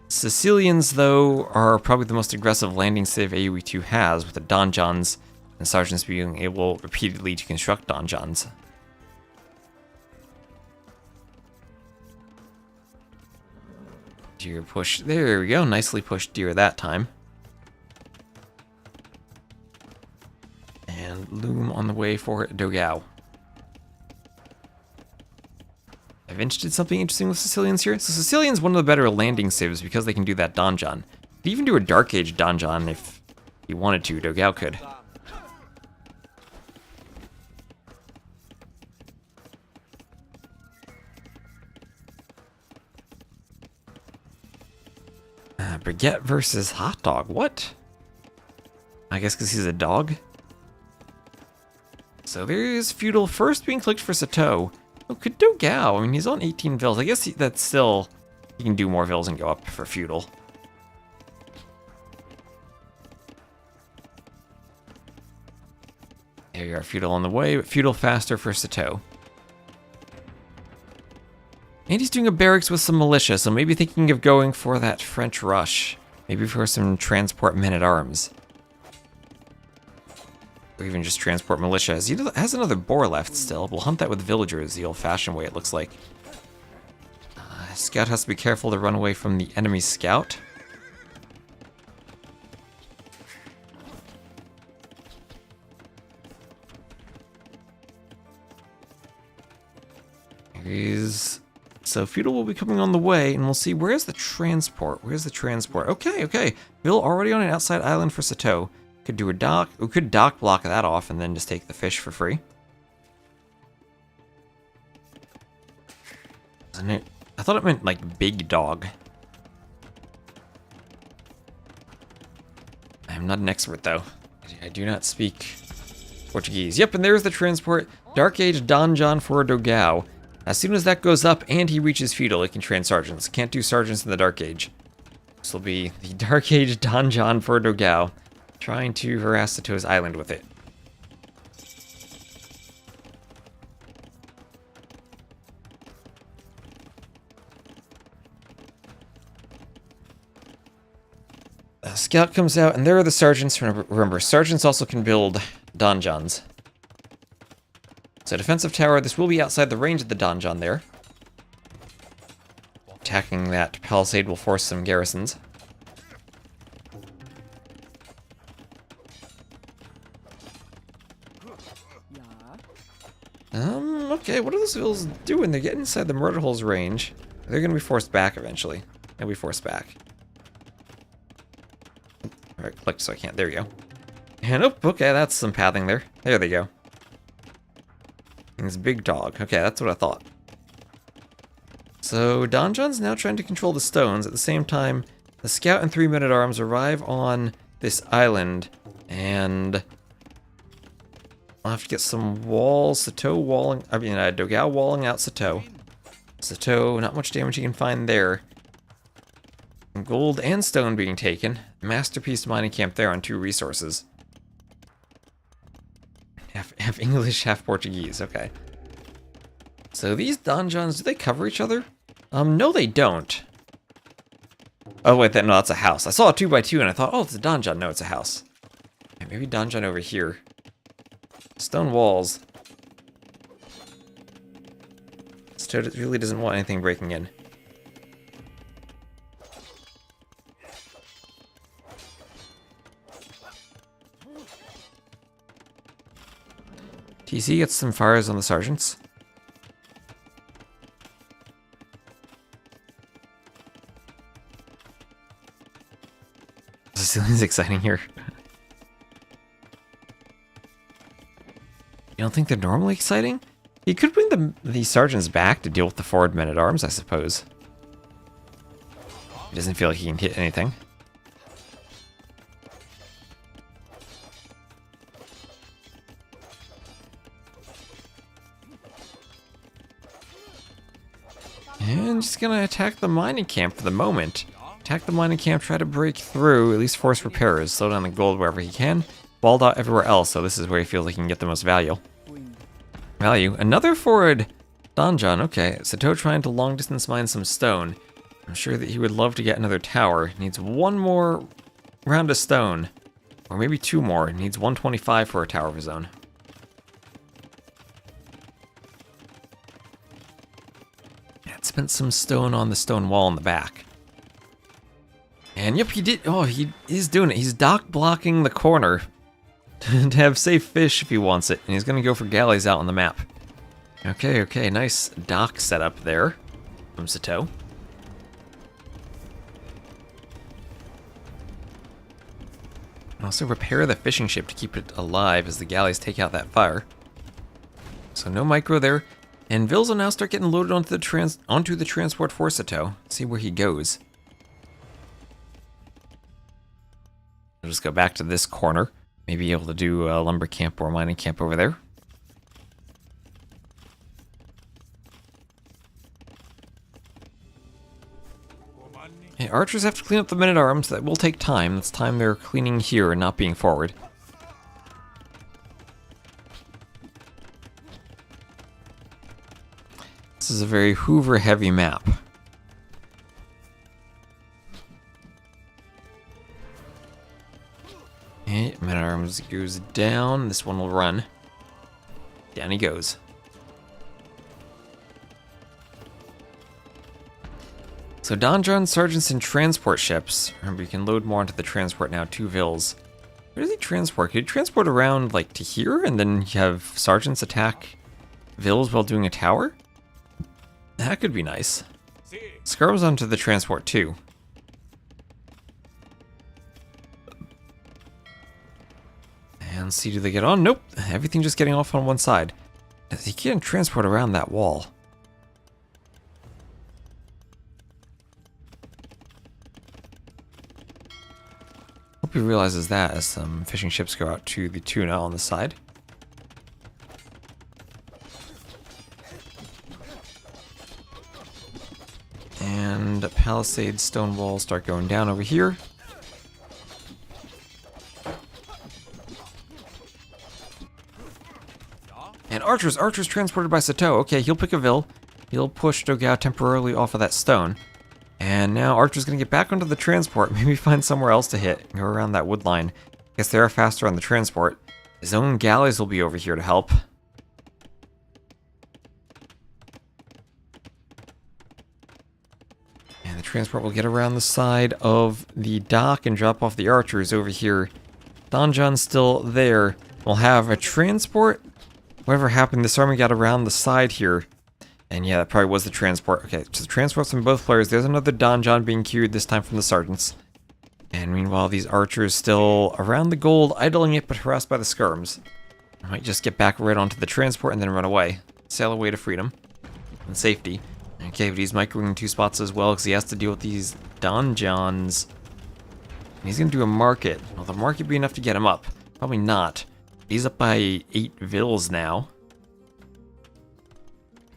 Sicilians though are probably the most aggressive landing civ AoE2 has, with the donjons and sergeants being able repeatedly to construct donjons. Deer push. There we go. Nicely pushed deer that time. And loom on the way for Dogao. Vinch did something interesting with Sicilians here. So Sicilian's one of the better landing civs because they can do that donjon. You could even do a Dark Age donjon if you wanted to. Dogao could. Baguette versus hot dog. What? I guess because he's a dog. So there's feudal first being clicked for Sato. Oh, could Dogao. I mean, he's on 18 vills. I guess that's still... He can do more vills and go up for feudal. There you are, feudal on the way, but feudal faster for Sato. And he's doing a barracks with some militia, so maybe thinking of going for that French rush. Maybe for some transport men-at-arms. Or even just transport militia. He has another boar left still. We'll hunt that with villagers, the old-fashioned way it looks like. Scout has to be careful to run away from the enemy scout. So feudal will be coming on the way, and we'll see, where's the transport? Where's the transport? Okay, okay. Bill already on an outside island for Sato. Could do a dock. We could dock block that off and then just take the fish for free. Isn't it? I thought it meant like big dog. I'm not an expert though. I do not speak Portuguese. Yep, and there's the transport. Dark Age Donjon for Dogao. As soon as that goes up and he reaches feudal, it can train sergeants. Can't do sergeants in the Dark Age. This will be the Dark Age Donjon for Dogao, trying to harass Sato's island with it. A scout comes out, and there are the sergeants. Remember, sergeants also can build donjons. So defensive tower, this will be outside the range of the donjon there. Attacking that palisade will force some garrisons. Okay, what are those vills doing? They're getting inside the murder hole's range. They're going to be forced back eventually. They'll be forced back. Alright, click so I can't. There you go. And, oh, okay, that's some pathing there. There they go. And this big dog. Okay, that's what I thought. So, Donjon's now trying to control the stones. At the same time, the scout and 3 men-at-arms arrive on this island, and I'll have to get some walls. Dogao walling out Sato. Sato, not much damage you can find there. Gold and stone being taken. Masterpiece mining camp there on 2 resources. Half English, half Portuguese. Okay. So these donjons, do they cover each other? No, they don't. Oh, wait, no, that's a house. I saw a 2x2 and I thought, oh, it's a donjon. No, it's a house. Okay, maybe donjon over here. Stone walls. This really doesn't want anything breaking in. TC gets some fires on the sergeants. This is exciting here. You don't think they're normally exciting? You could bring the sergeants back to deal with the forward men-at-arms, I suppose. He doesn't feel like he can hit anything. And just gonna attack the mining camp for the moment. Attack the mining camp, try to break through, at least force repairs, slow down the gold wherever he can. Balled out everywhere else, so this is where he feels like he can get the most value. Another forward donjon, okay. Sato trying to long distance mine some stone. I'm sure that he would love to get another tower. Needs 1 more round of stone. Or maybe 2 more. Needs 125 for a tower of his own. Spent some stone on the stone wall in the back. And yep, he did. Oh, he is doing it. He's dock blocking the corner to have safe fish if he wants it. And he's going to go for galleys out on the map. Okay, okay. Nice dock setup there from Sato. Also repair the fishing ship to keep it alive as the galleys take out that fire. So no micro there. And Vils will now start getting loaded onto the transport for Sato. See where he goes. I'll just go back to this corner. Maybe able to do a lumber camp or a mining camp over there. Okay, archers have to clean up the men-at-arms. That will take time. That's time they're cleaning here and not being forward. This is a very Hoover-heavy map. Okay, men-at-arms goes down. This one will run. Down he goes. So donjon, sergeants, and transport ships. Remember, you can load more onto the transport now. 2 Vils. Where does he transport? Could he transport around, like, to here? And then you have sergeants attack Vils while doing a tower? That could be nice. Skirm's onto the transport too. And see, do they get on? Nope. Everything just getting off on one side. He can't transport around that wall. Hope he realizes that as some fishing ships go out to the tuna on the side. And palisade stone walls start going down over here. And archers transported by Sato. Okay, he'll pick a Vil. He'll push Dogao temporarily off of that stone. And now Archer's gonna get back onto the transport, maybe find somewhere else to hit, go around that wood line. Guess they are faster on the transport. His own galleys will be over here to help. And the transport will get around the side of the dock and drop off the archers over here. Donjon's still there. We'll have a transport. Whatever happened, this army got around the side here. And yeah, that probably was the transport. Okay, so the transport's from both players. There's another Donjon being queued, this time from the sergeants. And meanwhile, these archers still around the gold, idling it, but harassed by the skirms. I might just get back right onto the transport and then run away. Sail away to freedom and safety. Okay, but he's microing 2 spots as well because he has to deal with these Donjons. And he's going to do a market. Will the market be enough to get him up? Probably not. He's up by 8 Vils now.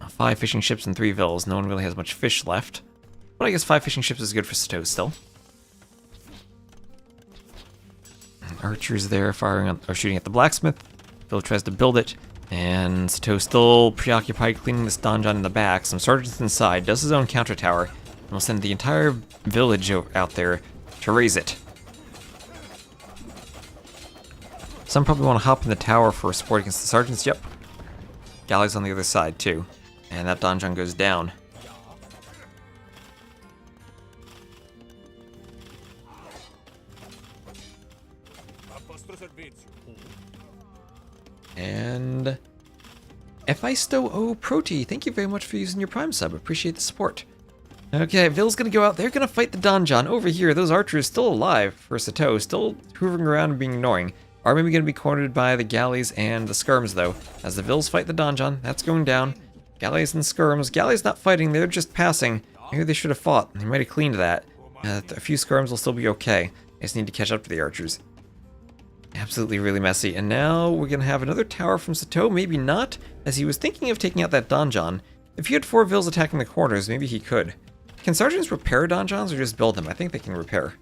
5 fishing ships and 3 Vils. No one really has much fish left. But I guess 5 fishing ships is good for Sato still. And archers there firing on, or shooting at the blacksmith. Vil tries to build it. And Sato still preoccupied cleaning this donjon in the back. Some sergeants inside. Does his own counter tower. And will send the entire village out there to raise it. Some probably want to hop in the tower for support against the sergeants. Yep. Galleys on the other side too. And that donjon goes down. And Ephisto Proti, thank you very much for using your Prime sub. Appreciate the support. Okay, Vil's gonna go out. They're gonna fight the donjon over here. Those archers still alive for Sato, still hoovering around and being annoying. Are maybe gonna be cornered by the galleys and the skirms though. As the Vils fight the donjon, that's going down. Galleys and skirms. Galleys not fighting, they're just passing. Maybe they should have fought. They might have cleaned that. A few skirms will still be okay. I just need to catch up to the archers. Absolutely really messy. And now we're going to have another tower from Sato. Maybe not, as he was thinking of taking out that donjon. If he had 4 Vils attacking the corners, maybe he could. Can sergeants repair donjons or just build them? I think they can repair.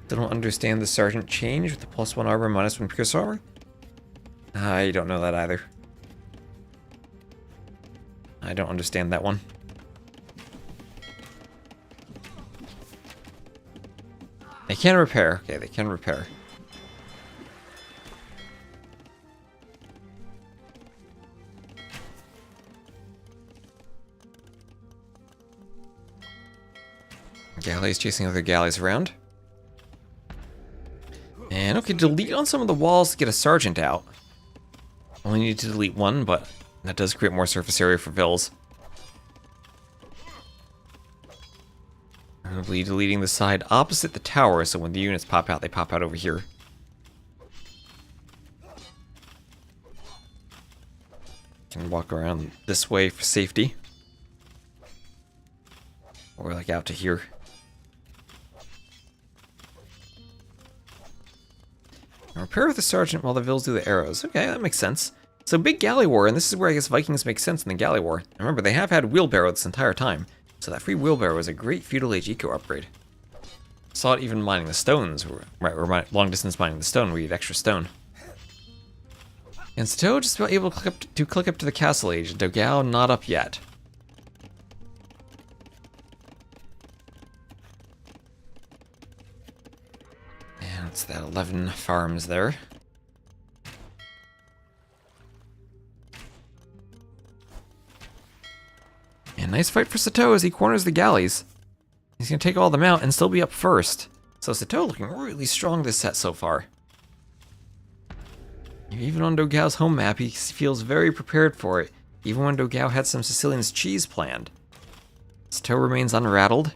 Don't understand the sergeant change with the +1 armor, -1 pierce armor. I don't know that either. I don't understand that one. They can repair. Okay, they can repair. Galleys chasing other galleys around. And okay, delete on some of the walls to get a sergeant out. Only need to delete 1, but that does create more surface area for Vils. Probably deleting the side opposite the tower, so when the units pop out, they pop out over here. Can walk around this way for safety. Or like out to here. Now repair with the sergeant while the Vils do the arrows. Okay, that makes sense. So big galley war, and this is where I guess Vikings make sense in the galley war. And remember, they have had wheelbarrow this entire time. So that free wheelbarrow is a great feudal age eco upgrade. Saw it even mining the stones, right? Or long distance mining the stone, where you get extra stone. And Sato just about able to click up to the castle age. Dogao not up yet. And it's that 11 farms there. And nice fight for Sato as he corners the galleys. He's going to take all of them out and still be up first. So Sato looking really strong this set so far. Even on Dogao's home map, he feels very prepared for it, even when Dogao had some Sicilian's cheese planned. Sato remains unrattled.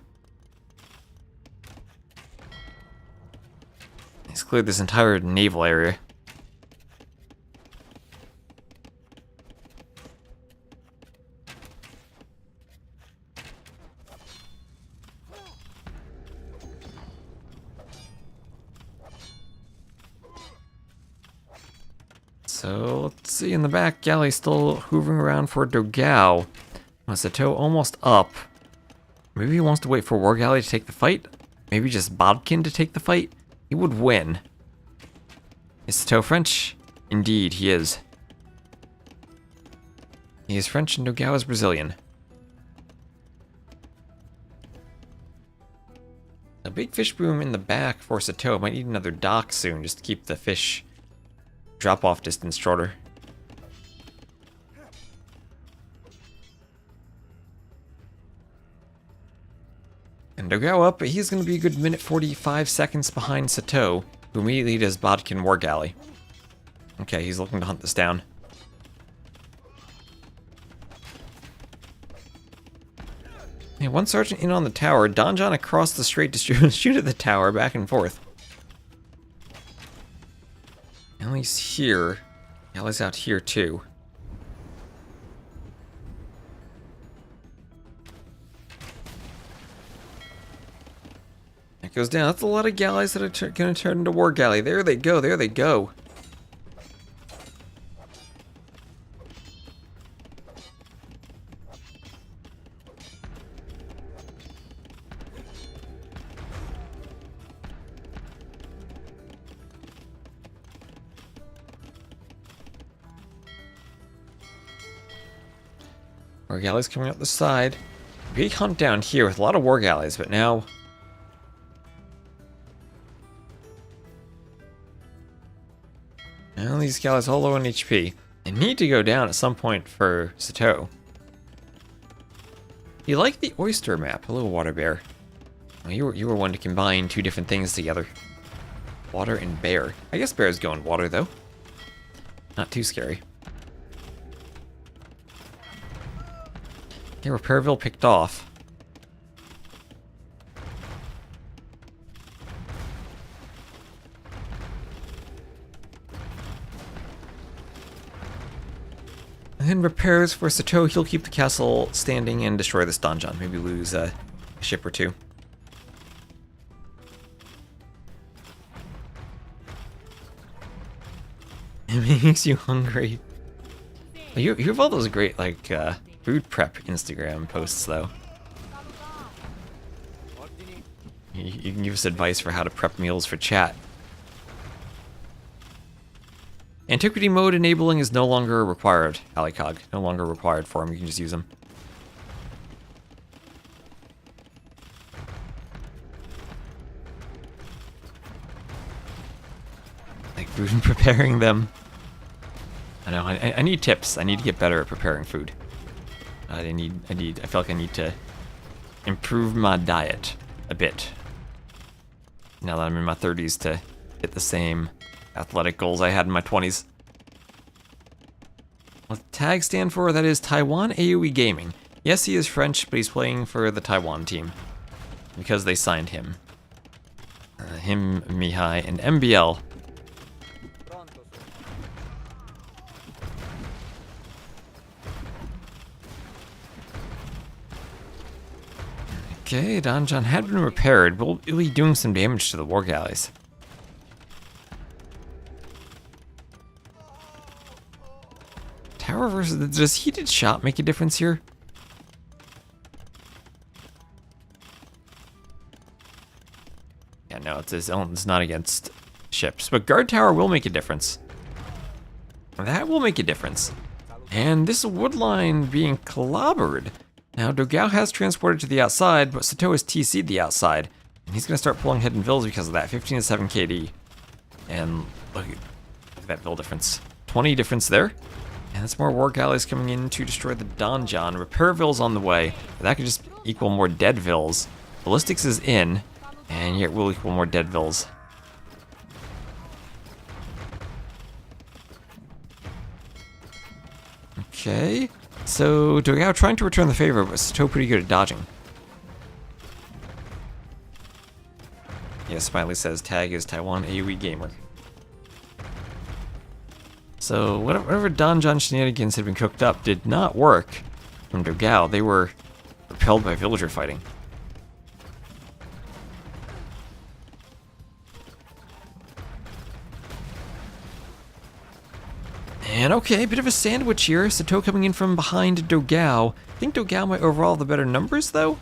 He's cleared this entire naval area. So, let's see, in the back, Galley's still hoovering around for Dogao. Sato almost up. Maybe he wants to wait for War Galley to take the fight? Maybe just Bodkin to take the fight? He would win. Is Sato French? Indeed, he is. He is French and Dogao is Brazilian. A big fish boom in the back for Sato. Might need another dock soon just to keep the fish drop-off distance shorter. And Dogao up, but he's going to be a good minute 45 seconds behind Sato, who immediately does Bodkin War Galley. Okay, he's looking to hunt this down. Yeah, one sergeant in on the tower, Donjon across the strait to shoot at the tower, back and forth. Ellie's here. Ellie's out here too. It goes down. That's a lot of galleys that are going to turn into War Galley. There they go. There they go. War Galleys coming up the side. Big hunt down here with a lot of War Galleys, but now... Now these galleys all low on HP. They need to go down at some point for Sato. You like the oyster map, hello water bear. Well, you were one to combine two different things together. Water and bear. I guess bear's going water though. Not too scary. Okay, Repairville picked off. And then repairs for Sato. He'll keep the castle standing and destroy this donjon. Maybe lose a ship or two. It makes you hungry. You have all those great, like, food prep Instagram posts, though. You can give us advice for how to prep meals for chat. Antiquity mode enabling is no longer required, Alicog. No longer required for him, you can just use them. Like food and preparing them. I know, I need tips. I need to get better at preparing food. I feel like I need to improve my diet a bit. Now that I'm in my 30s to hit the same athletic goals I had in my 20s. What the tag stand for? That is Taiwan AoE Gaming. Yes, he is French, but he's playing for the Taiwan team. Because they signed him. Him, Mihai, and MBL. Okay, Donjon had been repaired, but will be doing some damage to the War Galleys. Tower versus... Does heated shot make a difference here? Yeah, no, it's not against ships. But guard tower will make a difference. That will make a difference. And this wood line being clobbered. Now, Dogao has transported to the outside, but Sato has TC'd the outside. And he's going to start pulling hidden vills because of that. 15 to 7 KD. And look at that vill difference. 20 difference there. And that's more War Galleys coming in to destroy the donjon. Repair vills on the way. That could just equal more dead vills. Ballistics is in. And yet will equal more dead vills. Okay. So, Dogao trying to return the favor, but Sato pretty good at dodging. Yeah, Smiley says tag is Taiwan AoE gamer. So, whatever Donjon shenanigans had been cooked up did not work from Dogao. They were repelled by villager fighting. And okay, bit of a sandwich here. Sato coming in from behind Dogao. I think Dogao might overall have the better numbers, though.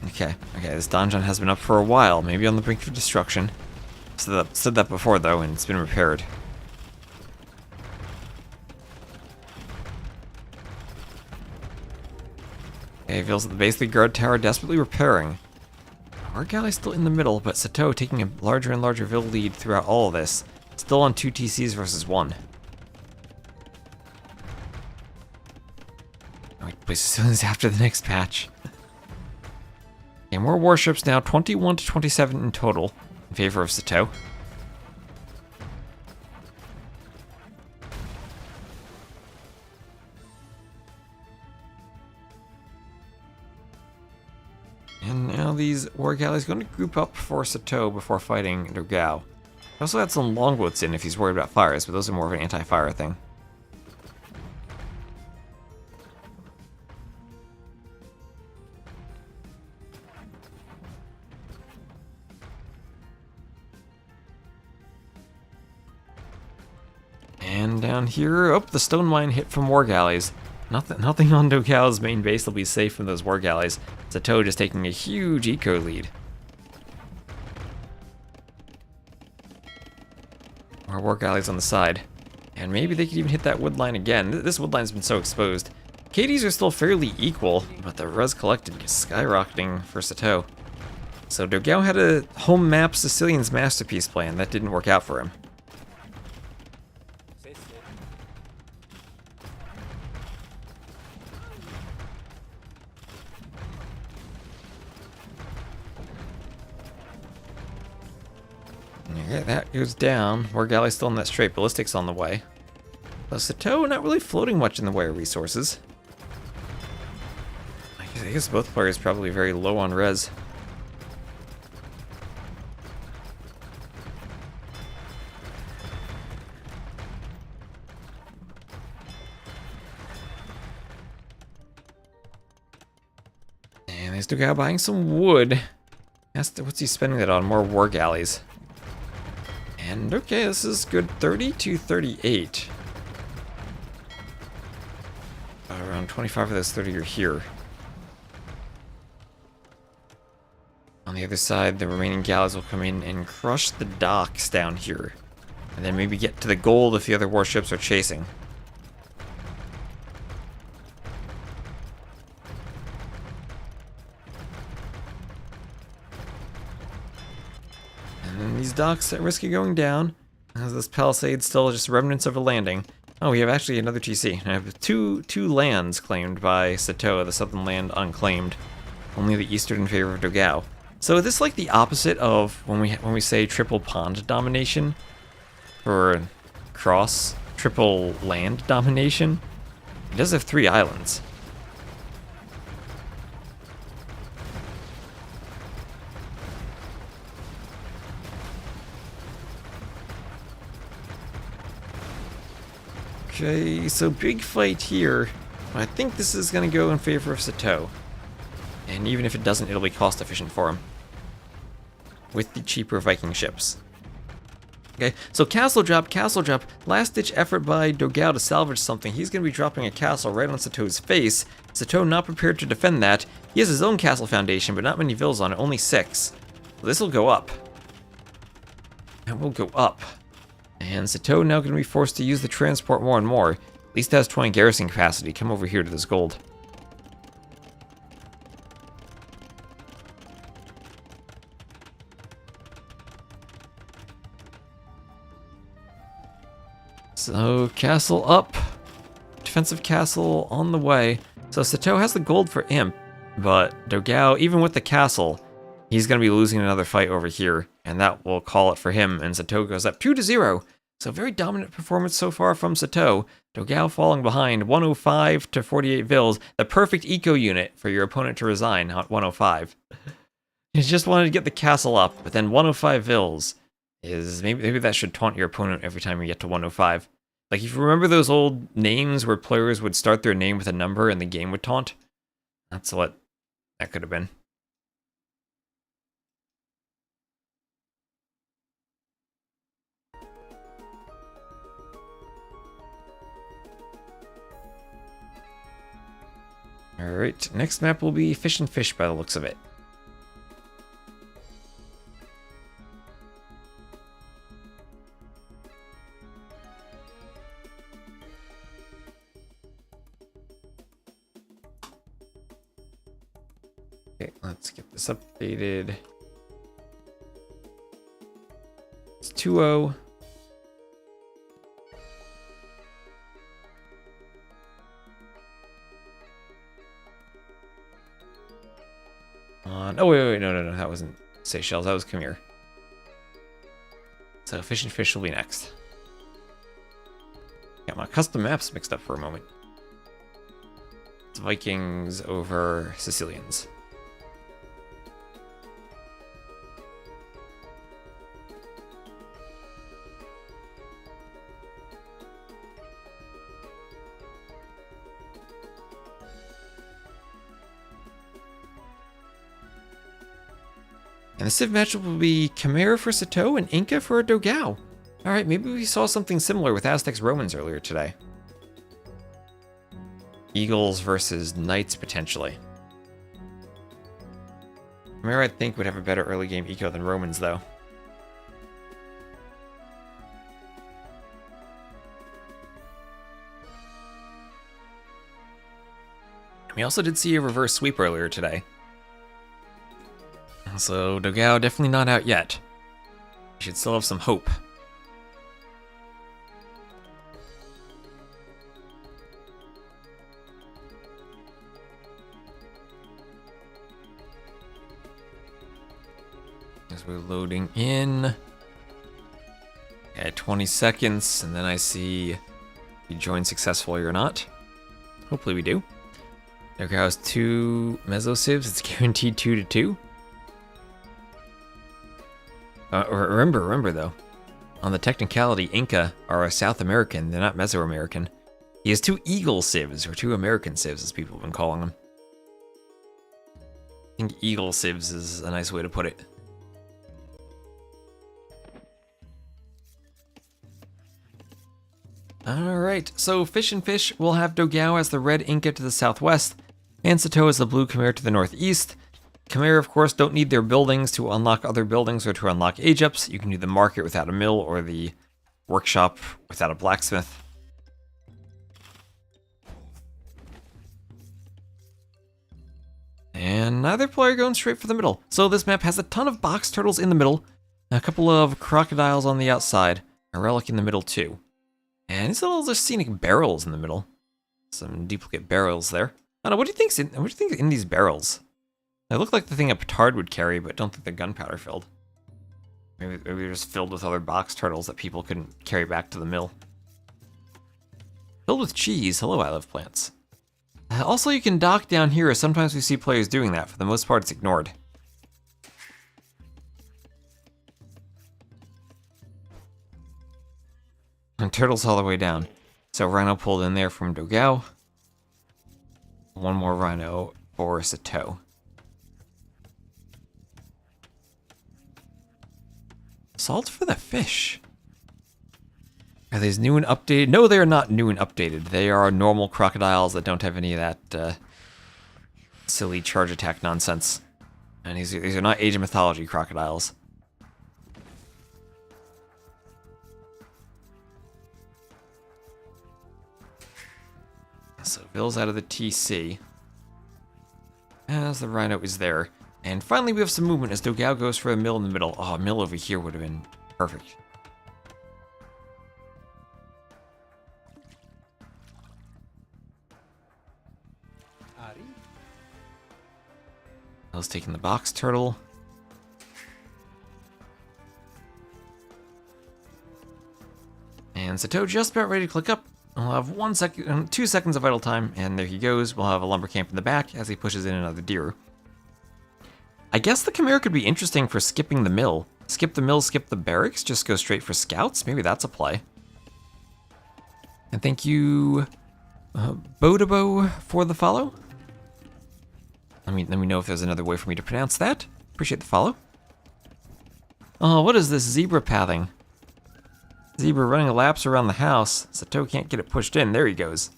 Okay, this donjon has been up for a while, maybe on the brink of destruction. Said that before, though, and it's been repaired. Okay, feels that the base of the guard tower desperately repairing. Our galley's still in the middle, but Sato taking a larger and larger vill lead throughout all of this. Still on 2 TCs versus 1. Oh, places soon as after the next patch. Okay, more warships now, 21 to 27 in total, in favor of Sato. And now these war galleys going to group up for Sato before fighting Dogao. I also had some longboats in if he's worried about fires, but those are more of an anti-fire thing. And down here, oh, the stone mine hit from war galleys. Nothing on Dogao's main base will be safe from those war galleys. Sato just taking a huge eco lead. More war galleys on the side. And maybe they could even hit that wood line again. This wood line's been so exposed. KDs are still fairly equal, but the res collected is skyrocketing for Sato. So Dogao had a home map Sicilian's masterpiece plan. That didn't work out for him. Okay, that goes down. War galley's still in that straight. Ballistics on the way. But Sato not really floating much in the way of resources. I guess both players probably very low on res. And there's Dogao buying some wood. What's he spending that on? More war galleys. And okay, this is good. 30 to 38. Around 25 of those 30 are here. On the other side, the remaining galleys will come in and crush the docks down here. And then maybe get to the gold if the other warships are chasing. And these docks at risk of going down. As this palisade's still just remnants of a landing. Oh, we have actually another TC. I have two lands claimed by Sato, the southern land unclaimed. Only the eastern in favor of Dogao. So this is like the opposite of when we say triple pond domination, or cross triple land domination. It does have 3 islands. Okay, so big fight here. I think this is going to go in favor of Sato. And even if it doesn't, it'll be cost efficient for him. With the cheaper Viking ships. Okay, so castle drop, last ditch effort by Dogao to salvage something. He's going to be dropping a castle right on Sato's face. Sato not prepared to defend that. He has his own castle foundation, but not many vills on it, only 6. So this will go up. That will go up. And Sato now going to be forced to use the transport more and more. At least it has 20 garrison capacity. Come over here to this gold. So, castle up. Defensive castle on the way. So Sato has the gold for Imp, but Dogao, even with the castle, He's going to be losing another fight over here, and that will call it for him, and Sato goes up 2-0. So very dominant performance so far from Sato. Dogao falling behind 105 to 48 Vils, the perfect eco unit for your opponent to resign at 105. He just wanted to get the castle up, but then 105 Vils is maybe that should taunt your opponent every time you get to 105. Like if you remember those old names where players would start their name with a number and the game would taunt, that's what that could have been. Alright, next map will be Fish and Fish by the looks of it. Okay, let's get this updated. It's 2-0. Oh, wait, no, that wasn't Seychelles, that was Khmer. So Fish and Fish will be next. Got my custom maps mixed up for a moment. It's Vikings over Sicilians. And the Civ matchup will be Khmer for Sato and Inca for Dogao. Alright, maybe we saw something similar with Aztecs Romans earlier today. Eagles versus Knights, potentially. Khmer, I think, would have a better early game eco than Romans, though. We also did see a reverse sweep earlier today. So Dogao definitely not out yet. We should still have some hope. As we're loading in. At 20 seconds, and then I see if you join successfully or not. Hopefully we do. Dogao has 2 Meso Civs, it's guaranteed 2-2. Remember though, on the technicality, Inca are a South American, they're not Mesoamerican. He has 2 Eagle Civs, or 2 American Civs as people have been calling them. I think Eagle Civs is a nice way to put it. Alright, so Fish and Fish will have Dogao as the red Inca to the southwest, and Sato as the blue Khmer to the northeast. Khmer, of course, don't need their buildings to unlock other buildings or to unlock age-ups. You can do the market without a mill or the workshop without a blacksmith. And neither player going straight for the middle. So this map has a ton of box turtles in the middle, a couple of crocodiles on the outside, a relic in the middle too. And these little scenic barrels in the middle. Some duplicate barrels there. I don't know, what do you think in these barrels? They look like the thing a petard would carry, but don't think they're gunpowder filled. Maybe they're just filled with other box turtles that people couldn't carry back to the mill. Filled with cheese. Hello, I love plants. Also, you can dock down here. Sometimes we see players doing that. For the most part, it's ignored. And turtles all the way down. So Rhino pulled in there from Dogao. One more Rhino for Sato. Salt for the fish. Are these new and updated? No, they are not new and updated. They are normal crocodiles that don't have any of that silly charge attack nonsense. And these are not Age of Mythology crocodiles. So Bill's out of the TC. As the Rhino is there. And finally we have some movement as Dogao goes for a mill in the middle. Oh, a mill over here would have been perfect. Bill's taking the box turtle. And Sato just about ready to click up. I'll have 2 seconds of idle time, and there he goes. We'll have a lumber camp in the back as he pushes in another deer. I guess the Chimera could be interesting for skipping the mill. Skip the mill, skip the barracks, just go straight for scouts. Maybe that's a play. And thank you, Bodobo, for the follow. Let me know if there's another way for me to pronounce that. Appreciate the follow. Oh, what is this zebra pathing? Zebra running laps around the house. Sato can't get it pushed in. There he goes.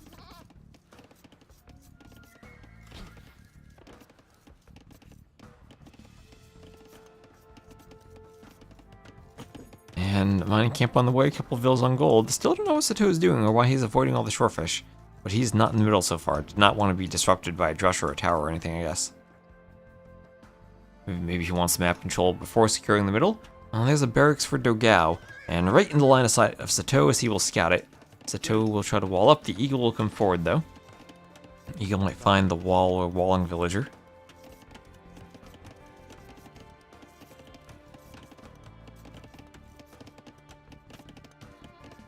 And mining camp on the way, a couple of vills on gold. Still don't know what Sato is doing or why he's avoiding all the shorefish. But he's not in the middle so far. Did not want to be disrupted by a drush or a tower or anything, I guess. Maybe he wants map control before securing the middle. Oh, there's a barracks for Dogao. And right in the line of sight of Sato as he will scout it. Sato will try to wall up. The eagle will come forward, though. Eagle might find the wall or walling villager.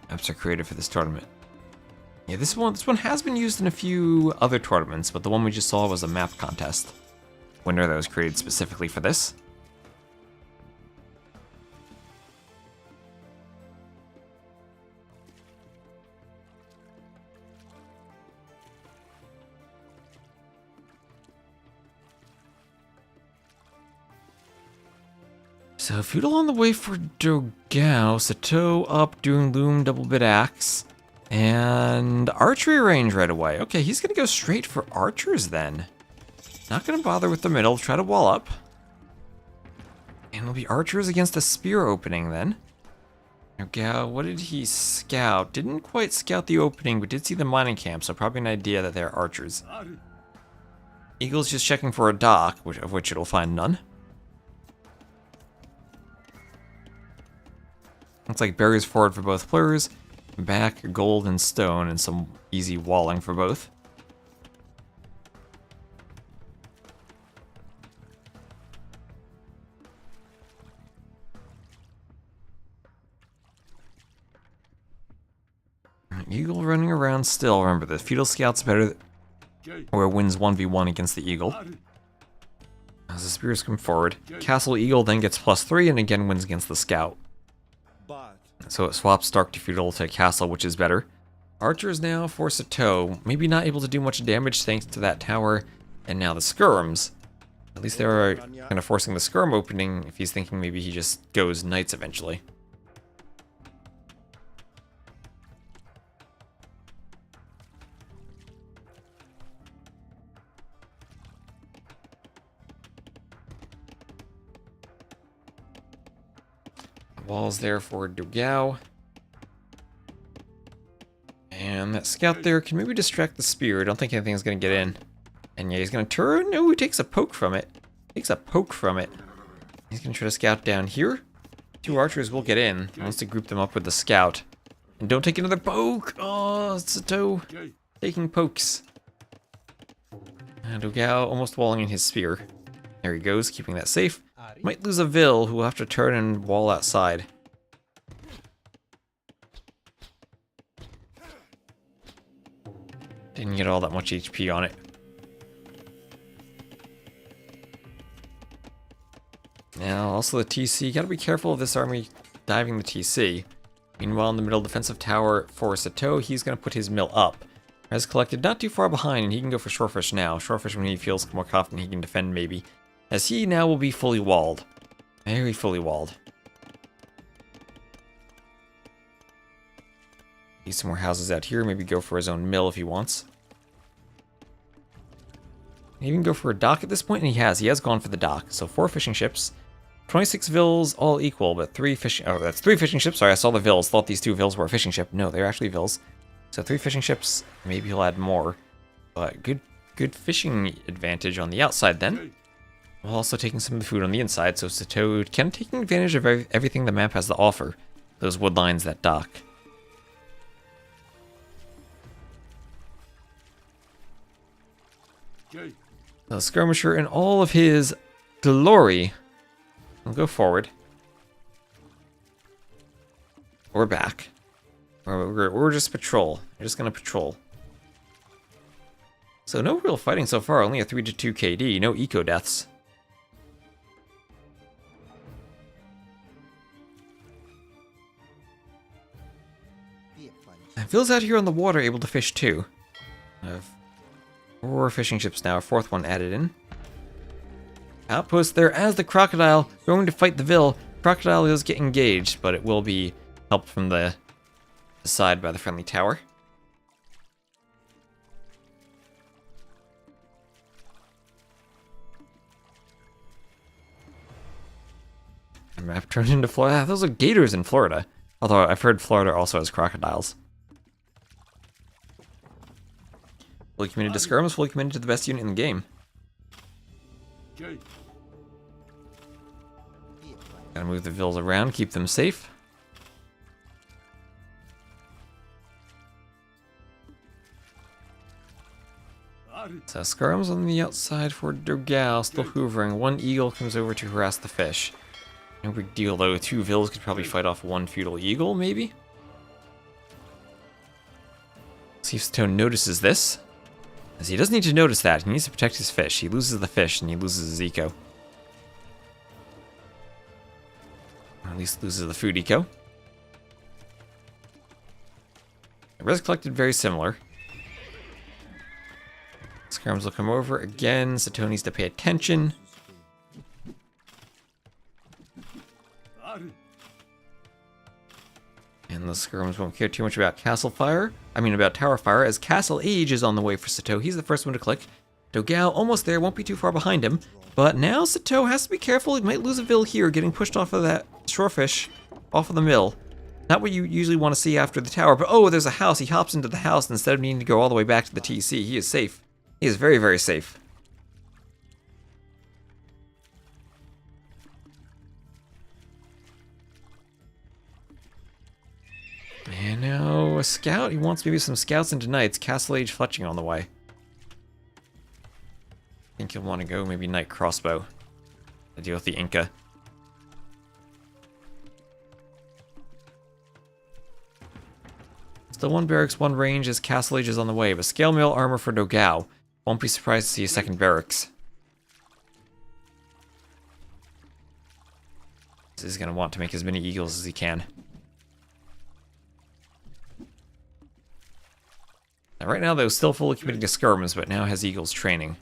Maps are created for this tournament. Yeah, this one has been used in a few other tournaments, but the one we just saw was a map contest winner that was created specifically for this. So feudal on the way for Dogao, Sato up doing loom double bit axe, and archery range right away. Okay, he's gonna go straight for archers then. Not gonna bother with the middle, try to wall up. And it'll be archers against a spear opening then. Dogao, what did he scout? Didn't quite scout the opening, but did see the mining camp, so probably an idea that they're archers. Eagle's just checking for a dock, of which it'll find none. Looks like barriers forward for both players. Back, gold and stone, and some easy walling for both. Eagle running around still. Remember, the feudal scout's better, or wins 1v1 against the eagle. As the spears come forward, castle eagle then gets +3 and again wins against the scout. So it swaps dark to feudal to castle, which is better. Archers now for Sato. Maybe not able to do much damage thanks to that tower. And now the skirms. At least they're kind of forcing the skirm opening if he's thinking maybe he just goes knights eventually. Walls there for Dogao. And that scout there can maybe distract the spear. I don't think anything's going to get in. And yeah, he's going to turn. No, he takes a poke from it. Takes a poke from it. He's going to try to scout down here. 2 archers will get in. He wants to group them up with the scout. And don't take another poke. Oh, Sato taking pokes. And Dogao almost walling in his spear. There he goes, keeping that safe. Might lose a Vil, who will have to turn and wall outside. Didn't get all that much HP on it. Now, also the TC. Gotta be careful of this army diving the TC. Meanwhile, in the middle defensive tower for Sato, he's gonna put his mill up. Res collected not too far behind, and he can go for shorefish now. Shorefish when he feels more confident he can defend, maybe. As he now will be fully walled. Very fully walled. Need some more houses out here. Maybe go for his own mill if he wants. Even go for a dock at this point, and he has gone for the dock. So 4 fishing ships, 26 Vils, all equal, but 3 fishing. Oh, that's 3 fishing ships. Sorry, I saw the Vils. Thought these 2 Vils were a fishing ship. No, they're actually Vils. So 3 fishing ships. Maybe he'll add more. But good fishing advantage on the outside then. While also taking some of the food on the inside, so Sato kind of taking advantage of everything the map has to offer. Those wood lines, that dock. The skirmisher in all of his glory will go forward. Or back. We're just patrol. We're just gonna patrol. So no real fighting so far, only a 3-2 KD, no eco deaths. Phil's out here on the water, able to fish too. I have 4 fishing ships now, a 4th one added in. Outpost there as the crocodile going to fight the Vil. Crocodile does get engaged, but it will be helped from the side by the friendly tower. A map turned into Florida. Those are gators in Florida. Although I've heard Florida also has crocodiles. Fully committed to skirms, fully committed to the best unit in the game. Gotta move the Vils around, keep them safe. So skirms on the outside for Dogao, still hoovering. 1 eagle comes over to harass the fish. No big deal though, 2 Vils could probably fight off 1 feudal eagle, maybe? See if Stone notices this. As he doesn't need to notice that, he needs to protect his fish. He loses the fish and he loses his eco. Or at least loses the food eco. The res collected very similar. Skirms will come over again, Sato needs to pay attention. And the skirms won't care too much about about tower fire, as Castle Age is on the way for Sato. He's the first one to click. Dogao almost there, won't be too far behind him. But now Sato has to be careful, he might lose a Vil here, getting pushed off of that shorefish, off of the mill. Not what you usually want to see after the tower, but oh, there's a house. He hops into the house instead of needing to go all the way back to the TC. He is safe. He is very, very safe. And now a scout. He wants maybe some scouts into knights. Castle Age fletching on the way. I think he'll want to go maybe knight crossbow to deal with the Inca. Still 1 barracks, 1 range as Castle Age is on the way, but scale mail armor for Dogao. Won't be surprised to see a 2nd barracks. He's going to want to make as many eagles as he can. Now, right now, though, still fully committed to skirms, but now has eagles training.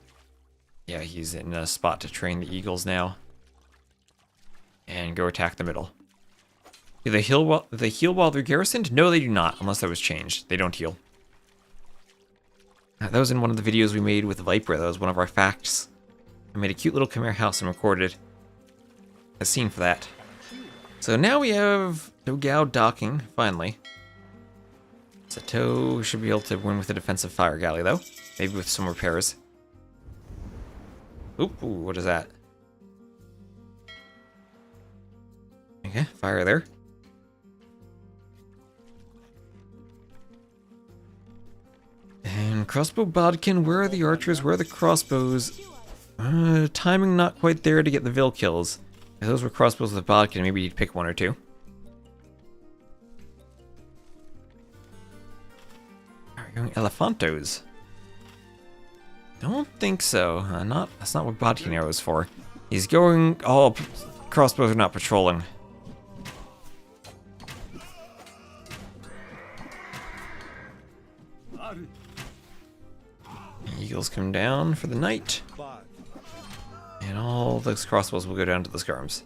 Yeah, he's in a spot to train the eagles now. And go attack the middle. Do they heal while they're garrisoned? No, they do not, unless that was changed. They don't heal. That was in one of the videos we made with Viper. That was one of our facts. I made a cute little Khmer house and recorded a scene for that. So now we have Dogao docking, finally. Sato should be able to win with a defensive fire galley, though. Maybe with some repairs. Oop, ooh, what is that? Okay, fire there. And crossbow bodkin, where are the archers? Where are the crossbows? Timing not quite there to get the Vil kills. If those were crossbows with bodkin, maybe you'd pick 1 or 2. Going Elefantos. Don't think so. That's not what bodkin arrow is for. He's going. Oh, crossbows are not patrolling. Eagles come down for the night, and all those crossbows will go down to the skirms.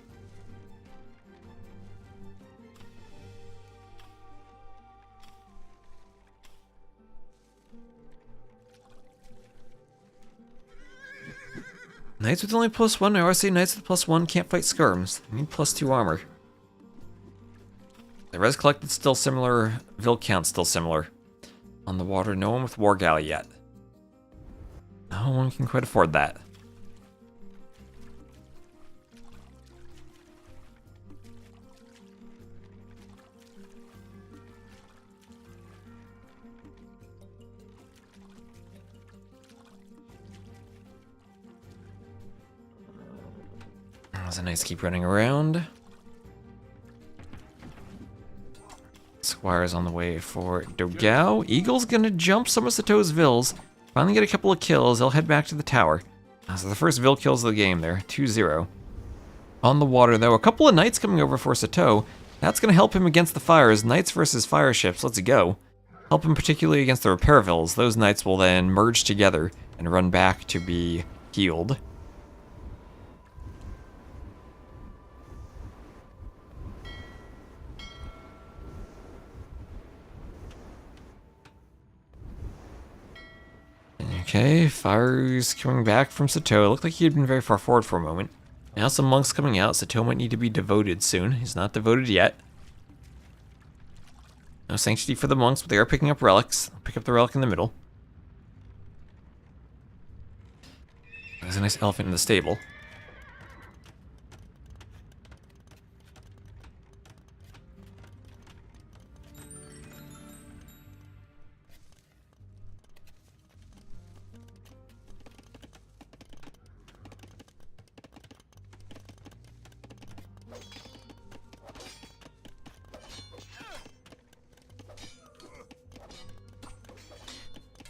Knights with only +1. I always say knights with +1 can't fight skirms. They need +2 armor. The res collected still similar. Vil count still similar. On the water, no one with war galley yet. No one can quite afford that. That's a nice keep running around. Qualifiers on the way for Dogao. Eagle's gonna jump some of Sato's Vills. Finally get a couple of kills. They'll head back to the tower. So the first Vill kills of the game there, 2-0. On the water, though, a couple of Knights coming over for Sato. That's gonna help him against the fires. Knights versus fire ships, let's go. Help him particularly against the repair Vills. Those Knights will then merge together and run back to be healed. Okay, fires coming back from Sato. It looked like he had been very far forward for a moment. Now some monks coming out. Sato might need to be devoted soon. He's not devoted yet. No sanctity for the monks, but they are picking up relics. I'll pick up the relic in the middle. There's a nice elephant in the stable.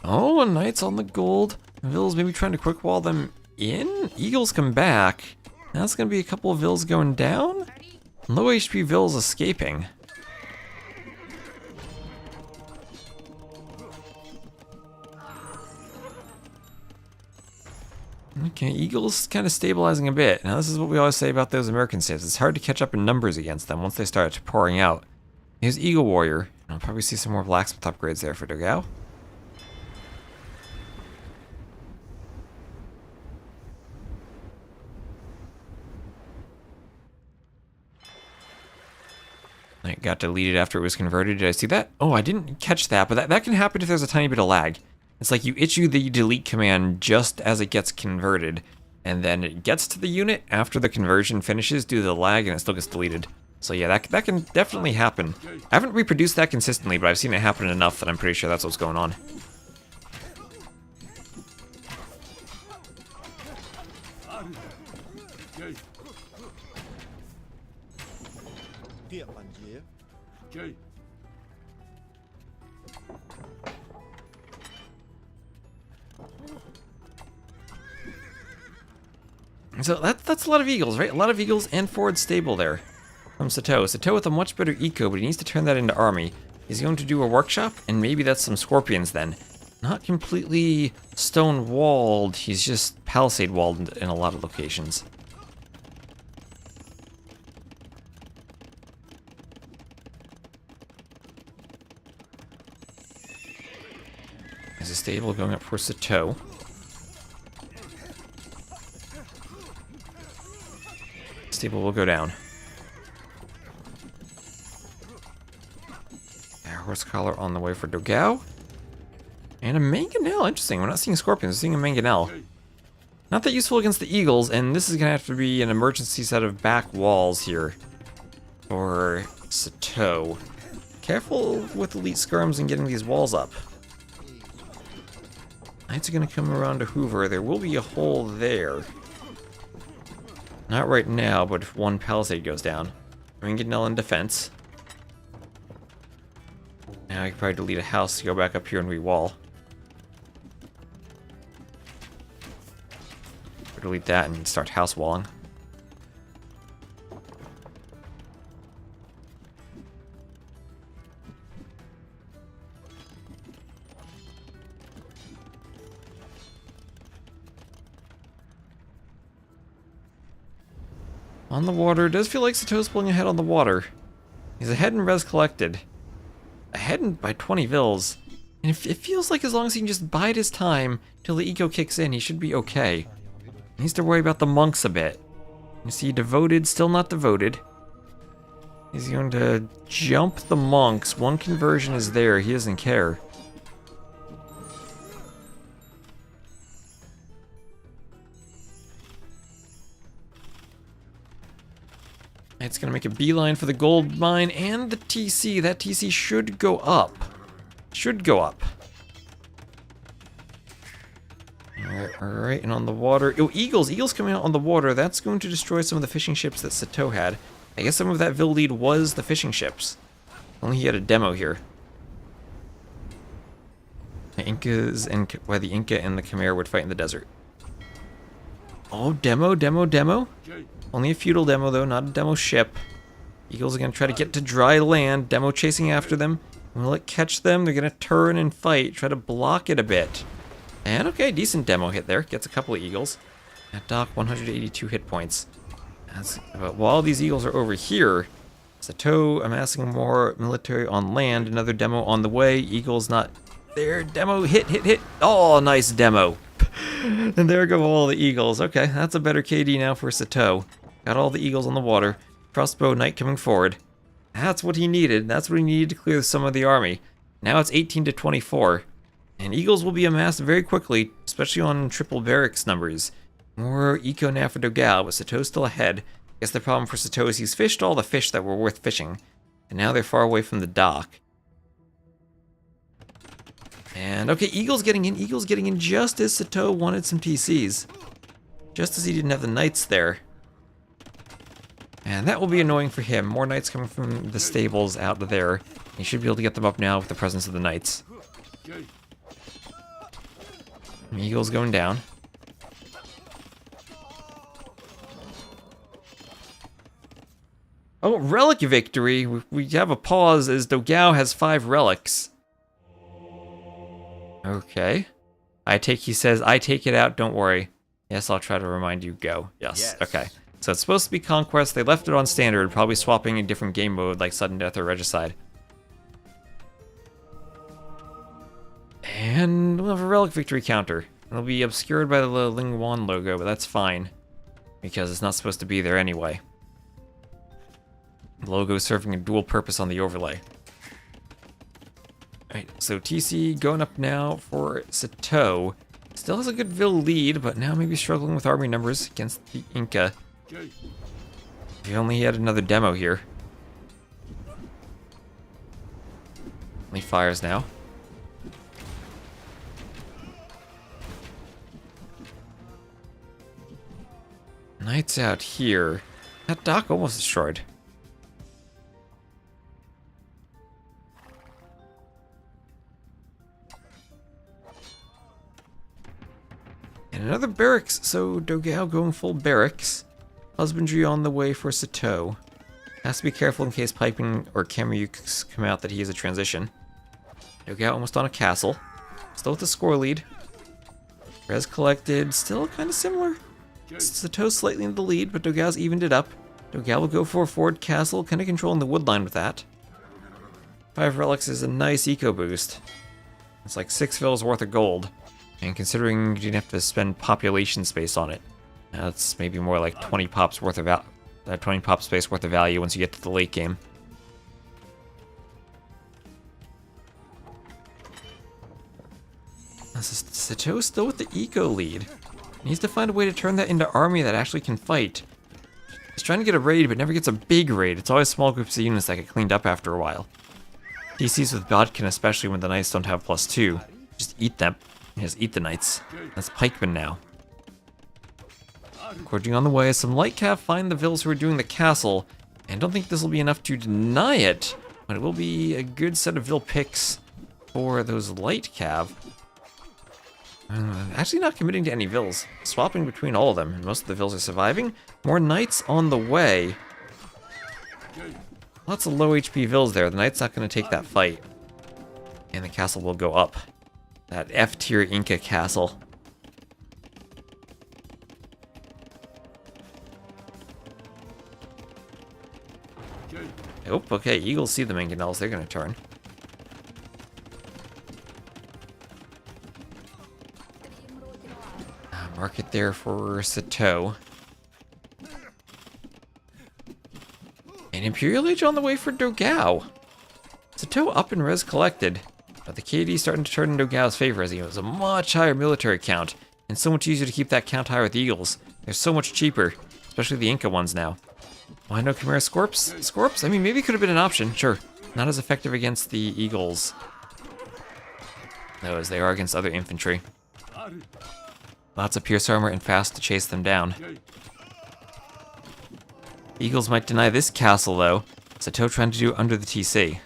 Oh, a Knight's on the gold. Vills maybe trying to quick wall them in. Eagles come back. That's going to be a couple of Vills going down. Low HP Vills escaping. Okay, Eagles kind of stabilizing a bit. Now this is what we always say about those American saves. It's hard to catch up in numbers against them once they start pouring out. Here's Eagle Warrior. I'll probably see some more blacksmith upgrades there for Dogao. It got deleted after it was converted. Did I see that? Oh, I didn't catch that, but that can happen if there's a tiny bit of lag. It's like you issue the delete command just as it gets converted, and then it gets to the unit after the conversion finishes due to the lag, and it still gets deleted. So yeah, that can definitely happen. I haven't reproduced that consistently, but I've seen it happen enough that I'm pretty sure that's what's going on. So that's a lot of Eagles, right? A lot of Eagles and forward stable there from Sato. Sato with a much better eco, but he needs to turn that into army. He's going to do a workshop, and maybe that's some Scorpions then. Not completely stone-walled, he's just palisade-walled in a lot of locations. There's a stable going up for Sato. Stable will go down. Horse collar on the way for Dogao. And a mangonel. Interesting. We're not seeing scorpions, we're seeing a mangonel. Not that useful against the eagles, and this is going to have to be an emergency set of back walls here for Sato. Careful with elite skirms and getting these walls up. Knights are going to come around to Hoover. There will be a hole there. Not right now, but if one palisade goes down. Mangonel in defense. Now I can probably delete a house to go back up here and re-wall. Delete that and start house walling. On the water, it does feel like Sato's pulling ahead on the water. He's ahead in res collected. Ahead by 20 Vills. And it feels like as long as he can just bide his time till the eco kicks in, he should be okay. He needs to worry about the monks a bit. You see, devoted, still not devoted. He's going to jump the monks. One conversion is there, he doesn't care. It's going to make a beeline for the gold mine and the TC. That TC should go up. Should go up. Alright, and on the water... Oh, Eagles! Eagles coming out on the water. That's going to destroy some of the fishing ships that Sato had. I guess some of that Vill lead was the fishing ships. Only he had a demo here. The Incas and why the Inca and the Khmer would fight in the desert. Oh, demo. Only a feudal demo though, not a demo ship. Eagles are gonna try to get to dry land. Demo chasing after them. Will it catch them? They're gonna turn and fight. Try to block it a bit. And okay, decent demo hit there. Gets a couple of eagles. At dock, 182 hit points. But while these eagles are over here, Sato amassing more military on land. Another demo on the way. Eagles not there. Demo hit. Oh, nice demo. And there go all the eagles. Okay, that's a better KD now for Sato. Got all the eagles on the water. Crossbow knight coming forward. That's what he needed. That's what he needed to clear some of the army. Now it's 18 to 24. And eagles will be amassed very quickly, especially on triple barracks numbers. More eco now for Dogao, but Sato's still ahead. Guess the problem for Sato is he's fished all the fish that were worth fishing. And now they're far away from the dock. And okay, Eagle's getting in just as Sato wanted some TCs. Just as he didn't have the knights there. And that will be annoying for him. More knights coming from the stables out there. He should be able to get them up now with the presence of the knights. Eagle's going down. Oh, relic victory. We have a pause as Dogao has 5 relics. Okay. He says, I take it out, don't worry. Yes, I'll try to remind you, go. Yes. Okay. So it's supposed to be Conquest. They left it on Standard, probably swapping a different game mode like Sudden Death or Regicide. And we'll have a relic victory counter. It'll be obscured by the LingYuan logo, but that's fine. Because it's not supposed to be there anyway. The logo serving a dual purpose on the overlay. Alright, so TC going up now for Sato. Still has a good Vil lead, but now maybe struggling with army numbers against the Inca. If he only had another demo here. Only fires now. Knights out here. That dock almost destroyed. And another barracks, so Dogao going full barracks. Husbandry on the way for Sato. Has to be careful in case piping or Kamuyuks come out that he is a transition. Dogao almost on a castle. Still with the score lead. Res collected, still kind of similar. Sato slightly in the lead, but Dogao's evened it up. Dogao will go for a forward castle, kind of controlling the wood line with that. 5 relics is a nice eco boost. It's like 6 Vils worth of gold. And considering you didn't have to spend population space on it, that's maybe more like 20 pops worth of 20 pop space worth of value once you get to the late game. Sato's still with the eco lead. He needs to find a way to turn that into army that actually can fight. He's trying to get a raid, but never gets a big raid. It's always small groups of units that get cleaned up after a while. DCs with Bodkin, especially when the knights don't have +2. Just eat them. Just eat the knights. That's pikemen now. Gorging on the way, some light cav find the Vils who are doing the castle, and don't think this will be enough to deny it, but it will be a good set of Vil picks for those light cav. Actually not committing to any Vils. Swapping between all of them, and most of the Vils are surviving. More knights on the way. Lots of low HP Vils there. The knight's not going to take that fight. And the castle will go up. That F-tier Inca castle. Oh, okay, Eagles see the mangonels, they're gonna turn. Market there for Sato. And Imperial Age on the way for Dogao. Sato up in res collected, but the KD starting to turn in Dogao's favor as he has a much higher military count, and so much easier to keep that count higher with Eagles. They're so much cheaper, especially the Inca ones now. Why no Chimera Scorps? Scorps? I mean, maybe it could have been an option, sure. Not as effective against the Eagles, though, as they are against other infantry. Lots of pierce armor and fast to chase them down. Eagles might deny this castle, though. Sato trying to do under the TC.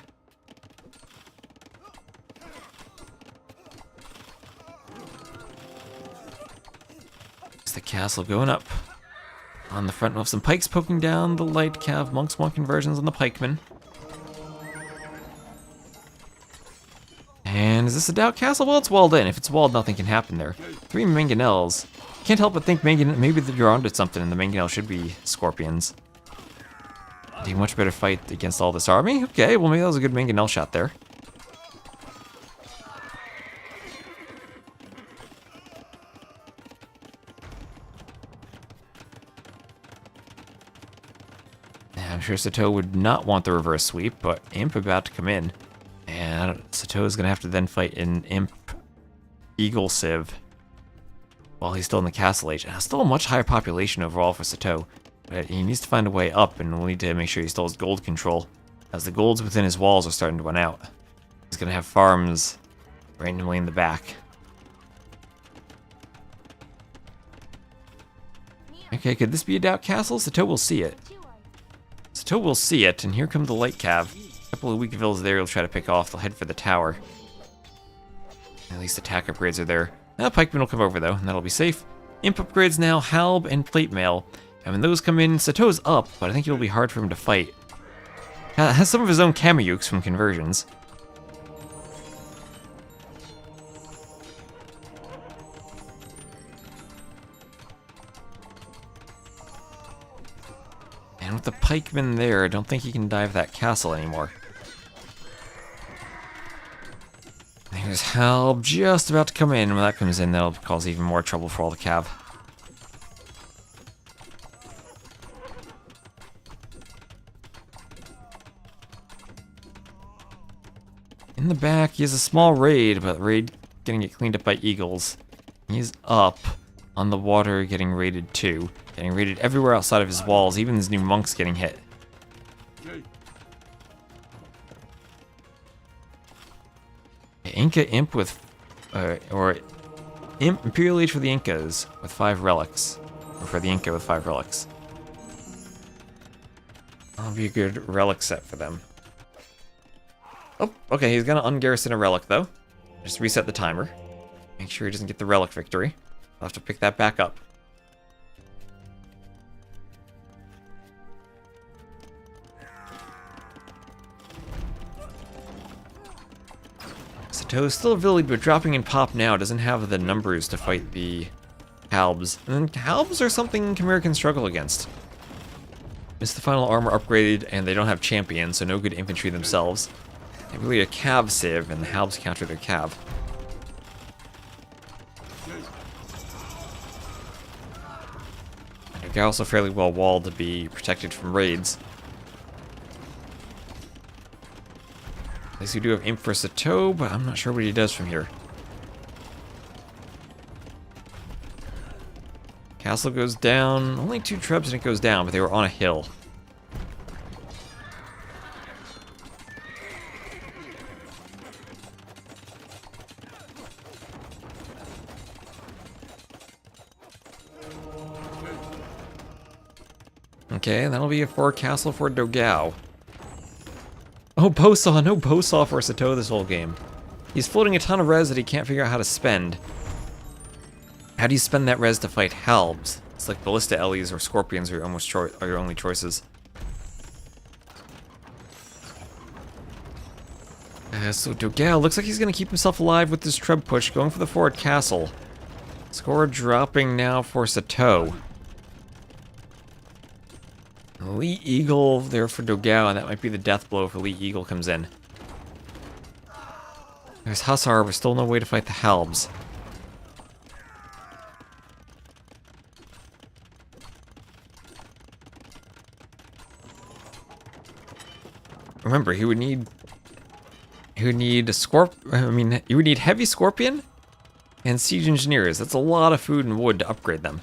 the castle going up. On the front, we have some pikes poking down the light cav monks one conversions on the pikemen. And is this a doubt castle? Well, it's walled in. If it's walled, nothing can happen there. 3 mangonels. Can't help but think maybe that you're onto something, and the mangonel should be scorpions. A much better fight against all this army. Okay, well maybe that was a good mangonel shot there. I'm sure Sato would not want the reverse sweep, but Imp about to come in. And Sato is going to have to then fight an Imp Eagle Civ while he's still in the Castle Age. And still a much higher population overall for Sato, but he needs to find a way up, and we'll need to make sure he still has gold control, as the golds within his walls are starting to run out. He's going to have farms randomly in the back. Okay, could this be a doubt castle? Sato will see it. Sato will see it, and here come the light cav. A couple of weak villas there he'll try to pick off. They'll head for the tower. At least attack upgrades are there. Now pikemen will come over though, and that'll be safe. Imp upgrades now, halb and plate mail. And when those come in, Sato's up, but I think it'll be hard for him to fight. Has some of his own Kameyuks from conversions. And with the pikemen there, I don't think he can dive that castle anymore. There's halb just about to come in. When that comes in, that'll cause even more trouble for all the cav. In the back, he has a small raid, but the raid gonna get cleaned up by eagles. He's up on the water, getting raided too. Getting raided everywhere outside of his walls, even his new monks getting hit. Inca Imp with, Imp Imperial Age for the Incas with 5 relics. Or for the Inca with 5 relics. That'll be a good relic set for them. Oh, okay, he's gonna ungarrison a relic though. Just reset the timer. Make sure he doesn't get the relic victory. I'll have to pick that back up. Sato's still a village, but dropping in pop now doesn't have the numbers to fight the halbs. And halbs are something Khmer can struggle against. It's the final armor upgraded, and they don't have champions, so no good infantry themselves. They're really a cav civ, and the halbs counter their cav. And they're also fairly well walled to be protected from raids. At least we do have Imp for Sato, but I'm not sure what he does from here. Castle goes down. Only 2 trebs and it goes down, but they were on a hill. Okay, that'll be a 4 castle for Dogao. Oh, Bosaw! No Bosaw for Sato this whole game. He's floating a ton of res that he can't figure out how to spend. How do you spend that res to fight halbs? It's like Ballista Ellies or Scorpions are your only choices. So Dogao looks like he's going to keep himself alive with this treb push, going for the forward castle. Score dropping now for Sato. Elite Eagle there for Dogao, and that might be the death blow if Elite Eagle comes in. There's Hussar, but still no way to fight the halbs. Remember, he would need a you would need heavy Scorpion and Siege Engineers. That's a lot of food and wood to upgrade them.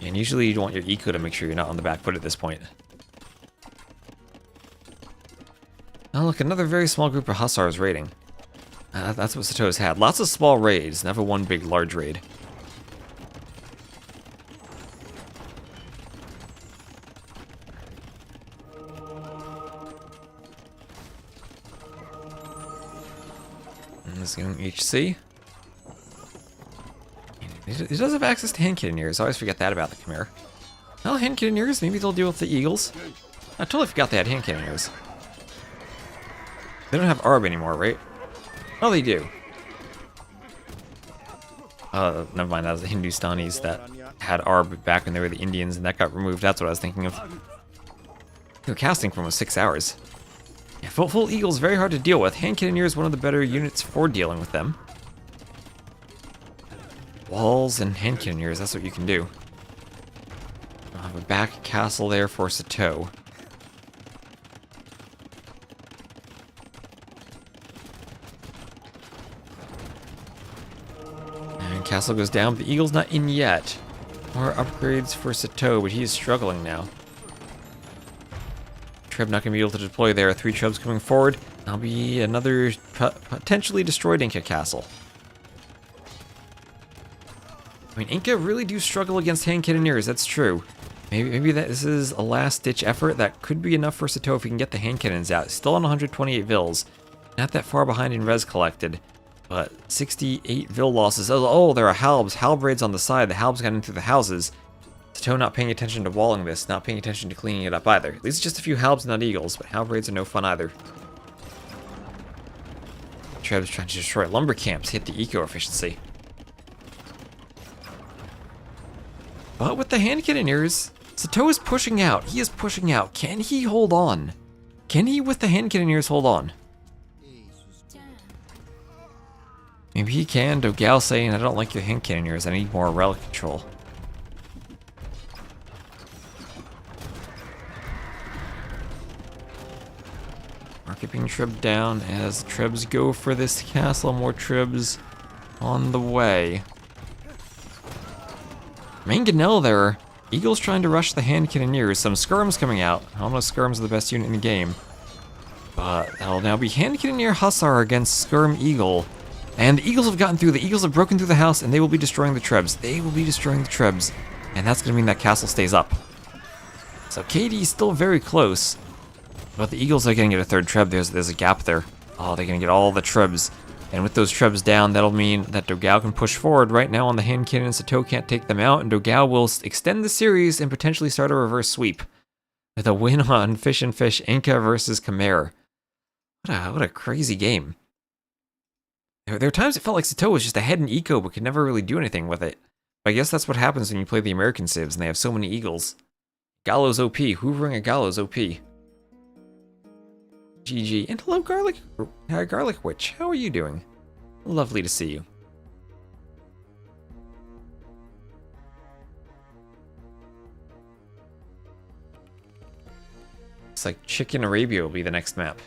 And usually you want your eco to make sure you're not on the back foot at this point. Oh look, another very small group of Hussars raiding. That's what Sato's had. Lots of small raids, never one big large raid. And this is going HC. He does have access to hand cannoneers. I always forget that about the Khmer. Well, hand cannoneers, maybe they'll deal with the Eagles. I totally forgot they had hand cannoneers. They don't have Arb anymore, right? Oh, they do. Never mind, that was the Hindustanis that had Arb back when they were the Indians, and that got removed. That's what I was thinking of. They were casting for almost 6 hours. Yeah, full Eagle's very hard to deal with. Hand cannoneer is one of the better units for dealing with them. Walls and hand cannoneers, that's what you can do. I'll have a back castle there for Sato. And castle goes down, but the Eagle's not in yet. More upgrades for Sato, but he is struggling now. Treb not going to be able to deploy there. 3 Trebs coming forward. That'll be another potentially destroyed Inca castle. I mean, Inca really do struggle against hand cannoneers, that's true. Maybe this is a last-ditch effort. That could be enough for Sato if he can get the hand cannons out. Still on 128 Vils. Not that far behind in res collected. But 68 Vil losses. Oh, there are halbs. Halbraids on the side. The halbs got into the houses. Sato not paying attention to walling this. Not paying attention to cleaning it up either. At least just a few halbs, not eagles. But halbraids are no fun either. Treb's trying to destroy lumber camps. Hit the eco-efficiency. But with the hand cannoneers, Sato is pushing out. He is pushing out. Can he hold on? Can he, with the hand cannoneers, hold on? Maybe he can. Dogao saying, I don't like your hand cannoneers. I need more relic control. Market being tribbed down as Trebs go for this castle. More Trebs on the way. Mangonel there. Eagle's trying to rush the hand cannoneers. Some skirms coming out. I don't know if skirms are the best unit in the game. But that'll now be hand cannoneer Hussar against skirm Eagle. And the Eagles have gotten through. The Eagles have broken through the house and they will be destroying the Trebs. They will be destroying the Trebs. And that's going to mean that castle stays up. So KD is still very close. But the Eagles are going to get a third Treb. There's a gap there. Oh, they're going to get all the Trebs. And with those Trebs down, that'll mean that Dogao can push forward. Right now on the hand cannon, Sato can't take them out, and Dogao will extend the series and potentially start a reverse sweep. With a win on Fish and Fish, Inca versus Khmer. What a crazy game. There were times it felt like Sato was just ahead in eco, but could never really do anything with it. But I guess that's what happens when you play the American civs, and they have so many Eagles. Gallo's OP. Hoovering a Gallo's OP. GG. And hello, Garlic Witch. How are you doing? Lovely to see you. It's like Chicken Arabia will be the next map.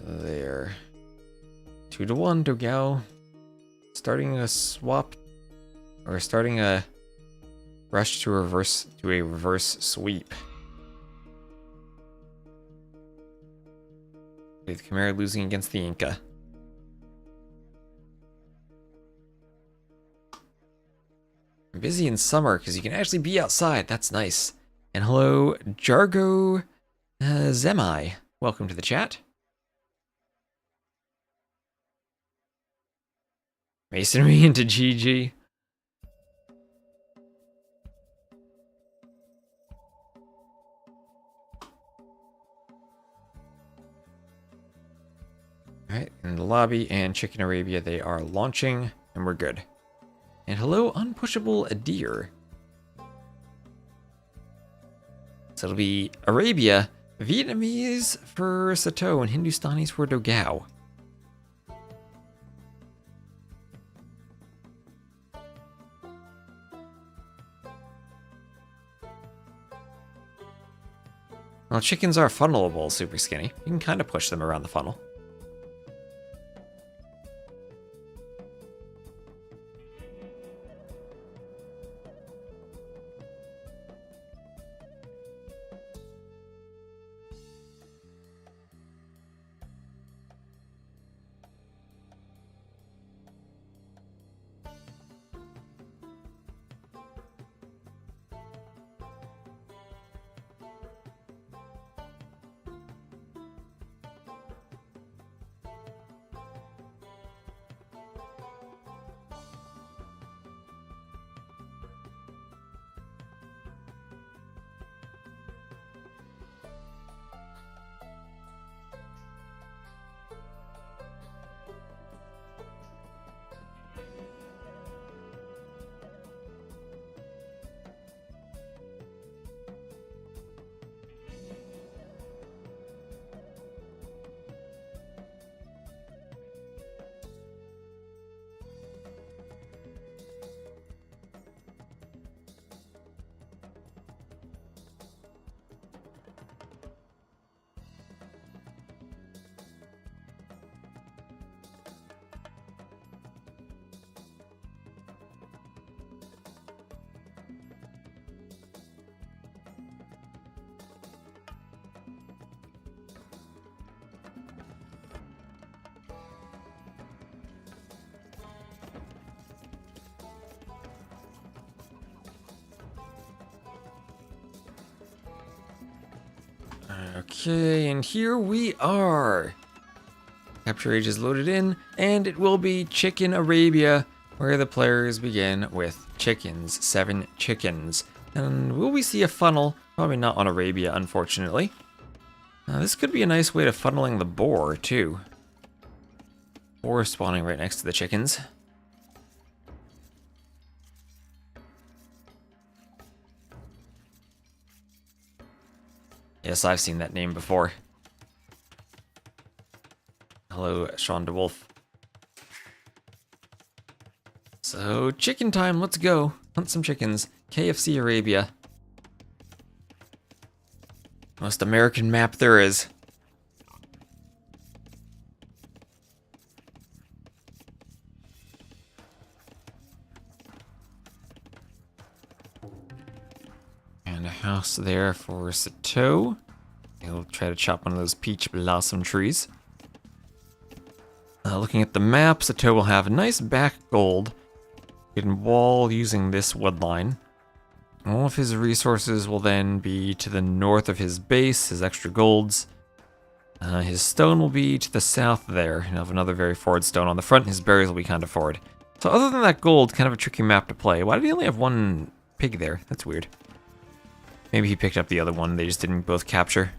There. 2-1, Dogao. Starting a swap, or starting a rush to a reverse sweep. With Khmer losing against the Inca. I'm busy in summer because you can actually be outside. That's nice. And hello, Jargo Zemai. Welcome to the chat. Masonry into GG. Alright, in the lobby and Chicken Arabia, they are launching, and we're good. And hello, Unpushable Adir. So it'll be Arabia, Vietnamese for Sato, and Hindustanis for Dogao. Well, chickens are funnelable, super skinny. You can kind of push them around the funnel. Okay, and here we are. Capture age is loaded in, and it will be Chicken Arabia, where the players begin with chickens, 7 chickens. And will we see a funnel? Probably not on Arabia, unfortunately. This could be a nice way to funneling the boar, too. Boar spawning right next to the chickens. Yes, I've seen that name before. Hello, Sean DeWolf. So, chicken time, let's go. Hunt some chickens. KFC Arabia. Most American map there is. And a house there for Sato. He'll try to chop one of those peach blossom trees. Looking at the map, Sato will have a nice back gold. He can wall using this wood line. All of his resources will then be to the north of his base, his extra golds. His stone will be to the south there. He'll have another very forward stone on the front. His berries will be kind of forward. So other than that gold, kind of a tricky map to play. Why did he only have one pig there? That's weird. Maybe he picked up the other one. They just didn't both capture.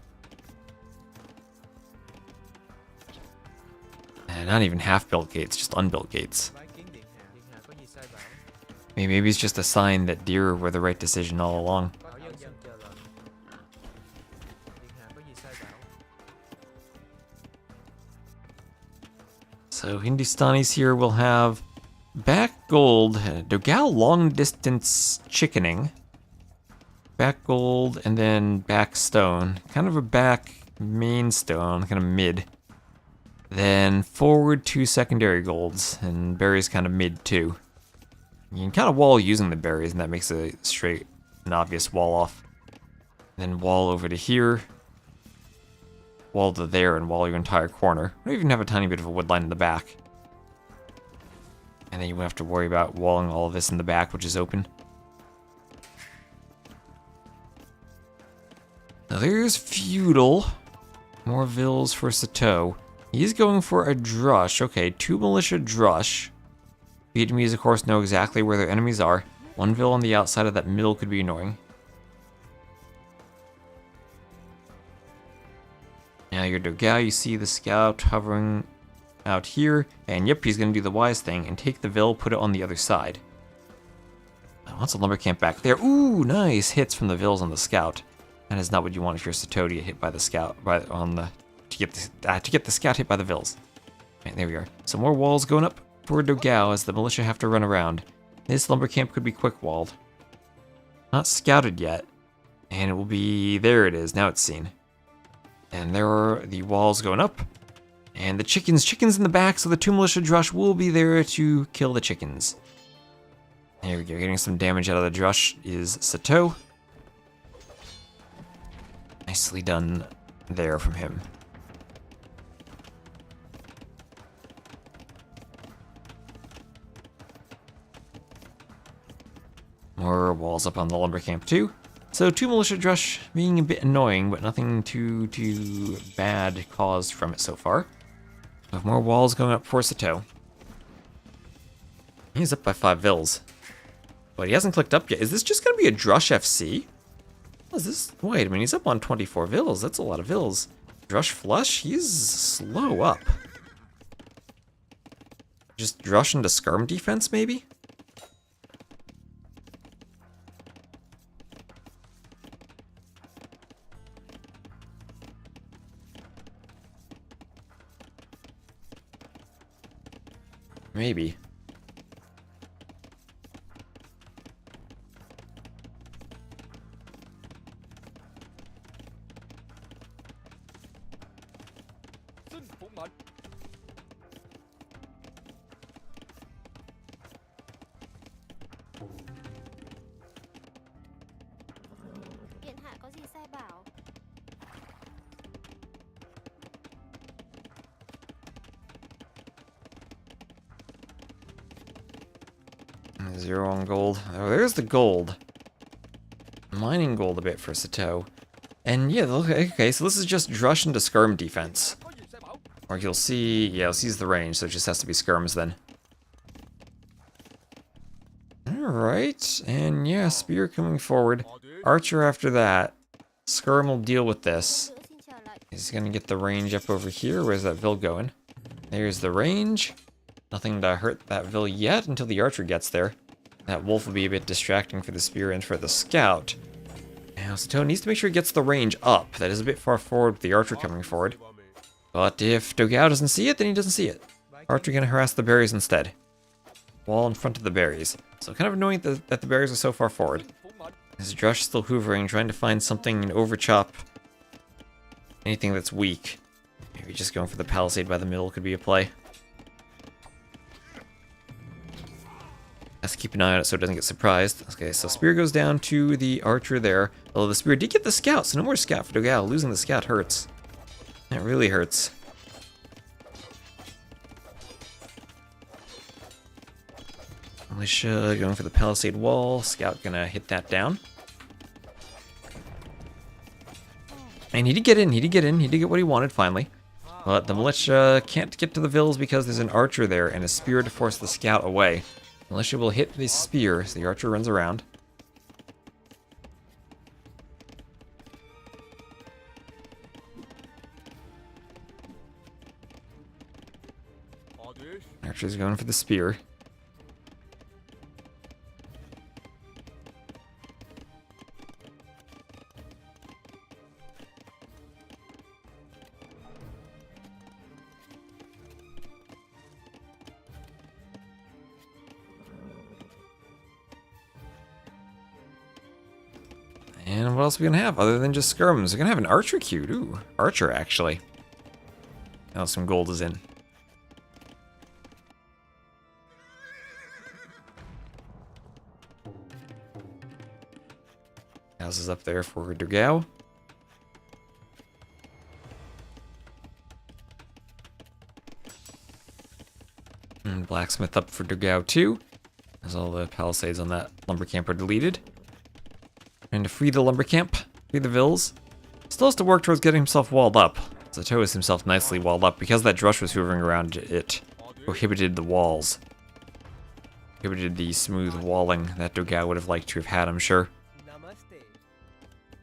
And not even half-built gates, just unbuilt gates. Maybe it's just a sign that deer were the right decision all along. So Hindustanis here will have back gold, Dogal long distance chickening, back gold, and then back stone. Kind of a back main stone, kind of mid. Then forward 2 secondary golds, and berries kind of mid too. You can kind of wall using the berries, and that makes a straight and obvious wall off. Then wall over to here. Wall to there, and wall your entire corner. We even have a tiny bit of a wood line in the back. And then you won't have to worry about walling all of this in the back, which is open. Now there's Feudal. More vills for Sato. He's going for a drush. Okay, 2 militia drush. Vietnamese, of course, know exactly where their enemies are. 1 vill on the outside of that mill could be annoying. Now your Dogao, you see the scout hovering out here. And yep, he's going to do the wise thing and take the vill, put it on the other side. Wants a lumber camp back there. Ooh, nice hits from the vills on the scout. That is not what you want if you're Sato to get hit by the scout, to get the scout hit by the vills. Right, there we are. Some more walls going up for Dogao as the militia have to run around. This lumber camp could be quick walled. Not scouted yet. And it will be, there it is, now it's seen. And there are the walls going up. And the chickens in the back, so the 2 militia drush will be there to kill the chickens. There we go, getting some damage out of the drush is Sato. Nicely done there from him. More walls up on the lumber camp too. So 2 militia drush being a bit annoying, but nothing too bad caused from it so far. We have more walls going up for Sato. He's up by 5 vills. But he hasn't clicked up yet. Is this just going to be a drush FC? What is this? Wait, I mean, he's up on 24 vills. That's a lot of vills. Drush flush? He's slow up. Just drush into skirm defense, maybe? Maybe. Zero on gold. Oh, there's the gold. Mining gold a bit for Sato. And yeah, okay, so this is just Drush into skirm defense. Or you'll see, yeah, he sees the range, so it just has to be skirms then. Alright, and yeah, spear coming forward. Archer after that. Skirm will deal with this. He's gonna get the range up over here. Where's that Vil going? There's the range. Nothing to hurt that Vil yet until the archer gets there. That wolf will be a bit distracting for the spear and for the scout. Now, Sato needs to make sure he gets the range up. That is a bit far forward with the archer coming forward. But if Dogao doesn't see it, then he doesn't see it. Archer gonna harass the berries instead. Wall in front of the berries. So kind of annoying that the berries are so far forward. As Drush still hoovering, trying to find something and overchop anything that's weak. Maybe just going for the palisade by the middle could be a play. Has to keep an eye on it so it doesn't get surprised. Okay, so spear goes down to the archer there. Although the spear did get the scout, so no more scout for Dogao. Losing the scout hurts. It really hurts. Militia going for the palisade wall. Scout gonna hit that down. And he did get in, he did get what he wanted finally. But the militia can't get to the Vils because there's an archer there and a spear to force the scout away. Militia will hit the spear, so the archer runs around. Archer's going for the spear. And what else are we gonna have other than just skirms? We're gonna have an archer queued. Ooh, archer actually. Now some gold is in. Houses up there for Dogao. And blacksmith up for Dogao too. As all the palisades on that lumber camp are deleted. Trying to free the lumber camp, free the Vils. Still has to work towards getting himself walled up. Zato is himself nicely walled up. Because that Drush was hoovering around, it prohibited the walls. Prohibited the smooth walling that Dogao would have liked to have had, I'm sure.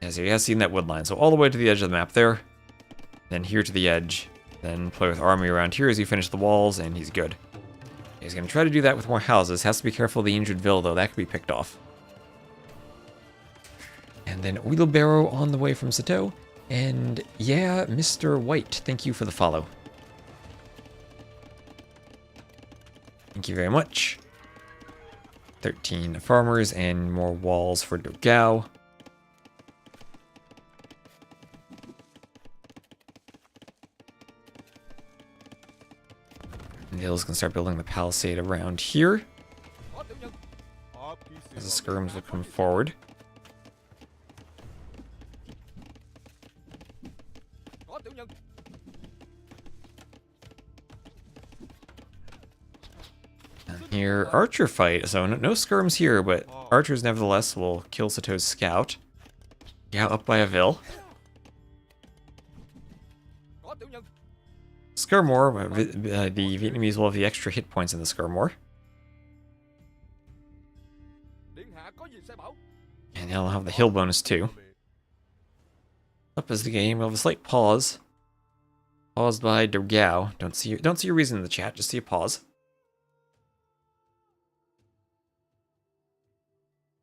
As he has seen that wood line, so all the way to the edge of the map there. Then here to the edge. Then play with army around here as he finishes the walls, and he's good. He's going to try to do that with more houses. Has to be careful of the injured Vil, though. That could be picked off. And then wheelbarrow on the way from Sato. And yeah, Mr. White, thank you for the follow. Thank you very much. 13 farmers and more walls for Dogao. And Vils can start building the palisade around here. As the skirms will come forward. Here, archer fight. So no skirms here, but archers nevertheless will kill Sato's scout. Yeah, up by a Vil. Skirmore, the Vietnamese will have the extra hit points in the Skirmore. And they'll have the hill bonus too. Up is the game. We'll have a slight pause. Paused by Dogao. Don't see your reason in the chat, just see a pause.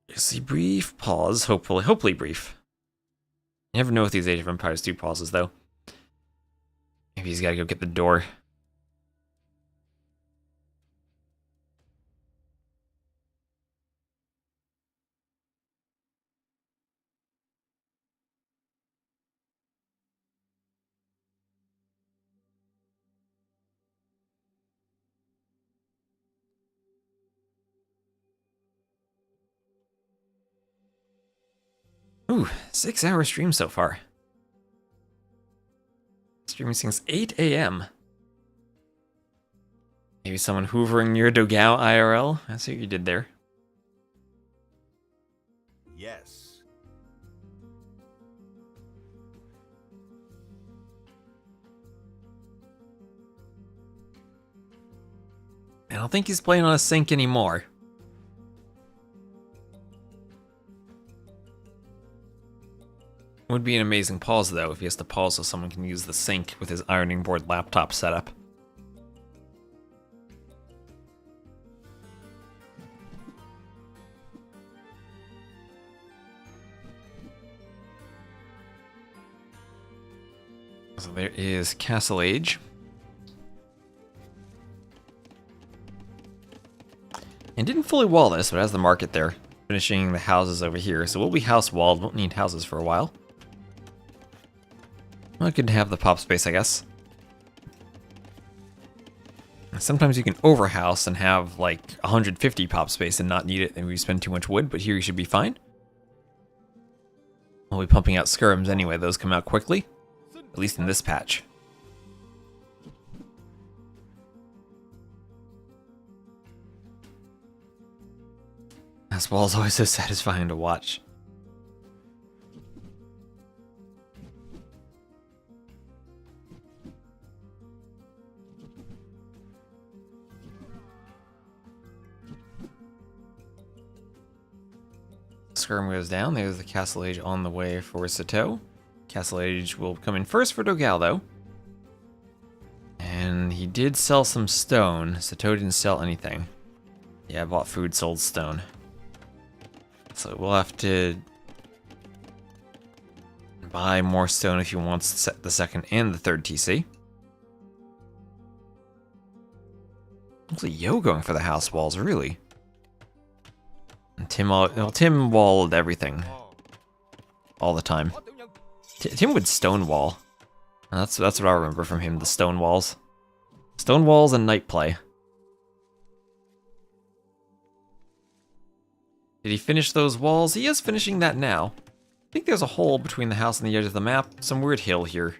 Just a brief pause, hopefully brief. You never know with these Age of Empires 2 pauses, though. Maybe he's gotta go get the door. Ooh, 6-hour stream so far. Streaming since 8 a.m. Maybe someone hoovering near Dogao IRL? That's what you did there. Yes. I don't think he's playing on a sink anymore. Would be an amazing pause, though, if he has to pause so someone can use the sink with his ironing board laptop setup. So there is Castle Age. And didn't fully wall this, but has the market there. Finishing the houses over here. So we'll be house walled. Won't need houses for a while. Well, good to have the pop space, I guess. Sometimes you can overhouse and have like 150 pop space and not need it, and we spend too much wood, but here you should be fine. We'll be pumping out skirms anyway. Those come out quickly. At least in this patch. This wall is always so satisfying to watch. Skirm goes down. There's the Castle Age on the way for Sato. Castle Age will come in first for Dogal, though. And he did sell some stone. Sato didn't sell anything. Yeah, I bought food, sold stone. So we'll have to buy more stone if he wants to set the second and the third TC. Looks like Yo going for the house walls, really. And Tim walled everything. All the time. Tim would stonewall. That's what I remember from him, the stone walls. Stone walls and night play. Did he finish those walls? He is finishing that now. I think there's a hole between the house and the edge of the map. Some weird hill here.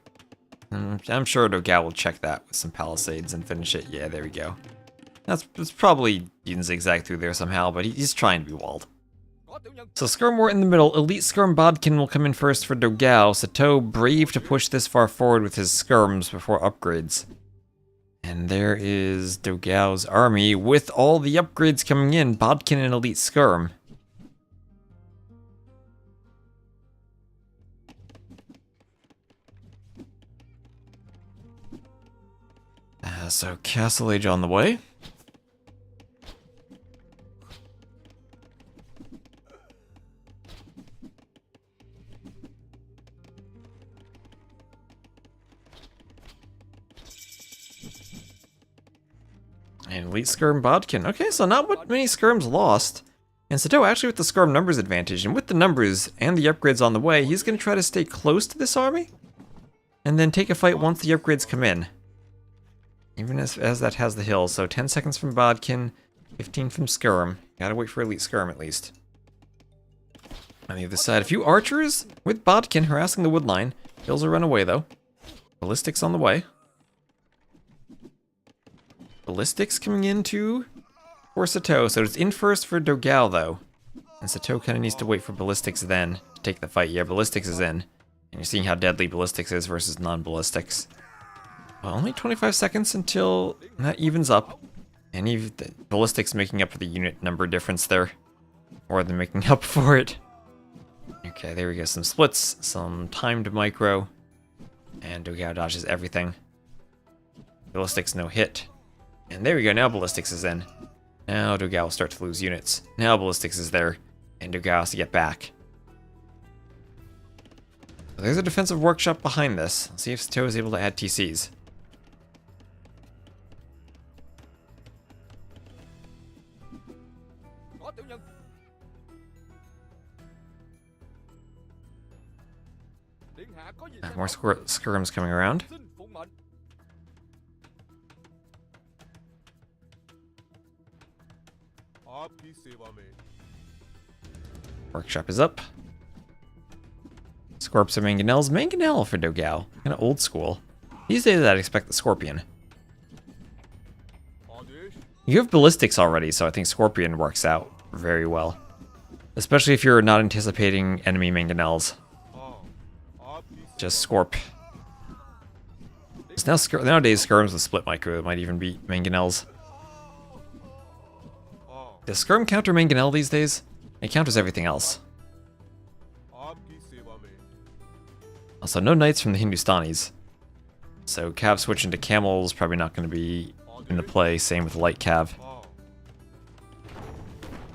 I'm sure Dogal will check that with some palisades and finish it. Yeah, there we go. That's probably you can zigzag through there somehow, but he's trying to be walled. So Skirm War in the middle. Elite Skirm Bodkin will come in first for Dogal. Sato brave to push this far forward with his Skirms before upgrades. And there is Dogal's army with all the upgrades coming in. Bodkin and Elite Skirm. So Castle Age on the way. And Elite Skirm Bodkin. Okay, so not what many Skirms lost. And Sato actually with the Skirm numbers advantage, and with the numbers and the upgrades on the way, he's going to try to stay close to this army, and then take a fight once the upgrades come in. Even as that has the hills, so 10 seconds from Bodkin, 15 from Skirm. Gotta wait for Elite Skirm at least. On the other side, a few archers with Bodkin harassing the wood line. Hills will run away though. Ballistics on the way. Ballistics coming into for Sato, so it's in first for Dogal though. And Sato kind of needs to wait for Ballistics then to take the fight. Yeah, Ballistics is in. And you're seeing how deadly Ballistics is versus non-Ballistics. Well, only 25 seconds until that evens up. And even Ballistics making up for the unit number difference there. More than making up for it. Okay, there we go. Some splits, some timed micro. And Dogal dodges everything. Ballistics no hit. And there we go, now Ballistics is in. Now Dogal will start to lose units. Now Ballistics is there. And Dogal has to get back. So there's a defensive workshop behind this. Let's see if Sato is able to add TCs. More skirms coming around. Workshop is up. Scorps and Mangonels. Mangonel for Dogal. Kind of old school. These days I'd expect the Scorpion. You have Ballistics already, so I think Scorpion works out very well. Especially if you're not anticipating enemy Mangonels. Just Scorp. Nowadays, Skirms with split micro might even beat Mangonels. Does Skirm counter Mangonel these days? It counters everything else. Also, no knights from the Hindustanis. So Cav switching to Camel is probably not going to be into play. Same with Light Cav.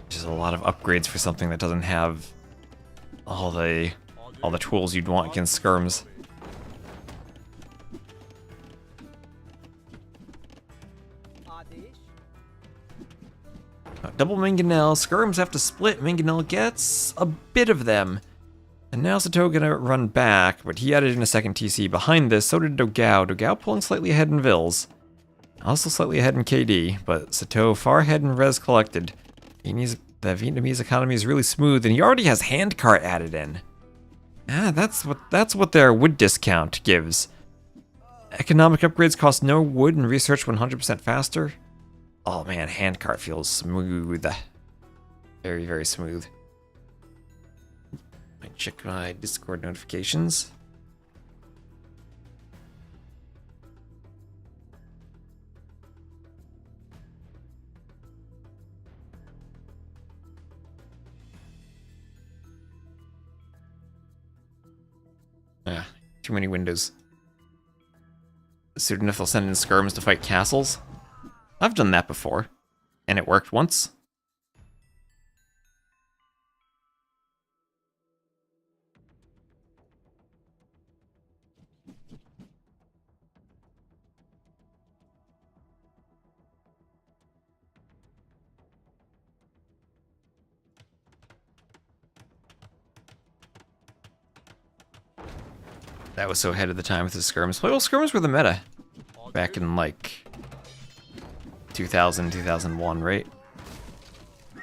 Just a lot of upgrades for something that doesn't have all the tools you'd want against Skirms. Double Mangonel. Skirms have to split. Mangonel gets a bit of them. And now Sato gonna run back, but he added in a second TC behind this. So did Dogao. Dogao pulling slightly ahead in Vils. Also slightly ahead in KD, but Sato far ahead in Res collected. The Vietnamese economy is really smooth, and he already has handcart added in. Ah, that's what their wood discount gives. Economic upgrades cost no wood and research 100% faster. Oh man, handcart feels smooth. Very, very smooth. I check my Discord notifications. Ah, too many windows. Soon enough they'll send in skirms to fight castles. I've done that before, and it worked once. That was so ahead of the time with the skirms. Well, skirms were the meta back in like 2000, 2001, right? So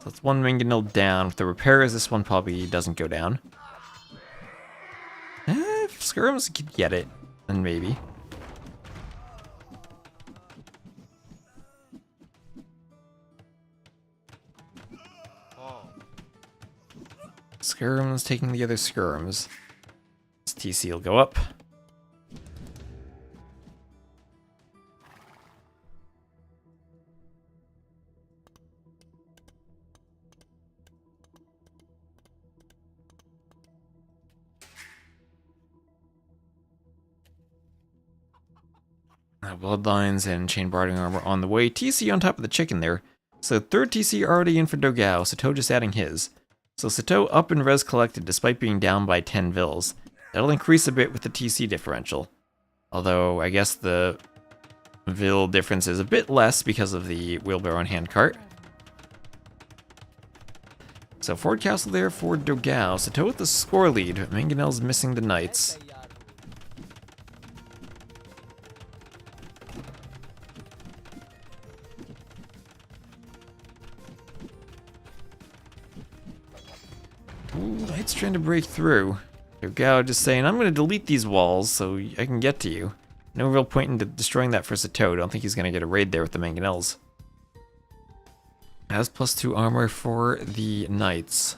that's one Mangonel down. With the repairs, this one probably doesn't go down. If skirms could get it, then maybe. Skirms taking the other skirms. This TC will go up. Bloodlines and chain barding armor on the way. TC on top of the chicken there. So third TC already in for Dogao. Sato just adding his. So Sato up in res collected despite being down by 10 Vils. That'll increase a bit with the TC differential. Although I guess the Vil difference is a bit less because of the wheelbarrow and handcart. So Ford Castle there for Dogao. Sato with the score lead. Mangonel's missing the knights. Knight's trying to break through. Dogao just saying, I'm going to delete these walls so I can get to you. No real point in destroying that for Sato. Don't think he's going to get a raid there with the Mangonels. Has +2 armor for the knights.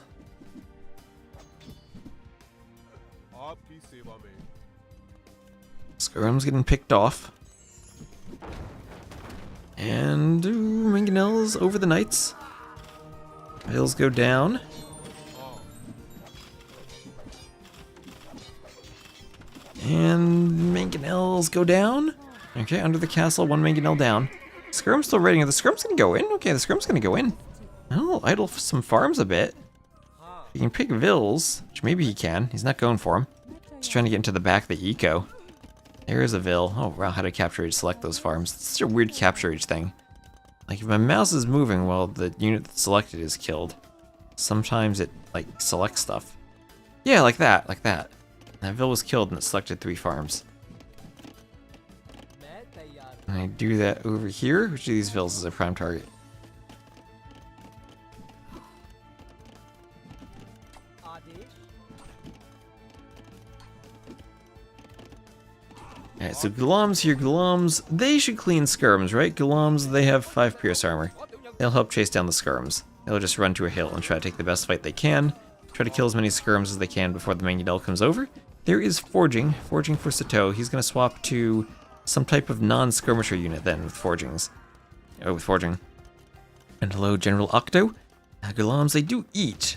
Skirm's getting picked off. And Mangonels over the knights. Vils go down. And Mangonels go down. Okay, under the castle, one Mangonel down. Skirm's still raiding. The Skirm's gonna go in? Okay, the Skirm's gonna go in. I'll idle some farms a bit. He can pick Vils, which maybe he can. He's not going for him. He's trying to get into the back of the eco. There's a Vil. Oh, wow, how to capture age select those farms. It's such a weird capture age thing. Like, if my mouse is moving while the unit that's selected is killed, sometimes it, like, selects stuff. Yeah, like that, like that. That Vil was killed and it selected 3 farms. And I do that over here. Which of these Vils is a prime target? Alright, so Gulams here. Gulams, they should clean skirms, right? Gulams, they have 5 pierce armor. They'll help chase down the skirms. They'll just run to a hill and try to take the best fight they can. Try to kill as many skirms as they can before the Mangonel comes over. There is Forging. Forging for Sato. He's going to swap to some type of non-skirmisher unit then with Forgings. Oh, with Forging. And hello, General Octo. Gulams, they do eat.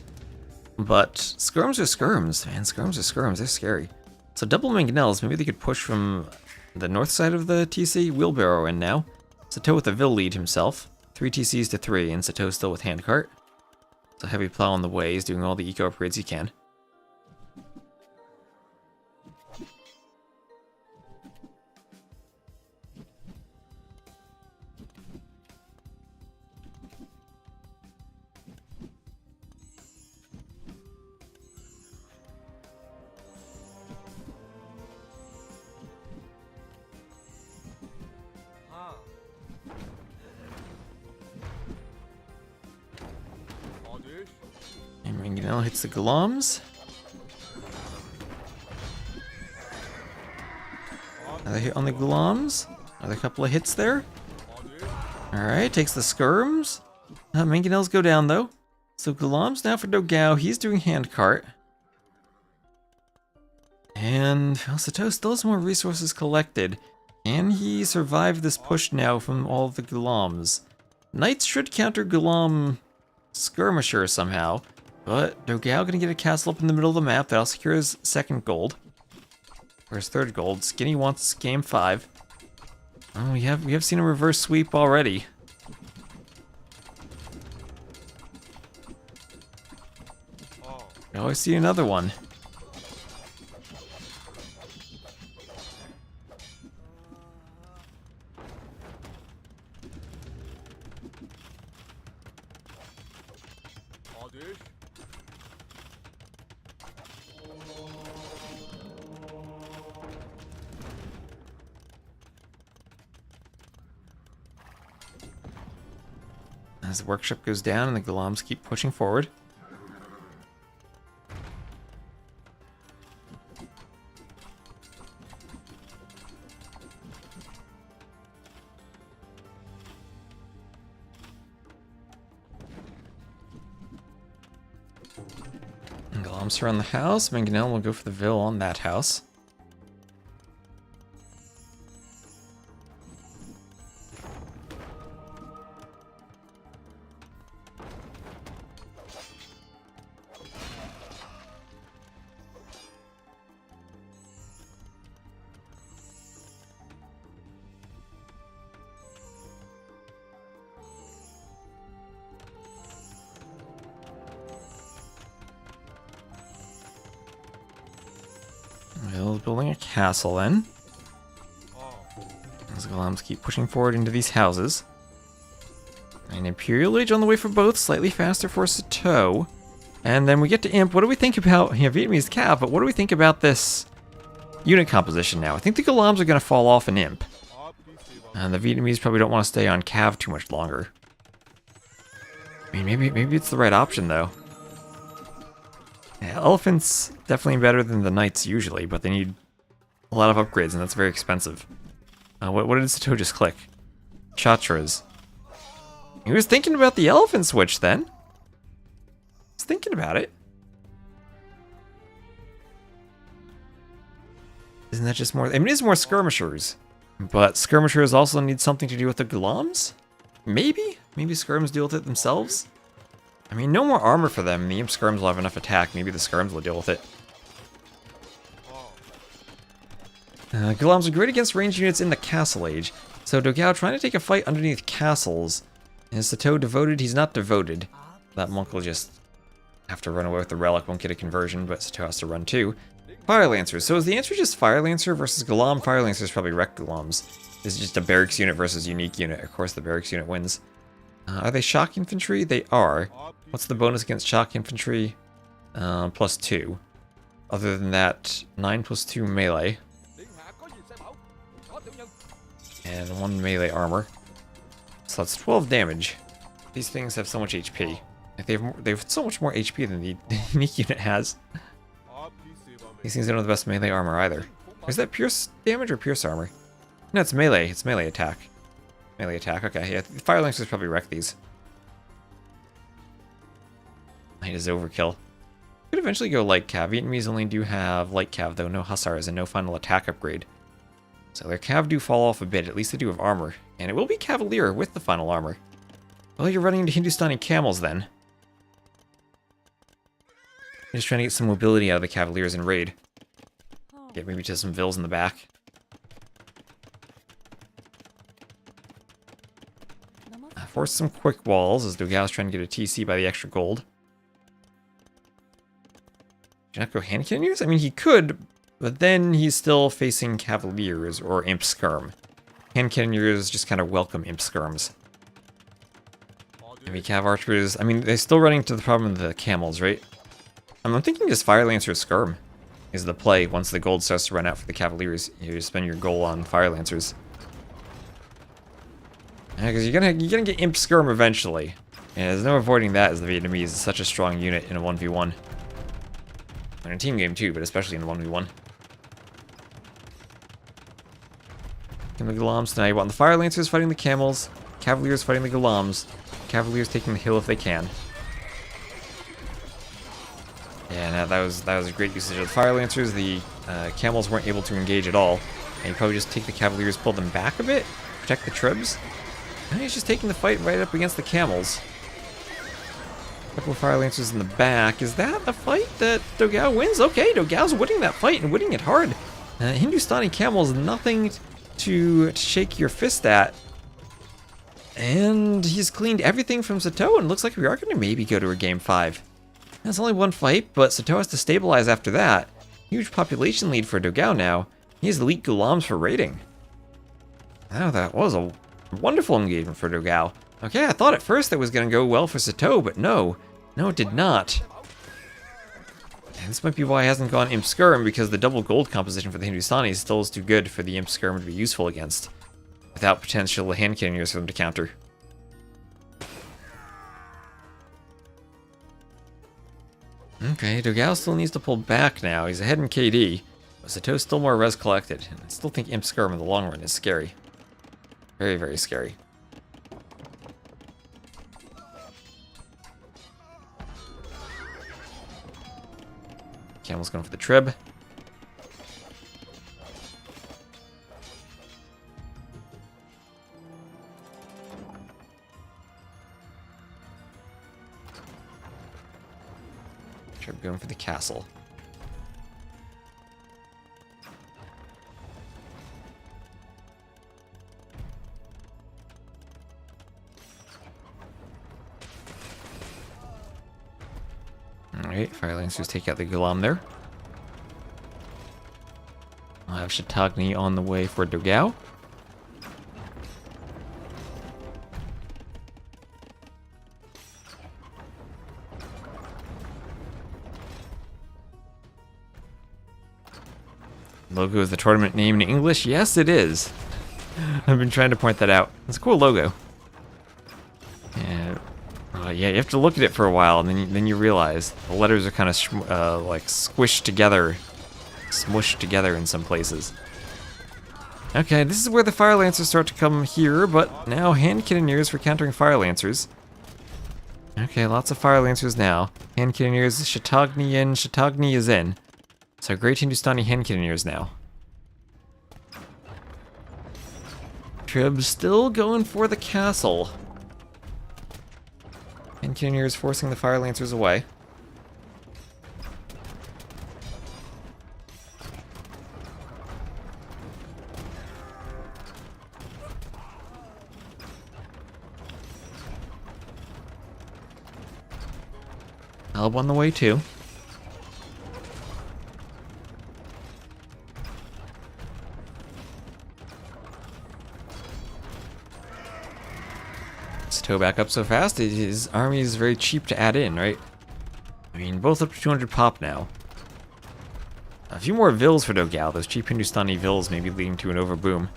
But skirms are skirms, man. Skirms are skirms. They're scary. So double mangonels, maybe they could push from the north side of the TC. Wheelbarrow in now. Sato with the Vil lead himself. 3 TCs to 3, and Sato still with handcart. So heavy plow on the way. He's doing all the eco upgrades he can. And Mangonel hits the Gulams. Another hit on the Gulams. Another couple of hits there. Alright, takes the skirms. Mangonels go down though. So Gulams now for Dogao. He's doing handcart. And Sato still has more resources collected. Can he survive this push now from all of the Gulams? Knights should counter Gulam skirmisher somehow. But Dogao gonna get a castle up in the middle of the map. That'll secure his second gold. Or his third gold. Skinny wants game 5. Oh, we have seen a reverse sweep already. Oh, I see another one. As the workshop goes down and the Gulams keep pushing forward. And Gulams surround the house. Mangonel will go for the Vil on that house. Vil's building a castle then. As Gulams keep pushing forward into these houses. An Imperial Age on the way for both, slightly faster for Sato. And then we get to Imp. What do we think about, Vietnamese Cav, but what do we think about this unit composition now? I think the Gulams are going to fall off in Imp. And the Vietnamese probably don't want to stay on Cav too much longer. I mean, maybe it's the right option though. Yeah, elephants definitely better than the knights usually, but they need a lot of upgrades, and that's very expensive. What did Sato just click? Chatras. He was thinking about the elephant switch then. He's thinking about it. Isn't that just more? I mean, it is more skirmishers, but skirmishers also need something to do with the Gulams. Maybe skirms deal with it themselves. I mean, no more armor for them. The Imp skirms will have enough attack. Maybe the skirms will deal with it. Gulams are great against ranged units in the Castle Age. So Dogao trying to take a fight underneath castles. Is Sato devoted? He's not devoted. That monk will just have to run away with the relic. Won't get a conversion, but Sato has to run too. Fire Lancers. So is the answer just Fire Lancer versus Gulam? Fire Lancers probably wreck Gulams. This is just a barracks unit versus unique unit. Of course, the barracks unit wins. Are they shock infantry? They are. What's the bonus against shock infantry? +2. Other than that, 9 + 2 melee. And 1 melee armor. So that's 12 damage. These things have so much HP. Like they have so much more HP than the unique unit has. These things don't have the best melee armor either. Is that pierce damage or pierce armor? No, it's melee. It's melee attack. Melee attack, okay, yeah. Fire Lancers probably wreck these. Light is overkill. Could eventually go light cav. Vietnamese only do have light cav though, no hussars and no final attack upgrade. So their cav do fall off a bit, at least they do have armor. And it will be Cavalier with the final armor. Well, you're running into Hindustani camels then. Just trying to get some mobility out of the Cavaliers and raid. Get maybe to some vills in the back. Force some quick walls as Dogao's trying to get a TC by the extra gold. Should not go hand cannoneers? I mean, he could, but then he's still facing Cavaliers or Imp Skirm. Hand cannoneers just kind of welcome Imp Skirms. Maybe Cav Archers, I mean, they're still running into the problem of the camels, right? I'm thinking just Fire Lancer Skirm is the play once the gold starts to run out for the Cavaliers. You spend your gold on Fire Lancers. Yeah, because you're gonna get Imp Skirm eventually. And there's no avoiding that as the Vietnamese is such a strong unit in a 1v1. In a team game too, but especially in a 1v1. Getting the Galams now. You want the Fire Lancers fighting the Camels, Cavaliers fighting the Galams, Cavaliers taking the hill if they can. Yeah, no, that was a great usage of the Fire Lancers. The Camels weren't able to engage at all. And you probably just take the Cavaliers, pull them back a bit, protect the Tribs. And he's just taking the fight right up against the Camels. A couple of Fire Lancers in the back. Is that the fight that Dogao wins? Okay, Dogao's winning that fight and winning it hard. Hindustani Camels, nothing to shake your fist at. And he's cleaned everything from Sato, and looks like we are going to maybe go to a Game 5. That's only one fight, but Sato has to stabilize after that. Huge population lead for Dogao now. He has elite Gulams for raiding. Oh, that was a wonderful engagement for Dogao. Okay, I thought at first that was going to go well for Sato, but no. No, it did not. And this might be why he hasn't gone Imp Skirm, because the double gold composition for the Hindustanis still is too good for the Imp Skirm to be useful against, without potential hand cannoneers for them to counter. Okay, Dogao still needs to pull back now. He's ahead in KD, but Sato's still more res collected. And I still think Imp Skirm in the long run is scary. Very, very scary. Camel's going for the Trib. Trib going for the castle. Alright, Fire Lancers take out the Gulam there. I'll have Chattagni on the way for Dogao. Logo is the tournament name in English? Yes, it is. I've been trying to point that out. It's a cool logo. Yeah, you have to look at it for a while, and then you realize the letters are kind of like squished together, smushed together in some places. Okay, this is where the Fire Lancers start to come here, but now hand cannoneers for countering Fire Lancers. Okay, lots of Fire Lancers now. Hand cannoneers, Chattagni in, Chattagni is in. So great Hindustani hand cannoneers now. Trib still going for the castle. Hand cannoneers forcing the Fire Lancers away. Help on the way too. Tow back up so fast, his army is very cheap to add in, right? I mean, both up to 200 pop now. A few more vills for Dogao. Those cheap Hindustani vills may be leading to an overboom.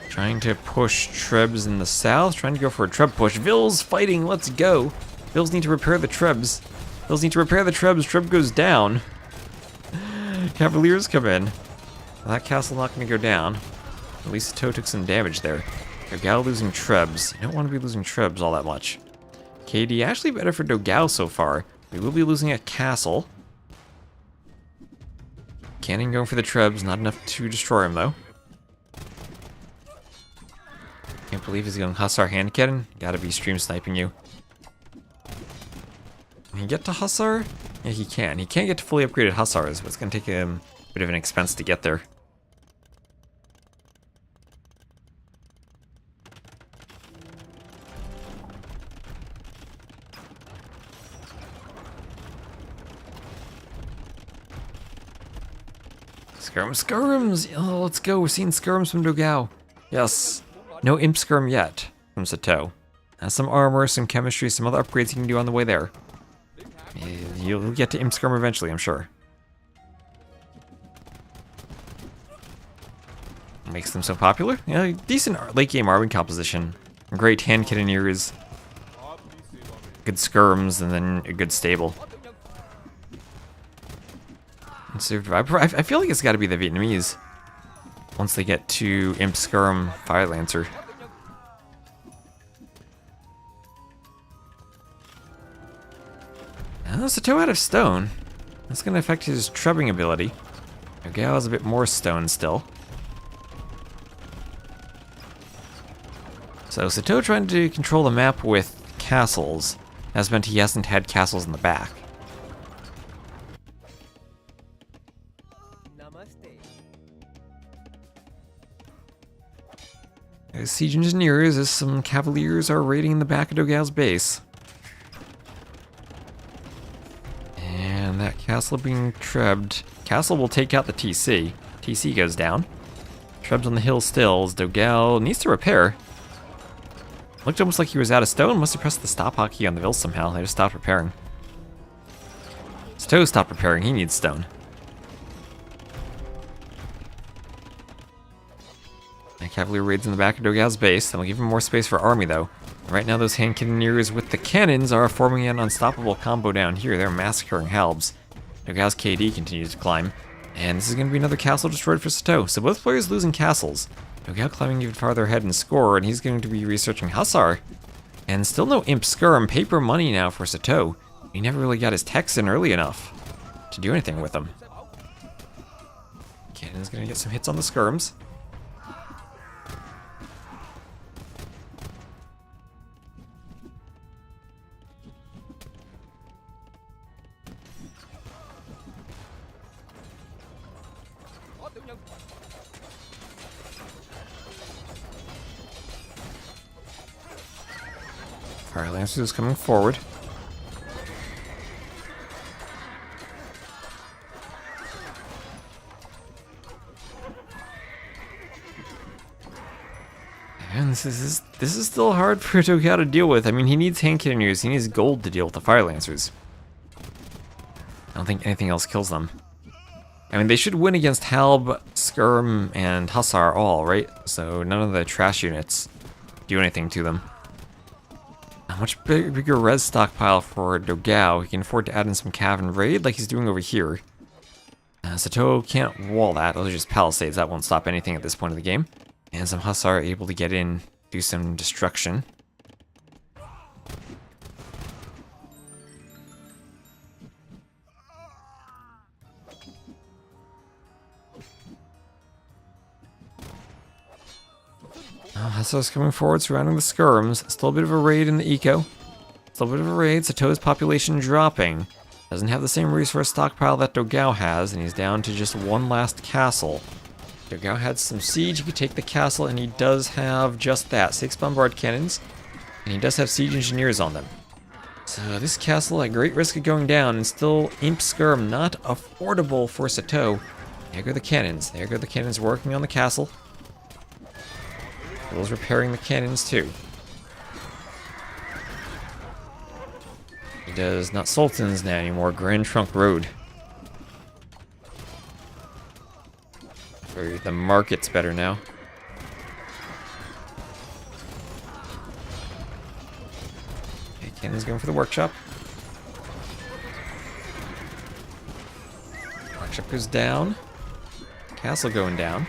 Trying to push Trebs in the south, trying to go for a Treb push. Vills fighting, let's go. Vills need to repair the Trebs. Vills need to repair the Trebs. Treb goes down. Cavaliers come in. That castle not going to go down. At least Toe took some damage there. Dogao losing Trebs. You don't want to be losing Trebs all that much. KD actually better for Dogao so far. We will be losing a castle. Cannon going for the Trebs. Not enough to destroy him though. Can't believe he's going Hussar hand cannon. Gotta be stream sniping you. Can he get to Hussar? Yeah, he can. He can't get to fully upgraded Hussars, but it's gonna take him a bit of an expense to get there. Skirms! Oh, let's go. We're seeing skirms from Dogao. Yes. No imp skirm yet from Sato. Some armor, some chemistry, some other upgrades you can do on the way there. You'll get to imp skirm eventually, I'm sure. Makes them so popular. Yeah, decent late game army composition. Great hand cannoneers. Good skirms, and then a good stable. I feel like it's got to be the Vietnamese once they get to Imp Skirm Fire Lancer. Sato out of stone. That's going to affect his trubbing ability. Gao has a bit more stone still. So Sato trying to control the map with castles has meant he hasn't had castles in the back. As siege engineers, as some cavaliers are raiding the back of Dogao's base. And that castle being trebbed. Castle will take out the TC. TC goes down. Treb's on the hill still, as Dogao needs to repair. Looked almost like he was out of stone. Must have pressed the stop hotkey on the Ville somehow. They just stopped repairing. Stowe stopped repairing. He needs stone. Cavalier raids in the back of Dogao's base. That'll give him more space for army, though. Right now, those hand cannoneers with the cannons are forming an unstoppable combo down here. They're massacring Halbs. Dogao's KD continues to climb. And this is going to be another castle destroyed for Sato. So both players losing castles. Dogao climbing even farther ahead in score, and he's going to be researching Hussar. And still no Imp Skirm. Paper money now for Sato. He never really got his techs in early enough to do anything with them. Cannon's going to get some hits on the Skirms. Fire Lancer is coming forward. And this is still hard for Dogao to deal with. I mean, he needs hand cannoneers, he needs gold to deal with the Fire Lancers. I don't think anything else kills them. I mean, they should win against Halb, Skirm, and Hussar all, right? So none of the trash units do anything to them. A much bigger res stockpile for Dogao. He can afford to add in some cav and raid like he's doing over here. Sato can't wall that. Those are just palisades. That won't stop anything at this point of the game. And some Hussar are able to get in, do some destruction. Hussar's coming forward, surrounding the Skirms. Still a bit of a raid in the eco. Still a bit of a raid. Sato's population dropping. Doesn't have the same resource stockpile that Dogao has, and he's down to just one last castle. Dogao had some siege. He could take the castle, and he does have just that. 6 bombard cannons, and he does have siege engineers on them. So this castle at great risk of going down, and still Imp Skirm not affordable for Sato. There go the cannons. There go the cannons working on the castle. Will's repairing the cannons too. He does not Sultans now anymore, Grand Trunk Road. For the market's better now. Okay, cannons going for the workshop. Workshop goes down. Castle going down.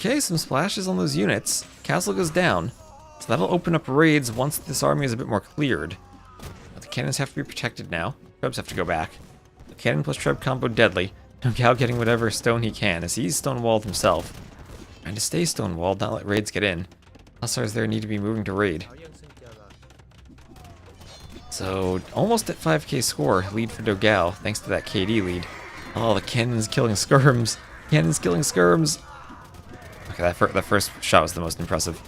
Okay, some splashes on those units. Castle goes down. So that'll open up raids once this army is a bit more cleared. But the cannons have to be protected now. Trebs have to go back. The cannon plus Treb combo deadly. Gal getting whatever stone he can, as he's stonewalled himself. Trying to stay stonewalled, not let raids get in. Hussars there need to be moving to raid. So, almost at 5k score, lead for Dogal, thanks to that KD lead. Oh, the cannon's killing skirms. Cannon's killing skirms. Okay, that first shot was the most impressive.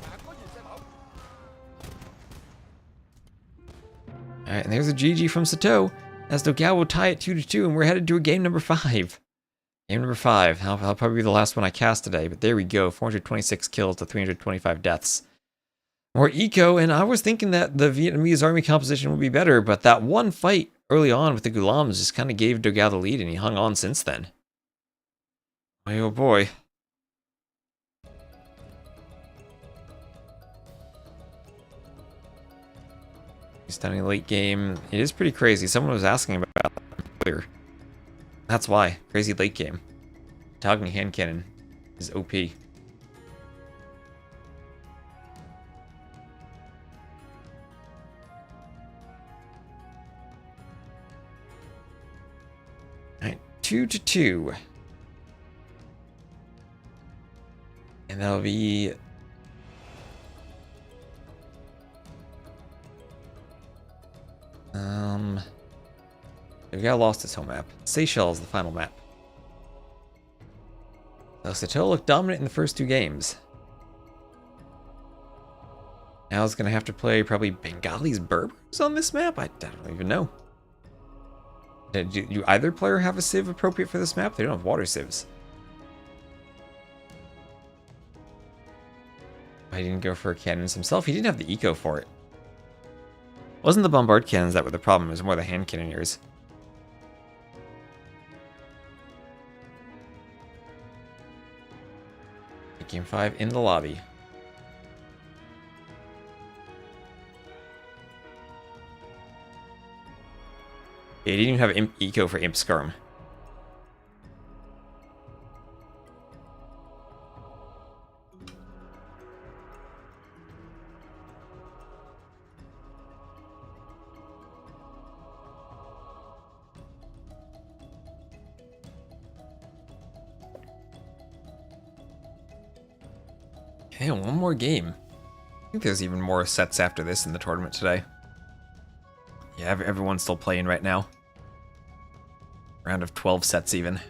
Alright, and there's a GG from Sato, as Dogal will tie it 2-2, and we're headed to a game number 5. Game number 5. That'll probably be the last one I cast today, but there we go. 426 kills to 325 deaths. More eco, and I was thinking that the Vietnamese army composition would be better, but that one fight early on with the Gulams just kind of gave Dogal the lead, and he hung on since then. Oh boy. Stunning late game. It is pretty crazy. Someone was asking about that earlier. That's why. Crazy late game. Togni hand cannon is OP. Alright, 2-2. And that'll be... We've got lost its home map. Seychelles is the final map. So Sato looked dominant in the first 2 games. Now it's going to have to play probably Bengalis Berbers on this map? I don't even know. Do either player have a civ appropriate for this map? They don't have water civs. He didn't go for cannons himself. He didn't have the eco for it. It wasn't the bombard cannons that were the problem. It was more the hand cannoneers. Game 5 in the lobby. Yeah, he didn't even have eco for Imp Skirm. Okay, one more game. I think there's even more sets after this in the tournament today. Yeah, everyone's still playing right now. Round of 12 sets even.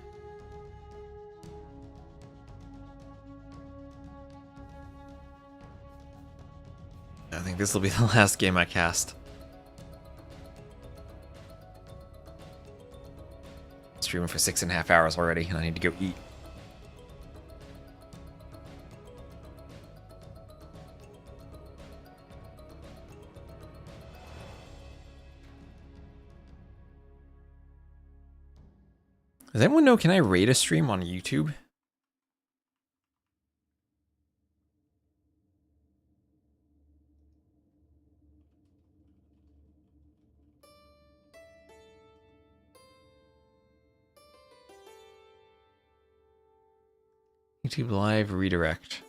I think this will be the last game I cast. Streaming for 6.5 hours already, and I need to go eat. Does anyone know, can I raid a stream on YouTube? YouTube Live redirect.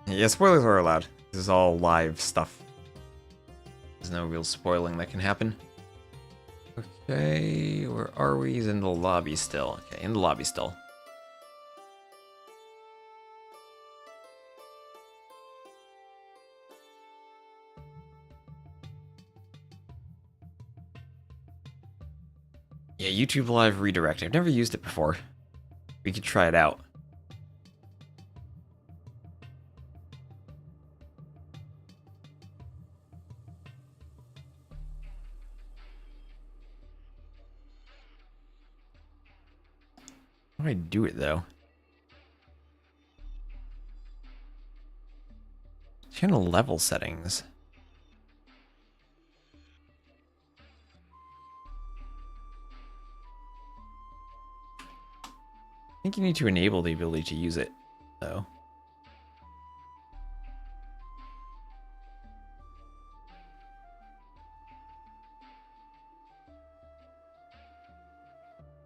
Yeah, spoilers are allowed. This is all live stuff. There's no real spoiling that can happen. Okay, where are we? He's in the lobby still. Okay, in the lobby still. Yeah, YouTube Live redirect. I've never used it before. We could try it out. How do I do it, though? Channel level settings. I think you need to enable the ability to use it, though.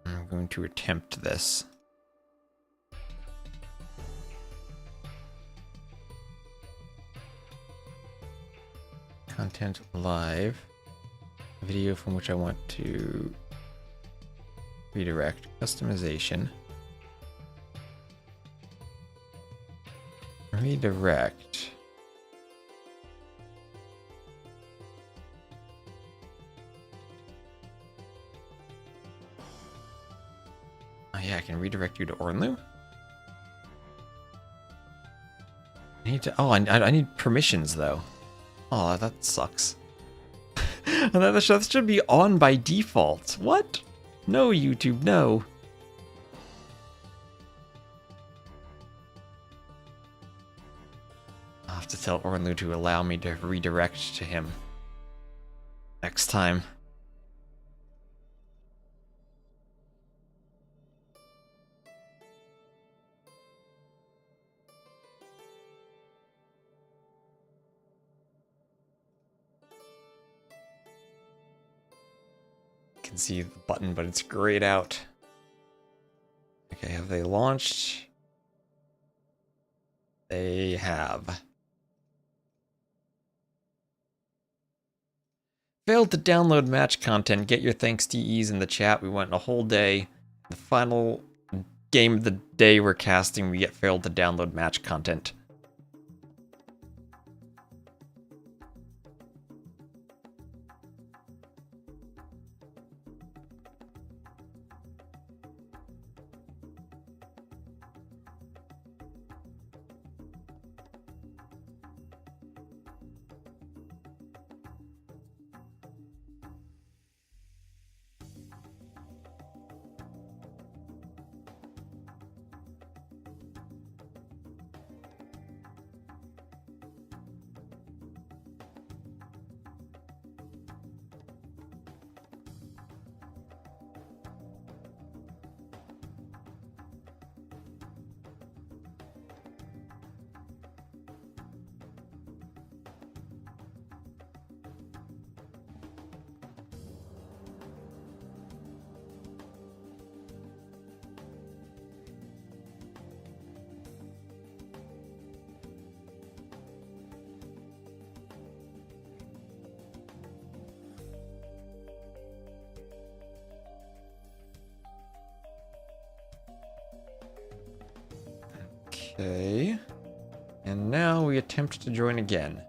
I'm going to attempt this. Content live. Video from which I want to redirect. Customization. Redirect. Oh yeah, I can redirect you to Ornlu. I need to. Oh, I need permissions though. Oh, that sucks. That should be on by default. What? No, YouTube, no. I'll have to tell Ornlu to allow me to redirect to him next time. I can see the button, but it's grayed out. Okay, have they launched? They have. Failed to download match content. Get your thanks DEs in the chat. We went a whole day. The final game of the day we're casting, we get failed to download match content. Okay. And now we attempt to join again.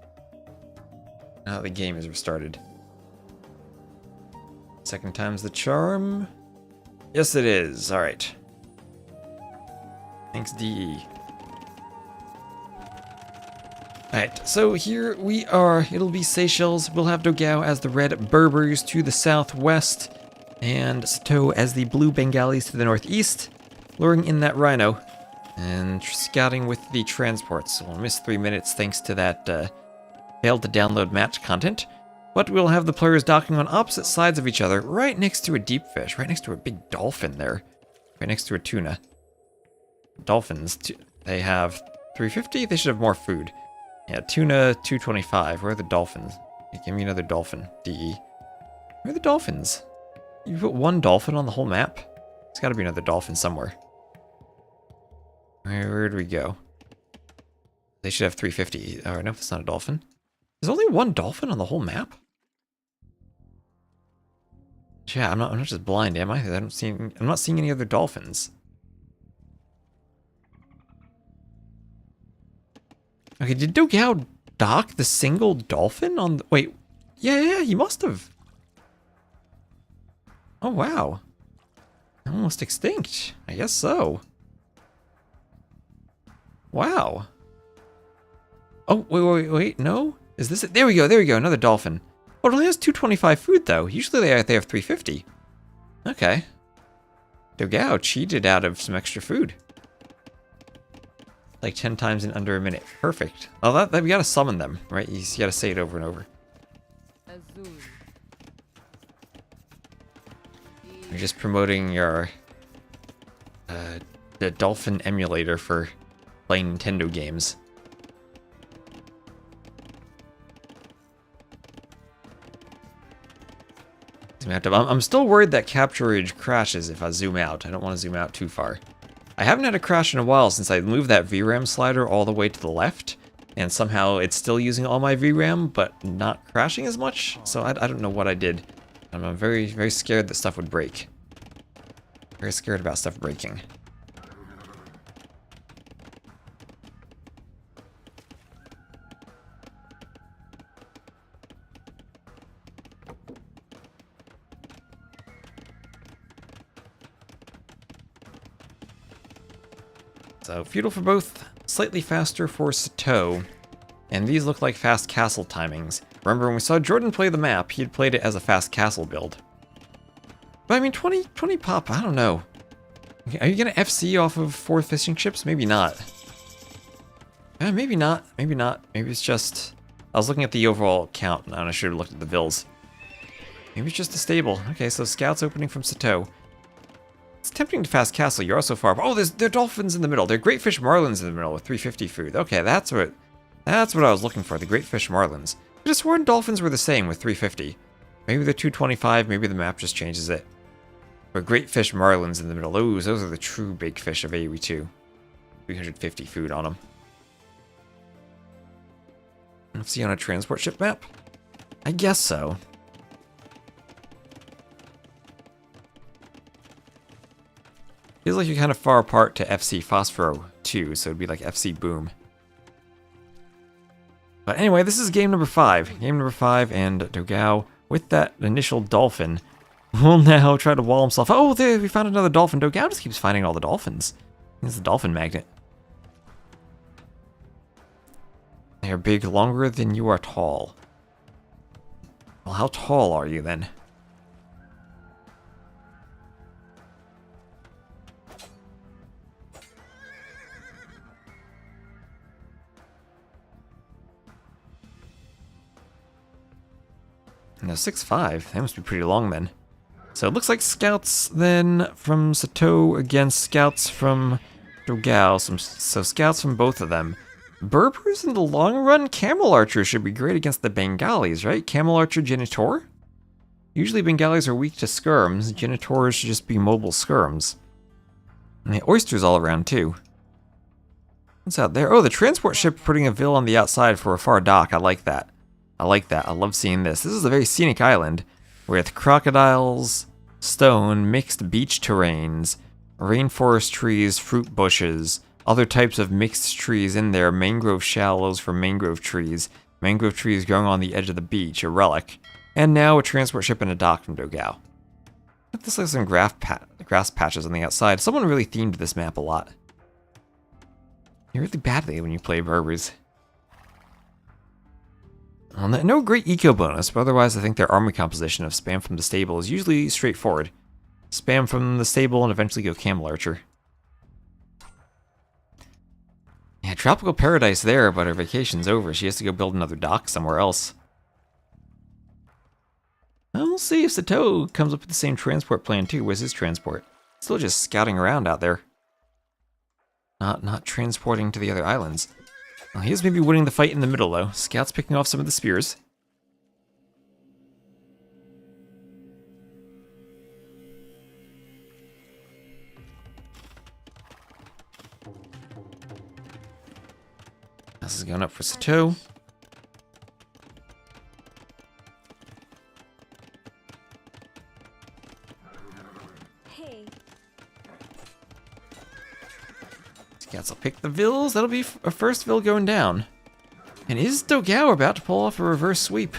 Now the game is restarted. Second time's the charm. Yes, it is. All right. Thanks, DE. Alright, so here we are. It'll be Seychelles. We'll have Dogao as the red Berbers to the southwest, and Sato as the blue Bengalis to the northeast, luring in that rhino, and scouting with the transports. So we'll miss 3 minutes thanks to that failed to download match content. But we'll have the players docking on opposite sides of each other, right next to a deep fish, right next to a big dolphin there, right next to a tuna. Dolphins, they have 350. They should have more food. Yeah, tuna 225. Where are the dolphins? Hey, give me another dolphin, DE. Where are the dolphins? You put one dolphin on the whole map? There's got to be another dolphin somewhere. Where do we go? They should have 350. Oh, no, it's not a dolphin. There's only one dolphin on the whole map? Yeah, I'm not just blind, am I? I'm not seeing any other dolphins. Okay, did Dogao dock the single dolphin on the... Wait, yeah, he must have. Oh, wow. Almost extinct. I guess so. Wow. Oh, wait, no? Is this it? There we go, another dolphin. Oh, it only has 225 food, though. Usually they have 350. Okay. Dogao cheated out of some extra food. Like 10 times in under a minute. Perfect. Oh, that we gotta summon them, right? You gotta say it over and over. You're just promoting your the Dolphin emulator for playing Nintendo games. I'm still worried that Capture Ridge crashes if I zoom out. I don't want to zoom out too far. I haven't had a crash in a while since I moved that VRAM slider all the way to the left, and somehow it's still using all my VRAM, but not crashing as much, so I don't know what I did. I'm very, very scared that stuff would break. Very scared about stuff breaking. So, feudal for both, slightly faster for Sato, and these look like fast castle timings. Remember when we saw Jordan play the map, he had played it as a fast castle build. But I mean, 20 pop, I don't know. Are you gonna FC off of 4 fishing ships? Maybe not. Maybe not, maybe not. Maybe it's just... I was looking at the overall count, and I should have looked at the vills. Maybe it's just a stable. Okay, so scouts opening from Sato. It's tempting to fast castle, you're also far. Oh, there are dolphins in the middle. There are great fish marlins in the middle with 350 food. Okay, that's what I was looking for, the great fish marlins. I just sworn dolphins were the same with 350. Maybe they're 225, maybe the map just changes it. But great fish marlins in the middle. Those are the true big fish of AoE 2. 350 food on them. FC on a transport ship map? I guess so. Feels like you're kind of far apart to FC Phosphoro 2, so it'd be like FC Boom. But anyway, this is game number 5. Game number 5, and Dogao, with that initial dolphin, will now try to wall himself. Oh, there, we found another dolphin. Dogao just keeps finding all the dolphins. He's the dolphin magnet. They are big, longer than you are tall. Well, how tall are you then? No, 6'5". That must be pretty long then. So it looks like scouts then from Sato against scouts from Dogao. So scouts from both of them. Berbers in the long run? Camel Archer should be great against the Bengalis, right? Camel Archer Genitor? Usually Bengalis are weak to skirms. Genitors should just be mobile skirms. And the oysters all around too. What's out there? Oh, the transport ship putting a vill on the outside for a far dock. I like that. I like that. I love seeing this. This is a very scenic island with crocodiles, stone, mixed beach terrains, rainforest trees, fruit bushes, other types of mixed trees in there, mangrove shallows for mangrove trees growing on the edge of the beach, a relic, and now a transport ship and a dock from Dogao. This looks like some grass patches on the outside. Someone really themed this map a lot. You're really badly when you play Berbers. No great eco bonus, but otherwise I think their army composition of spam from the stable is usually straightforward. Spam from the stable and eventually go Camel Archer. Yeah, Tropical Paradise there, but her vacation's over. She has to go build another dock somewhere else. Well, we'll see if Sato comes up with the same transport plan too. Where's his transport? Still just scouting around out there. Not transporting to the other islands. Well, he is maybe winning the fight in the middle, though. Scouts picking off some of the spears. This is going up for Sato. Scouts will pick the vills. That'll be a first vill going down. And is Dogao about to pull off a reverse sweep?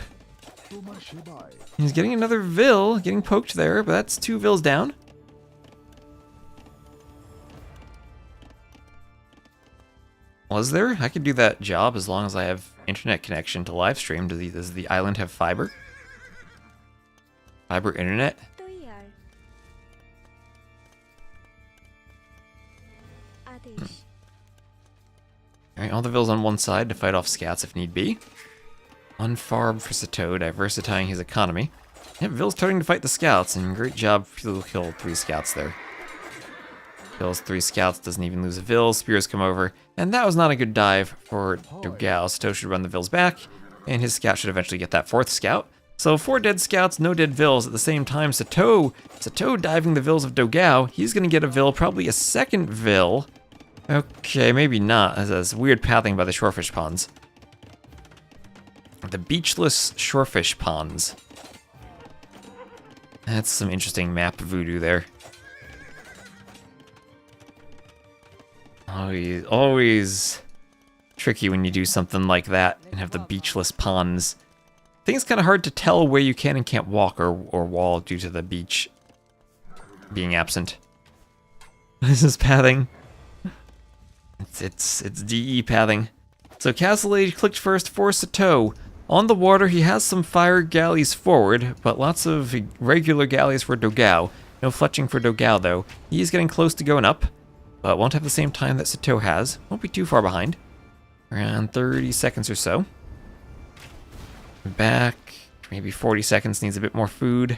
He's getting another vill, getting poked there, but that's 2 vills down. Was there? I could do that job as long as I have internet connection to live stream. Does the island have fiber? Fiber internet? Alright, all the vills on one side to fight off scouts if need be. One farm for Sato, diversifying his economy. Yep, Vill's starting to fight the scouts, and great job, he'll kill 3 scouts there. Kills 3 scouts, doesn't even lose a Vill, spears come over, and that was not a good dive for Dogao. Sato should run the Vills back, and his scout should eventually get that 4th scout. So 4 dead scouts, no dead Vills. At the same time, Sato diving the Vills of Dogao, he's gonna get a Vill, probably a 2nd Vill. Okay, maybe not, as weird pathing by the shorefish ponds. The beachless shorefish ponds. That's some interesting map voodoo there. Always tricky when you do something like that and have the beachless ponds. I think it's kind of hard to tell where you can and can't walk or wall due to the beach being absent. This is pathing. It's DE pathing. So Castle Age clicked first for Sato. On the water, he has some fire galleys forward, but lots of regular galleys for Dogao. No fletching for Dogao, though. He's getting close to going up, but won't have the same time that Sato has. Won't be too far behind. Around 30 seconds or so. Back, maybe 40 seconds, needs a bit more food.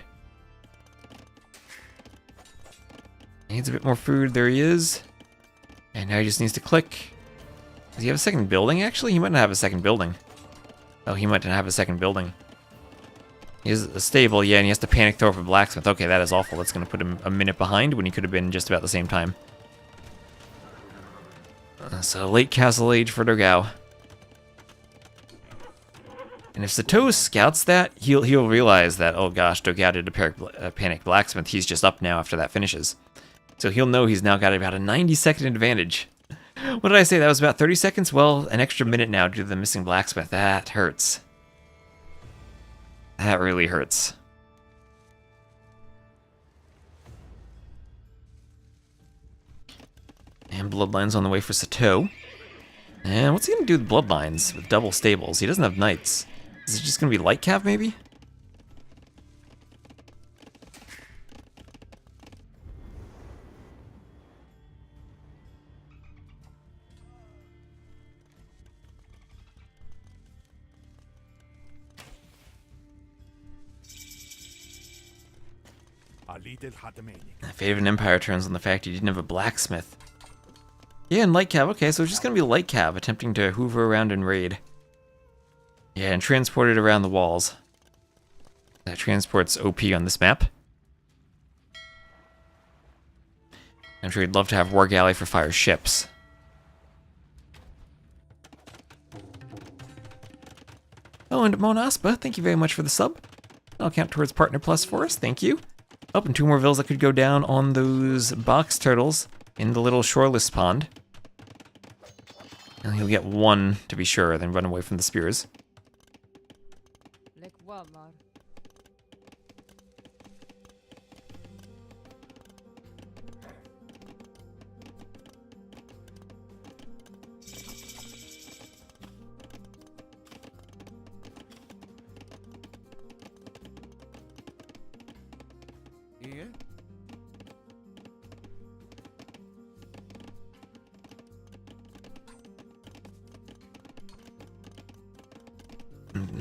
Needs a bit more food, there he is. And now he just needs to click. Does he have a second building, actually? He might not have a second building. Oh, he might not have a second building. He has a stable, yeah, and he has to panic throw up a blacksmith. Okay, that is awful. That's going to put him a minute behind when he could have been just about the same time. So, late Castle Age for Dogao. And if Sato scouts that, he'll realize that, oh gosh, Dogao did a panic blacksmith. He's just up now after that finishes. So he'll know he's now got about a 90-second advantage. What did I say? That was about 30 seconds? Well, an extra minute now due to the missing blacksmith. That hurts. That really hurts. And Bloodlines on the way for Sato. And what's he going to do with Bloodlines with double stables? He doesn't have knights. Is it just going to be Light Cav, maybe? Fate of an Empire turns on the fact he didn't have a blacksmith. Yeah, and Light Cav. Okay, so it's just going to be Light Cav attempting to hoover around and raid. Yeah, and transport it around the walls. That transport's OP on this map. I'm sure he'd love to have War Galley for fire ships. Oh, and Monaspa, thank you very much for the sub. I'll count towards Partner Plus for us, thank you. Oh, and 2 more vills that could go down on those box turtles in the little shoreless pond. And he'll get 1 to be sure, then run away from the spears.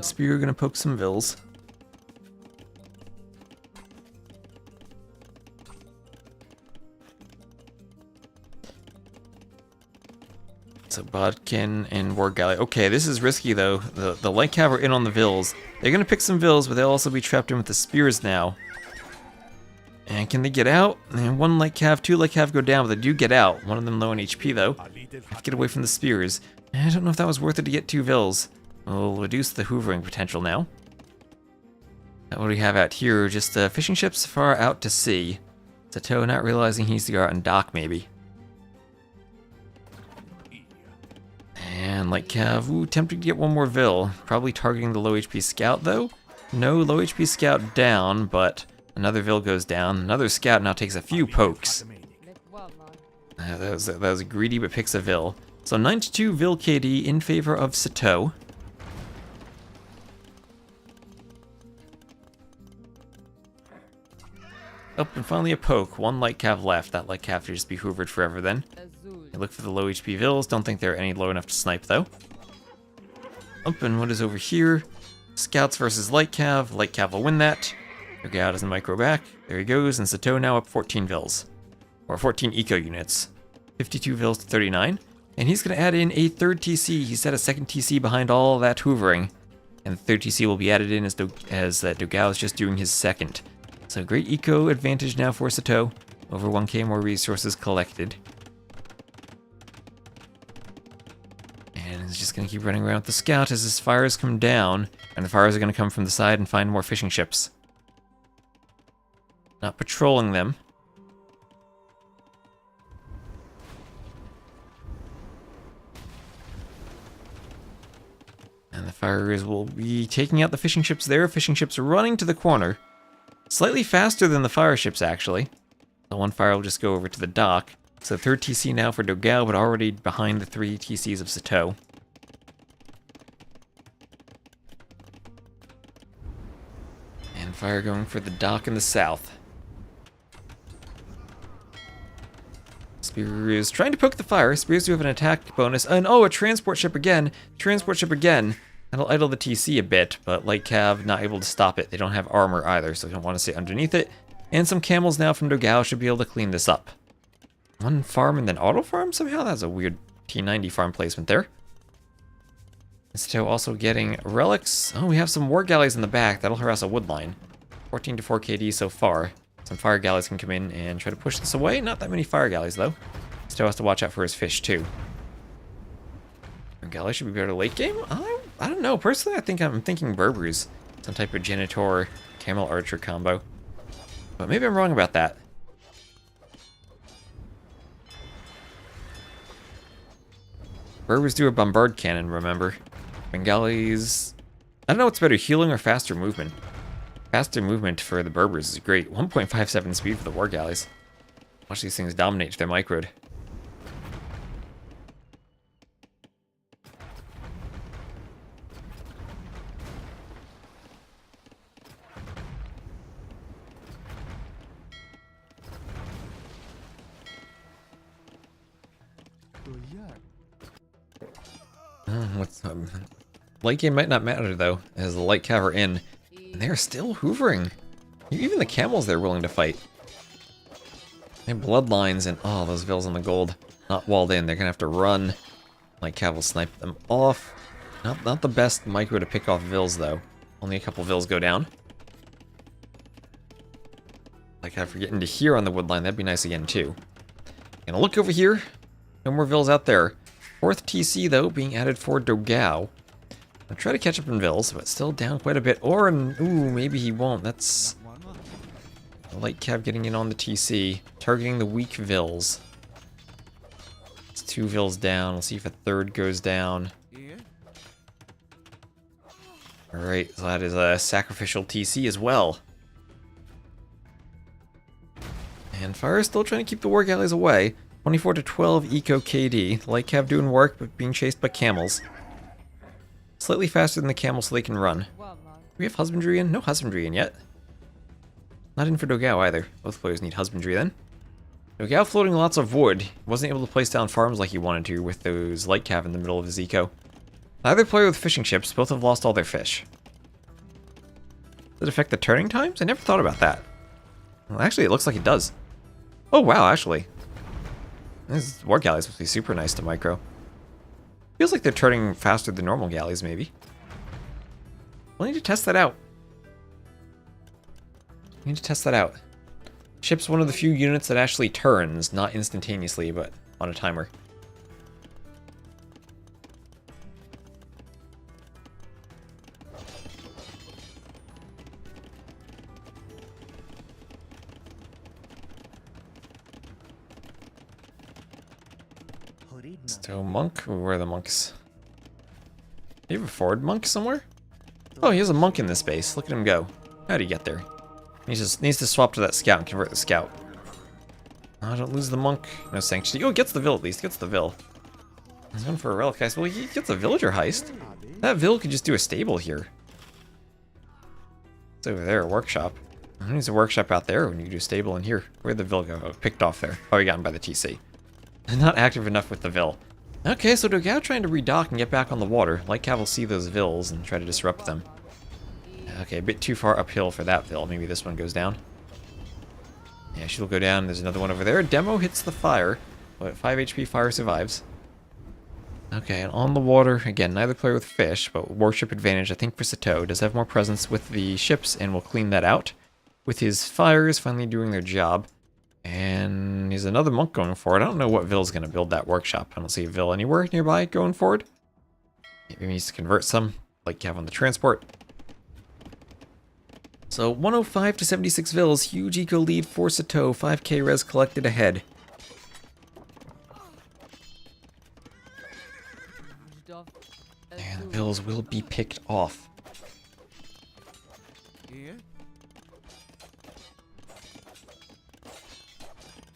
Spear gonna poke some vills. So Bodkin and War Galley. Okay, this is risky though. The Light Cav are in on the vills. They're gonna pick some vills, but they'll also be trapped in with the spears now. And can they get out? And 1 Light Cav, 2 Light Cav go down, but they do get out. One of them low on HP though. Have to get away from the spears. And I don't know if that was worth it to get 2 vills. We'll reduce the hoovering potential now. What do we have out here? Just fishing ships far out to sea. Sato not realizing he needs to go out and dock, maybe. And Light Cav, ooh, tempted to get 1 more Vill. Probably targeting the low HP scout, though. No low HP scout down, but another Vill goes down. Another scout now takes a few pokes. That was greedy, but picks a Vill. So 92 Vill KD in favor of Sato. Oh, and finally a poke. 1 Light Cav left. That Light Cav should just be hoovered forever then. At Look for the low HP vills. Don't think they're any low enough to snipe, though. Up, and what is over here? Scouts versus Light Cav. Light Cav will win that. Dogao doesn't micro back. There he goes, and Sato now up 14 vills. Or 14 eco units. 52 vills to 39. And he's going to add in a third TC. He set a second TC behind all that hoovering. And the third TC will be added in as Dogao is just doing his second. So great eco advantage now for Sato. Over 1k more resources collected. And he's just going to keep running around with the scout as his fires come down. And the fires are going to come from the side and find more fishing ships. Not patrolling them. And the fires will be taking out the fishing ships there. Fishing ships are running to the corner. Slightly faster than the fire ships, actually. The one fire will just go over to the dock. So third TC now for Dogao, but already behind the 3 TCs of Sato. And fire going for the dock in the south. Spears trying to poke the fire. Spears do have an attack bonus. And oh, a transport ship again. Transport ship again. That'll idle the TC a bit, but Light Cav not able to stop it. They don't have armor either, so they don't want to stay underneath it. And some camels now from Dogao should be able to clean this up. One farm and then auto farm somehow? That's a weird T90 farm placement there. Sato also getting relics. Oh, we have some war galleys in the back. That'll harass a wood line. 14 to 4 KD so far. Some fire galleys can come in and try to push this away. Not that many fire galleys, though. Still has to watch out for his fish, too. Galley should be better late game? I don't know. Personally, I'm thinking Berbers. Some type of Genitor, Camel Archer combo. But maybe I'm wrong about that. Berbers do a bombard cannon, remember? Bengalis... I don't know what's better, healing or faster movement. Faster movement for the Berbers is great. 1.57 speed for the war galleys. Watch these things dominate if they're microed. Late game might not matter though, as the Light Cav are in, and they're still hoovering. Even the camels they're willing to fight. They have bloodlines and oh, those vills on the gold, not walled in. They're gonna have to run. Light Cav will snipe them off. Not the best micro to pick off vills though. Only a couple vills go down. Light Cav for getting to here on the wood line. That'd be nice again too. Gonna look over here. No more vills out there. Fourth TC though being added for Dogao. I'll try to catch up in vills, but still down quite a bit. Or, ooh, maybe he won't. That's a Light Cav getting in on the TC, targeting the weak vills. It's 2 vills down. We'll see if a third goes down. Alright, so that is a sacrificial TC as well. And Fire is still trying to keep the war galleys away. 24 to 12 eco KD. Light Cav doing work, but being chased by camels. Slightly faster than the camels so they can run. Do we have husbandry in? No husbandry in yet. Not in for Dogao either. Both players need husbandry then. Dogao floating lots of wood. Wasn't able to place down farms like he wanted to with those Light Cav in the middle of his eco. Neither player with fishing ships. Both have lost all their fish. Does it affect the turning times? I never thought about that. Well, actually, it looks like it does. Oh, wow, actually. These war galleys must be super nice to micro. Feels like they're turning faster than normal galleys, maybe. We'll need to test that out. We need to test that out. Ship's one of the few units that actually turns, not instantaneously, but on a timer. So monk, where are the monks? Do you have a forward monk somewhere? Oh, he has a monk in this base. Look at him go. How'd he get there? He just needs to swap to that scout and convert the scout. Oh, don't lose the monk. No sanctity. Oh, gets the vill at least. Gets the vill. He's going for a relic heist. Well, he gets a villager heist. That vill could just do a stable here. It's over there, a workshop. Who needs a workshop out there when you can do a stable in here? Where'd the vill go? Oh, picked off there. Probably gotten by the TC. Not active enough with the Vil. Okay, so Dogao trying to redock and get back on the water. Light Cav will see those Vils and try to disrupt them. Okay, a bit too far uphill for that Vil. Maybe this one goes down. Yeah, she'll go down. There's another one over there. Demo hits the fire. But 5 HP fire survives. Okay, and on the water, again, neither player with fish, but warship advantage, I think, for Sato. Does have more presence with the ships, and will clean that out. With his fires finally doing their job. And there's another monk going forward. I don't know what Vil's going to build that workshop. I don't see a Vil anywhere nearby going forward. Maybe he needs to convert some, like Cav on the transport. So 105 to 76 Vils, huge eco lead for Sato, 5k res collected ahead. And the Vils will be picked off. Here.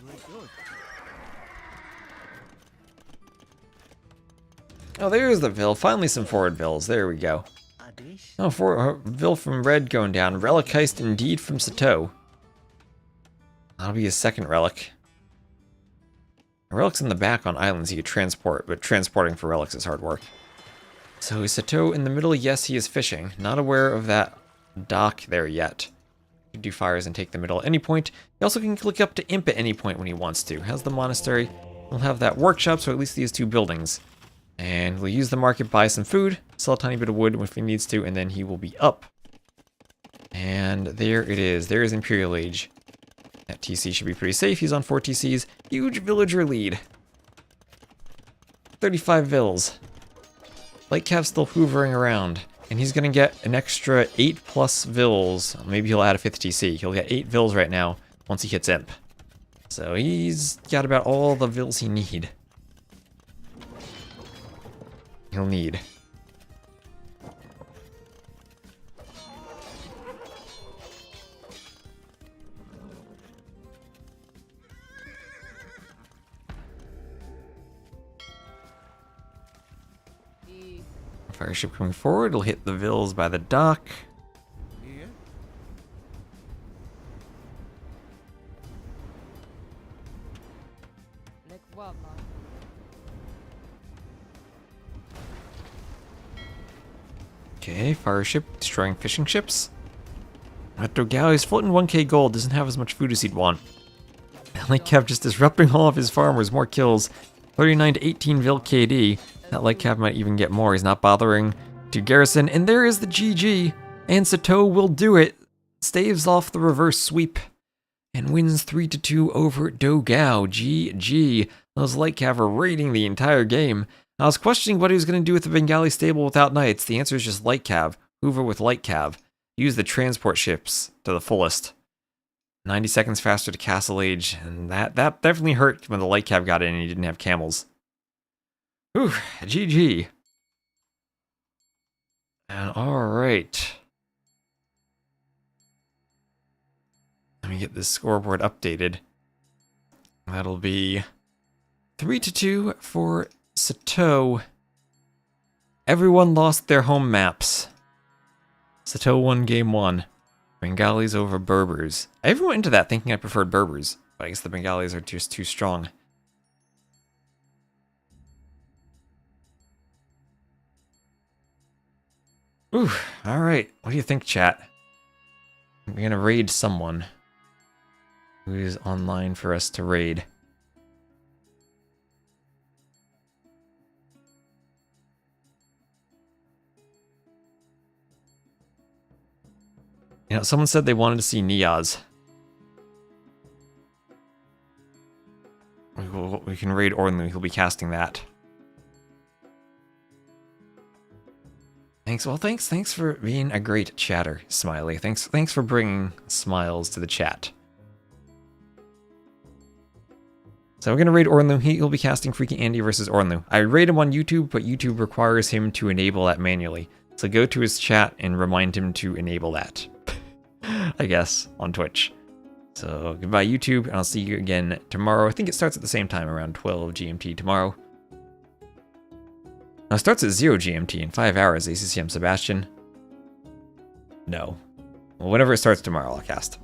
Very good. Oh, there's the Vil. Finally some forward Vils. There we go. Oh, Vil from Red going down. Relic heist indeed from Sato. That'll be his second relic. A relic's in the back on islands he could transport, but transporting for relics is hard work. So is Sato in the middle? Yes, he is fishing. Not aware of that dock there yet. He can do fires and take the middle at any point. He also can click up to Imp at any point when he wants to. Has the monastery. He'll have that workshop, so at least these two buildings. And we'll use the market, buy some food, sell a tiny bit of wood if he needs to, and then he will be up. And there it is. There is Imperial Age. That TC should be pretty safe. He's on 4 TCs. Huge villager lead. 35 Vils. Light Cav's still hoovering around. And he's going to get an extra 8 plus Vils. Maybe he'll add a 5th TC. He'll get 8 Vils right now once he hits Imp. So he's got about all the Vils he need. He'll need. Fire ship coming forward, it'll hit the Vils by the dock. Here. Okay, fire ship destroying fishing ships. Dogao is floating 1k gold, doesn't have as much food as he'd want. Light Cav just disrupting all of his farmers, more kills. 39 to 18 Vil KD. That Light Cav might even get more, he's not bothering to garrison. And there is the GG, and Sato will do it. Staves off the reverse sweep. And wins 3-2 over Dogao. GG. Those Light Cav are raiding the entire game. I was questioning what he was going to do with the Bengali stable without knights. The answer is just Light Cav. Hoover with Light Cav. Use the transport ships to the fullest. 90 seconds faster to Castle Age, and that definitely hurt when the Light Cav got in and he didn't have camels. Whew, GG. And alright. Let me get this scoreboard updated. That'll be 3-2 for Sato. Everyone lost their home maps. Sato won game 1. Bengalis over Berbers. I even went into that thinking I preferred Berbers, but I guess the Bengalis are just too strong. Ooh, alright. What do you think, chat? We're gonna raid someone who is online for us to raid. You know, someone said they wanted to see Niaz. We can raid Ornlu, he'll be casting that. Thanks, well thanks for being a great chatter, Smiley. Thanks for bringing smiles to the chat. So we're gonna raid Ornlu, he'll be casting Freaky Andy versus Ornlu. I raid him on YouTube, but YouTube requires him to enable that manually. So go to his chat and remind him to enable that. I guess, on Twitch. So, goodbye YouTube, and I'll see you again tomorrow. I think it starts at the same time, around 12 GMT tomorrow. Now, it starts at 0 GMT in 5 hours, ACCM Sebastian. No. Well, whenever it starts tomorrow, I'll cast.